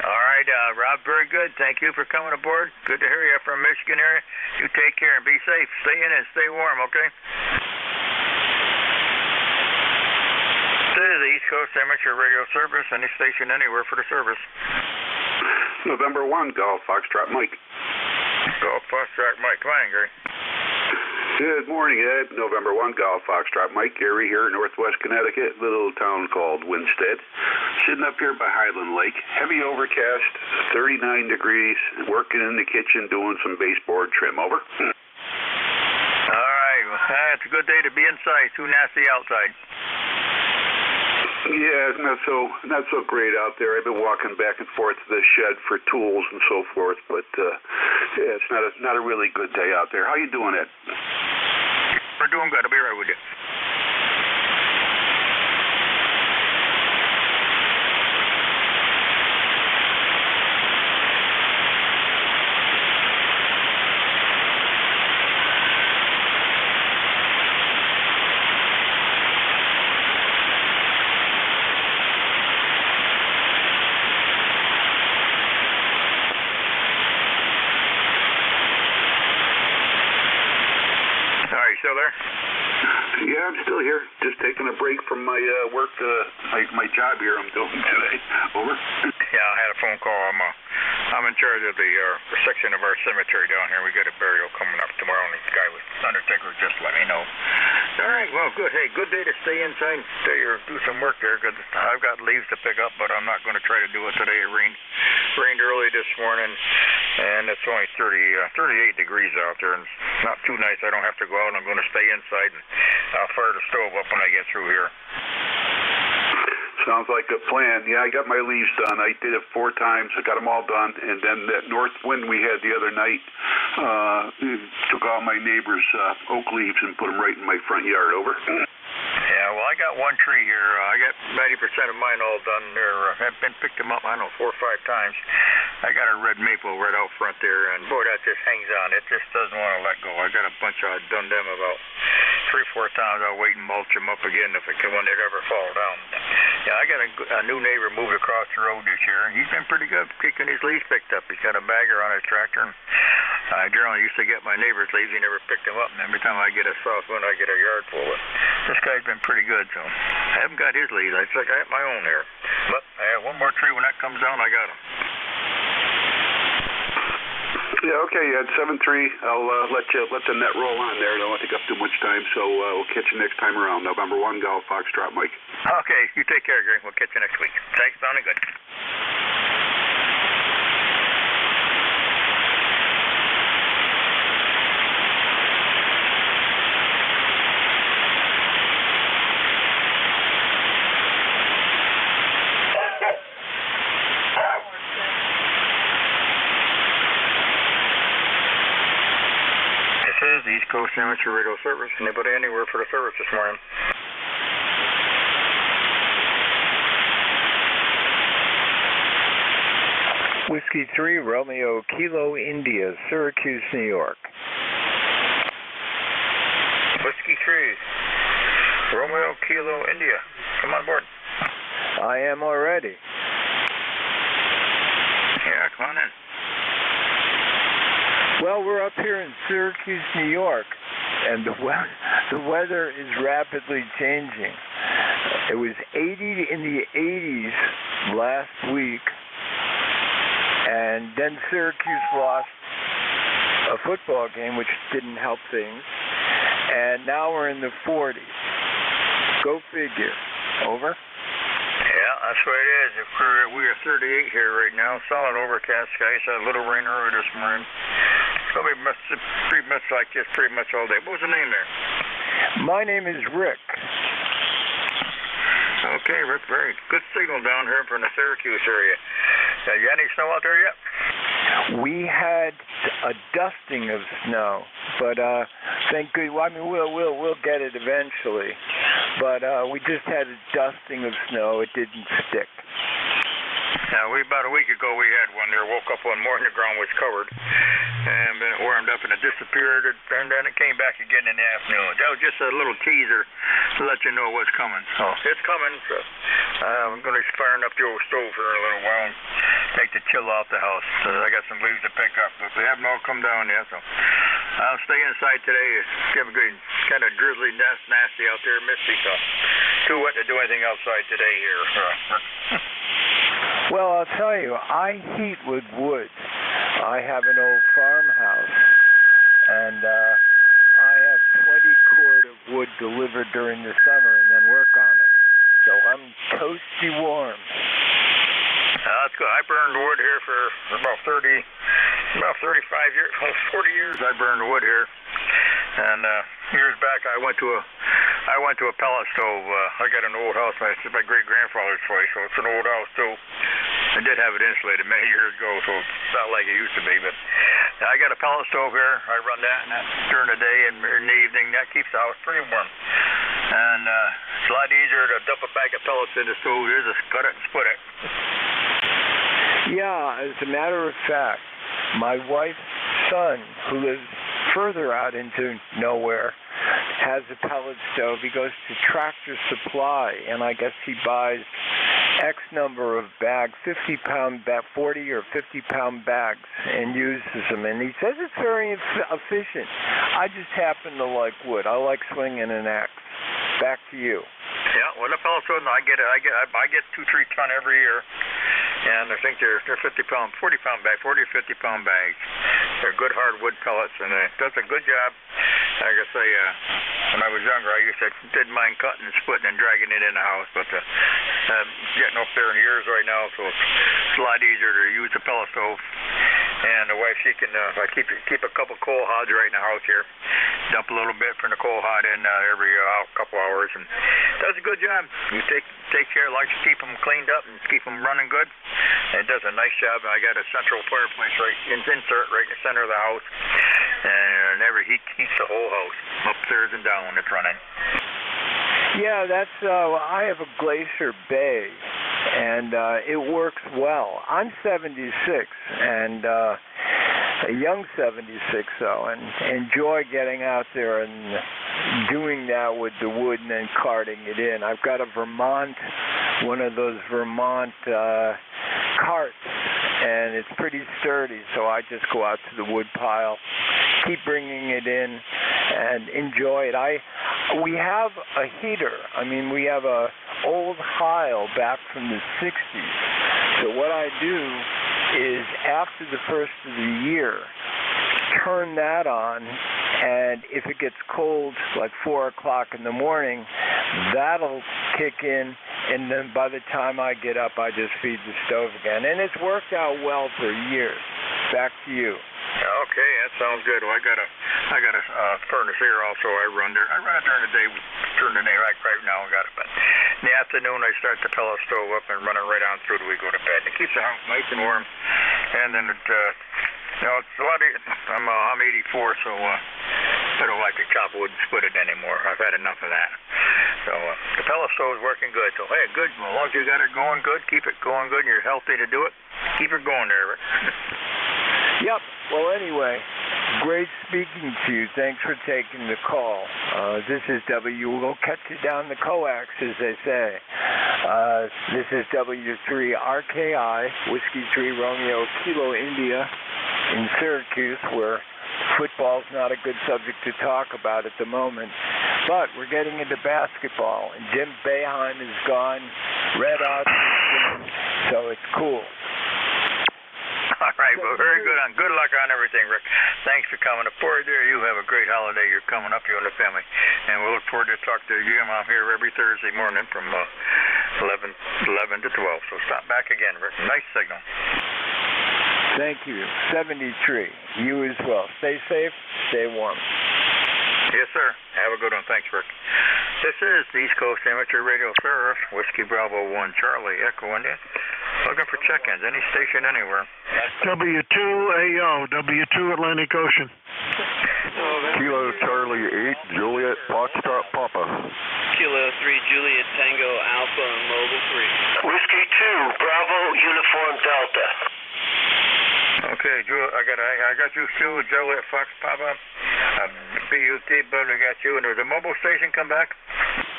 All right, Rob, Very good. Thank you for coming aboard. Good to hear you from Michigan area. You take care and be safe. Stay in and stay warm, okay? This is the East Coast Amateur Radio Service. Any station anywhere for the service. November 1, Golf Foxtrot Mike. Golf Foxtrot Mike. Come on, Gary. Good morning, Ed. November 1, Golf Foxtrot Mike. Gary here in Northwest Connecticut, little town called Winstead. Sitting up here by Highland Lake. Heavy overcast, 39 degrees, working in the kitchen, doing some baseboard trim. Over. All right. Well, it's a good day to be inside. Too nasty outside. Yeah, it's not so great out there. I've been walking back and forth to the shed for tools and so forth, but yeah, it's not a really good day out there. How you doing, Ed? We're doing good. I'll be right with you. Still there? Yeah, I'm still here. Just taking a break from my work, my job here I'm doing today. Over. Yeah, I had a phone call. I'm in charge of the section of our cemetery down here. We got a burial coming up tomorrow, and the guy with Undertaker just let me know. All right, well, good. Hey, good day to stay inside, stay or do some work there, because I've got leaves to pick up, but I'm not going to try to do it today. It rained early this morning, and it's only 38 degrees out there, and it's not too nice. I don't have to go out. I'm going to stay inside, and I'll fire the stove up when I get through here. Sounds like a plan. Yeah, I got my leaves done. I did it 4 times. I got them all done. And then that north wind we had the other night took all my neighbors' oak leaves and put them right in my front yard. Over. Yeah, well, I got one tree here. I got 90% of mine all done there. I've been picked them up, I don't know, 4 or 5 times. I got a red maple right out front there, and boy, that just hangs on. It just doesn't want to let go. I got a bunch I've done them about 3 or 4 times. I'll wait and mulch them up again when they ever fall down. Yeah, I got a new neighbor moved across the road this year, and he's been pretty good keeping his leaves picked up. He's got a bagger on his tractor, and I generally used to get my neighbor's leaves. He never picked them up, and every time I get a south wind, I get a yard full of it. This guy's been pretty good, so I haven't got his leaves. I think I have my own here. But I have one more tree. When that comes down, I got him. Yeah, okay, at 7-3, I'll let the net roll on there. Don't take up too much time, so we'll catch you next time around. November 1, Golf Foxtrot Mike. Okay, you take care, Gary. We'll catch you next week. Thanks, sounding good. This is the East Coast Amateur Radio Service. Anybody anywhere for the service this morning? Whiskey 3, Romeo Kilo India, Syracuse, New York. Whiskey 3, Romeo Kilo India. Come on board. I am already. Yeah, come on in. Well, we're up here in Syracuse, New York, and the weather is rapidly changing. It was 80 in the 80s last week, and then Syracuse lost a football game, which didn't help things, and now we're in the 40s. Go figure. Over. Yeah, that's what it is. We are 38 here right now. Solid overcast skies. A little rain earlier this morning. It's going to be pretty much like this pretty much all day. What was the name there? My name is Rick. Okay, Rick. Very good signal down here from the Syracuse area. You got any snow out there yet? We had a dusting of snow, but thank goodness. Well, I mean, we'll get it eventually. But we just had a dusting of snow. It didn't stick. Now, about a week ago, we had one there. Woke up one morning, the ground was covered, and then it warmed up, and it disappeared, and then it came back again in the afternoon. That was just a little teaser to let you know what's coming. So it's coming. So I'm going to be firing up the old stove for a little while. take the chill off the house. So I got some leaves to pick up, but they haven't all come down yet. So I'll stay inside today. It's kind of drizzly, nasty out there, misty. So too wet to do anything outside today here. Well, I'll tell you, I heat with wood. I have an old farmhouse, and I have 20 cord of wood delivered during the summer and then work on it. So I'm toasty warm. That's good. I burned wood here for about 35 years, 40 years. I burned wood here, and years back I went to a pellet stove. I got an old house. It's my great grandfather's place, so it's an old house too. I did have it insulated many years ago, so it's not like it used to be. But I got a pellet stove here. I run that, and during the day and in the evening, that keeps the house pretty warm. And it's a lot easier to dump a bag of pellets in the stove. You just cut it and split it. Yeah, as a matter of fact, my wife's son, who lives further out into nowhere, has a pellet stove. He goes to Tractor Supply, and I guess he buys X number of bags, 40 or 50-pound bags, and uses them. And he says it's very efficient. I just happen to like wood. I like swinging an axe. Back to you. Yeah, well, the pellet stove, I get 2-3 ton every year. And I think they're 40 or 50 pound bags. They're good hardwood pellets, and it does a good job. Like I say, when I was younger, I didn't mind cutting and splitting and dragging it in the house, but getting up there in years right now, so it's a lot easier to use the pellet stove. And the wife, she can I keep a couple coal hods right in the house here. Dump a little bit from the coal hod in every couple hours, and does a good job. You take care, likes to keep them cleaned up and keep them running good. And it does a nice job. I got a central fireplace insert right in the center of the house, and every heat keeps the whole house upstairs and down when it's running. Yeah, that's. I have a Glacier Bay, and it works well. I'm 76, and a young 76 though, and enjoy getting out there and doing that with the wood and then carting it in. I've got a one of those Vermont carts, and it's pretty sturdy, so I just go out to the wood pile, keep bringing it in, and enjoy it. We have a heater. I mean, we have a old Heil back from the 60s. So what I do is after the first of the year, turn that on, and if it gets cold, like 4 o'clock in the morning, that'll kick in, and then by the time I get up, I just feed the stove again. And it's worked out well for years. Back to you. Okay, that sounds good. Well, I got a furnace here also. I run it during the day. During the day, right now, I got it. But in the afternoon, I start the pellet stove up and run it right on through till we go to bed. It keeps the house nice and warm. And then it's a lot. I'm 84, so I don't like to chop wood and split it anymore. I've had enough of that. So the pellet stove is working good. So hey, good. As long as you got it going good, keep it going good, and you're healthy to do it. Keep it going there, Rick. Yep. Well, anyway, great speaking to you. Thanks for taking the call. This is We'll catch you down the coax, as they say. This is W3RKI, Whiskey 3 Romeo Kilo India in Syracuse, where football's not a good subject to talk about at the moment. But we're getting into basketball, and Jim Boeheim is gone, Red Hot, so it's cool. All right, well, very good. Good luck on everything, Rick. Thanks for coming up forward there. You have a great holiday. You're coming up, you and the family. And we'll look forward to talking to you. I'm here every Thursday morning from 11 to 12. So stop back again, Rick. Nice signal. Thank you. 73. You as well. Stay safe. Stay warm. Yes, sir. Have a good one. Thanks, Rick. This is the East Coast Amateur Radio Service, Whiskey Bravo 1 Charlie Echo India. Looking for check-ins, any station, anywhere. W2AO, W2 Atlantic Ocean. Kilo Charlie 8, Juliet Foxtrot Papa. Kilo 3, Juliet Tango Alpha, Mobile 3. Whiskey 2, Bravo Uniform Delta. Okay, I got you, Sue, Juliet Fox Papa, BUT, but I got you. And there's a mobile station come back?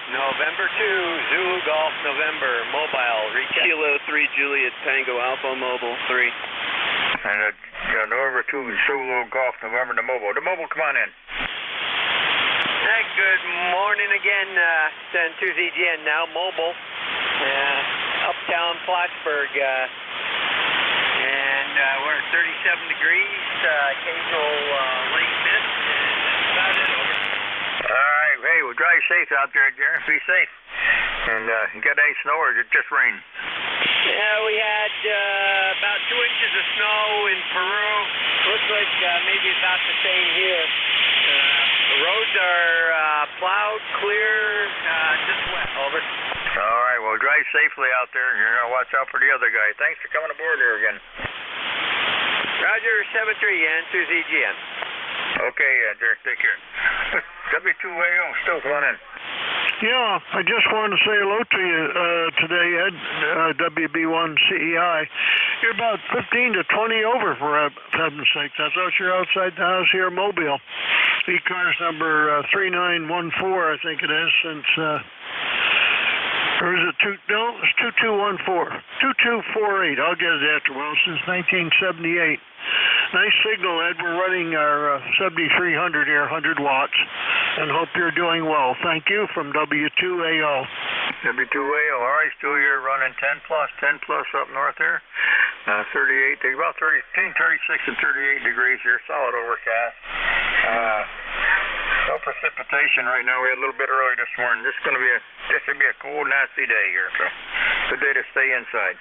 November 2, Zulu Golf November, mobile, recap. Kilo 3 Juliet Tango Alpha Mobile 3. And November 2 Solo Golf, November the Mobile. The Mobile, come on in. Good morning again, 2ZGN now, Mobile. Uptown Plattsburgh. And we're at 37 degrees, occasional late mist. About it, over. All right, hey, well, drive safe out there, Darren. Be safe. And you got any snow or it just rain? Yeah, we had about 2 inches of snow in Peru. Looks like maybe about the same here. The roads are plowed, clear, just wet. Over. All right, well, drive safely out there. You're going to watch out for the other guy. Thanks for coming aboard here again. Roger, 73 and 2ZGN. Okay, Derek, take care. W2AO, still come on in. Yeah, I just wanted to say hello to you today, Ed, WB1CEI. You're about 15 to 20 over, for heaven's sake. I thought you're outside the house here, Mobile. ECARS number 3914, I think it is, since, or is it it's 2214. 2248, I'll get it after, well, since 1978. Nice signal, Ed. We're running our 7300 here, 100 watts, and hope you're doing well. Thank you from W2AO. W2AO, all right, still here running 10 plus up north there. 38, about 36 and 38 degrees here, solid overcast. No precipitation right now. We had a little bit early this morning. This will be a cold, nasty day here, so good day to stay inside.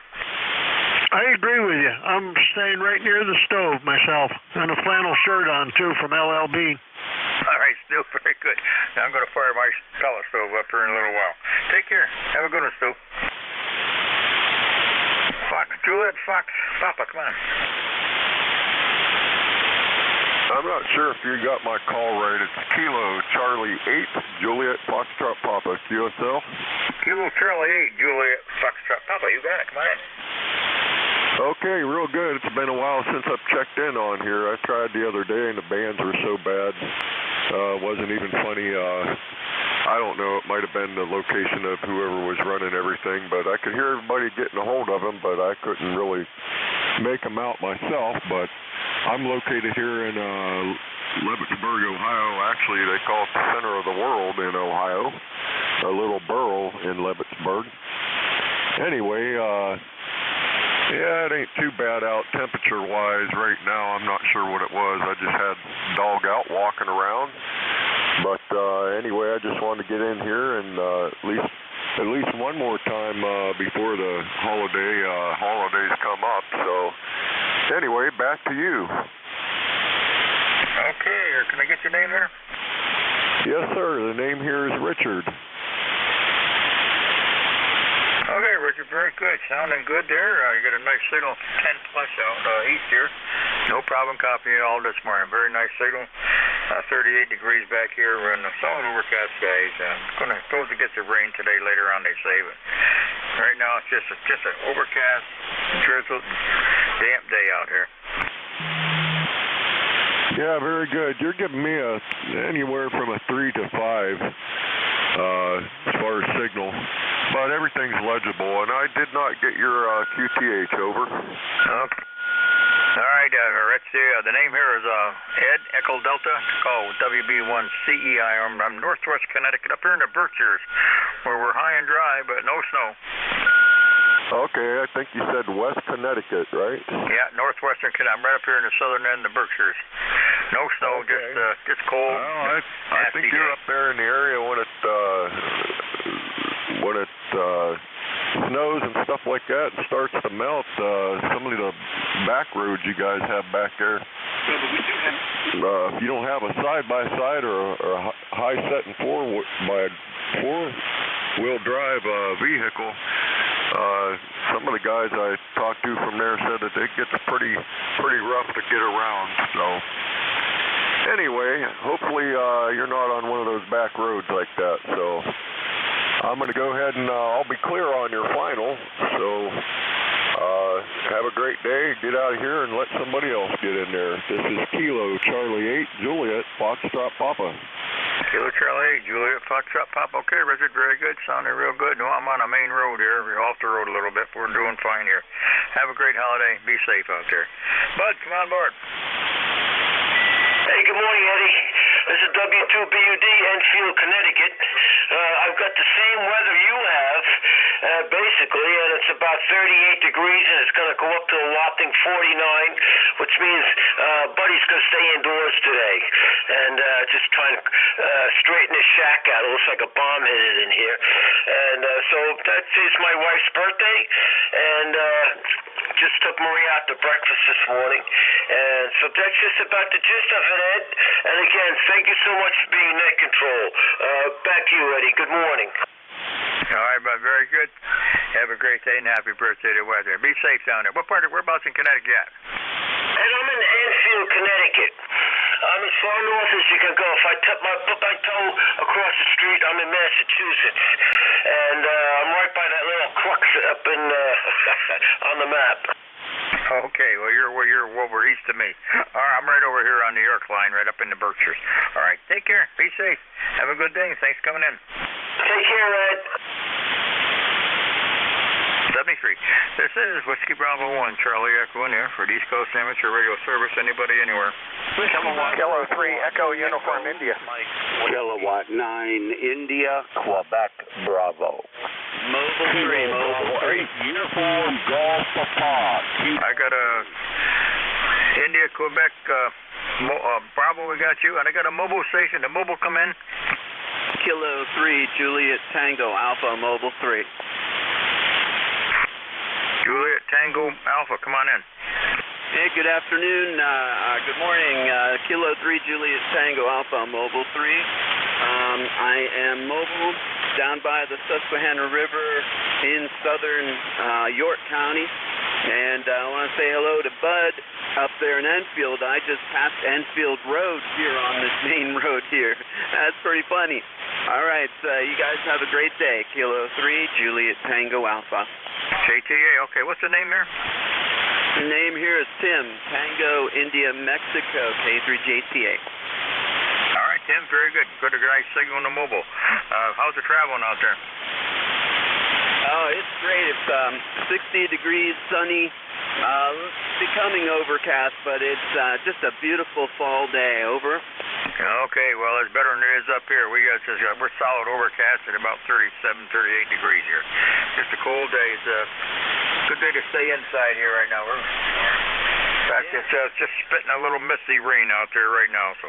I agree with you. I'm staying right near the stove myself, and a flannel shirt on, too, from LLB. All right, still very good. Now I'm going to fire my pellet stove up here in a little while. Take care. Have a good one, Stu. Fox, Juliet, Fox, Papa, come on. I'm not sure if you got my call right. It's Kilo Charlie 8, Juliet Foxtrot Papa, QSL. Kilo Charlie 8, Juliet Foxtrot Papa, you got it. Come on in. Okay, real good. It's been a while since I've checked in on here. I tried the other day and the bands were so bad. Wasn't even funny. I don't know. It might have been the location of whoever was running everything, but I could hear everybody getting a hold of them, but I couldn't really make them out myself. But I'm located here in Leavittsburg, Ohio. Actually, they call it the center of the world in Ohio, a little borough in Leavittsburg. Anyway, yeah, it ain't too bad out temperature-wise right now. I'm not sure what it was. I just had dog out walking around. But anyway, I just wanted to get in here and at least one more time before the holidays come up. So anyway, back to you. Okay, can I get your name there? Yes, sir. The name here is Richard. Okay, Richard, very good. Sounding good there. You got a nice signal, 10 plus out east here. No problem copying it all this morning. Very nice signal. 38 degrees back here. We're in a solid overcast days. Supposed to get the rain today. Later on, they say, but right now it's just an overcast, drizzled, damp day out here. Yeah, very good. You're giving me anywhere from a 3 to 5 as far as signal. But everything's legible, and I did not get your QTH, over. Okay. All right, Rich, the name here is Ed, Echo Delta, call WB1CEI. I'm northwest Connecticut, up here in the Berkshires, where we're high and dry, but no snow. Okay, I think you said West Connecticut, right? Yeah, northwestern Connecticut. I'm right up here in the southern end of the Berkshires. No snow, okay. just cold. Well, I think you're up there in the area when it snows and stuff like that and starts to melt. Some of the back roads you guys have back there, if you don't have a side-by-side or a high-setting four-wheel drive vehicle, some of the guys I talked to from there said that it gets pretty rough to get around. So anyway, hopefully you're not on one of those back roads like that. So I'm going to go ahead and I'll be clear on your final. So have a great day. Get out of here and let somebody else get in there. This is Kilo Charlie 8 Juliet Foxtrot Papa. Kilo Charlie, Juliet Foxtrot Pop, okay, Richard, very good, sounding real good. No, I'm on a main road here. We're off the road a little bit, we're doing fine here. Have a great holiday, be safe out there. Bud, come on board. Hey, good morning, Eddie. This is W2BUD, Enfield, Connecticut. I've got the same weather you have, basically, and it's about 38 degrees, and it's going to go up to a whopping 49, which means Buddy's going to stay indoors today, and just trying to straighten his shack out. It looks like a bomb hit it in here. And so that is my wife's birthday, and just took Maria out to breakfast this morning. And so that's just about the gist of it, Ed. And again, thank you so much for being net control. Back to you, Eddie. Good morning. All right, bud, very good. Have a great day and happy birthday to weather. Be safe down there. Whereabouts in Connecticut at? And I'm in Enfield, Connecticut. I'm as far north as you can go. If I put my toe across the street, I'm in Massachusetts. And I'm right by that little crux up in on the map. Okay, well, you're over east of me. All right, I'm right over here on the York line, right up in the Berkshires. All right, take care. Be safe. Have a good day. Thanks for coming in. Take care, Ed. 73. This is Whiskey Bravo 1, Charlie Echo in here for the East Coast Amateur Radio Service. Anybody, anywhere. Kilo 3, Echo Uniform India. Kilowatt 9, India, Quebec, Bravo. Mobile 3, Mobile 3. Uniform Golf Papa. I got a India, Quebec, Bravo, we got you. And I got a mobile station. The mobile come in. Kilo 3, Juliet Tango Alpha, Mobile 3. Juliet Tango Alpha, come on in. Hey, good afternoon. Good morning. Kilo 3, Juliet Tango Alpha, Mobile 3. I am mobile down by the Susquehanna River in southern York County. And I want to say hello to Bud up there in Enfield. I just passed Enfield Road here on this main road here. That's pretty funny. All right, you guys have a great day. Kilo 3, Juliet Tango Alpha. JTA, okay. What's the name there? The name here is Tim. Tango, India, Mexico, K3JTA. All right, Tim, very good. Good to nice signal on the mobile. How's the traveling out there? Oh, it's great. It's 60 degrees, sunny, becoming overcast, but it's just a beautiful fall day. Over. Okay, well, it's better than it is up here. We're solid overcast at about 37, 38 degrees here. Just a cold day. It's a good day to stay inside here right now. In fact, it's just spitting a little misty rain out there right now, so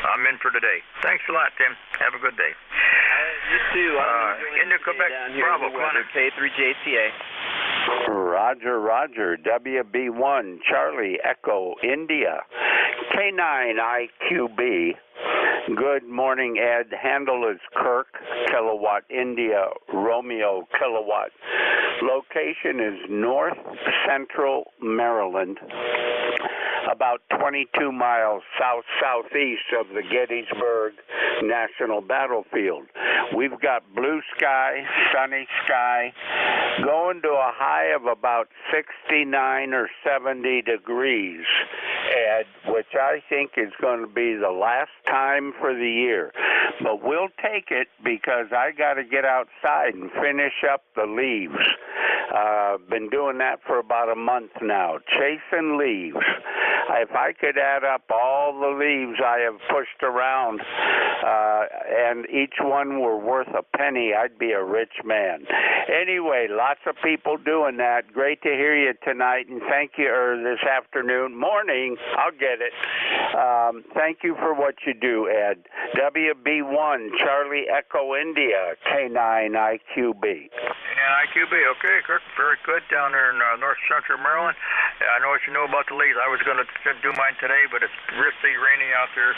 I'm in for today. Thanks a lot, Tim. Have a good day. You too. Into Quebec, Bravo, come on in. K3JTA. Roger, Roger. WB1, Charlie, Echo, India. K9IQB. Good morning, Ed. Handle is Kirk, Kilowatt, India, Romeo, Kilowatt. Location is North Central Maryland, about 22 miles southeast of the Gettysburg National Battlefield. We've got blue sky, sunny sky, going to a high of about 69 or 70 degrees, Ed, which I think is going to be the last time for the year. But we'll take it because I got to get outside and finish up the leaves. Been doing that for about a month now, chasing leaves. If I could add up all the leaves I have pushed around and each one were worth a penny, I'd be a rich man. Anyway, lots of people doing that. Great to hear you tonight, and thank you, or this afternoon, morning, I'll get it. Thank you for what you do, Ed. WB1, Charlie Echo India, K9IQB. IQB, okay, Kirk, very good down there in North Central Maryland. I know what you know about the leaves. I was going to do mine today, but it's risky, rainy out there.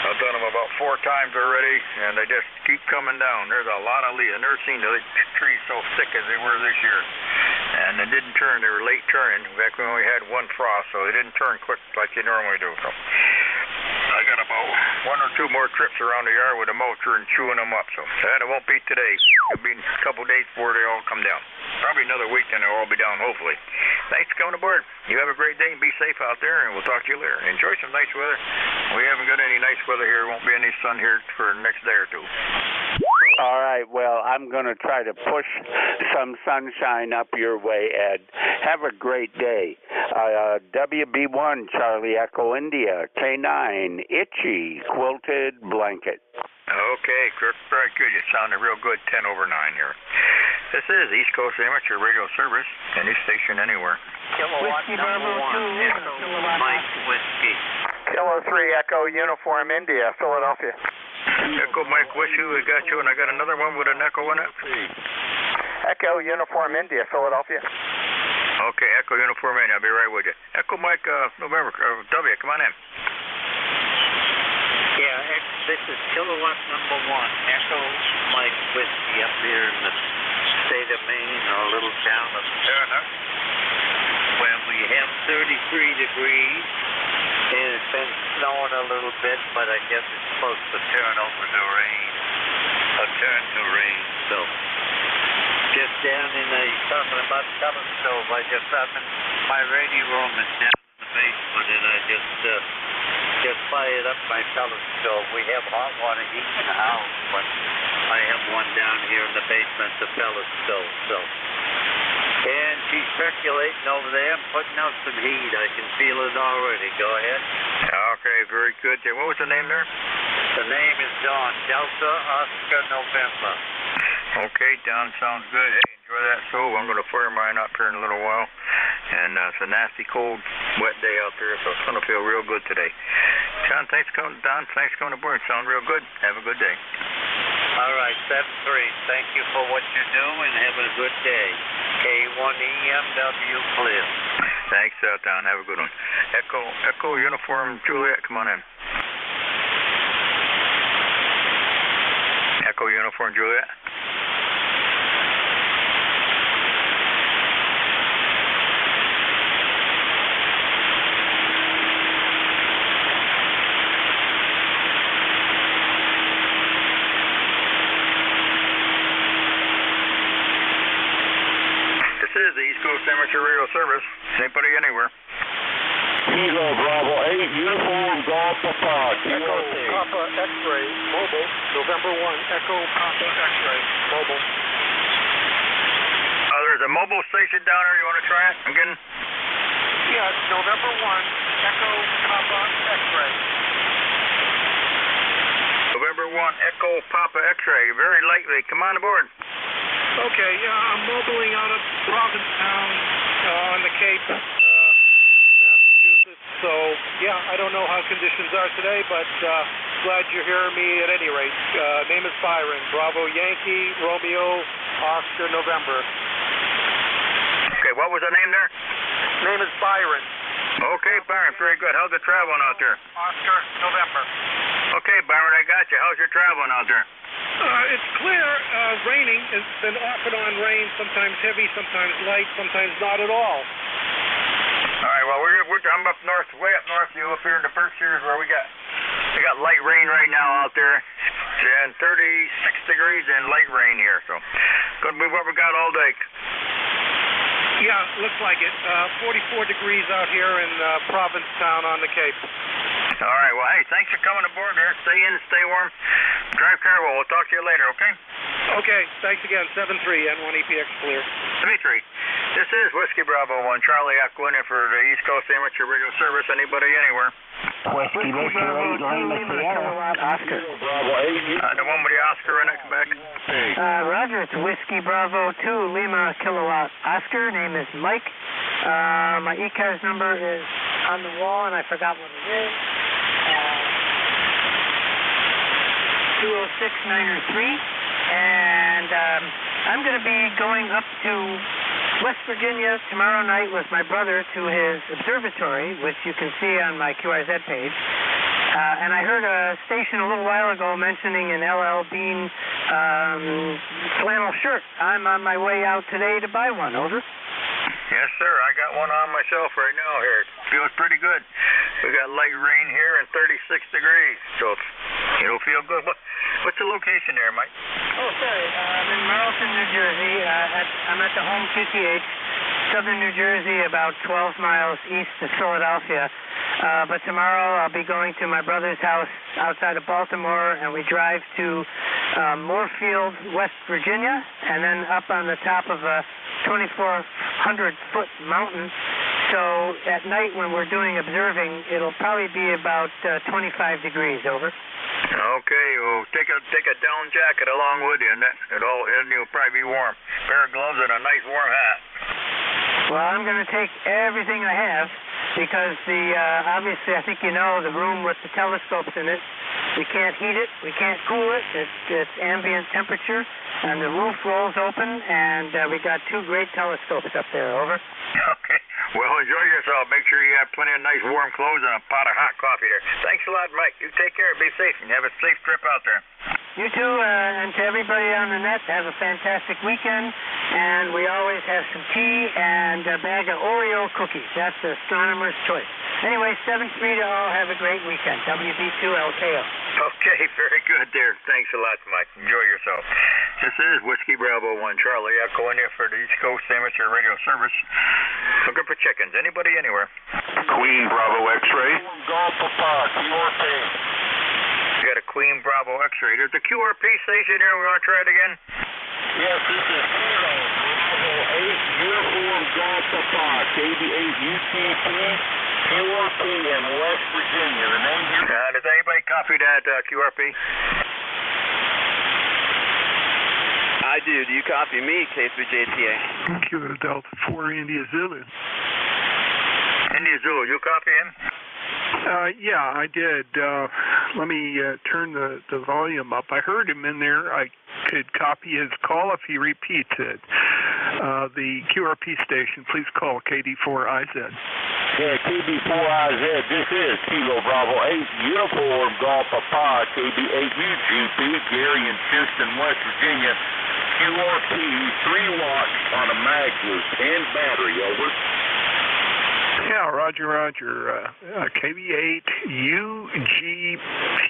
I've done them about 4 times already, and they just keep coming down. There's a lot of leaves. I've never seen the trees so thick as they were this year. And they didn't turn. They were late turning. In fact, we only had 1 frost, so they didn't turn quick like they normally do. So I got about 1 or 2 more trips around the yard with a mulcher and chewing them up. So that it won't be today. It'll be a couple days before they all come down. Probably another week, then they'll all be down, hopefully. thanks for coming aboard. You have a great day and be safe out there, and we'll talk to you later. Enjoy some nice weather. We haven't got any nice weather here. Won't be any sun here for the next day or two. All right, well, I'm going to try to push some sunshine up your way, Ed. Have a great day. WB1, Charlie Echo India, K9, Itchy, Quilted Blanket. Okay, Kirk, very good. You sounded real good, 10 over 9 here. This is East Coast Amateur Radio Service, any station anywhere. Whiskey Bravo 2, Mike Whiskey. Kilo 3 Echo Uniform India, Philadelphia. Echo Mike Whiskey, we got you, and I got another one with an echo in it. Echo Uniform India, Philadelphia. Okay, Echo Uniform India, I'll be right with you. Echo Mike November, W, come on in. Yeah, this is kilowatt number 1, Echo Mike Whiskey up here in the state of Maine, a little town of Turner, where we have 33 degrees. It's been snowing a little bit, but I guess it's supposed to turn over to rain, turn to rain. So, just down in the, talking about telescope, I just up in my radio room is down in the basement, and I just fired up my telescope. We have hot water heat in the house, but I have one down here in the basement, the telescope. So, and she's circulating over there, putting out some heat. I can feel it already. Go ahead. Okay, very good. What was the name there? The name is Dawn, Delta Oscar November. Okay, Dawn, sounds good. Hey, enjoy that stove. I'm going to fire mine up here in a little while. And it's a nasty, cold, wet day out there, so it's going to feel real good today. Don, thanks for coming aboard. Sound real good. Have a good day. All right, 7-3. Thank you for what you do, and have a good day. K1EMW clear. Thanks, Don. Have a good one. Echo Uniform Juliet, come on in. Echo Uniform Juliet. This is the East Coast Amateur Radio Service. Anybody anywhere? Kilo Bravo 8, Uniform Golf Papa. Echo Papa X-Ray, mobile, November 1, Echo Papa X-Ray, mobile. There's a mobile station down there. You want to try it? I'm getting... Yeah, it's November 1, Echo Papa X-Ray. November 1, Echo Papa X-Ray. Very lightly. Come on aboard. Okay, yeah, I'm mobiling out of Provincetown on the Cape, Massachusetts. So, yeah, I don't know how conditions are today, but glad you're hearing me at any rate. Name is Byron, Bravo Yankee, Romeo, Oscar, November. Okay, what was the name there? Name is Byron. Okay, Byron, very good. How's the traveling out there? Oscar, November. Okay, Byron, I got you. How's your traveling out there? It's clear, raining. It's been off and on rain, sometimes heavy, sometimes light, sometimes not at all. All right, well, I'm up north, way up north. You up here in the Berkshires where we got light rain right now out there. And 36 degrees and light rain here, so going to be what we got all day. Yeah, looks like it. 44 degrees out here in Provincetown on the Cape. All right, well, hey, thanks for coming aboard there. Stay in, stay warm. Drive careful. We'll talk to you later, okay? Okay, thanks again. 7-3, N1EPX clear. Dimitri, this is Whiskey Bravo 1, Charlie Aquin for the East Coast Amateur Radio Service. Anybody anywhere? Whiskey Bravo 2, Lima Oscar. Bravo 8. The one with the Oscar in it, Quebec. Roger, it's Whiskey Bravo 2, Lima Kilowatt Oscar. Name is Mike. My ECARS number is on the wall, and I forgot what it is. 20693. And I'm going to be going up to West Virginia tomorrow night with my brother to his observatory, which you can see on my QRZ page. And I heard a station a little while ago mentioning an LL Bean flannel shirt. I'm on my way out today to buy one. Over. Yes, sir. I got one on myself right now here. It feels pretty good. We got light rain here and 36 degrees, so it'll feel good. What's the location there, Mike? Oh, sorry. I'm in Marlton, New Jersey. I'm at the home QTH. southern New Jersey, about 12 miles east of Philadelphia. But tomorrow I'll be going to my brother's house outside of Baltimore, and we drive to Moorfield, West Virginia, and then up on the top of a 2,400-foot mountain. So at night when we're doing observing, it'll probably be about 25 degrees, over. Okay, well, take a down jacket along with you, and you'll probably be warm. Pair of gloves and a nice warm hat. Well, I'm going to take everything I have because obviously I think you know the room with the telescopes in it. We can't heat it, we can't cool it. It's ambient temperature, and the roof rolls open, and we got 2 great telescopes up there, over. Okay. Well, enjoy yourself. Make sure you have plenty of nice warm clothes and a pot of hot coffee there. Thanks a lot, Mike. You take care. Be safe and have a safe trip out there. You too, and to everybody on the net, have a fantastic weekend. And we always have some tea and a bag of Oreo cookies. That's the astronomer's choice. Anyway, 7-3 to all. Have a great weekend. WB2LKO. Okay, very good there. Thanks a lot, Mike. Enjoy yourself. This is Whiskey Bravo 1 Charlie. Echoing you for the East Coast Amateur Radio Service. Looking for chickens. Anybody, anywhere. Queen Bravo X-ray. Golf Papa, QRP. You got a Queen Bravo X-ray. There's a QRP station here. We want to try it again? Yes, this is Bravo 8, Uniform Golf Papa, KB8 UCP, QRP in West Virginia. The name here? Does anybody copy that QRP? I do. Do you copy me, K3JTA? Kilo Delta 4, India Zulu. India Zulu, you copy him? Yeah, I did. Let me turn the volume up. I heard him in there. I could copy his call if he repeats it. The QRP station, please call KD4IZ. Yeah, KB4IZ, this is Kilo Bravo 8, Uniform Golf Papa, KB8 UGP, Gary in Houston, West Virginia. QRP, 3 watts on a mag loop and battery, over. Yeah, Roger. KB8 UGP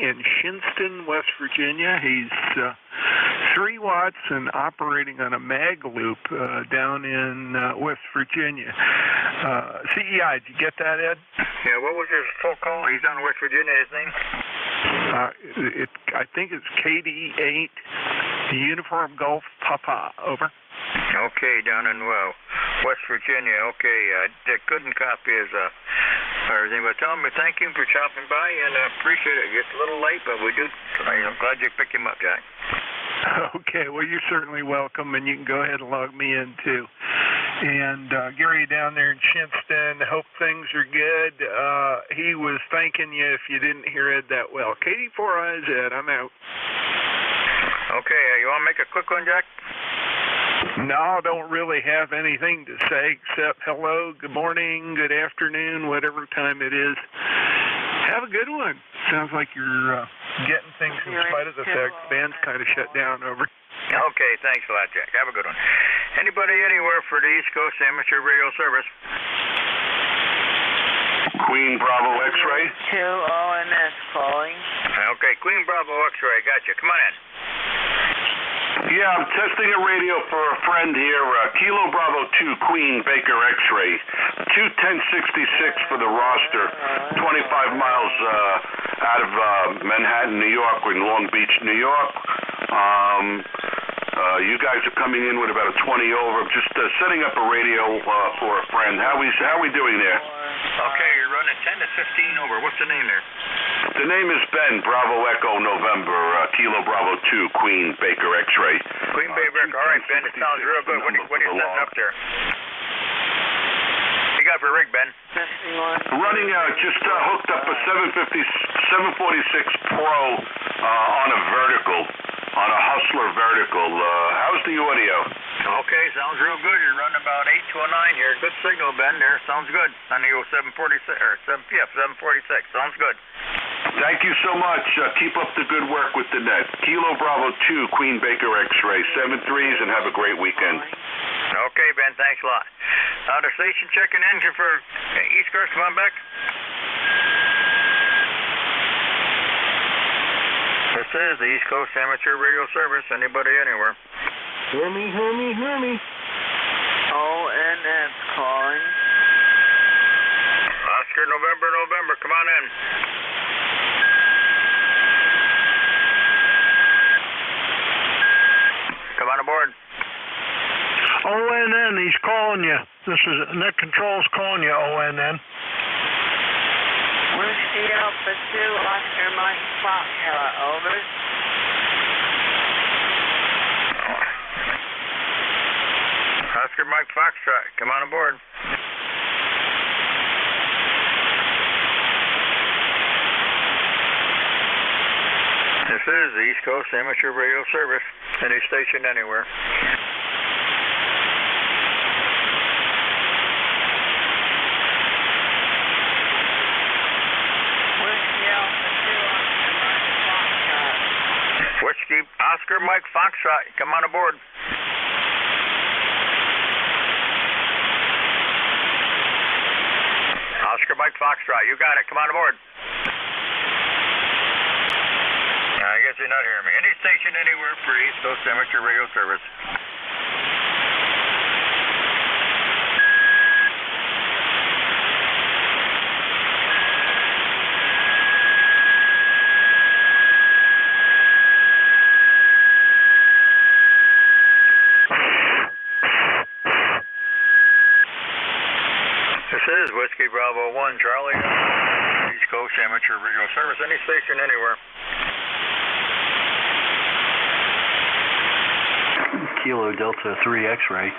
in Shinston, West Virginia. He's 3 watts and operating on a mag loop down in West Virginia. CEI, did you get that, Ed? Yeah, what was his full call? He's down in West Virginia, his name? I think it's KD8 Uniform Golf Papa, over. Okay, down in West Virginia. Okay, I couldn't copy his everything, but tell him thank you for stopping by and appreciate it. It's a little late, but we do. I'm glad you picked him up, Jack. Okay, well, you're certainly welcome, and you can go ahead and log me in too. And Gary down there in Shinston, hope things are good. He was thanking you if you didn't hear it that well. KD4IZ, I'm out. Okay, you want to make a quick one, Jack? No, I don't really have anything to say except hello, good morning, good afternoon, whatever time it is. Have a good one. Sounds like you're getting things in spite of the fact the band's kind of shut down, over. Okay, thanks a lot, Jack. Have a good one. Anybody anywhere for the East Coast Amateur Radio Service? Queen Bravo X-ray. 2 OMS calling. Okay, Queen Bravo X-ray, gotcha. Come on in. Yeah, I'm testing a radio for a friend here. Kilo Bravo 2, Queen Baker X-ray. 21066 for the roster. 25 miles out of Manhattan, New York. We're in Long Beach, New York. You guys are coming in with about a 20 over. Just setting up a radio for a friend. How we doing there? Okay, you're running 10 to 15 over. What's the name there? The name is Ben, Bravo Echo November, Kilo Bravo 2, Queen Baker X-ray. Queen Baker, all right, Ben, it sounds real good. What are you setting up there? What you got for rig, Ben? Running just hooked up a 746 Pro on a vertical, on a Hustler vertical. How's the audio? Okay, sounds real good. You're running about 8 to a 9 here. Good signal, Ben. There, sounds good. On the 746 or 746. Sounds good. Thank you so much. Keep up the good work with the net. Kilo Bravo 2, Queen Baker X-ray. 7 3s, and have a great weekend. Okay, Ben. Thanks a lot. The station checking in for ECARS. Come on back. This is the East Coast Amateur Radio Service. Anybody, anywhere? Hear me. ON ONS calling. Oscar November, come on in. Come on aboard. ONN, he's calling you. This is Net Control's calling you, ONN. Whiskey Alpha 2, Oscar Mike Foxtrot, over. Oscar Mike Foxtrot, come on aboard. This is the East Coast Amateur Radio Service. Any station anywhere. Whiskey Oscar Mike Foxtrot, come on aboard. Oscar Mike Foxtrot, you got it, come on aboard. I guess you're not hearing me. Any station anywhere for East Coast Amateur Radio Service. This is Whiskey Bravo 1, Charlie, East Coast Amateur Radio Service. Any station anywhere. Kilo Delta 3 X-ray.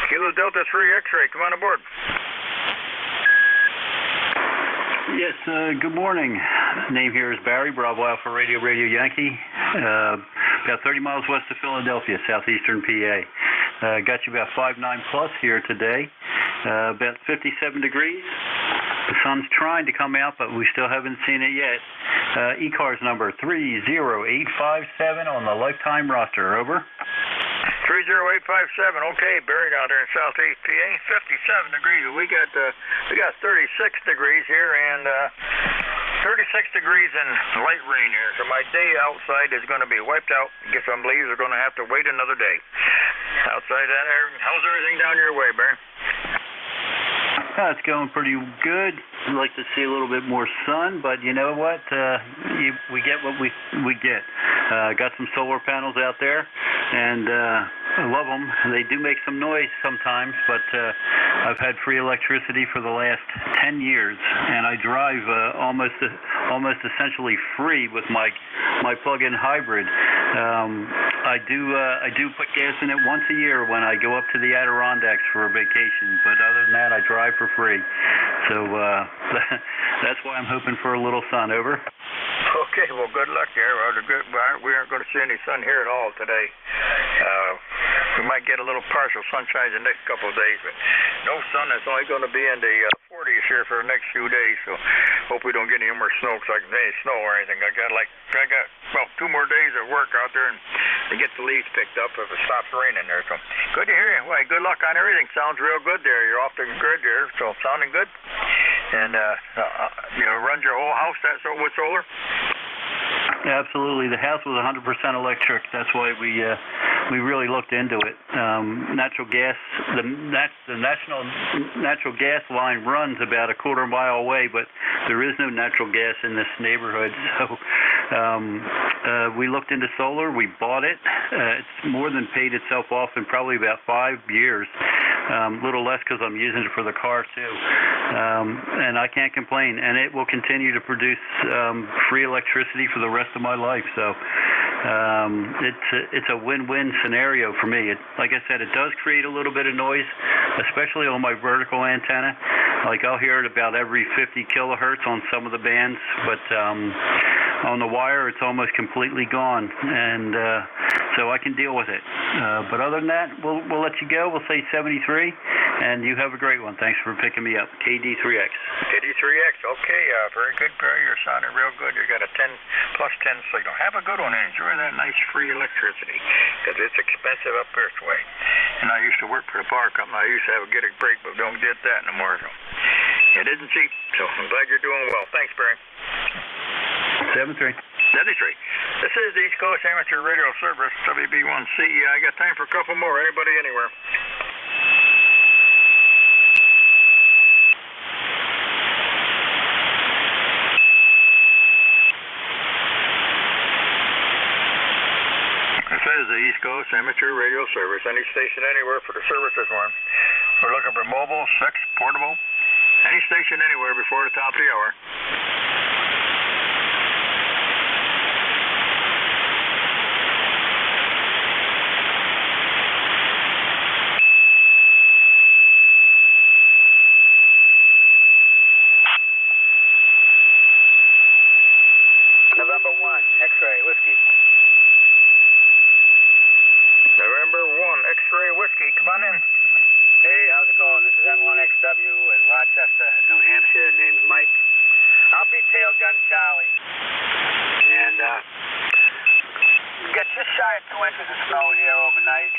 Kilo Delta 3 X-ray, come on aboard. Yes, good morning. Name here is Barry, Bravo Alpha Radio Yankee. About 30 miles west of Philadelphia, southeastern PA. Got you about 5'9" plus here today. About 57 degrees. The sun's trying to come out, but we still haven't seen it yet. ECARS number 30857 on the lifetime roster. Over. 30857. Okay, Barry down there in southeast PA. 57 degrees. We got 36 degrees here and 36 degrees and light rain here. So my day outside is going to be wiped out. Guess some leaves are going to have to wait another day. Outside that, how's everything down your way, Barry? It's going pretty good. I'd like to see a little bit more sun, but you know what? We get what we get. Got some solar panels out there, and I love them. They do make some noise sometimes, but I've had free electricity for the last 10 years, and I drive almost essentially free with my plug-in hybrid. I do put gas in it once a year when I go up to the Adirondacks for a vacation, but other than that, I drive for free. So that's why I'm hoping for a little sun. Over. Okay, well, good luck there. We aren't going to see any sun here at all today. We might get a little partial sunshine the next couple of days, but no sun. It's only going to be in the 40s here for the next few days, so hope we don't get any more snow, because any snow or anything. I got 2 more days of work out there and to get the leaves picked up if it stops raining there. So good to hear you. Well, good luck on everything. Sounds real good there. You're off the grid there, so sounding good. And run your whole house with solar? Absolutely. The house was 100% electric. That's why we really looked into it. Natural gas, the national natural gas line runs about a quarter mile away, but there is no natural gas in this neighborhood. So we looked into solar. We bought it. It's more than paid itself off in probably about 5 years. A little less because I'm using it for the car too. And I can't complain. And it will continue to produce free electricity for the rest of my life. So it's a win-win scenario for me. Like I said, it does create a little bit of noise, especially on my vertical antenna. Like I'll hear it about every 50 kilohertz on some of the bands, but on the wire it's almost completely gone, and so I can deal with it. But other than that, we'll let you go. We'll say 73, and you have a great one. Thanks for picking me up. KD3X. KD3X. Okay, very good, Barry. You're sounding real good. You got a 10 plus 10 signal. Have a good one and enjoy that nice free electricity, because it's expensive up this way. And I used to work for the power company. I used to have a get a break, but don't get that no more. So it isn't cheap. So I'm glad you're doing well. Thanks, Barry. 73. This is the East Coast Amateur Radio Service, WB1CE. I got time for a couple more. Anybody, anywhere. NJ2US amateur radio service. Any station anywhere for the service this morning. We're looking for mobile, fixed, portable. Any station anywhere before the top of the hour. November 1, X-ray, whiskey. November 1, X-ray, whiskey. Come on in. Hey, how's it going? This is N1XW in Rochester, New Hampshire. Name's Mike. I'll be tail gun Charlie. And we got just shy of 2 inches of snow here overnight.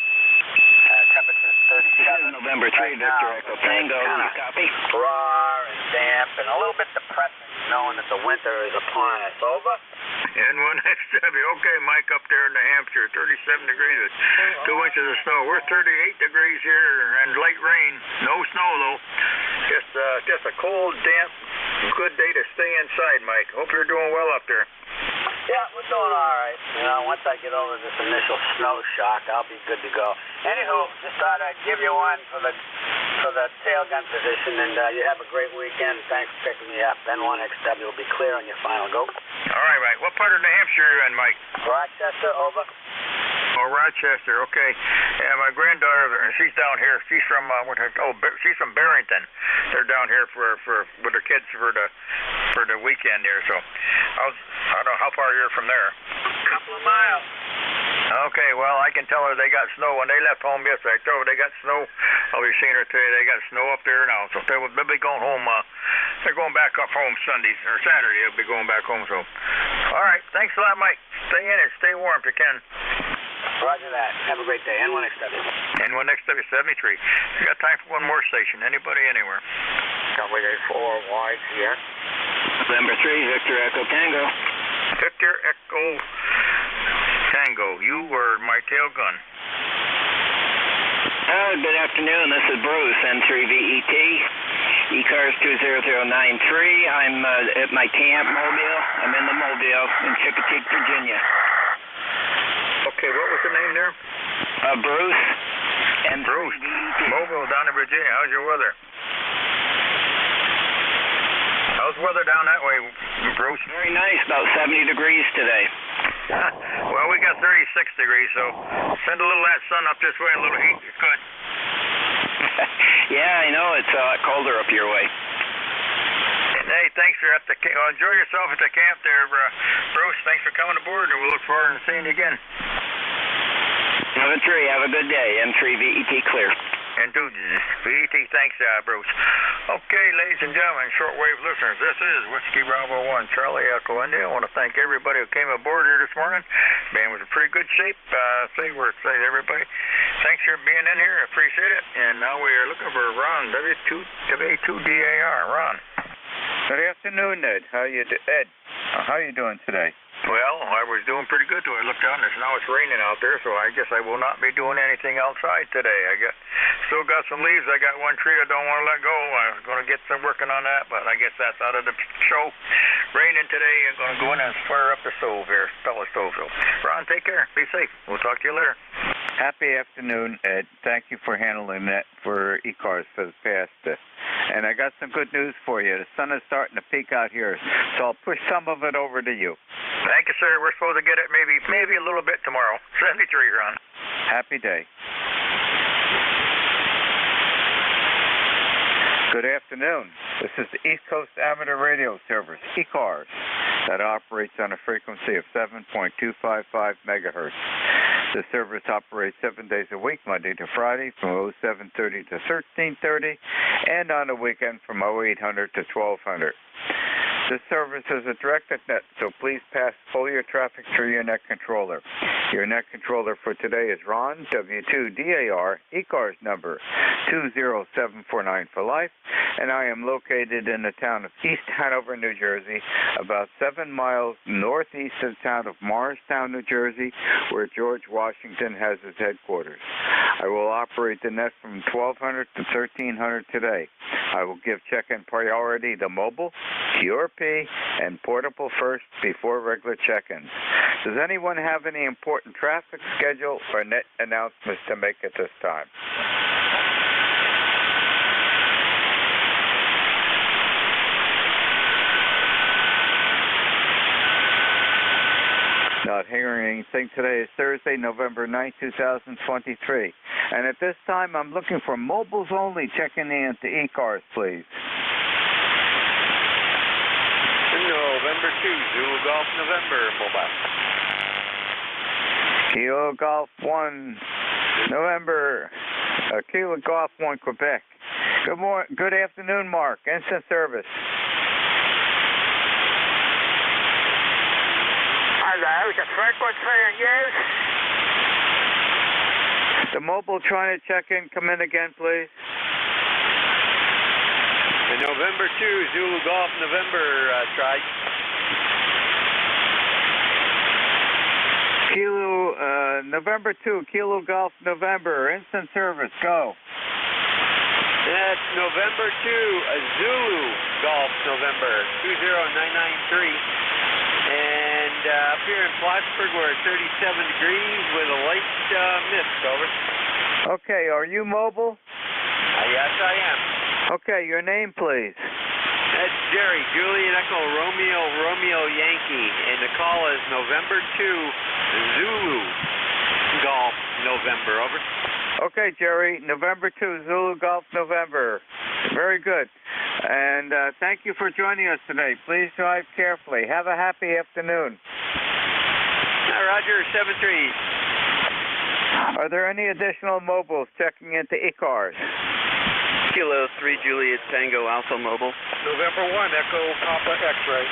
Temperature's 37. November 3, Victor Echo Tango. You copy? Raw and damp and a little bit depressing knowing that the winter is upon us. Over? N1XW. Okay, Mike up there in New Hampshire, 37 degrees, 2 inches of snow. We're 38 degrees here and light rain. No snow, though. Just a cold, damp, good day to stay inside, Mike. Hope you're doing well up there. Yeah, we're doing all right. You know, once I get over this initial snow shock, I'll be good to go. Anywho, just thought I'd give you one for the tail gun position, and you have a great weekend. Thanks for picking me up. N1XW will be clear on your final go. All right, Mike. What part of New Hampshire are you in, Mike? Rochester, over. Oh, Rochester. Okay. Yeah, my granddaughter, she's down here. She's from she's from Barrington. They're down here for with her kids for the weekend here. So, I don't know how far you're from there. A couple of miles. Okay, well, I can tell her they got snow. When they left home yesterday, I told her they got snow. I'll be seeing her today. They got snow up there now. So they'll be going home. They're going back up home Sunday or Saturday. They'll be going back home. So, all right. Thanks a lot, Mike. Stay in and stay warm if you can. Roger that. Have a great day. N1XW. N1XW 73. You got time for one more station. Anybody, anywhere. Cowboy 4 wide here. November 3, Victor Echo Tango. Victor Echo Tango. You were my tail gun. Good afternoon. This is Bruce, N3VET. ECARS 20093. I'm at my camp, Mobile. I'm in the Mobile in Chickatique, Virginia. Okay, what was the name there? Bruce. And Bruce. Mobile down in Virginia. How's your weather? How's the weather down that way, Bruce? Very nice. About 70 degrees today. Well, we got 36 degrees, so send a little of that sun up this way, a little heat. It's good. Yeah, I know. It's a lot colder up your way. Hey, thanks for enjoy yourself at the camp there, Bruce. Thanks for coming aboard, and we'll look forward to seeing you again. Have a good day. M3VET clear. And VET, thanks, Bruce. Okay, ladies and gentlemen, shortwave listeners, this is Whiskey Bravo 1, Charlie Echo India. I want to thank everybody who came aboard here this morning. Man was in pretty good shape. Say everybody. Thanks for being in here. Appreciate it. And now we are looking for Ron, W2DAR. Ron. Good afternoon, Ed. How you doing today? Well, I was doing pretty good till I looked out, and now it's raining out there, so I guess I will not be doing anything outside today. Still got some leaves. I got one tree I don't want to let go. I was going to get some working on that, but I guess that's out of the show. Raining today. I'm going to go in and fire up the stove here, pellet stove. So, Ron, take care. Be safe. We'll talk to you later. Happy afternoon, Ed. Thank you for handling that for ECARS for the past. And I got some good news for you. The sun is starting to peak out here, so I'll push some of it over to you. Thank you, sir. We're supposed to get it maybe a little bit tomorrow. 73, Ron. Happy day. Good afternoon. This is the East Coast Amateur Radio Service, ECARS, that operates on a frequency of 7.255 megahertz. The service operates 7 days a week, Monday to Friday, from 07:30 to 13:30, and on the weekend from 0800 to 1200. This service is a directed net, so please pull your traffic through your net controller. Your net controller for today is Ron, W2DAR, ECARS number 20749 for life, and I am located in the town of East Hanover, New Jersey, about 7 miles northeast of the town of Morristown, New Jersey, where George Washington has his headquarters. I will operate the net from 1200 to 1300 today. I will give check-in priority to mobile, pure QRP, and portable first before regular check-ins. Does anyone have any important traffic schedule or net announcements to make at this time? Not hearing anything. Today is Thursday, November 9, 2023. And at this time, I'm looking for mobiles only checking in to ECARS, please. November 2, Zulu Golf November, mobile. Kilo Golf 1, November, Kilo Golf 1, Quebec. Good afternoon, Mark. Instant service. Hello, the frequency in use? The mobile trying to check in, come in again, please. And November 2, Zulu Golf November, try. November 2, Kilo Golf November, instant service, go. That's November 2, Zulu Golf November, 20993. And up here in Plattsburgh, we're at 37 degrees with a light mist, over. Okay, are you mobile? Yes, I am. Okay, your name, please. That's Jerry, Juliet Echo, Romeo Yankee, and the call is November 2, Zulu Golf November, over. Okay, Jerry, November 2, Zulu Golf November. Very good. And thank you for joining us today. Please drive carefully. Have a happy afternoon. Roger, 7-3. Are there any additional mobiles checking into ECARS? Kilo 3 Juliet Tango Alpha Mobile. November 1, Echo Papa X-ray.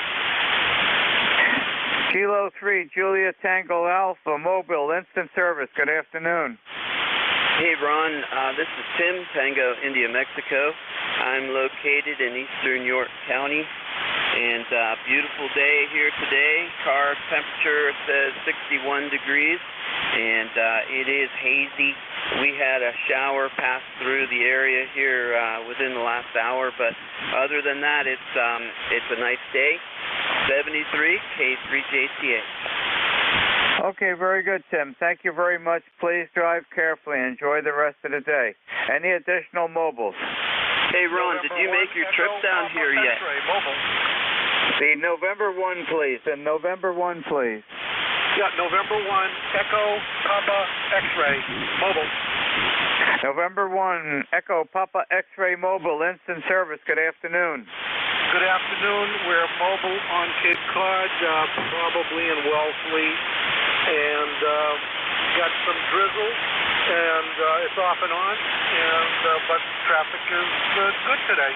Kilo 3 Juliet Tango Alpha Mobile, instant service. Good afternoon. Hey, Ron. This is Tim, Tango, India, Mexico. I'm located in eastern York County, and beautiful day here today. Car temperature says 61 degrees, and it is hazy. We had a shower pass through the area here within the last hour, but other than that, it's a nice day. 73 K3JTA. Okay, very good, Tim. Thank you very much. Please drive carefully and enjoy the rest of the day. Any additional mobiles? Hey, Ron, did you make your trip down here yet? The November 1, please. And November 1, please. Yeah, November 1, Echo Papa X-ray, mobile. November 1, Echo Papa X-ray mobile, instant service. Good afternoon. Good afternoon. We're mobile on Cape Cod, probably in Wellesley, and got some drizzle, and it's off and on, but traffic is good today.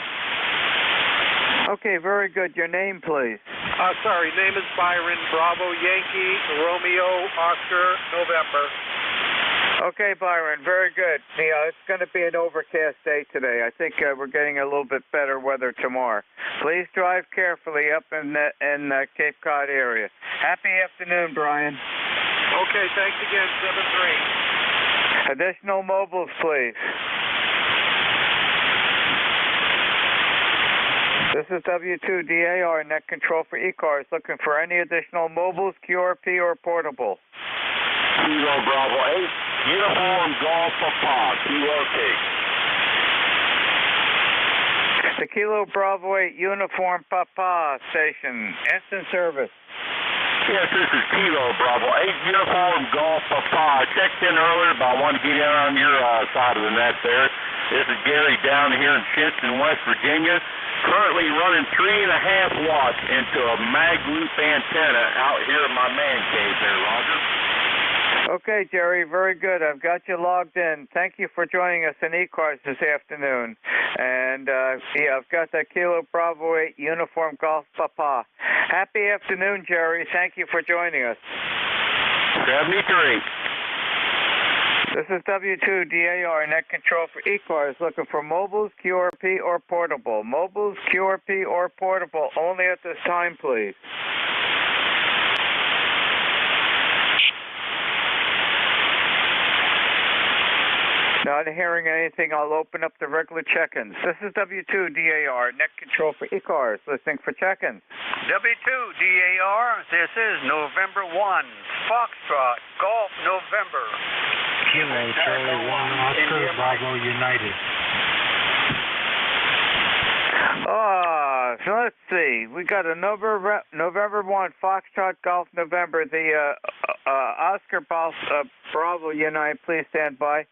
Okay, very good. Your name, please. Sorry, name is Byron, Bravo, Yankee, Romeo, Oscar, November. Okay, Byron, very good. Yeah, it's going to be an overcast day today. I think we're getting a little bit better weather tomorrow. Please drive carefully up in the Cape Cod area. Happy afternoon, Brian. Okay, thanks again, 7-3. Additional mobiles, please. This is W2DAR, net control for ECARS, looking for any additional mobiles, QRP, or portable. Kilo Bravo 8, Uniform Golf Papa, QRP. The Kilo Bravo 8 Uniform Papa station, instant service. Yes, this is Kilo Bravo 8, Uniform Golf Papa. I checked in earlier, but I want to get in on your side of the net there. This is Gary down here in Shinston, West Virginia. Currently running 3.5 watts into a mag loop antenna out here in my man cave there, Roger. Okay, Jerry, very good. I've got you logged in. Thank you for joining us in ECARS this afternoon. And, yeah, I've got the Kilo Bravo 8 Uniform Golf Papa. Happy afternoon, Jerry. Thank you for joining us. 73. This is W2DAR, net control for ECARS, looking for mobiles, QRP, or portable. Mobiles, QRP, or portable, only at this time, please. Not hearing anything, I'll open up the regular check-ins. This is W2DAR, net control for ECARS, listening for check-ins. W2DAR, this is November 1, Foxtrot, Golf, November. Kilo, Charlie 1, Oscar, Bravo, United. So let's see. We got a November 1, Foxtrot, Golf, November. The Oscar Bravo United, please stand by.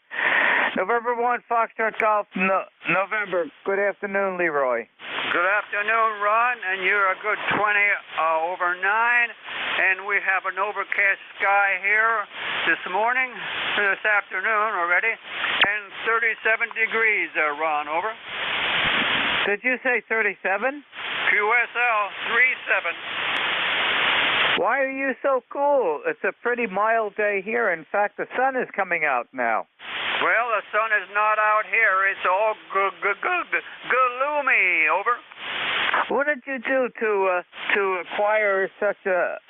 November 1, Foxtrot, Golf, November. Good afternoon, Leroy. Good afternoon, Ron, and you're a good 20 over 9, and we have an overcast sky here this afternoon already, and 37 degrees, Ron, over. Did you say 37? QSL 37. Why are you so cool? It's a pretty mild day here. In fact, the sun is coming out now. Well, the sun is not out here. It's all gloomy, over. What did you do to acquire such a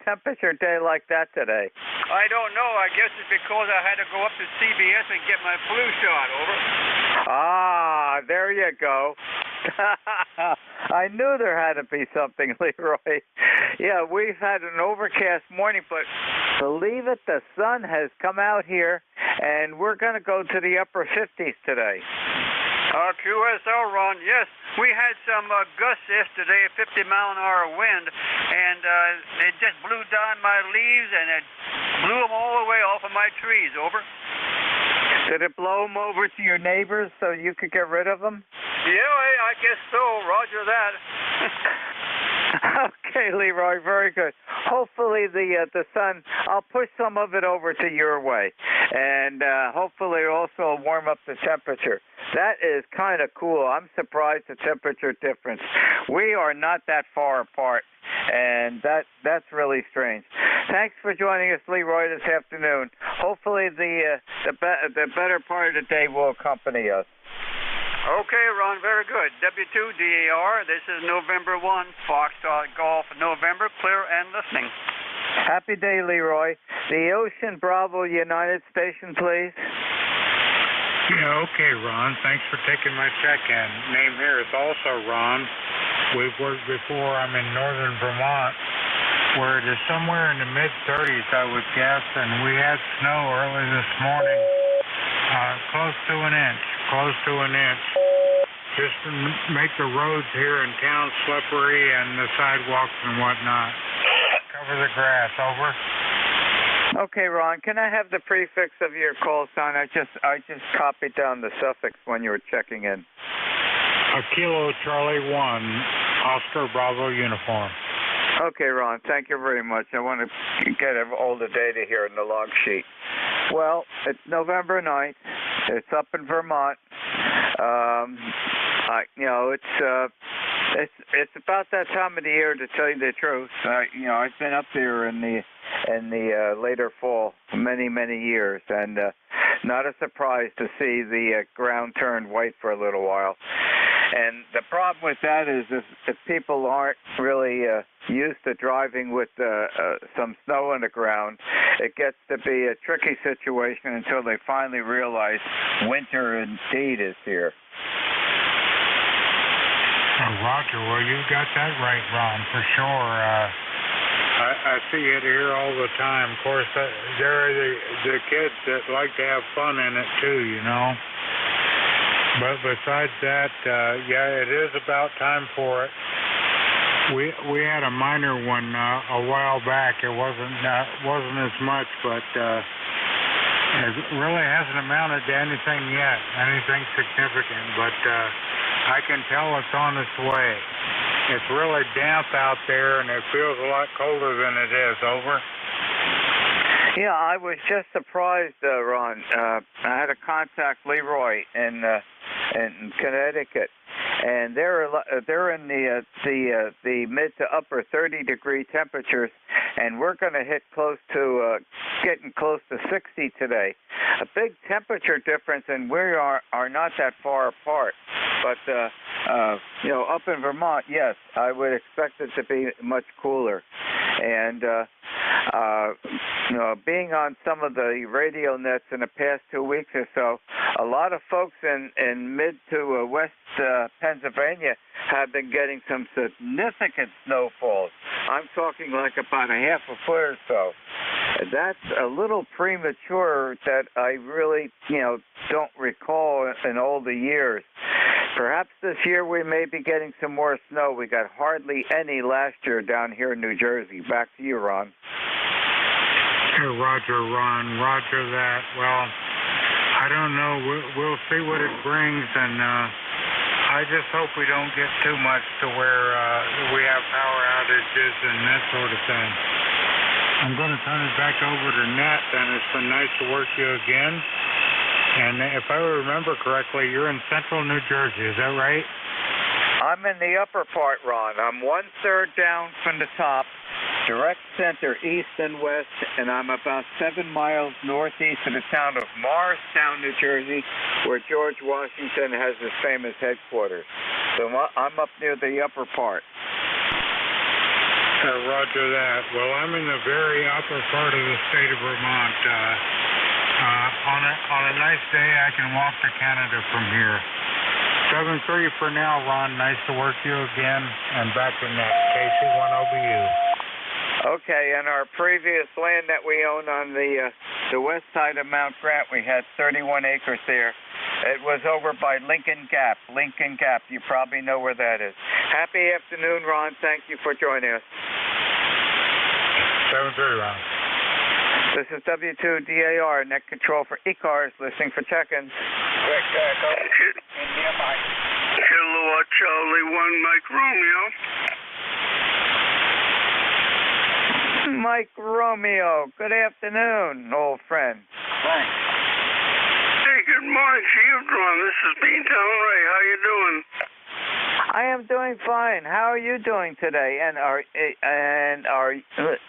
temperature day like that today? I don't know. I guess it's because I had to go up to CBS and get my flu shot, over. Ah, there you go. I knew there had to be something, Leroy. Yeah, we've had an overcast morning, but believe it, the sun has come out here, and we're going to go to the upper 50s today. QSL, Ron, yes. We had some gusts yesterday, 50-mile-an-hour wind, and it just blew down my leaves, and it blew them all the way off of my trees, over. Did it blow them over to your neighbors so you could get rid of them? Yeah, I guess so. Roger that. Okay, Leroy, very good. Hopefully the sun, I'll push some of it over to your way, and hopefully also warm up the temperature. That is kind of cool. I'm surprised the temperature difference. We are not that far apart, and that's really strange. Thanks for joining us, Leroy, this afternoon. Hopefully the better part of the day will accompany us. Okay, Ron, very good. W2DAR, this is November 1, Foxtrot Golf, November, clear and listening. Happy day, Leroy. The Ocean Bravo United Station, please. Yeah, okay, Ron. Thanks for taking my check-in. Name here is also Ron. We've worked before. I'm in northern Vermont, where it is somewhere in the mid-30s, I would guess, and we had snow early this morning, close to an inch. Just to make the roads here in town slippery and the sidewalks and whatnot. Cover the grass, over. Okay, Ron, can I have the prefix of your call sign? I just copied down the suffix when you were checking in. Kilo Charlie 1, Oscar Bravo uniform. Okay, Ron, thank you very much. I want to get all the data here in the log sheet. Well, it's November 9th. It's up in Vermont. It's about that time of the year, to tell you the truth. I've been up there in the later fall many years, and not a surprise to see the ground turn white for a little while. And the problem with that is if people aren't really used to driving with some snow on the ground, it gets to be a tricky situation until they finally realize winter indeed is here. Roger, well, you got that right, Ron, for sure. I see it here all the time. Of course, there are the kids that like to have fun in it too, you know. But besides that, yeah, it is about time for it. We had a minor one a while back. It wasn't as much, but it really hasn't amounted to anything significant. But I can tell it's on its way. It's really damp out there, and it feels a lot colder than it is. Over. Yeah, I was just surprised, Ron. I had to contact Leroy in Connecticut, and they're in the mid to upper 30-degree temperatures, and we're going to hit getting close to 60 today. A big temperature difference, and we are not that far apart. But up in Vermont, yes, I would expect it to be much cooler, and being on some of the radio nets in the past 2 weeks or so, a lot of folks in mid to west Pennsylvania have been getting some significant snowfalls. I'm talking like about a half a foot or so. That's a little premature that I really, don't recall in all the years. Perhaps this year we may be getting some more snow. We got hardly any last year down here in New Jersey. Back to you, Ron. Roger, Ron. Roger that. Well, I don't know. We'll see what it brings, and I just hope we don't get too much to where we have power outages and that sort of thing. I'm going to turn it back over to Nat, and it's been nice to work you again. And if I remember correctly, you're in central New Jersey, is that right? I'm in the upper part, Ron. I'm 1/3 down from the top, direct center, east and west, and I'm about 7 miles northeast of the town of Morristown, New Jersey, where George Washington has his famous headquarters. So I'm up near the upper part. Roger that. Well, I'm in the very upper part of the state of Vermont. On a nice day, I can walk to Canada from here. 7-3 for now, Ron. Nice to work you again. And back to Nat. KC1OBU. Okay, and our previous land that we owned on the west side of Mount Grant, we had 31 acres there. It was over by Lincoln Gap. Lincoln Gap, you probably know where that is. Happy afternoon, Ron. Thank you for joining us. 7-3, Ron. This is W2DAR, net control for ECARS, listening for check-ins. Kilowatt Charlie 1, Mike Romeo. Mike Romeo, good afternoon, old friend. Thanks. Hey, good morning to you, Ron. This is Beantown Ray. How you doing? I am doing fine. How are you doing today? And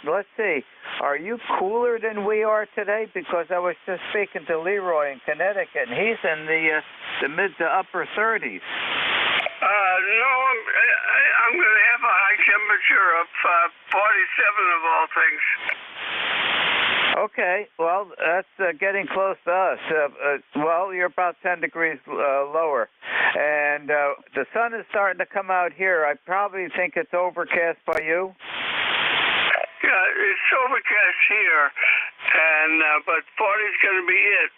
let's see, are you cooler than we are today? Because I was just speaking to Leroy in Connecticut, and he's in the mid to upper 30s. No, I'm going to have a high temperature of 47 of all things. Okay, well, that's getting close to us. Well, you're about 10 degrees lower. And the sun is starting to come out here. I probably think it's overcast by you. Yeah, it's overcast here, and but 40's going to be it.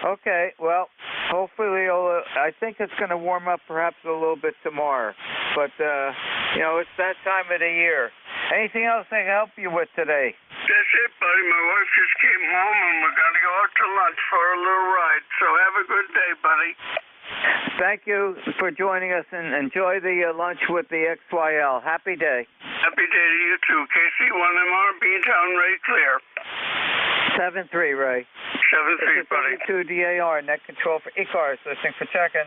Okay, well, hopefully, I think it's going to warm up perhaps a little bit tomorrow. But, it's that time of the year. Anything else I can help you with today? That's it, buddy. My wife just came home, and we're going to go out to lunch for a little ride. So have a good day, buddy. Thank you for joining us, and enjoy the lunch with the XYL. Happy day. Happy day to you, too. KC1MR, Beantown, Ray, clear. 7-3, Ray. 7-3, buddy. W2DAR, net control for ECARS, listening for check-in.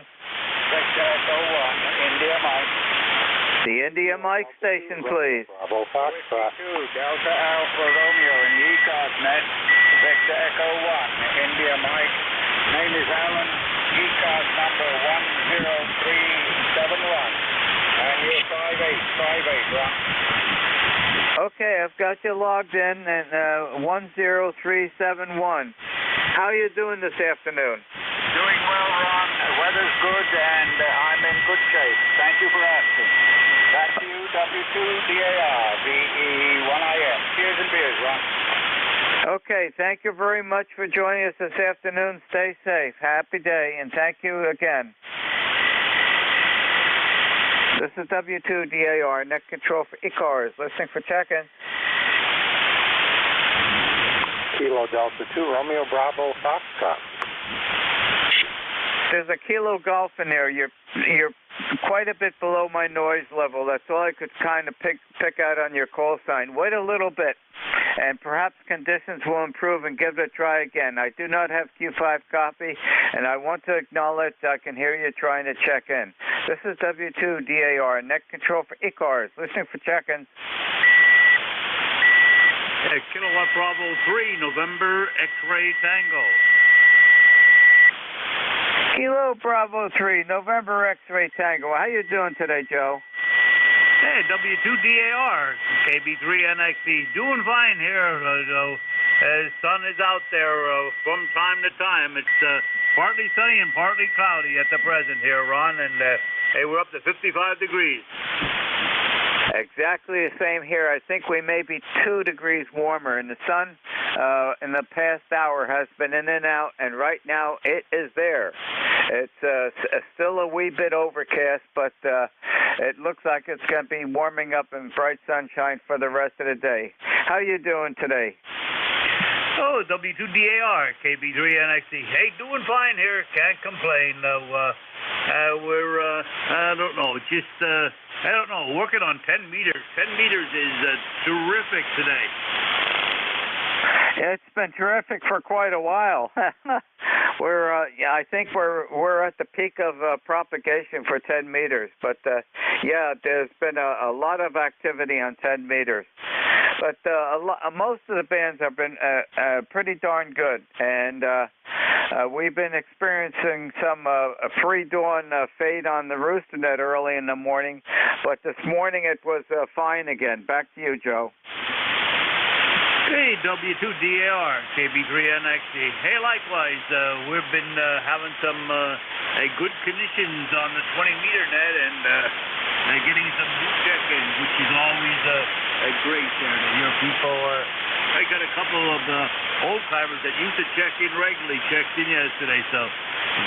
India Mike. The India Mike station, please. Bravo Foxtrot. Delta Alpha Romeo in the ECARS net. Victor Echo 1, India Mike. Name is Alan. ECARS number 10371. And you're 5858, Ron. Okay, I've got you logged in at 10371. How are you doing this afternoon? Doing well, Ron. The weather's good, and I'm in good shape. Thank you for asking. Back to you, W2DAR, VE1IM. Cheers and beers, Ron. Okay, thank you very much for joining us this afternoon. Stay safe. Happy day, and thank you again. This is W2DAR, net control for ECARS, listening for check-in. Kilo Delta 2, Romeo Bravo Foxtrot. There's a Kilo Golf in there. You're quite a bit below my noise level. That's all I could kind of pick out on your call sign. Wait a little bit, and perhaps conditions will improve, and give it a try again. I do not have Q5 copy, and I want to acknowledge I can hear you trying to check in. This is W2DAR, net control for ECARS, listening for check-ins. Kilowatt Bravo 3, November X-Ray Tango. Kilo Bravo 3, November X-Ray Tango. How you doing today, Joe? Hey, W2DAR, KB3NXE, doing fine here. Sun is out there from time to time. It's partly sunny and partly cloudy at the present here, Ron, and hey, we're up to 55 degrees. Exactly the same here. I think we may be 2 degrees warmer, and the sun in the past hour has been in and out, and right now it is there. It's still a wee bit overcast, but it looks like it's going to be warming up in bright sunshine for the rest of the day. How you doing today? Oh, W2DAR, KB3NXE. Hey, doing fine here. Can't complain. We're, I don't know, just, I don't know, working on 10 meters. 10 meters is terrific today. It's been terrific for quite a while. I think we're at the peak of propagation for 10 meters. But yeah, there's been a lot of activity on 10 meters. But most of the bands have been pretty darn good, and we've been experiencing some pre-dawn fade on the rooster net early in the morning. But this morning it was fine again. Back to you, Joe. Hey, W2DAR, KB3NXE. Hey, likewise, we've been having some good conditions on the 20-meter net and getting some new check-ins, which is always great there to hear people. I got a couple of old-timers that used to check in regularly, checked in yesterday, so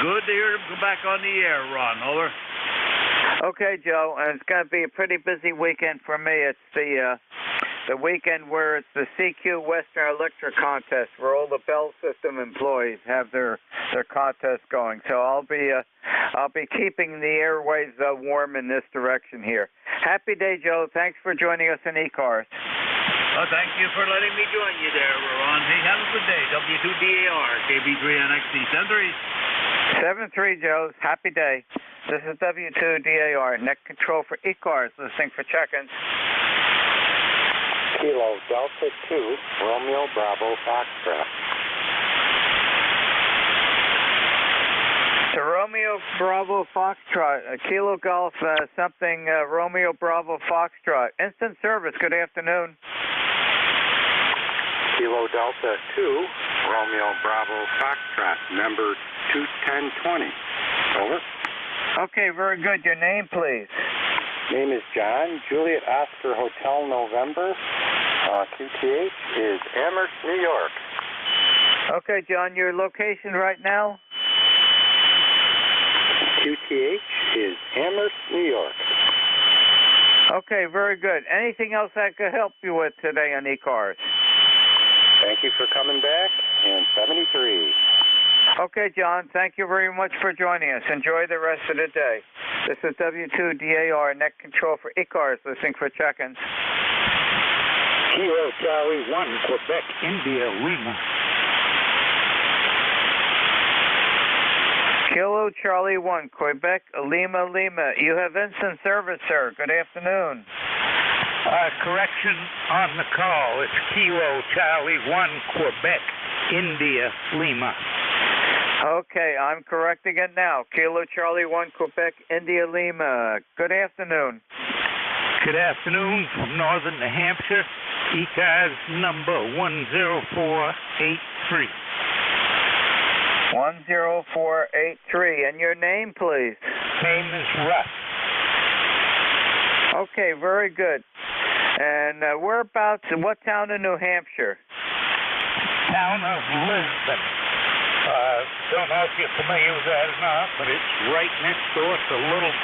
good to hear them come back on the air, Ron. Over. Okay, Joe, and it's going to be a pretty busy weekend for me. It's the weekend where it's the CQ Western Electric contest, where all the Bell System employees have their contest going. So I'll be keeping the airways warm in this direction here. Happy day, Joe. Thanks for joining us in ECARS. Well, thank you for letting me join you there, Ron. Hey, have a good day. W2DAR, KB3NXE. 7-3, Joe. Happy day. This is W2DAR, net control for ECARS, listening for check-ins. Kilo Delta 2, Romeo Bravo Foxtrot. To Romeo Bravo Foxtrot, Kilo Golf something Romeo Bravo Foxtrot. Instant service, good afternoon. Kilo Delta 2, Romeo Bravo Foxtrot, number 21020. Over. Okay, very good. Your name, please. Name is John, Juliet Oscar Hotel November. QTH is Amherst, New York. Okay, John, your location right now? QTH is Amherst, New York. Okay, very good. Anything else I could help you with today on ECARS? Thank you for coming back, and 73. Okay, John, thank you very much for joining us. Enjoy the rest of the day. This is W2DAR, net control for ECARS, listening for check-ins. Kilo Charlie 1, Quebec, India, Lima. Kilo Charlie 1, Quebec, Lima, Lima. You have instant service, sir. Good afternoon. Correction on the call. It's Kilo Charlie 1, Quebec, India, Lima. Okay, I'm correcting it now. Kilo Charlie 1, Quebec, India, Lima. Good afternoon. Good afternoon from northern New Hampshire. ECARS number 10483. 10483. And your name, please? Name is Russ. Okay, very good. And whereabouts, what town in New Hampshire? Town of Lisbon. Don't know if you're familiar with that or not, but it's right next door to Little.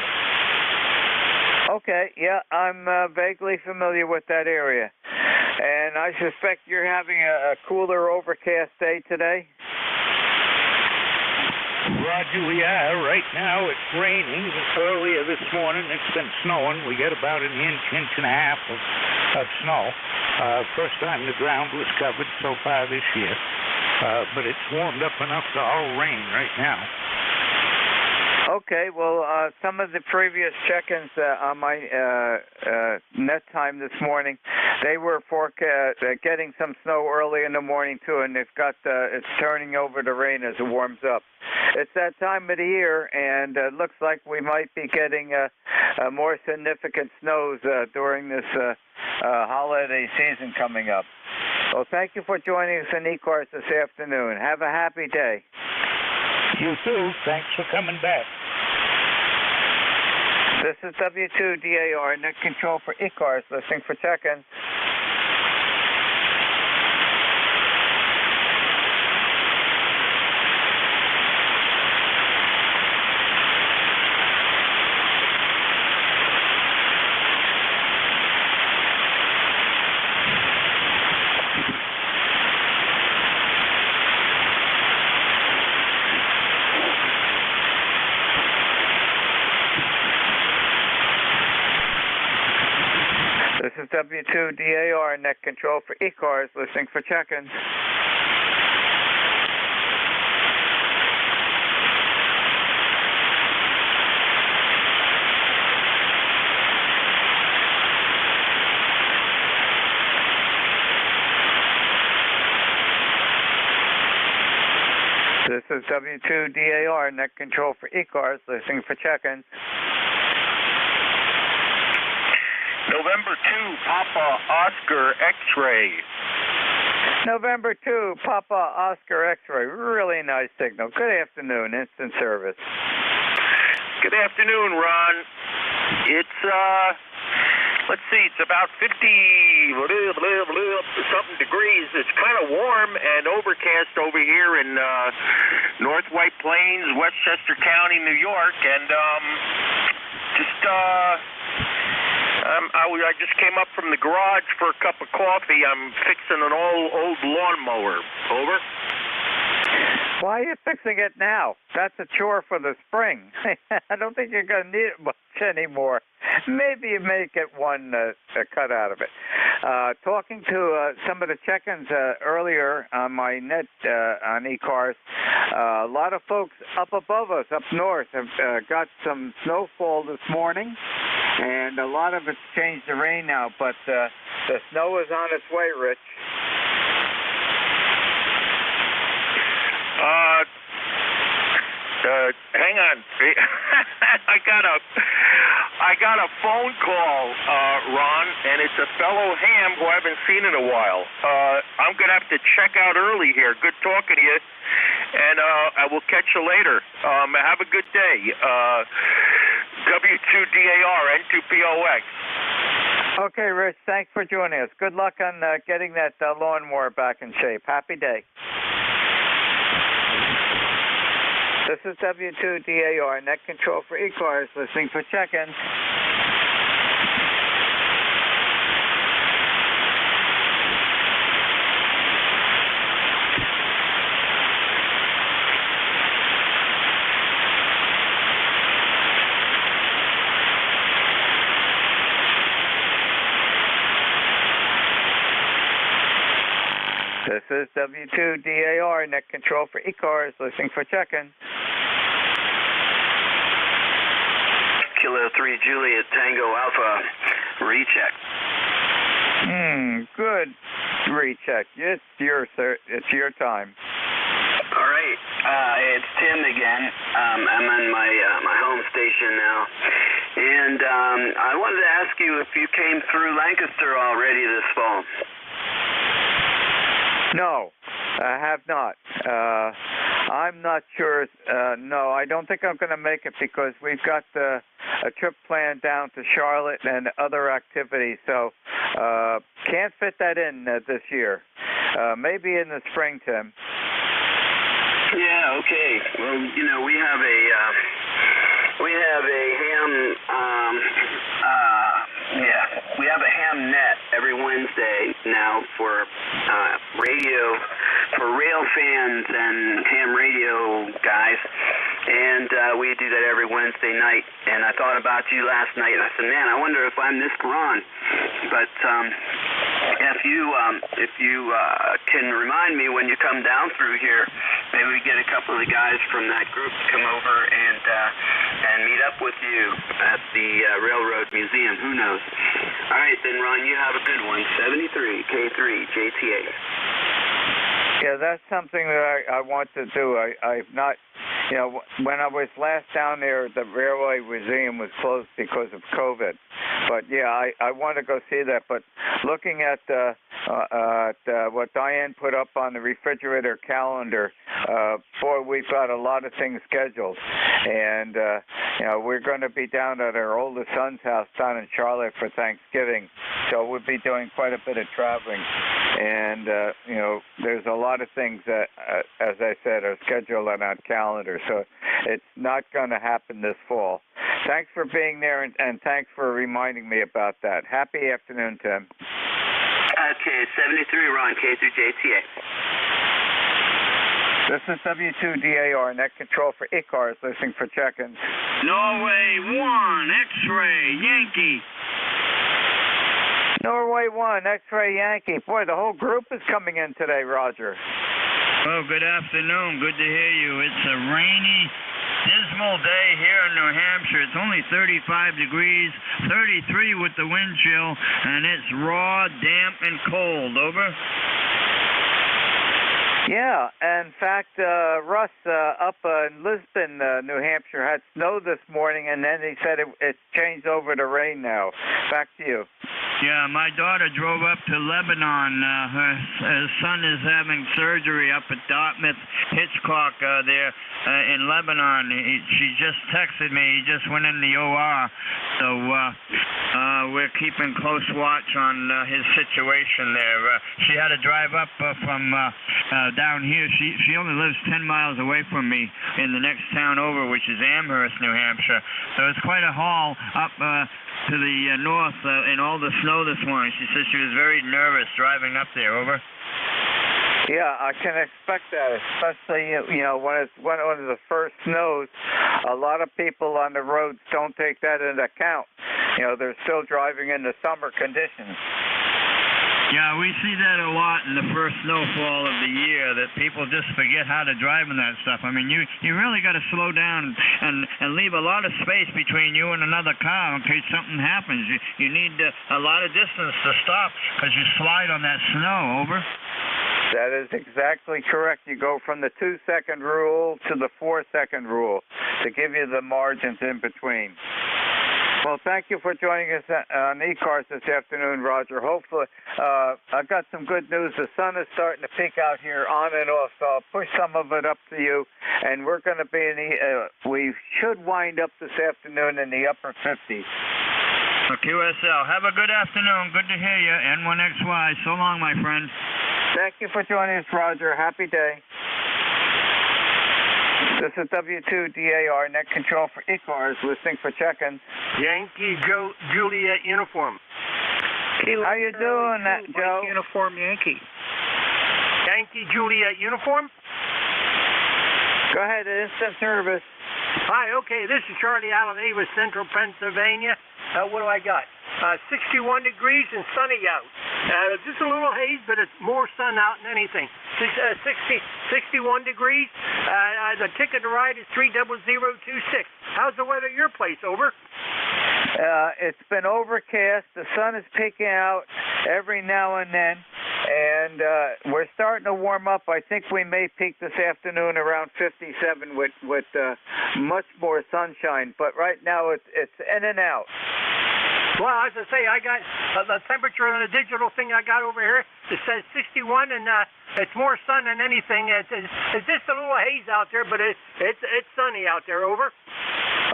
Okay, yeah, I'm vaguely familiar with that area. And I suspect you're having a cooler, overcast day today? Roger, we are. Right now it's raining. Earlier this morning it's been snowing. We get about an inch and a half of snow. First time the ground was covered so far this year. But it's warmed up enough to all rain right now. Okay, well, some of the previous check-ins on my net time this morning, they were getting some snow early in the morning too, and it's turning over to rain as it warms up. It's that time of the year, and it looks like we might be getting more significant snows during this holiday season coming up. Well, thank you for joining us in ECARS this afternoon. Have a happy day. You too. Thanks for coming back. This is W2DAR, net control for ECARS, listening for check-ins. This is W2DAR, net control for ECARS, listening for check-ins. This is W2DAR, net control for ECARS, listening for check-ins. November 2, Papa Oscar X-ray. November 2, Papa Oscar X-ray. Really nice signal. Good afternoon, instant service. Good afternoon, Ron. It's, let's see, it's about 50 something degrees. It's kind of warm and overcast over here in North White Plains, Westchester County, New York, and I just came up from the garage for a cup of coffee. I'm fixing an old lawnmower. Over. Why are you fixing it now? That's a chore for the spring. I don't think you're going to need it much anymore. Maybe you may get one cut out of it. Talking to some of the check-ins earlier on my net on ECARS, a lot of folks up above us, up north, have got some snowfall this morning, and a lot of it's changed to rain now, but the snow is on its way, Rich. Hang on. I got a phone call, Ron, and it's a fellow ham who I haven't seen in a while. I'm going to have to check out early here. Good talking to you, and I will catch you later. Have a good day. W2DAR, N2POX. Okay, Rich, thanks for joining us. Good luck on getting that lawnmower back in shape. Happy day. This is W2DAR, net control for ECARS, listening for check-ins. This is W2DAR, net control for ECARS, listening for check-in. Kilo 3 Juliet Tango Alpha, recheck. Good recheck. It's your time. All right, it's Tim again. I'm on my home station now, and I wanted to ask you if you came through Lancaster already this fall. No, I have not. I'm not sure. No, I don't think I'm going to make it because we've got a trip planned down to Charlotte and other activities, so can't fit that in this year. Maybe in the spring, Tim. Yeah, okay. Well, you know, we have a ham net every Wednesday now for rail fans and ham radio guys, and we do that every Wednesday night. And I thought about you last night, and I said, man, I wonder if I missed Ron. But if if you can remind me when you come down through here, maybe we get a couple of the guys from that group to come over and meet up with you at the Railroad Museum. Who knows? All right, then, Ron, you have a good one. 73 K3 JTA. Yeah, that's something that I want to do. I've not, when I was last down there, the Railway Museum was closed because of COVID. But yeah, I want to go see that. But looking at what Diane put up on the refrigerator calendar, boy, we've got a lot of things scheduled. And, we're going to be down at our oldest son's house down in Charlotte for Thanksgiving. So we'll be doing quite a bit of traveling. And, there's a lot of things that, as I said, are scheduled on that calendar. So it's not going to happen this fall. Thanks for being there, and thanks for reminding me about that. Happy afternoon, Tim. Okay, 73 Ron, K through JTA. This is W2DAR, net control for ECARS, listening for check-ins. Norway 1, X-ray, Yankee. Norway 1, X-ray, Yankee. Boy, the whole group is coming in today, Roger. Well, good afternoon. Good to hear you. It's a rainy, dismal day here in New Hampshire. It's only 35 degrees, 33 with the wind chill, and it's raw, damp, and cold. Over? Yeah, in fact, Russ up in Lisbon, New Hampshire, had snow this morning, and then he said it's changed over to rain now. Back to you. Yeah, my daughter drove up to Lebanon. Her son is having surgery up at Dartmouth Hitchcock there in Lebanon. She just texted me. He just went in the OR. So we're keeping close watch on his situation there. She had to drive up from down here. She only lives 10 miles away from me in the next town over, which is Amherst, New Hampshire. So it's quite a haul up to the north in all the snow this morning. She says she was very nervous driving up there. Over? Yeah, I can expect that, especially, when it's one of the first snows. A lot of people on the roads don't take that into account. They're still driving in the summer conditions. Yeah, we see that a lot in the first snowfall of the year, that people just forget how to drive in that stuff. I mean, you really got to slow down and leave a lot of space between you and another car in case something happens. You need a lot of distance to stop because you slide on that snow. Over? That is exactly correct. You go from the 2-second rule to the 4-second rule to give you the margins in between. Well, thank you for joining us on ECARS this afternoon, Roger. Hopefully, I've got some good news. The sun is starting to peek out here on and off, so I'll push some of it up to you. And we're going to be we should wind up this afternoon in the upper 50s. QSL, have a good afternoon. Good to hear you. N1XY. So long, my friend. Thank you for joining us, Roger. Happy day. This is W2DAR, net control for ECARS, listening for check-ins. Yankee Juliet uniform. How you doing, Joe? Uniform Yankee. Yankee Juliet uniform. Go ahead, instant service. Hi, okay, this is Charlie Allen with Central Pennsylvania. What do I got? 61 degrees and sunny out. Just a little haze, but it's more sun out than anything. 61 degrees. The ticket to ride is 30026. How's the weather at your place? Over? It's been overcast. The sun is peeking out every now and then. And we're starting to warm up. I think we may peak this afternoon around 57 with much more sunshine. But right now it's in and out. Well, as I say, I got the temperature on the digital thing I got over here. It says 61, and it's more sun than anything. It's just a little haze out there, but it's sunny out there. Over.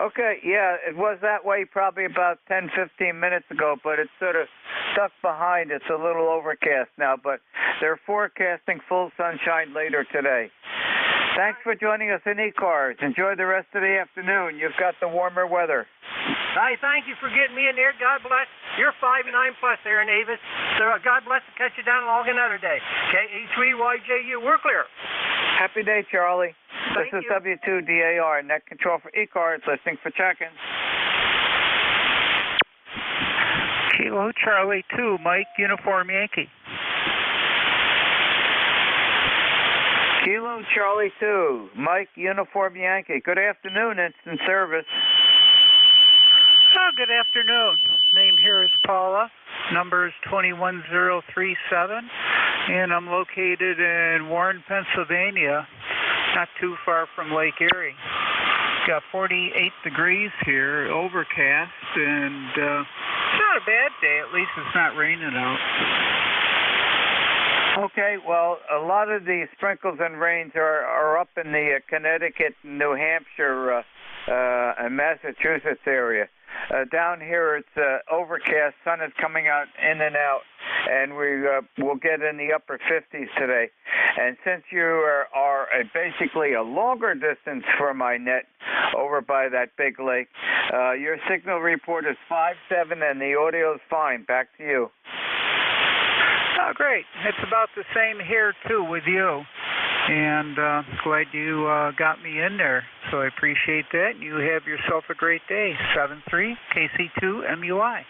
Okay, yeah, it was that way probably about 10, 15 minutes ago, but it's sort of stuck behind. It's a little overcast now, but they're forecasting full sunshine later today. Thanks for joining us in ECARS. Enjoy the rest of the afternoon. You've got the warmer weather. I thank you for getting me in there. God bless. You're 5'9" plus there in Avis. So God bless and catch you down along another day. KE3YJU. We're clear. Happy day, Charlie. Thank this is you. W2DAR, net control for ECARS, listening for check-ins. Kilo Charlie 2, Mike, Uniform Yankee. Kilo Charlie 2, Mike Uniform Yankee. Good afternoon, Instant Service. Oh, good afternoon. Name here is Paula. Number is 21037, and I'm located in Warren, Pennsylvania, not too far from Lake Erie. Got 48 degrees here, overcast, and it's not a bad day. At least it's not raining out. Okay, well, a lot of the sprinkles and rains are up in the Connecticut, New Hampshire, and Massachusetts area. Down here, it's overcast. Sun is coming out in and out, and we'll get in the upper 50s today. And since you are basically a longer distance from my net over by that big lake, your signal report is 5.7, and the audio is fine. Back to you. Oh, great. It's about the same here, too, with you. And glad you got me in there. So I appreciate that. You have yourself a great day. 73 KC2MUI.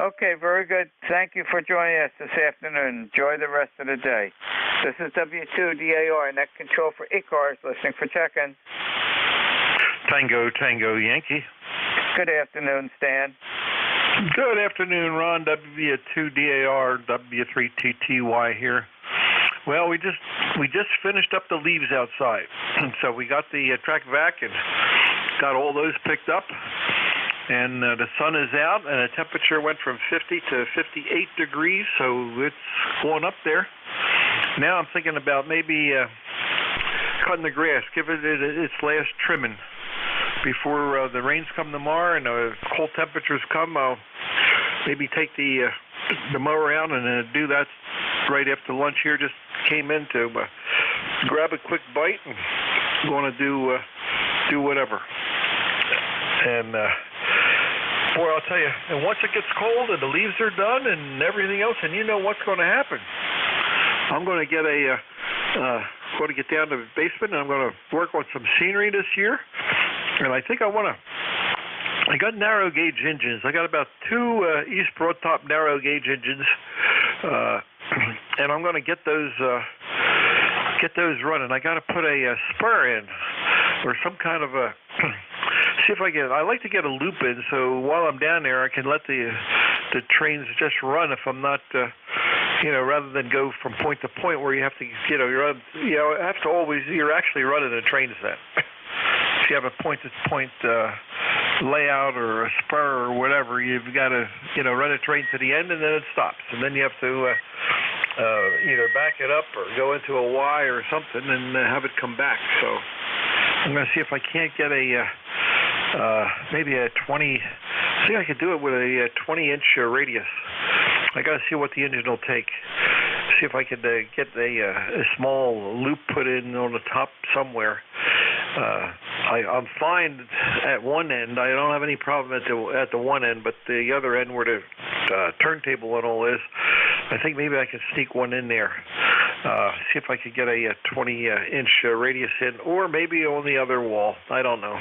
Okay, very good. Thank you for joining us this afternoon. Enjoy the rest of the day. This is W2DAR, Net Control for ECARS, listening for check-in. Tango Yankee. Good afternoon, Stan. Good afternoon, Ron. W2DAR, W3TTY here. Well, we just finished up the leaves outside, so we got the track vac and got all those picked up. And the sun is out, and the temperature went from 50 to 58 degrees, so it's going up there. Now I'm thinking about maybe cutting the grass, give it its last trimming before the rains come tomorrow and the cold temperatures come. I'll maybe take the mower out and do that right after lunch here. Just came in to grab a quick bite and going to do whatever. And boy, I'll tell you, and once it gets cold and the leaves are done and everything else, and you know what's going to happen. I'm going to get down to the basement, and I'm going to work on some scenery this year. And I think I got narrow gauge engines. I got about 2 East Broadtop narrow gauge engines, and I'm going to get those running. I got to put a spur in, or some kind of a. See if I can. I like to get a loop in, so while I'm down there, I can let the trains just run. If I'm not, rather than go from point to point where you have to, have to always. You're actually running the trains then. If you have a point-to-point layout or a spur or whatever, you've got to, run a train to the end and then it stops. And then you have to either back it up or go into a Y or something and have it come back. So I'm going to see if I can't get maybe a 20, see if I could do it with a 20-inch radius. I got to see what the engine will take. See if I could get a small loop put in on the top somewhere. I'm fine at one end. I don't have any problem at the one end, but the other end where the turntable and all is, I think maybe I can sneak one in there. See if I could get a 20-inch radius in, or maybe on the other wall. I don't know,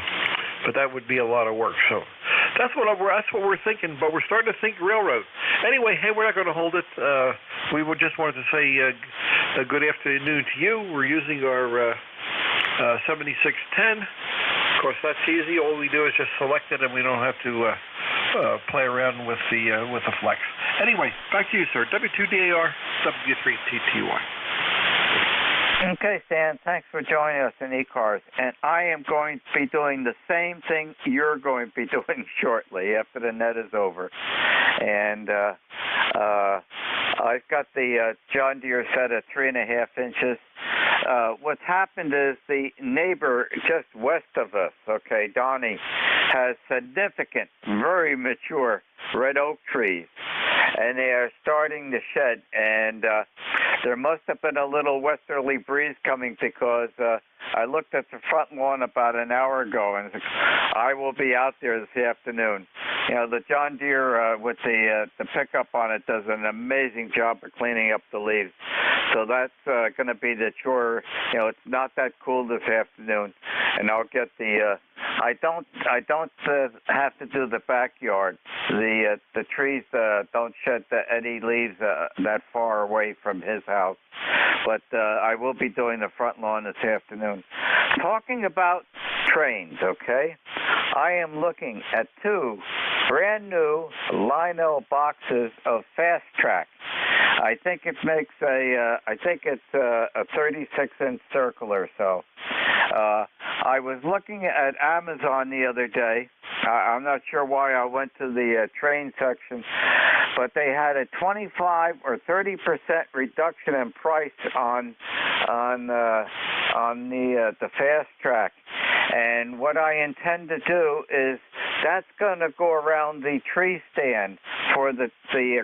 but that would be a lot of work. So that's what we're thinking. But we're starting to think railroad. Anyway, hey, we're not going to hold it. We just wanted to say a good afternoon to you. We're using our 7610. Of course, that's easy. All we do is just select it, and we don't have to play around with the flex. Anyway, back to you, sir. W2DAR, W3TTY. Okay, Stan, thanks for joining us in ECARS. And I am going to be doing the same thing you're going to be doing shortly after the net is over. And I've got the John Deere set at 3.5 inches. What's happened is the neighbor just west of us, okay, Donnie, has significant, very mature red oak trees, and they are starting to shed, and there must have been a little westerly breeze coming because I looked at the front lawn about an hour ago, and I will be out there this afternoon. The John Deere with the pickup on it does an amazing job of cleaning up the leaves. So that's going to be the chore. It's not that cool this afternoon, and I'll get the I don't have to do the backyard. The trees don't shed any leaves that far away from his house. But I will be doing the front lawn this afternoon. Talking about trains, okay? I am looking at 2 brand new Lionel boxes of Fast Track. I think it makes it's a 36-inch circle or so. I was looking at Amazon the other day. I'm not sure why I went to the train section, but they had a 25 or 30% reduction in price on the Fast Track. And what I intend to do is that's going to go around the tree stand for the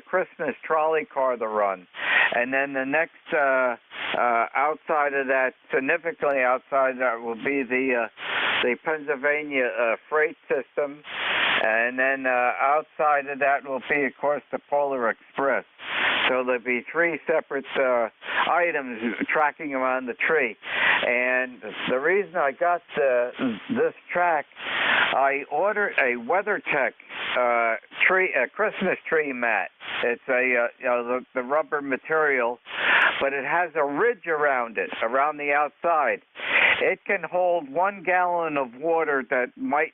Christmas trolley car to run. And then the next outside of that, significantly outside that, will be the Pennsylvania freight system. And then outside of that will be, of course, the Polar Express. So there'll be 3 separate items tracking around the tree. And the reason I got this track, I ordered a WeatherTech Christmas tree mat. It's the rubber material, but it has a ridge around it, around the outside. It can hold 1 gallon of water that might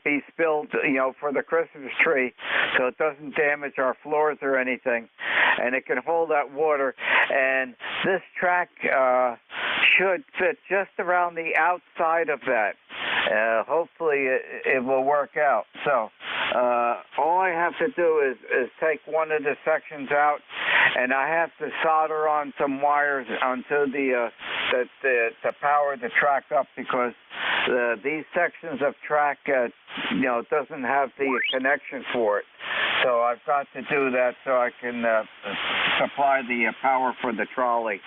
be spilled, for the Christmas tree, so it doesn't damage our floors or anything. And it can hold that water. And this track should fit just around the outside of that. Hopefully it will work out. So all I have to do is take one of the sections out, and I have to solder on some wires onto to power the track up, because these sections of track doesn't have the connection for it. So I've got to do that so I can supply the power for the trolley.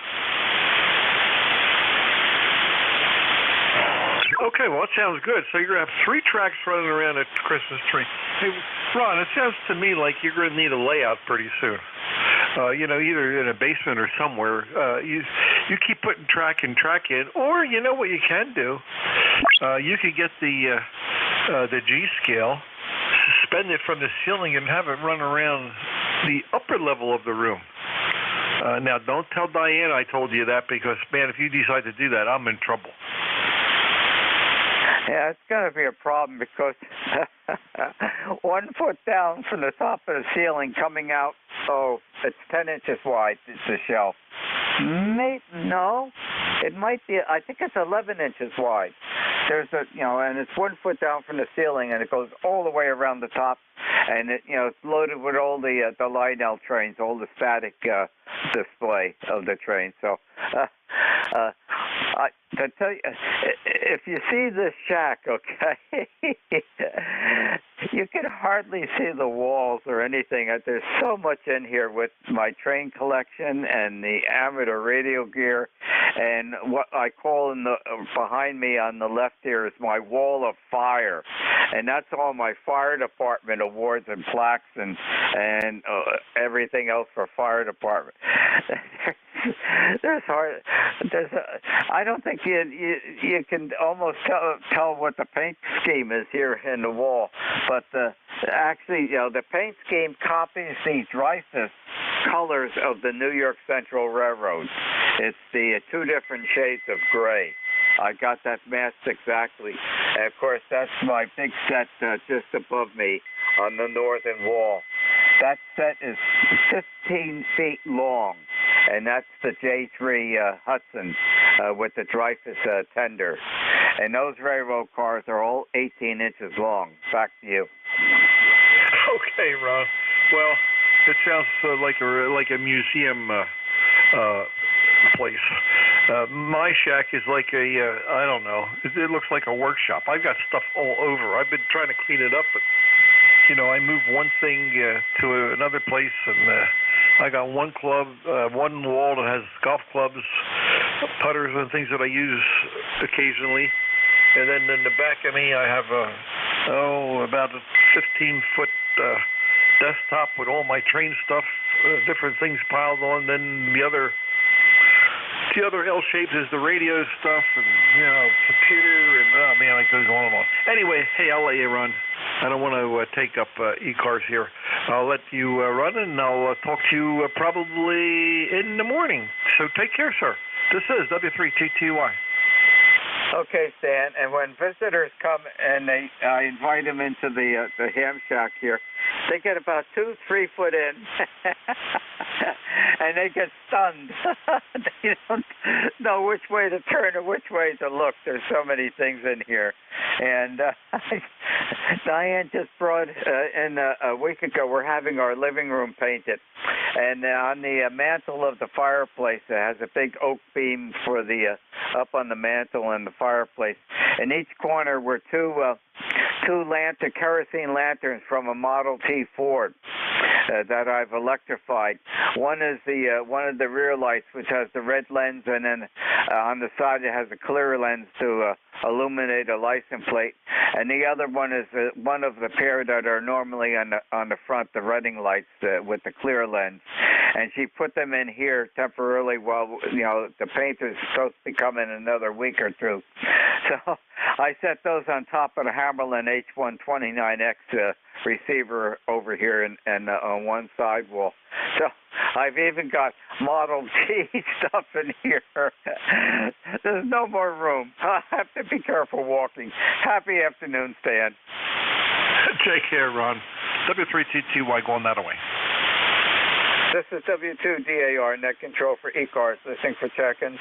Okay, well, that sounds good. So you're going to have 3 tracks running around a Christmas tree. Hey, Ron, it sounds to me like you're going to need a layout pretty soon. Either in a basement or somewhere. You keep putting track in, or you know what you can do? You could get the G scale, suspend it from the ceiling, and have it run around the upper level of the room. Now, don't tell Diane I told you that, because, man, if you decide to do that, I'm in trouble. Yeah, it's going to be a problem, because 1 foot down from the top of the ceiling coming out, it's 10 inches wide, it's the shelf. No, it might be, I think it's 11 inches wide. There's and it's 1 foot down from the ceiling, and it goes all the way around the top, and it's loaded with all the Lionel trains, all the static display of the train. So, to tell you, if you see this shack, okay, you can hardly see the walls or anything. There's so much in here with my train collection and the amateur radio gear, and what I call behind me on the left here is my wall of fire, and that's all my fire department awards and plaques and everything else for fire department. I don't think you can almost tell what the paint scheme is here in the wall, but actually, the paint scheme copies the Dreyfus colors of the New York Central Railroad. It's the 2 different shades of gray. I got that matched exactly. And of course, that's my big set just above me on the northern wall. That set is 15 feet long, and that's the J3 Hudson with the Dreyfus tender. And those railroad cars are all 18 inches long. Back to you. Okay, Ron. Well, it sounds like a museum place. My shack is like I don't know. It looks like a workshop. I've got stuff all over. I've been trying to clean it up, but I move one thing to another place, and I got one wall that has golf clubs, putters, and things that I use occasionally. And then in the back of me, I have about a 15-foot desktop with all my train stuff, different things piled on. Then the other The other L shapes is the radio stuff and, computer and, oh man, it goes on and on. Anyway, hey, I'll let you run. I don't want to take up ECARS here. I'll let you run, and I'll talk to you probably in the morning. So take care, sir. This is W3TTY. Okay, Stan, and when visitors come and I invite them into the ham shack here, they get about 2-3 foot in, and they get stunned. They don't know which way to turn or which way to look. There's so many things in here. And Diane just brought in a week ago, we're having our living room painted. And on the mantle of the fireplace, it has a big oak beam for the up on the mantle and the fireplace. In each corner were two kerosene lanterns from a Model T Ford that I've electrified. One is one of the rear lights, which has the red lens, and then on the side it has a clear lens to illuminate a license plate. And the other one is one of the pair that are normally on the front, the running lights with the clear lens. And she put them in here temporarily while the paint is supposed to be coming in another week or two. So I set those on top of the Hammerlin H129X receiver over here and on one side wall. So I've even got Model T stuff in here. There's no more room. I have to be careful walking. Happy afternoon, Stan. Take care, Ron. W3TTY going that way. This is W2DAR, net control for ECARS, listening for check-ins.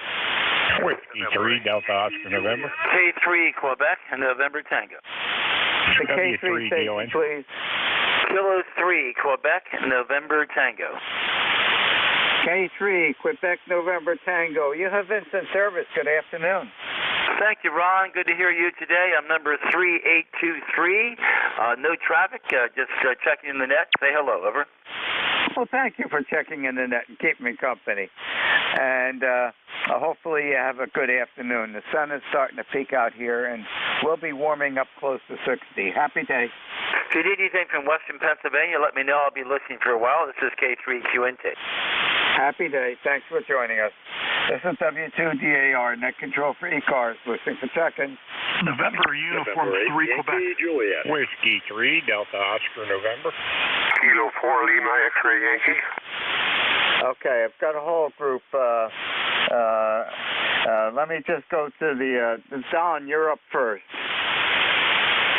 Whiskey 3, Delta Oscar, November. K3, Quebec, November Tango. The K3 station, please. Kilo 3, Quebec, November Tango. K3, Quebec, November Tango. You have instant service. Good afternoon. Thank you, Ron. Good to hear you today. I'm number 3823. No traffic, just checking in the net. Say hello, over. Well, thank you for checking in the net and keeping me company. And hopefully you have a good afternoon. The sun is starting to peak out here, and we'll be warming up close to 60. Happy day. If you need anything from Western Pennsylvania, let me know. I'll be listening for a while. This is K3QNT. Happy day. Thanks for joining us. This is W2DAR, net control for ECARS, listening for check-in. November, Uniform 3, Quebec. Juliet. Whiskey 3, Delta Oscar, November. Kilo 4, Lima, X-ray, Yankee. Okay, I've got a whole group. Let me just go to the Don, you're up first.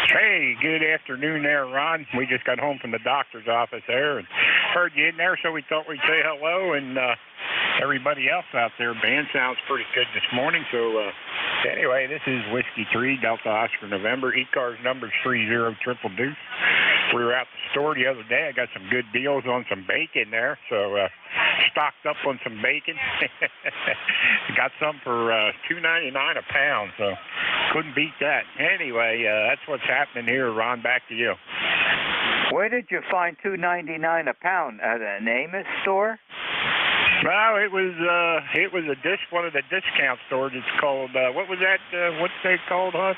Hey, good afternoon there, Ron. We just got home from the doctor's office there and heard you in there, so we thought we'd say hello. And everybody else out there, band sounds pretty good this morning. So anyway, this is Whiskey 3, Delta Oscar, November. ECARS number 3022. We were out the store the other day. I got some good deals on some bacon there, so stocked up on some bacon. Got some for $2.99 a pound, so couldn't beat that. Anyway, that's what's happening here. Ron, back to you. Where did you find $2.99 a pound? At an Amos store? Well, it was one of the discount stores. It's called what was that? What's they called, huh?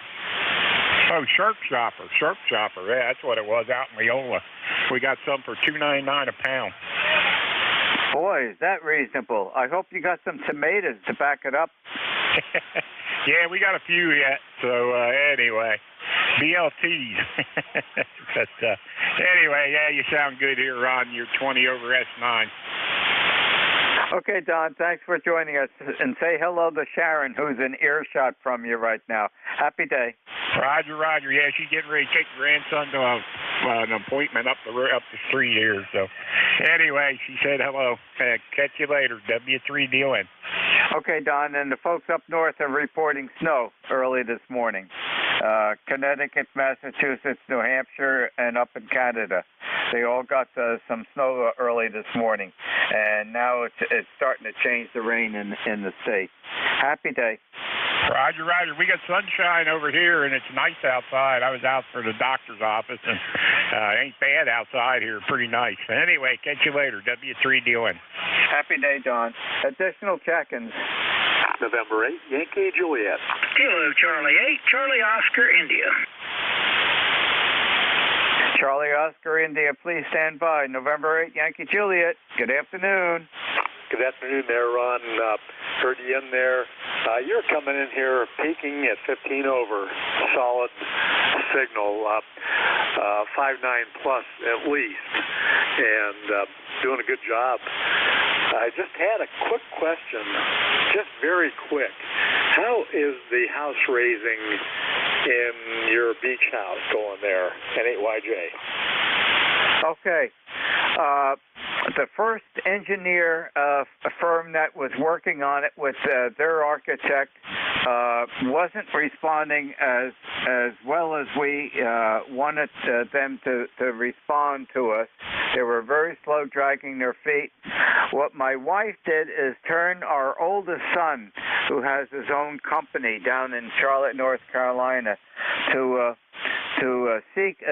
Oh, Sharp Shopper. Yeah, that's what it was out in Leola. We got some for $2.99 a pound. Boy, is that reasonable. I hope you got some tomatoes to back it up. Yeah, we got a few yet. So anyway, BLTs. But anyway, yeah, you sound good here, Ron. You're 20 over S9. Okay, Don, thanks for joining us. And say hello to Sharon, who's in earshot from you right now. Happy day. Roger. Yeah, she's getting ready to take her grandson to an appointment up the street here. So anyway, she said hello. Catch you later. W3DON. Okay, Don, and the folks up north are reporting snow early this morning. Connecticut, Massachusetts, New Hampshire, and up in Canada. They all got some snow early this morning, and now it's starting to change the rain in the state. Happy day. Roger. We got sunshine over here, and it's nice outside. I was out for the doctor's office, and it ain't bad outside here. Pretty nice. Anyway, catch you later. W3DON. Happy day, Don. Additional check-ins. November 8, Yankee Juliet. Kilo Charlie 8, Charlie Oscar, India. Charlie Oscar, India, please stand by. November 8, Yankee Juliet. Good afternoon. Good afternoon there, Ron. Heard you in there. You're coming in here peaking at 15 over, solid signal, 5.9 plus at least, and doing a good job. I just had a quick question, just very quick. How is the house raising in your beach house going there, N8YJ? Okay. The first engineer firm that was working on it with their architect wasn't responding as well as we wanted them to respond to us. They were very slow, dragging their feet. What my wife did is turn our oldest son, who has his own company down in Charlotte, North Carolina, to seek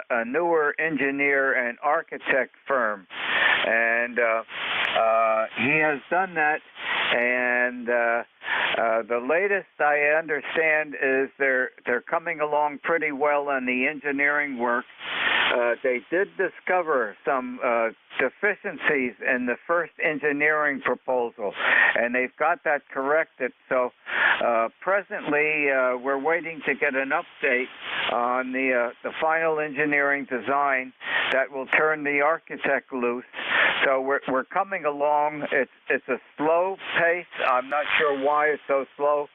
a newer engineer and architect firm. And he has done that, and the latest I understand is they're coming along pretty well on the engineering work. They did discover some deficiencies in the first engineering proposal, and they've got that corrected. So presently we're waiting to get an update on the final engineering design that will turn the architect loose. So we're coming along. It's a slow pace. I'm not sure why it's so slow.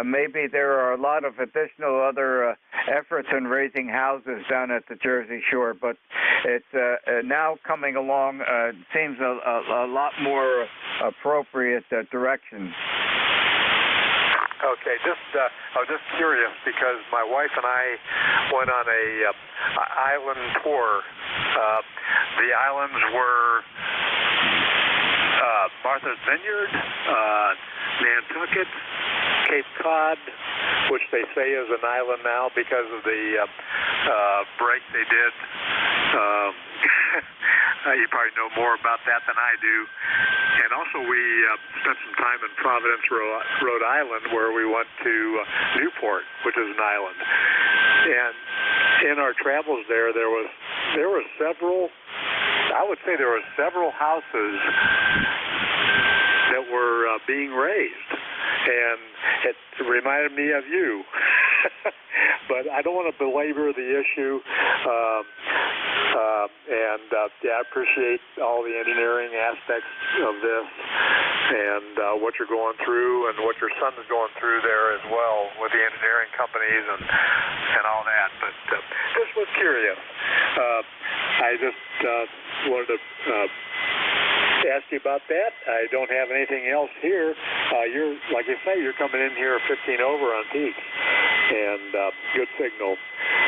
Maybe there are a lot of additional other efforts in raising houses down at the Jersey Shore, but it's now coming along. Seems a lot more appropriate direction. Okay, I was just curious because my wife and I went on a island tour. The islands were Martha's Vineyard, Nantucket, Cape Cod, which they say is an island now because of the break they did. You probably know more about that than I do. And also we spent some time in Providence, Rhode Island, where we went to Newport, which is an island. And in our travels there were several, I would say there were several houses that were being raised. And it reminded me of you. But I don't want to belabor the issue. I appreciate all the engineering aspects of this and what you're going through and what your son is going through there as well with the engineering companies and all that. But just was curious. I just wanted to ask you about that. I don't have anything else here. You're, like you say, you're coming in here 15 over on peaks, and good signal.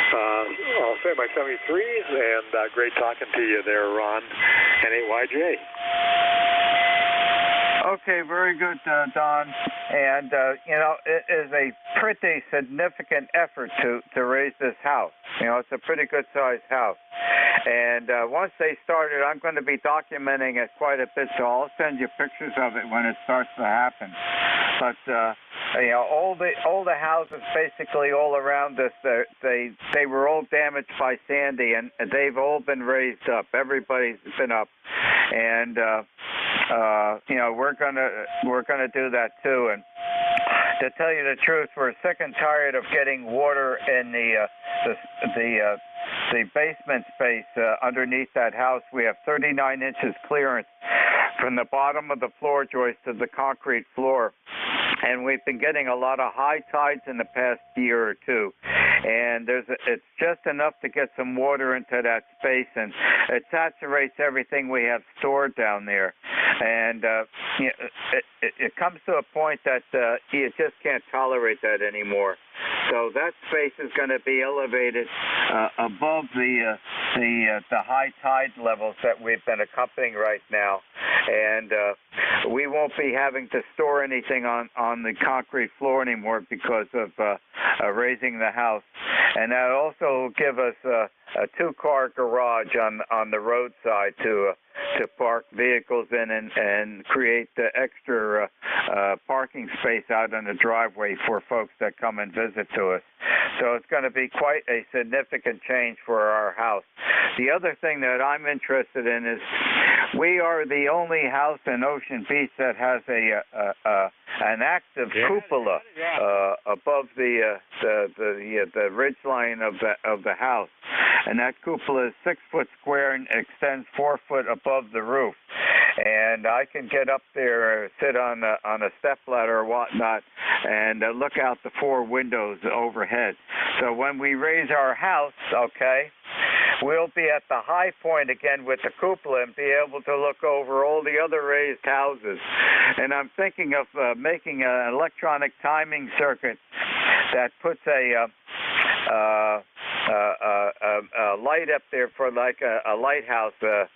I'll say my 73s, and great talking to you there, Ron, N8YJ. Okay, very good, Don. And, it is a pretty significant effort to raise this house. It's a pretty good-sized house. And once they start it, I'm going to be documenting it quite a bit, so I'll send you pictures of it when it starts to happen. But, all the houses basically all around us, they were all damaged by Sandy, and they've all been raised up. Everybody's been up. And, we're gonna do that too. And to tell you the truth, we're sick and tired of getting water in the basement space underneath that house. We have 39 inches clearance from the bottom of the floor joist to the concrete floor. And we've been getting a lot of high tides in the past year or two. And it's just enough to get some water into that space, and it saturates everything we have stored down there. And it comes to a point that you just can't tolerate that anymore. So that space is going to be elevated above the high tide levels that we've been accompanying right now. And we won't be having to store anything on the concrete floor anymore because of raising the house. and that also give us a two-car garage on the roadside to park vehicles in and create the extra parking space out in the driveway for folks that come and visit to us. So it's going to be quite a significant change for our house. The other thing that I'm interested in is we are the only house in Ocean Beach that has an active cupola above the ridge line of the house, and that cupola is 6 foot square and extends 4 foot above the roof. And I can get up there, sit on a stepladder or whatnot, and look out the 4 windows overhead. So when we raise our house, okay, we'll be at the high point again with the cupola and be able to look over all the other raised houses. And I'm thinking of making an electronic timing circuit that puts a light up there for like a lighthouse that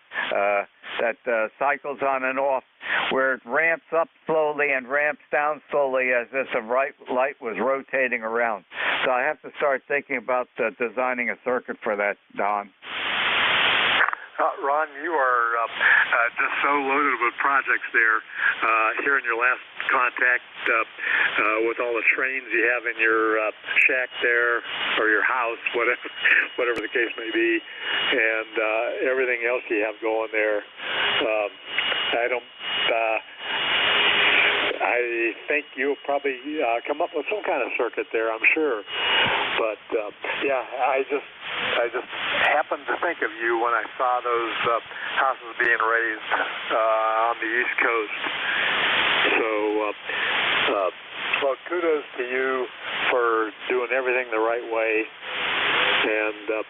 cycles on and off, where it ramps up slowly and ramps down slowly as if the light was rotating around. So I have to start thinking about designing a circuit for that, Don. Ron, you are just so loaded with projects there. Here in your last contact with all the trains you have in your shack there, or your house, whatever the case may be, and everything else you have going there. I think you'll probably come up with some kind of circuit there, I'm sure. But yeah, I just happened to think of you when I saw those houses being raised on the East Coast. So, well, kudos to you for doing everything the right way and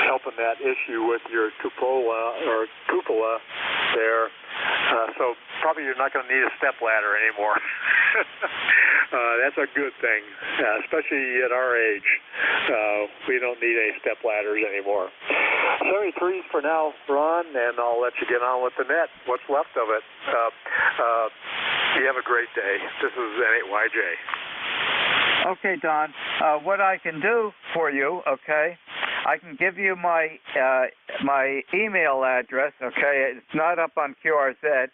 helping that issue with your cupola there. So probably you're not going to need a step ladder anymore. That's a good thing, especially at our age. We don't need any step ladders anymore. 73s for now, Ron, and I'll let you get on with the net. What's left of it. You have a great day. This is N8YJ. Okay, Don. What I can do for you, okay, I can give you my email address, okay? It's not up on QRZ.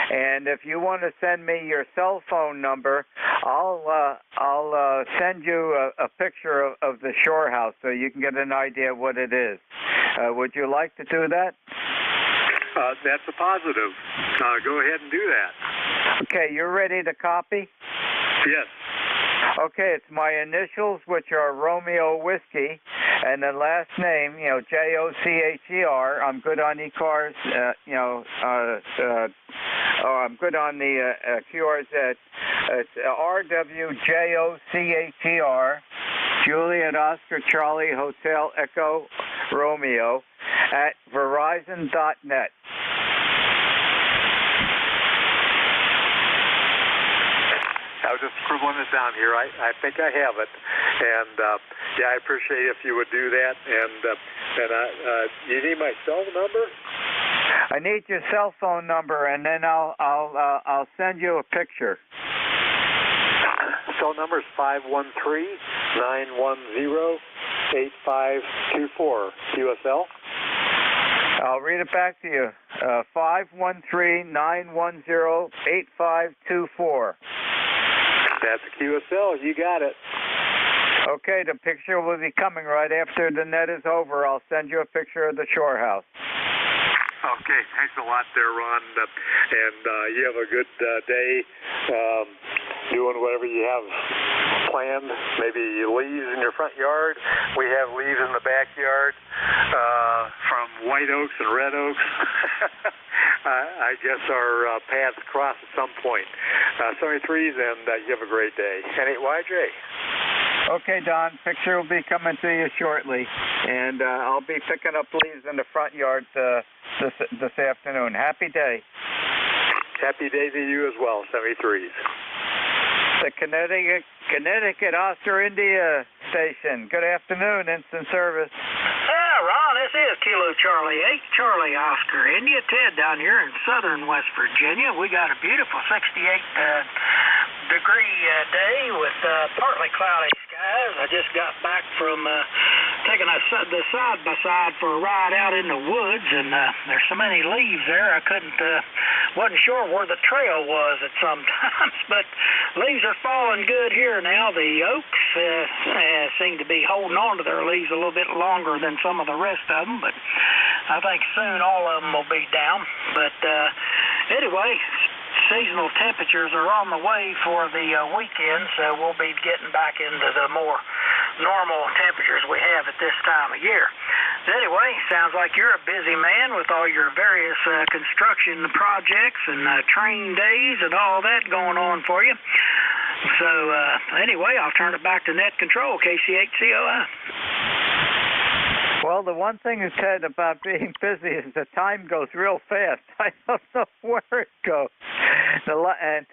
And if you want to send me your cell phone number, I'll send you a picture of the shore house so you can get an idea of what it is. Would you like to do that? That's a positive. Go ahead and do that. Okay, you're ready to copy? Yes. Okay, it's my initials, which are Romeo Whiskey, and the last name, Jocher. I'm good on ECARS, I'm good on the QRZ. It's RWJOCHER, Juliet Oscar Charlie Hotel Echo Romeo, at Verizon.net. I was just scribbling this down here. I think I have it, and yeah, I appreciate if you would do that. And you need my cell number? I need your cell phone number, and then I'll send you a picture. Cell number is 513-910-8524. QSL. I'll read it back to you. 513-910-8524. That's a QSL. You got it. Okay, the picture will be coming right after the net is over. I'll send you a picture of the shore house. Okay, thanks a lot there, Ron. And you have a good day doing whatever you have planned. Maybe leaves in your front yard. We have leaves in the backyard from white oaks and red oaks. I guess our paths cross at some point. 73s, and you have a great day. N8YJ. Okay, Don. Picture will be coming to you shortly, and I'll be picking up leaves in the front yard this afternoon. Happy day. Happy day to you as well, 73s. The Connecticut Oscar India Station. Good afternoon, instant service. Yeah, Ron, this is Kilo Charlie 8, Charlie Oscar India. Ted down here in southern West Virginia. We got a beautiful 68 degree day with partly cloudy skies. I just got back from taking the side-by-side for a ride out in the woods, and there's so many leaves there I wasn't sure where the trail was at some times, but leaves are falling good here now. The oaks seem to be holding on to their leaves a little bit longer than some of the rest of them, but I think soon all of them will be down. But anyway, seasonal temperatures are on the way for the weekend, so we'll be getting back into the more normal temperatures we have at this time of year. Anyway, sounds like you're a busy man with all your various construction projects and train days and all that going on for you. So anyway, I'll turn it back to Net Control, KC8COI. Well, the one thing is, Ted, about being busy is the time goes real fast. I don't know where it goes. And,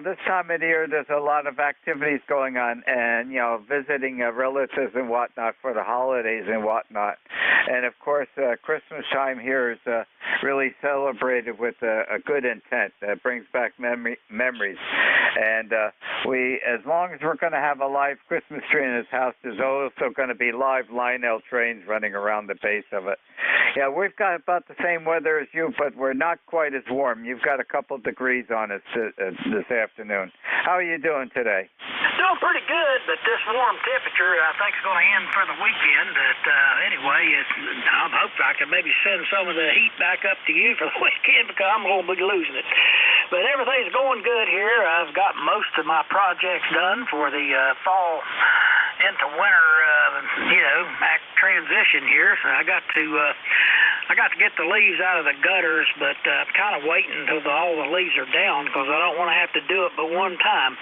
this time of the year, there's a lot of activities going on and, visiting relatives and whatnot for the holidays and whatnot. And, of course, Christmas time here is really celebrated with a good intent that brings back memories. And as long as we're going to have a live Christmas tree in this house, there's also going to be live Lionel trains running around the base of it. Yeah, we've got about the same weather as you, but we're not quite as warm. You've got a couple degrees on us this afternoon. How are you doing today? Doing pretty good, but this warm temperature I think is going to end for the weekend. But anyway, I hope I can maybe send some of the heat back up to you for the weekend because I'm going to be losing it. But everything's going good here. I've got most of my projects done for the fall into winter, transition here. So I got to get the leaves out of the gutters, but I'm kind of waiting until all the leaves are down because I don't want to have to do it but one time.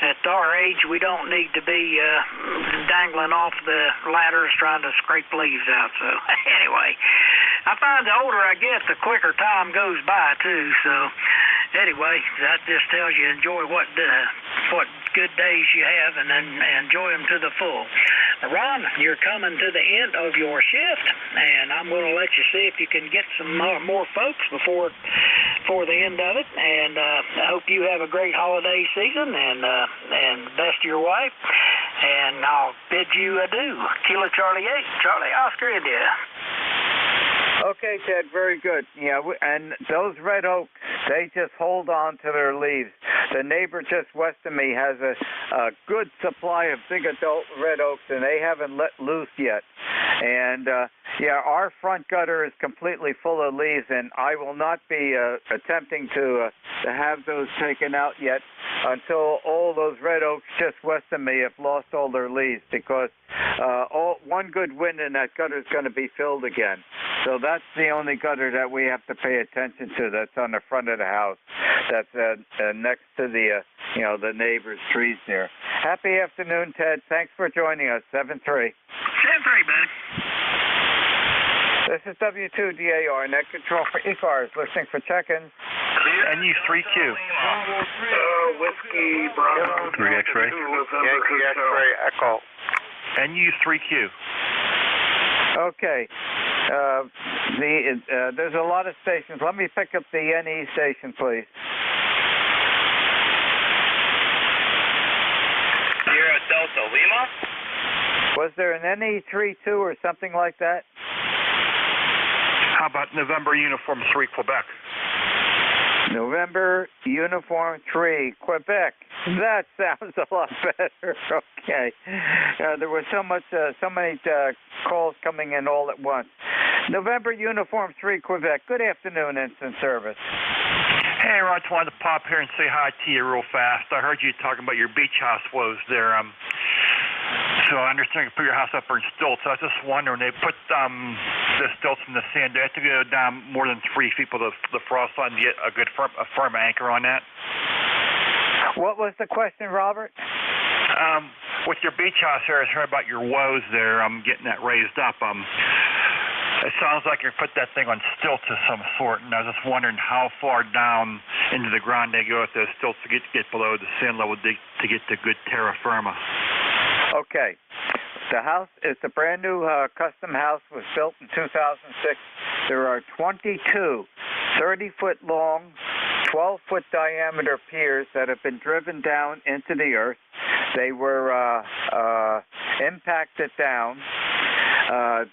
At our age, we don't need to be dangling off the ladders trying to scrape leaves out. So anyway, I find the older I get, the quicker time goes by too. So anyway, that just tells you enjoy what good days you have and then enjoy them to the full. Ron, you're coming to the end of your shift, and I'm going to let you see if you can get some more folks before the end of it. And I hope you have a great holiday season and best to your wife. And I'll bid you adieu. Kilo Charlie 8, Charlie Oscar, India. Okay, Ted, very good. Yeah, and those red oaks, they just hold on to their leaves. The neighbor just west of me has a good supply of big adult red oaks, and they haven't let loose yet. And, our front gutter is completely full of leaves, and I will not be attempting to have those taken out yet until all those red oaks just west of me have lost all their leaves, because one good wind and that gutter is going to be filled again. So that's the only gutter that we have to pay attention to that's on the front of the house. That's next to the neighbor's trees there. Happy afternoon, Ted. Thanks for joining us. 7-3. 7-3, buddy. This is W2DAR, Net Control for ECARS, listening for check-ins. NU3Q. Whiskey, Bravo. 3 X-ray. Yankee X-ray, Echo. NU3Q. Okay. There's a lot of stations. Let me pick up the NE station, please. Sierra Delta Lima? Was there an NE32 or something like that? How about November Uniform 3, Quebec? November Uniform 3, Quebec. That sounds a lot better. Okay. There were so many calls coming in all at once. November Uniform 3, Quebec. Good afternoon, Instant Service. Hey, Ron, I just wanted to pop here and say hi to you real fast. I heard you talking about your beach house woes there. So I understand you put your house up in stilts. I was just wondering, they put the stilts in the sand. Do you have to go down more than 3 feet below the frost line to get a good firm anchor on that? What was the question, Robert? With your beach house here, I heard about your woes there. Getting that raised up. It sounds like you put that thing on stilts of some sort, and I was just wondering how far down into the ground they go with those stilts to get below the sand level to get the good terra firma. Okay. The house is a brand new custom house, was built in 2006. There are 22 30-foot long, 12-foot diameter piers that have been driven down into the earth. They were impacted down.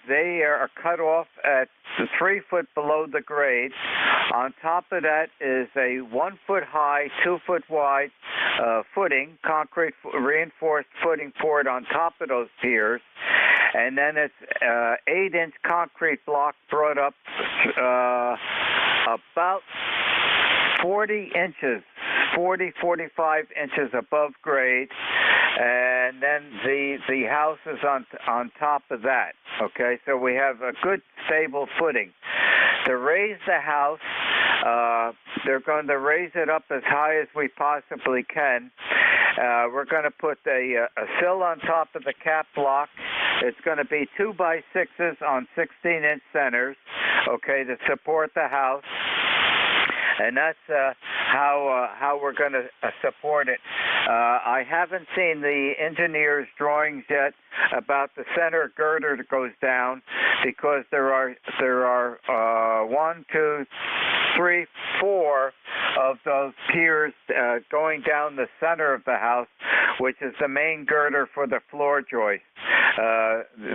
They are cut off at 3 foot below the grade. On top of that is a 1 foot high, 2 foot wide footing, concrete reinforced footing poured on top of those piers. And then it's 8-inch concrete block brought up about 40 inches, 45 inches above grade, and then the house is on top of that. Okay, so we have a good stable footing. To raise the house, they're going to raise it up as high as we possibly can. We're going to put a sill on top of the cap block. It's going to be 2x6s on 16-inch centers, okay, to support the house. And that's how we're going to support it. I haven't seen the engineer's drawings yet about the center girder that goes down, because there are 4 of those piers going down the center of the house, which is the main girder for the floor joist.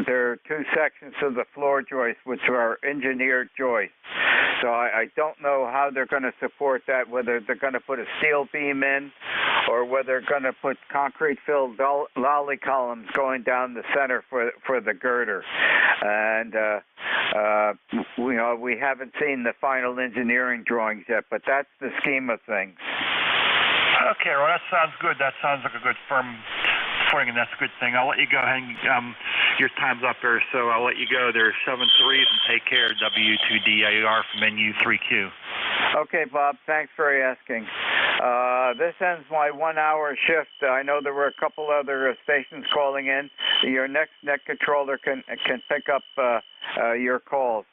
There are 2 sections of the floor joist which are engineered joists. So I don't know how they're going to support that, whether they're going to put a steel beam in or whether they're going to put concrete-filled lolly columns going down the center for the girder. And we haven't seen the final engineering drawings yet, but that's the scheme of things. Okay, well, that sounds good. That sounds like a good firm footing, and that's a good thing. I'll let you go ahead and your time's up there, so I'll let you go. There's 7-3s, and take care. W2DAR from NU3Q. Okay, Bob. Thanks for asking. This ends my 1-hour shift. I know there were a couple other stations calling in. Your next net controller can pick up your calls.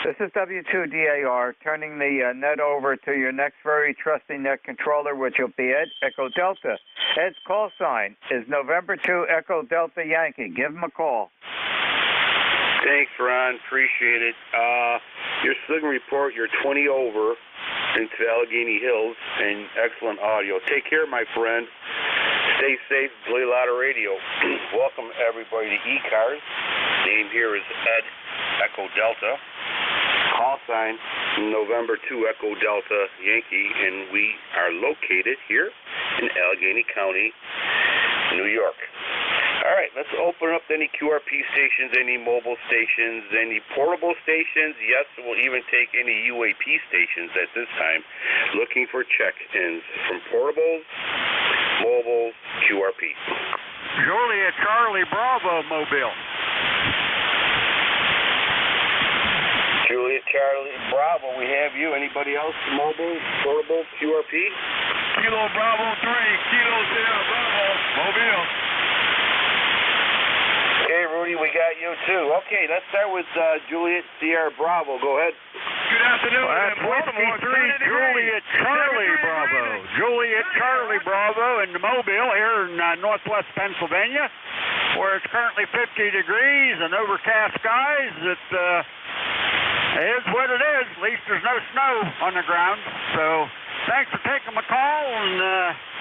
This is W2DAR, turning the net over to your next very trusty net controller, which will be Ed Echo Delta. Ed's call sign is November 2 Echo Delta Yankee. Give him a call. Thanks, Ron. Appreciate it. Your signal report, you're 20 over into Allegheny Hills, and excellent audio. Take care, my friend. Stay safe. Play a lot of radio. Welcome, everybody, to ECARS. Name here is Ed Echo Delta. Call sign November 2 Echo Delta Yankee, and we are located here in Allegheny County, New York. All right, let's open up any QRP stations, any mobile stations, any portable stations. Yes, we'll even take any UAP stations at this time. Looking for check-ins from portables, mobiles, QRP. Juliet Charlie Bravo Mobile. Juliet Charlie Bravo, we have you. Anybody else? Mobile, portable, QRP? Kilo Bravo 3, Kilo Sierra Bravo, Mobile. Okay, Rudy, we got you too. Okay, let's start with Juliet Sierra Bravo. Go ahead. Good afternoon. That's Baltimore 3, Juliet Charlie Bravo. Juliet Charlie Bravo in the Mobile here in northwest Pennsylvania, where it's currently 50 degrees and overcast skies. It is what it is. At least there's no snow on the ground. So thanks for taking my call, and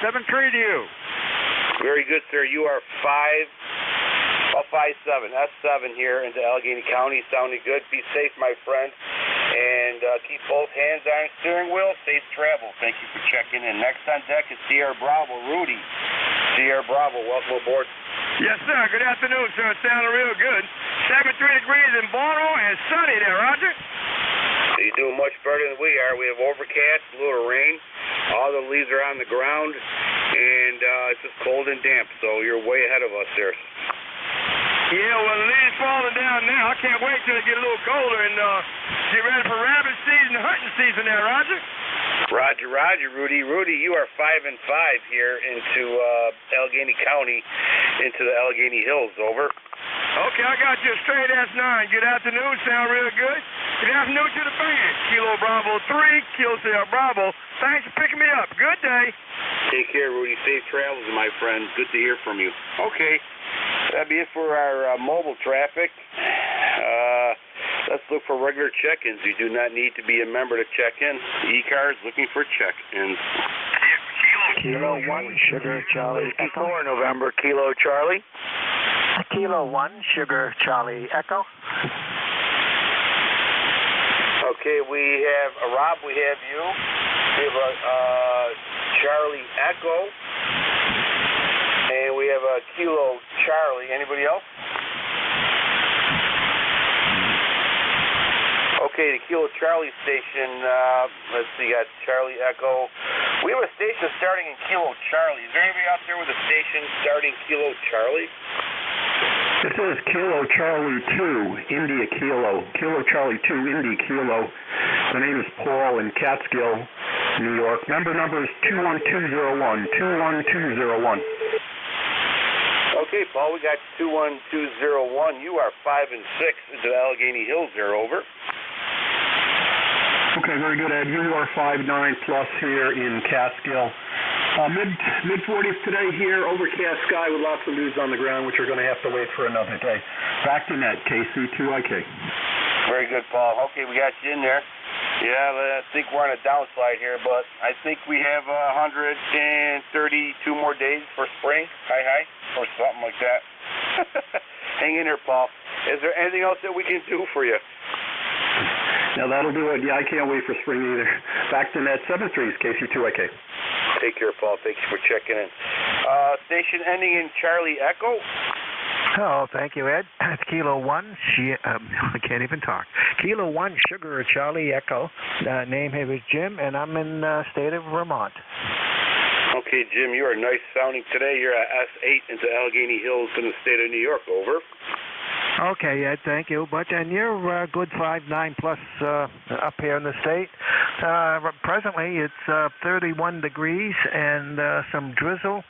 7-3 to you. Very good, sir. You are 5-7, S7 here into Allegheny County. Sounding good. Be safe, my friend. And keep both hands on the steering wheel. Safe travel. Thank you for checking in. Next on deck is Sierra Bravo. Rudy. Sierra Bravo, welcome aboard. Yes, sir. Good afternoon, sir. It's sounding real good. 73 degrees in Baltimore and sunny there, Roger. You're doing much better than we are. We have overcast, a little rain. All the leaves are on the ground, and it's just cold and damp, so you're way ahead of us there. Yeah, well, the leaves falling down now. I can't wait till it get a little colder and get ready for rabbit season and hunting season there, Roger. Roger, Rudy. Rudy, you are 5-5 here into Allegheny County, into the Allegheny Hills. Over. Okay, I got you a straight S9. Good afternoon. Sound real good. Good afternoon to the band. Kilo Bravo 3, Kilo Sierra Bravo. Thanks for picking me up. Good day. Take care, Rudy. Safe travels, my friend. Good to hear from you. Okay. That'd be it for our mobile traffic. Let's look for regular check-ins. You do not need to be a member to check in. ECARS looking for check-ins. Kilo 1, Sugar Charlie Echo. 4 November, Kilo Charlie. Kilo 1, Sugar Charlie Echo. Okay, we have Rob, we have you. We have a Charlie Echo. And we have a Kilo Charlie. Anybody else? Okay, the Kilo Charlie station, let's see, got Charlie Echo. We have a station starting in Kilo Charlie. Is there anybody out there with a station starting Kilo Charlie? This is Kilo Charlie 2, India Kilo. Kilo Charlie 2, India Kilo. My name is Paul in Catskill, New York. Number is 21201, 21201. Okay, Paul, we got 21201. You are 5 and 6 into Allegheny Hills there, over. Okay, very good, Ed. You are 5'9" plus here in Catskill. Mid-40s today here, overcast sky with lots of leaves on the ground, which are going to have to wait for another day. Back to net, KC2IK. Very good, Paul. Okay, we got you in there. Yeah, I think we're on a downslide here, but I think we have 132 more days for spring. Hi, or something like that. Hang in there, Paul. Is there anything else that we can do for you? Now that'll do it. Yeah, I can't wait for spring either. Back to net 73s, KC2IK. Take care, Paul. Thank you for checking in. Station ending in Charlie Echo. Oh, thank you, Ed. It's Kilo 1. I can't even talk. Kilo 1, Sugar Charlie Echo. Name here is Jim, and I'm in state of Vermont. Okay, Jim, you are nice sounding today. You're at S8 into Allegheny Hills in the state of New York. Over. Okay, Ed, thank you. But and you're good 5'9" plus up here in the state. Presently, it's 31 degrees and some drizzle.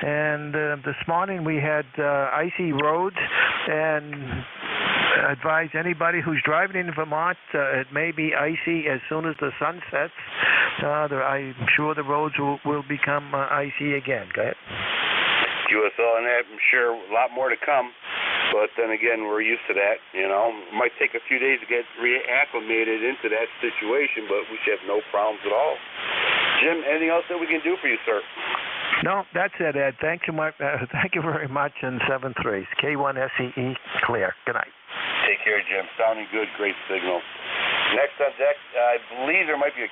And this morning we had icy roads. And advise anybody who's driving in Vermont, it may be icy as soon as the sun sets. I'm sure the roads will become icy again. Go ahead. USL and that, I'm sure a lot more to come. But then again, we're used to that, you know. It might take a few days to get reacclimated into that situation, but we should have no problems at all. Jim, anything else that we can do for you, sir? No, that's it, Ed. Thank you very much, and 7-3s. K1SEE, clear. Good night. Take care, Jim. Sounding good. Great signal. Next on deck, I believe there might be a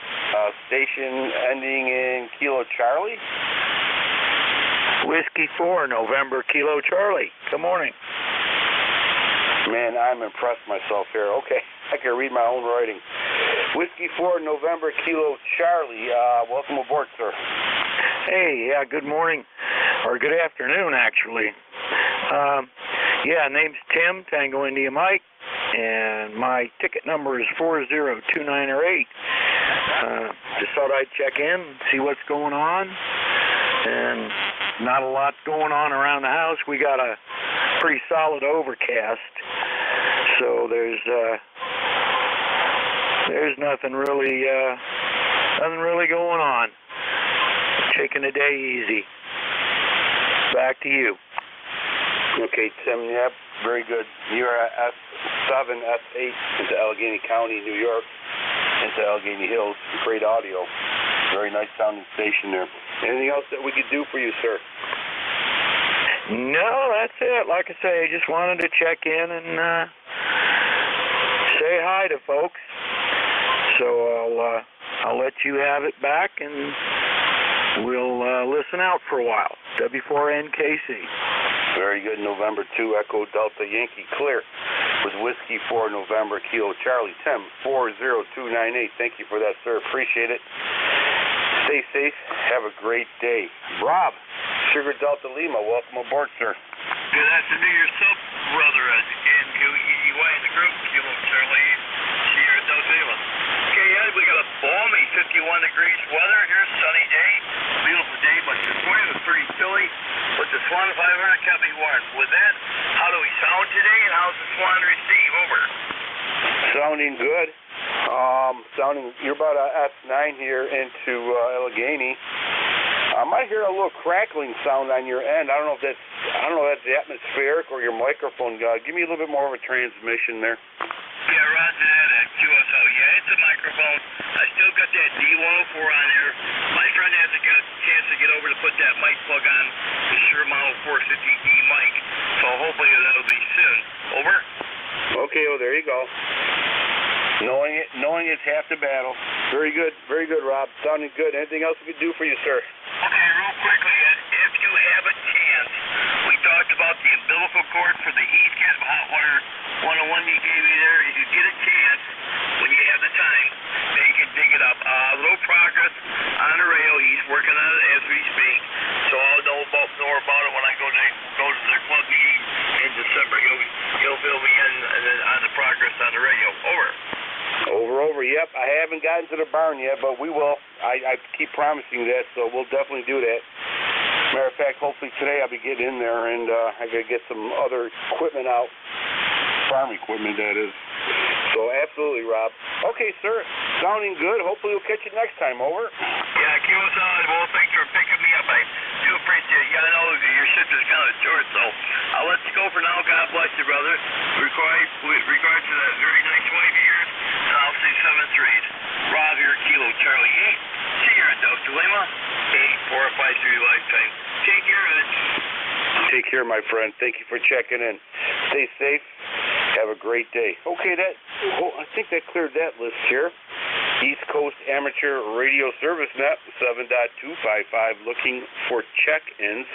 station ending in Kilo Charlie. Whiskey 4, November, Kilo Charlie. Good morning. Man, I'm impressed myself here. Okay, I can read my own writing. Whiskey 4, November, Kilo Charlie. Welcome aboard, sir. Hey, yeah, good morning, or good afternoon, actually. Name's Tim, Tango India Mike, and my ticket number is 402908. Just thought I'd check in, see what's going on, and not a lot going on around the house. We got a pretty solid overcast, so there's nothing really going on. Taking the day easy. Back to you. Okay, Tim, yep, very good. You're at S7, S8 into Allegheny County, New York, into Allegheny Hills. Great audio. Very nice sounding station there. Anything else that we could do for you, sir? No, that's it. Like I say, I just wanted to check in and say hi to folks. So I'll let you have it back, and we'll listen out for a while. W4NKC. Very good. November 2, Echo Delta Yankee, clear. With Whiskey 4, November, Kilo Charlie, Tim, 40298. Thank you for that, sir. Appreciate it. Stay safe. Have a great day. Rob, Sugar Delta Lima, welcome aboard, sir. Good afternoon yourself, brother. N-Q-E-Y in the group, Kilo Charlie, Sierra Delta Lima. Okay, Ed, we got a balmy 51 degrees weather here, sunny day. Beautiful day, but this morning was pretty chilly. But the Swan 500 kept me warm. With that, how do we sound today, and how's the Swan receive? Over. Sounding good. You're about S9 here into Allegheny. I might hear a little crackling sound on your end. I don't know if that's the atmospheric or your microphone. Give me a little bit more of a transmission there. Yeah, roger that at QSO. Yeah, it's a microphone. I still got that D104 on there. My friend hasn't got a chance to get over to put that mic plug on the Shure Model 450D mic, so hopefully that'll be soon. Over? Okay, well, there you go. Knowing it's half the battle. Very good, Rob. Sounding good. Anything else we can do for you, sir? Okay, real quickly, Ed, if you have a chance, we talked about the umbilical cord for the ECARS hot wire 101 you gave me there. If you get a chance, when you have the time, make it, dig it up. A little progress on the radio. He's working on it as we speak, so I'll know about it when I go to the club meeting in December. He'll fill me in on the progress on the radio. Over. Over. Yep, I haven't gotten to the barn yet, but we will. I keep promising that, so we'll definitely do that. Matter of fact, hopefully today I'll be getting in there, and I gotta get some other equipment out. Farm equipment, that is. So absolutely, Rob. Okay, sir. Sounding good. Hopefully we'll catch you next time. Over. Yeah, QSO. Well, thanks for picking me up. I do appreciate it. Yeah, I know your shift is kind of short, so I'll let you go for now. God bless you, brother. With regard to that very nice wife of yours, and I'll say 7-3. Rob here, Kilo Charlie 8. See you at Delta Lima. 8453 lifetime. Take care, Ed. Take care, my friend. Thank you for checking in. Stay safe. Have a great day. Okay, I think that cleared that list here. East Coast Amateur Radio Service Net 7.255 looking for check-ins.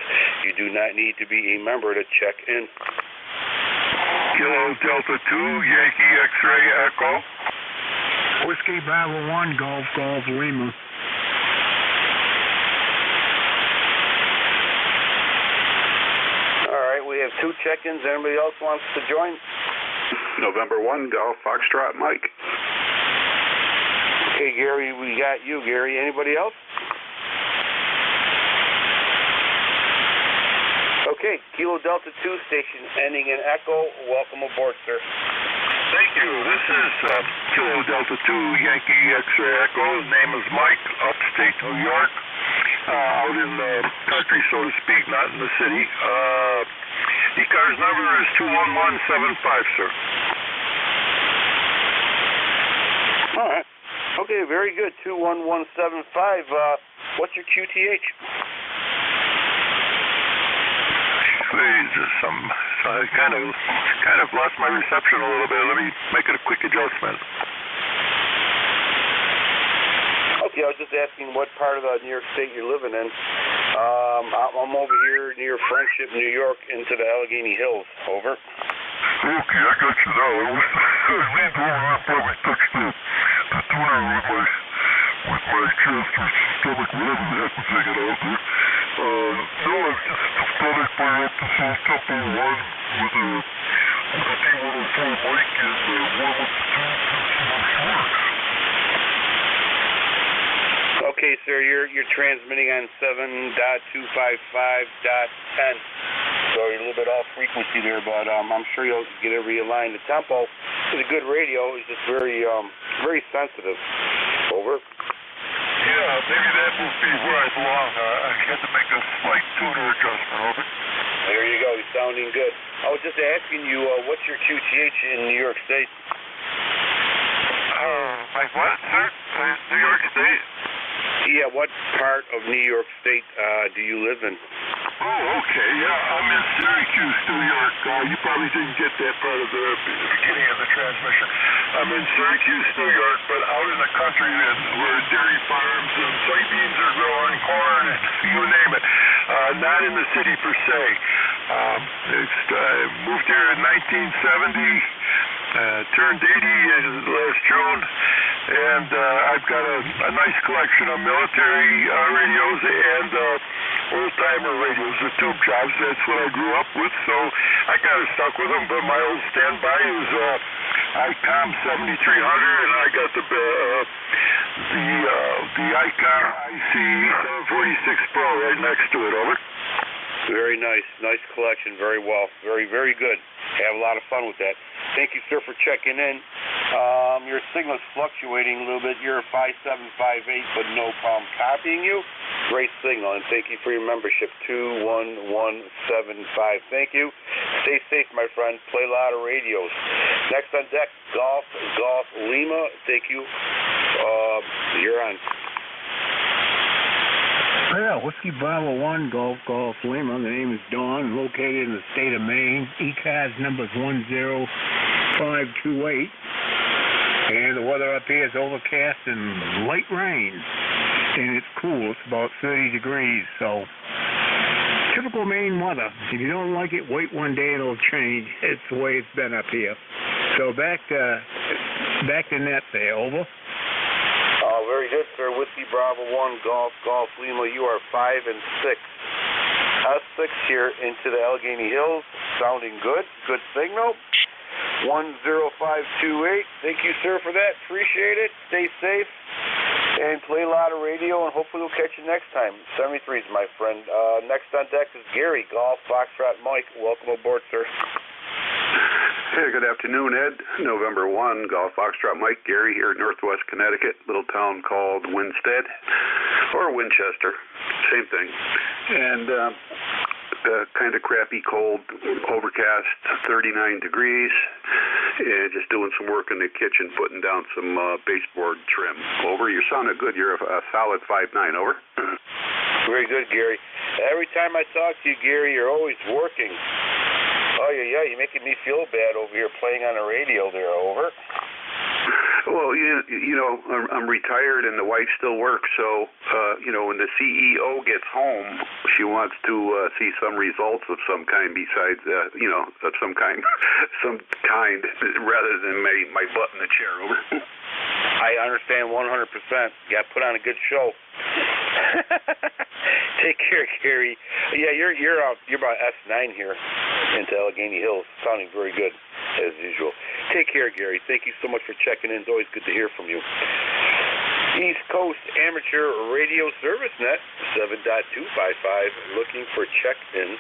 You do not need to be a member to check in. Kilo Delta 2, Yankee X-Ray Echo. Whiskey Bravo 1, Golf Lima. All right, we have 2 check-ins. Anybody else wants to join? November 1, Golf Foxtrot Mike. Okay, Gary, we got you, Gary. Anybody else? Okay, Kilo Delta 2 station ending in Echo. Welcome aboard, sir. Thank you. This is Kilo Delta 2, Yankee X-Ray Echo. His name is Mike, upstate New York. Out in the country, so to speak, not in the city. ECARS number is 21175, sir. All right. Okay, very good. 21175. What's your QTH? I kind of lost my reception a little bit. Let me make it a quick adjustment. Okay, I was just asking what part of New York State you're living in. I'm over here near Friendship, New York, into the Allegheny Hills. Over. Okay, I got you now. I leaned over and probably touched the tuner with my chest or stomach, whatever the heck was hanging out there. No, it's just a static parenthesis, couple 1 with a D104 mic and 1 with the 2 Okay, sir, you're transmitting on 7.255.10. So you're a little bit off frequency there, but I'm sure you'll get it realigned. The tempo is a good radio. It's just very sensitive. Over. Yeah, maybe that will be where I belong. I had to make a slight tuner adjustment. Over. There you go. You're sounding good. I was just asking you, what's your QTH in New York State? My what, sir? New York State? Yeah, what part of New York State do you live in? Oh, okay, yeah, I'm in Syracuse, New York. You probably didn't get that part of the beginning of the transmission. I'm in Syracuse, New York, but out in the country where dairy farms and soybeans are growing, corn, and you name it. Not in the city per se. I moved here in 1970, turned 80 last June. And I've got a nice collection of military radios and old-timer radios, the tube jobs. That's what I grew up with, so I kind of stuck with them. But my old standby is ICOM 7300, and I got the ICOM IC 746 Pro right next to it. Over. Very nice. Nice collection. Very well. Very, very good. Have a lot of fun with that. Thank you, sir, for checking in. Your signal's fluctuating a little bit. You're 5758, but no problem copying you. Great signal, and thank you for your membership, 21175. Thank you. Stay safe, my friend. Play a lot of radios. Next on deck, Golf Lima. Thank you. You're on. Yeah, Whiskey Bravo 1, Golf Lima. The name is Dawn, located in the state of Maine. ECARS number is 10528. And the weather up here is overcast and light rain. And it's cool. It's about 30 degrees. So, typical Maine weather. If you don't like it, wait one day and it'll change. It's the way it's been up here. So back to net there. Over. Very good, sir. Whiskey Bravo 1, Golf Lima. You are 5 and 6. S6 here into the Allegheny Hills. Sounding good. Good signal. 10528. Thank you, sir, for that. Appreciate it. Stay safe and play a lot of radio, and hopefully we'll catch you next time. 73s, my friend. Next on deck is Gary, Golf Foxtrot Mike. Welcome aboard, sir. Hey, good afternoon, Ed. November 1, Golf Foxtrot Mike, Gary here in Northwest Connecticut, little town called Winstead, or Winchester, same thing. And kind of crappy, cold, overcast, 39 degrees, and just doing some work in the kitchen, putting down some baseboard trim. Over. You sounded good. You're a solid 5'9", over. Very good, Gary. Every time I talk to you, Gary, you're always working. Oh, yeah, you're making me feel bad over here playing on the radio there, over. Well, you know, I'm retired and the wife still works, so, when the CEO gets home, she wants to see some results of some kind besides, of some kind, rather than my butt in the chair, over. I understand 100%. You got to put on a good show. Take care, Gary. Yeah, you're about S9 here into Allegheny Hills, sounding very good as usual. Take care, Gary. Thank you so much for checking in. It's always good to hear from you. East Coast Amateur Radio Service Net 7.255, looking for check-in.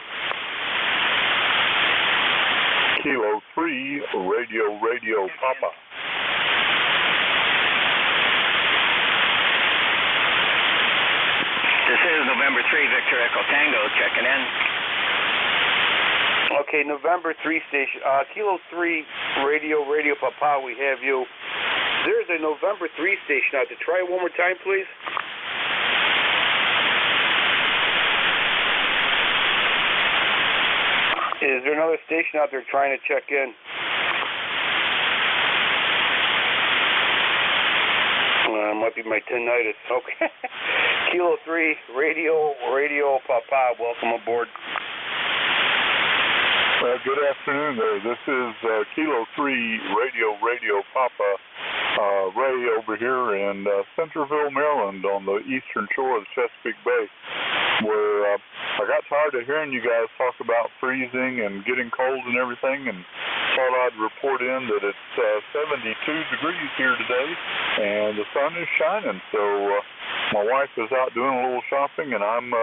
Kilo 3, Radio Papa. This is November 3, Victor Echo Tango, checking in. Okay, November 3 station, Kilo 3, Radio Papa, we have you. There's a November 3 station out there. Try it one more time, please. Is there another station out there trying to check in? Might be my tinnitus. Okay. Kilo 3, Radio Papa, welcome aboard. Good afternoon there. This is Kilo 3, Radio Papa, Ray over here in Centerville, Maryland, on the eastern shore of the Chesapeake Bay, where I got tired of hearing you guys talk about freezing and getting cold and everything, and thought I'd report in that it's 72 degrees here today, and the sun is shining. So my wife is out doing a little shopping, and I'm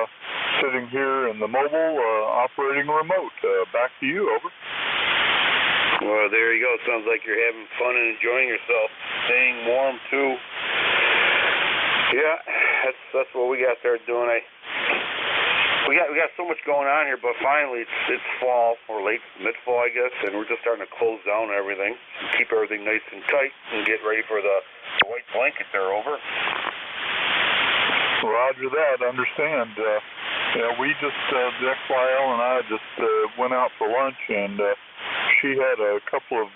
sitting here in the mobile operating remote. Back to you, over. Well, there you go. Sounds like you're having fun and enjoying yourself. Staying warm, too. Yeah, that's what we got there doing. We got so much going on here, but finally it's fall, or late mid-fall, I guess, and we're just starting to close down everything, keep everything nice and tight, and get ready for the white blanket there, over. Roger that. Understand. We just, the XYL and I just went out for lunch, and she had a couple of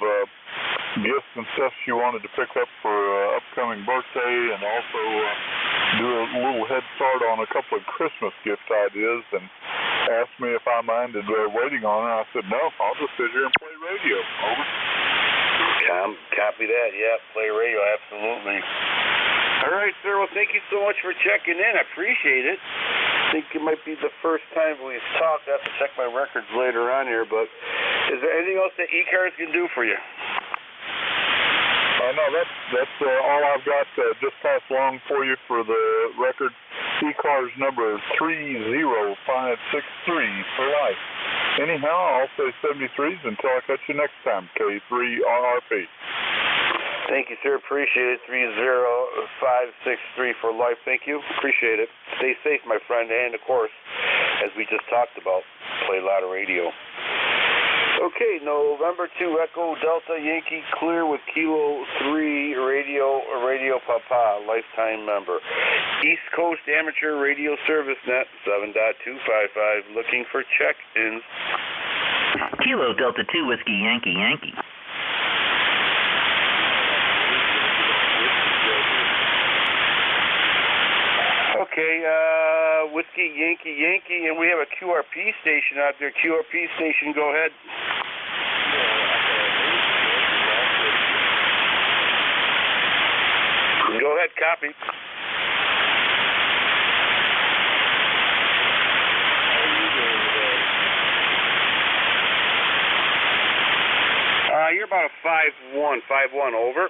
gifts and stuff she wanted to pick up for upcoming birthday, and also do a little head start on a couple of Christmas gift ideas, and asked me if I minded waiting on her. I said, no, I'll just sit here and play radio. Over. Copy that. Yeah, play radio, absolutely. All right, sir. Well, thank you so much for checking in. I appreciate it. I think it might be the first time we've talked. I have to check my records later on here, but is there anything else that ECARS can do for you? No, that's all I've got. Just pass along for you for the record. ECARS number 30563 for life. Anyhow, I'll say 73s until I catch you next time. K3RRP. Thank you, sir. Appreciate it. 30563 for life. Thank you. Appreciate it. Stay safe, my friend. And, of course, as we just talked about, play a lot of radio. Okay, November 2 Echo Delta Yankee clear with Kilo 3 Radio Papa, lifetime member. East Coast Amateur Radio Service Net 7.255, looking for check-ins. Kilo Delta 2 Whiskey Yankee Yankee. Okay, Whiskey Yankee Yankee, and we have a QRP station out there. QRP station, go ahead. Go ahead, copy. You're about a 5-1, over.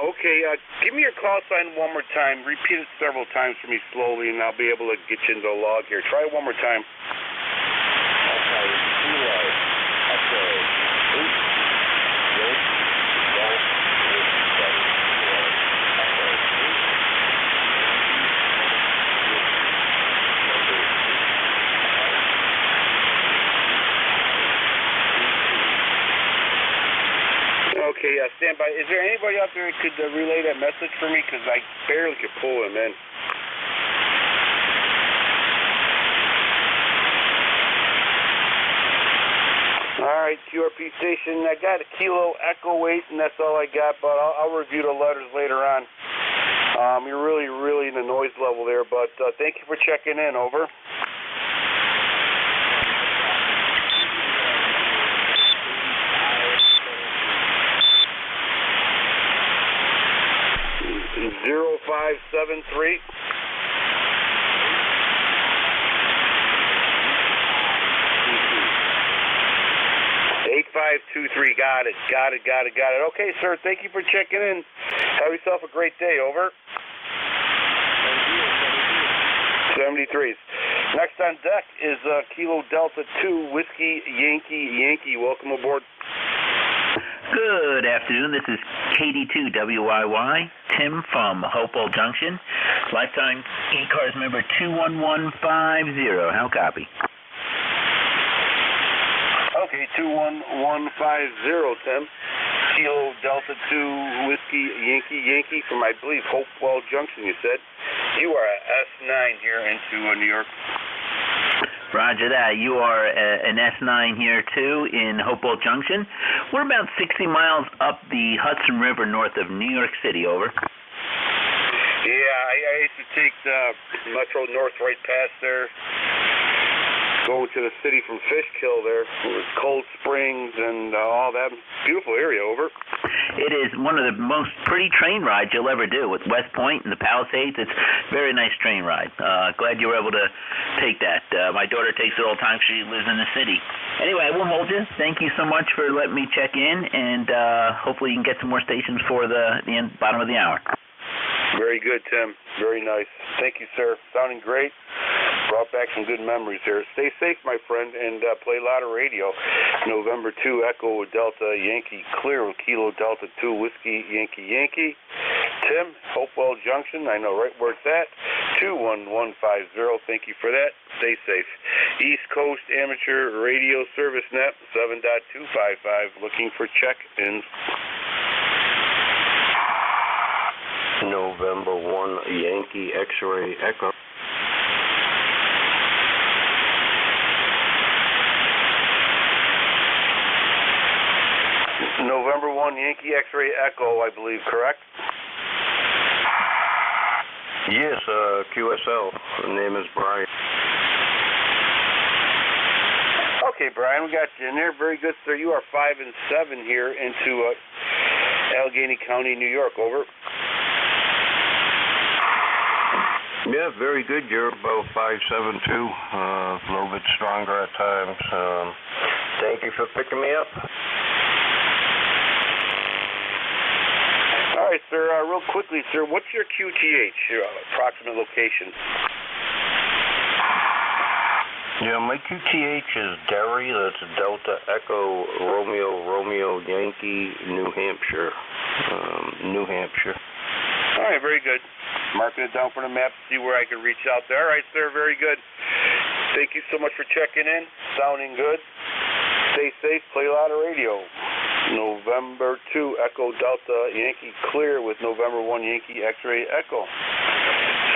Okay, give me your call sign one more time. Repeat it several times for me slowly, and I'll be able to get you into the log here. Try it one more time. Okay, stand by. Is there anybody out there who could relay that message for me? Because I barely could pull him in. All right, QRP station. I got a Kilo Echo 8, and that's all I got, but I'll review the letters later on. You're really in the noise level there, but thank you for checking in. Over. 0573. Got it. Okay, sir, thank you for checking in. Have yourself a great day. Over. 73s. Next on deck is Kilo Delta 2 Whiskey Yankee. Welcome aboard. Good afternoon. This is KD2WYY, Tim from Hopewell Junction. Lifetime ECARS member 21150. How copy? Okay, 21150, Tim. Kilo Delta 2 Whiskey Yankee from, I believe, Hopewell Junction, you said. You are at S9 here into New York. Roger that. You are an S9 here, too, in Hopewell Junction. We're about 60 miles up the Hudson River north of New York City. Over. Yeah, I used to take the Metro North right past there, going to the city from Fishkill there, with Cold Springs and all that. Beautiful area. Over. It is one of the most pretty train rides you'll ever do with West Point and the Palisades. It's a very nice train ride. Glad you were able to take that. My daughter takes it all the time. She lives in the city. Anyway, I won't hold you. Thank you so much for letting me check in, and hopefully you can get some more stations for the bottom of the hour. Very good, Tim. Very nice. Thank you, sir. Sounding great. Brought back some good memories here. Stay safe, my friend, and play a lot of radio. November 2 Echo Delta Yankee clear with Kilo Delta 2 Whiskey Yankee. Tim, Hopewell Junction. I know right where it's at. 21150. Thank you for that. Stay safe. East Coast Amateur Radio Service Net 7.255. Looking for check-ins. November 1 Yankee X-Ray Echo. November 1 Yankee X-Ray Echo, I believe, correct? Yes, QSL. The name is Brian. Okay, Brian, we got you in there. Very good, sir. You are 5 and 7 here into Allegheny County, New York. Over. Yeah, very good. You're about 5'7" too. A little bit stronger at times. Thank you for picking me up. All right, sir. Real quickly, sir, what's your QTH, your approximate location? Yeah, my QTH is Derry. That's Delta Echo Romeo Yankee, New Hampshire. All right, very good. Marking it down for the map to see where I can reach out there. All right, sir, very good. Thank you so much for checking in. Sounding good. Stay safe. Play a lot of radio. November 2 Echo Delta Yankee clear with November 1 Yankee X-ray Echo.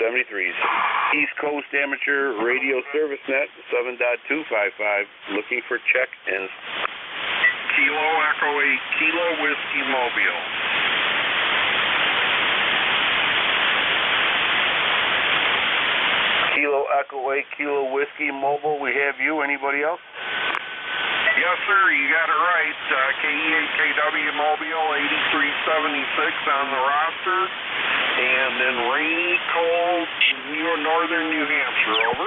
73s. East Coast Amateur Radio Service Net 7.255. Looking for check-ins. Kilo Echo 8 Kilo Whiskey Mobile. Kilo Echo 8 Kilo Whiskey Mobile. We have you. Anybody else? Yes, sir. You got it right. KE8KW Mobile 8376 on the roster. And then rainy, cold, northern New Hampshire. Over.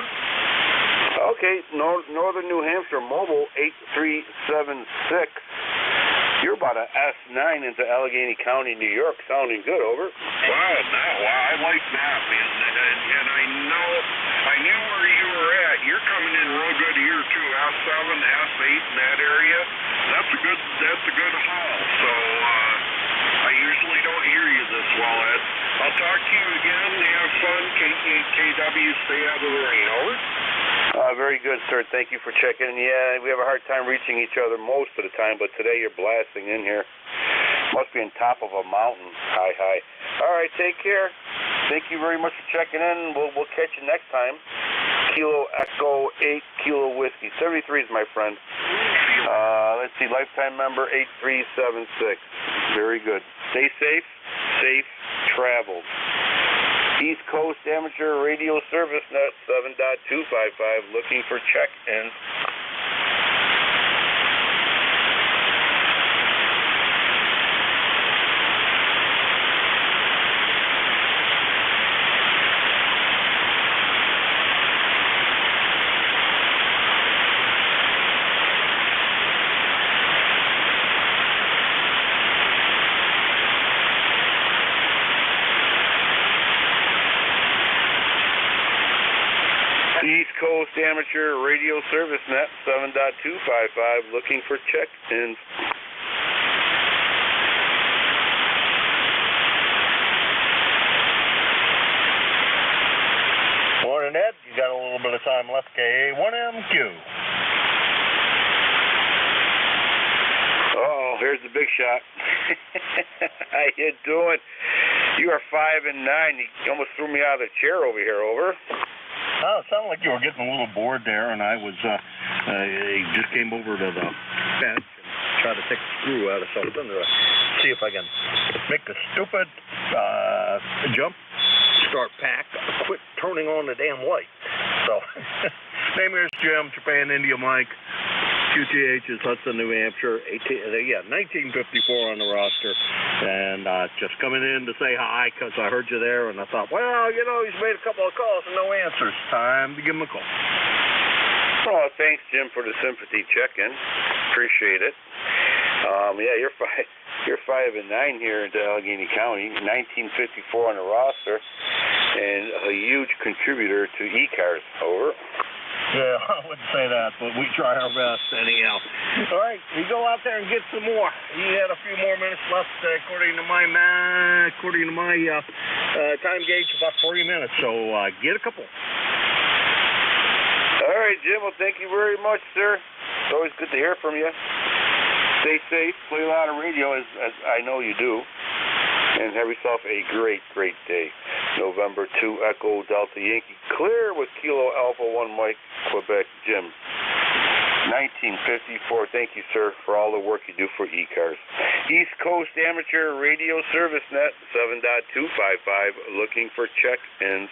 Okay. Northern New Hampshire Mobile 8376. You're about an S9 into Allegheny County, New York. Sounding good. Over. Wow, I like that, man. And I knew where you were at. You're coming in real good here too. S7, S8 in that area. That's a good haul. So I usually don't hear you this well, Ed. I'll talk to you again. Have fun. KW, stay out of the rain. Over. Very good, sir. Thank you for checking in. Yeah, we have a hard time reaching each other most of the time, but today you're blasting in here. Must be on top of a mountain. Hi. All right, take care. Thank you very much for checking in. We'll catch you next time. Kilo Echo 8 Kilo Whiskey. 73s, my friend. Let's see, lifetime member 8376. Very good. Stay safe. Safe travels. East Coast Amateur Radio Service Net 7.255. Looking for check-ins. East Coast Amateur Radio Service Net 7.255. Looking for check-ins. Morning, Ed. You got a little bit of time left. KA1MQ. Oh, here's the big shot. How you doing? You are 5 and 9. You almost threw me out of the chair over here. Over. Oh, it sounded like you were getting a little bored there, and I was just came over to the bench and tried to take a screw out of something to see if I can make the stupid jump, start pack, quit turning on the damn light. So, name is Jim, Japan India Mike. QTH is Hudson, New Hampshire. 1954 on the roster. And just coming in to say hi because I heard you there, and I thought, well, he's made a couple of calls and no answers. Time to give him a call. Oh, thanks, Jim, for the sympathy check-in. Appreciate it. Yeah, you're 5 and 9 here into Allegheny County. 1954 on the roster, and a huge contributor to ECARS. Over. Yeah, I wouldn't say that, but we try our best anyhow. All right, you go out there and get some more. You had a few more minutes left, according to my time gauge, about 40 minutes. So get a couple. All right, Jim. Well, thank you very much, sir. It's always good to hear from you. Stay safe. Play a lot of radio, as I know you do. And have yourself a great, great day. November 2 Echo Delta Yankee clear with Kilo Alpha 1 Mike, Quebec, Jim. 1954. Thank you, sir, for all the work you do for ECARS. East Coast Amateur Radio Service Net 7.255. Looking for check-ins.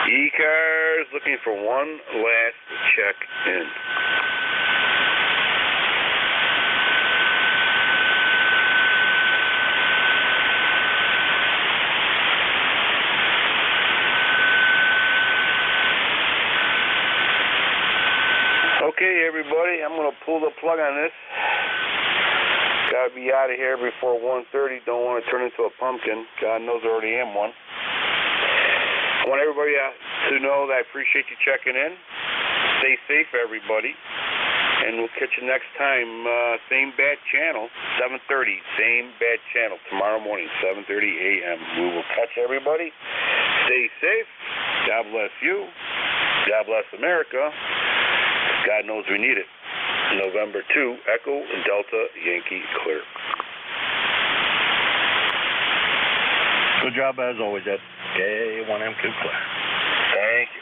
ECARS looking for one last check-in. pull the plug on this. Gotta be out of here before 1:30. Don't want to turn into a pumpkin. God knows I already am one. I want everybody to know that I appreciate you checking in. Stay safe, everybody. And we'll catch you next time. Same bad channel, 7:30. Same bad channel tomorrow morning, 7:30 a.m. We will catch everybody. Stay safe. God bless you. God bless America. God knows we need it. November 2, Echo Delta Yankee clear. Good job as always, Ed. K1MQ clear. Thank you.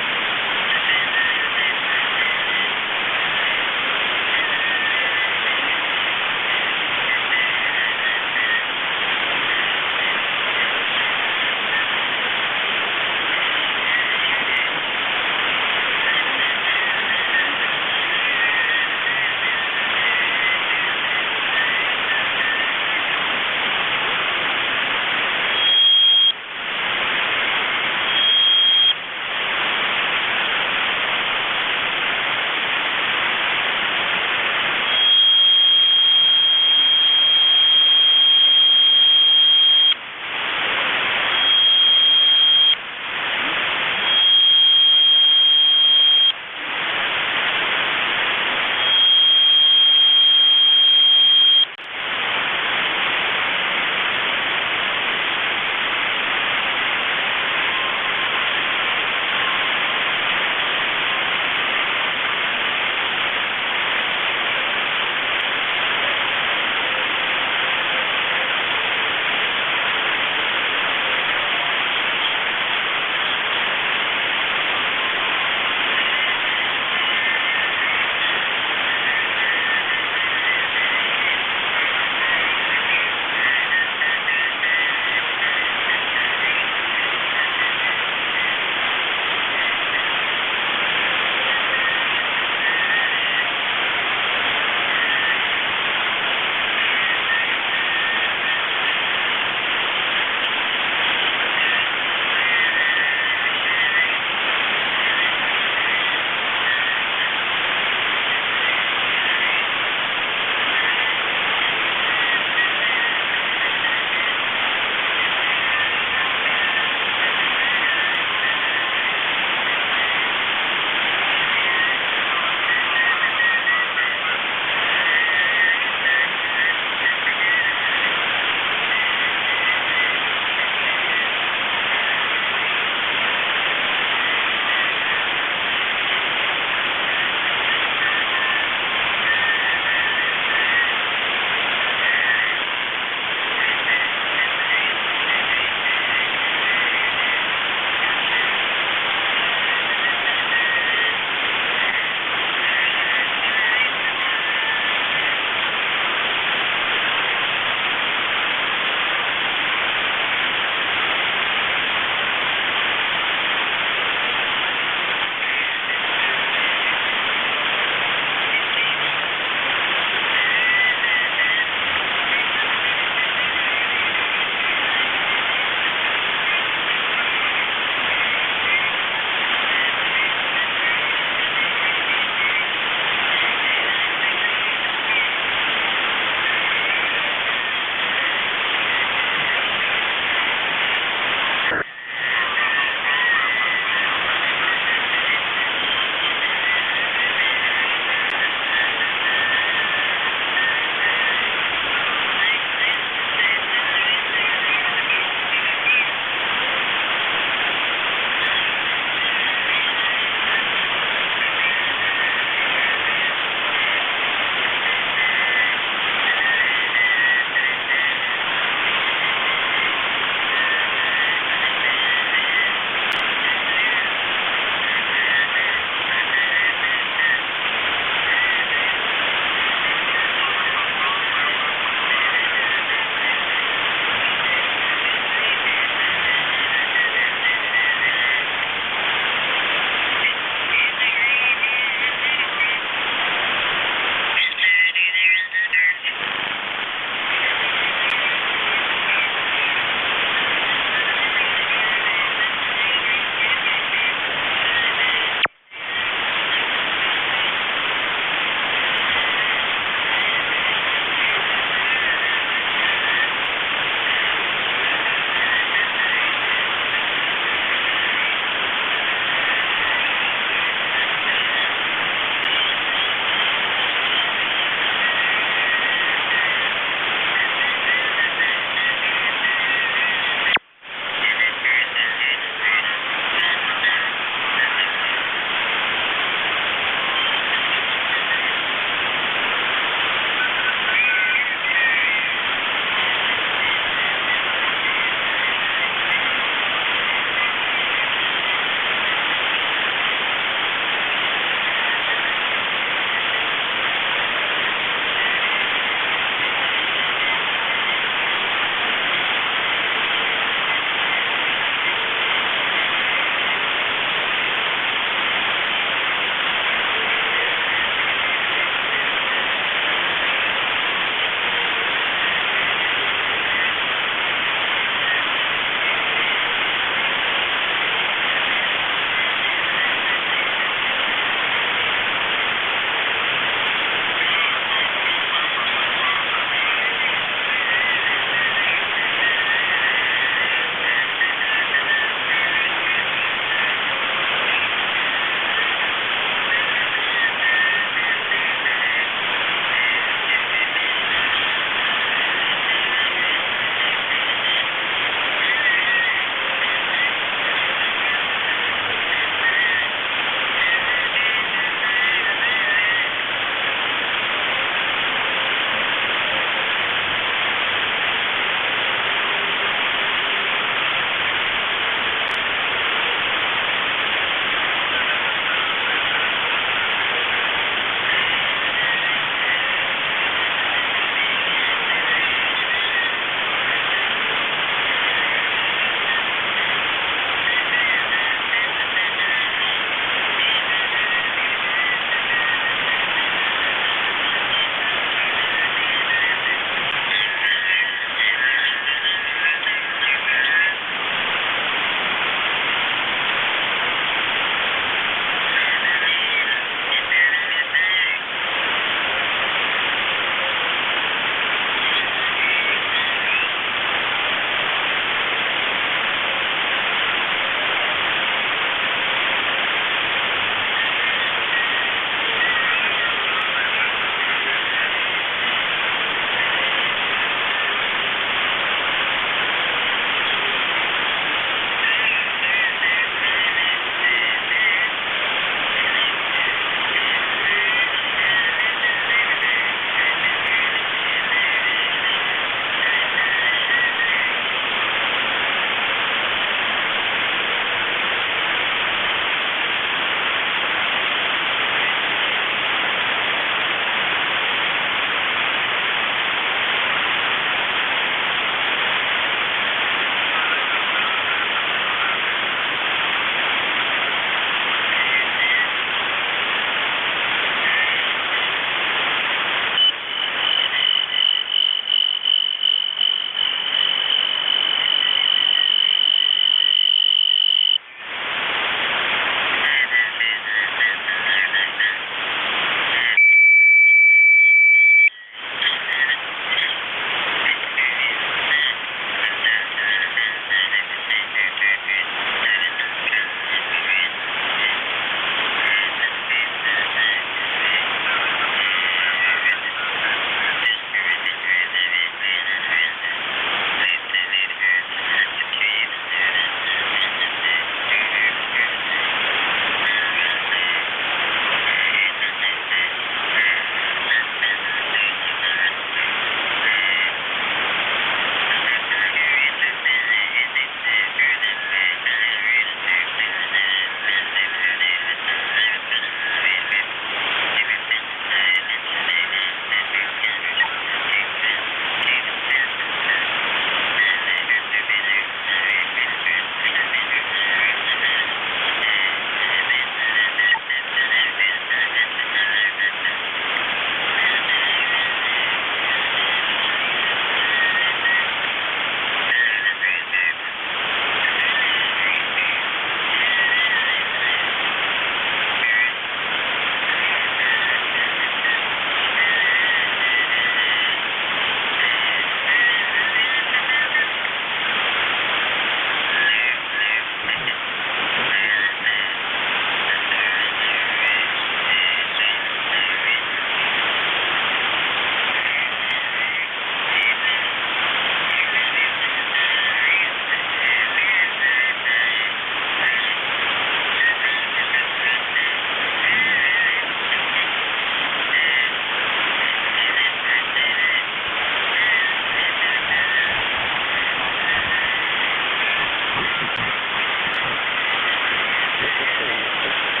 See you.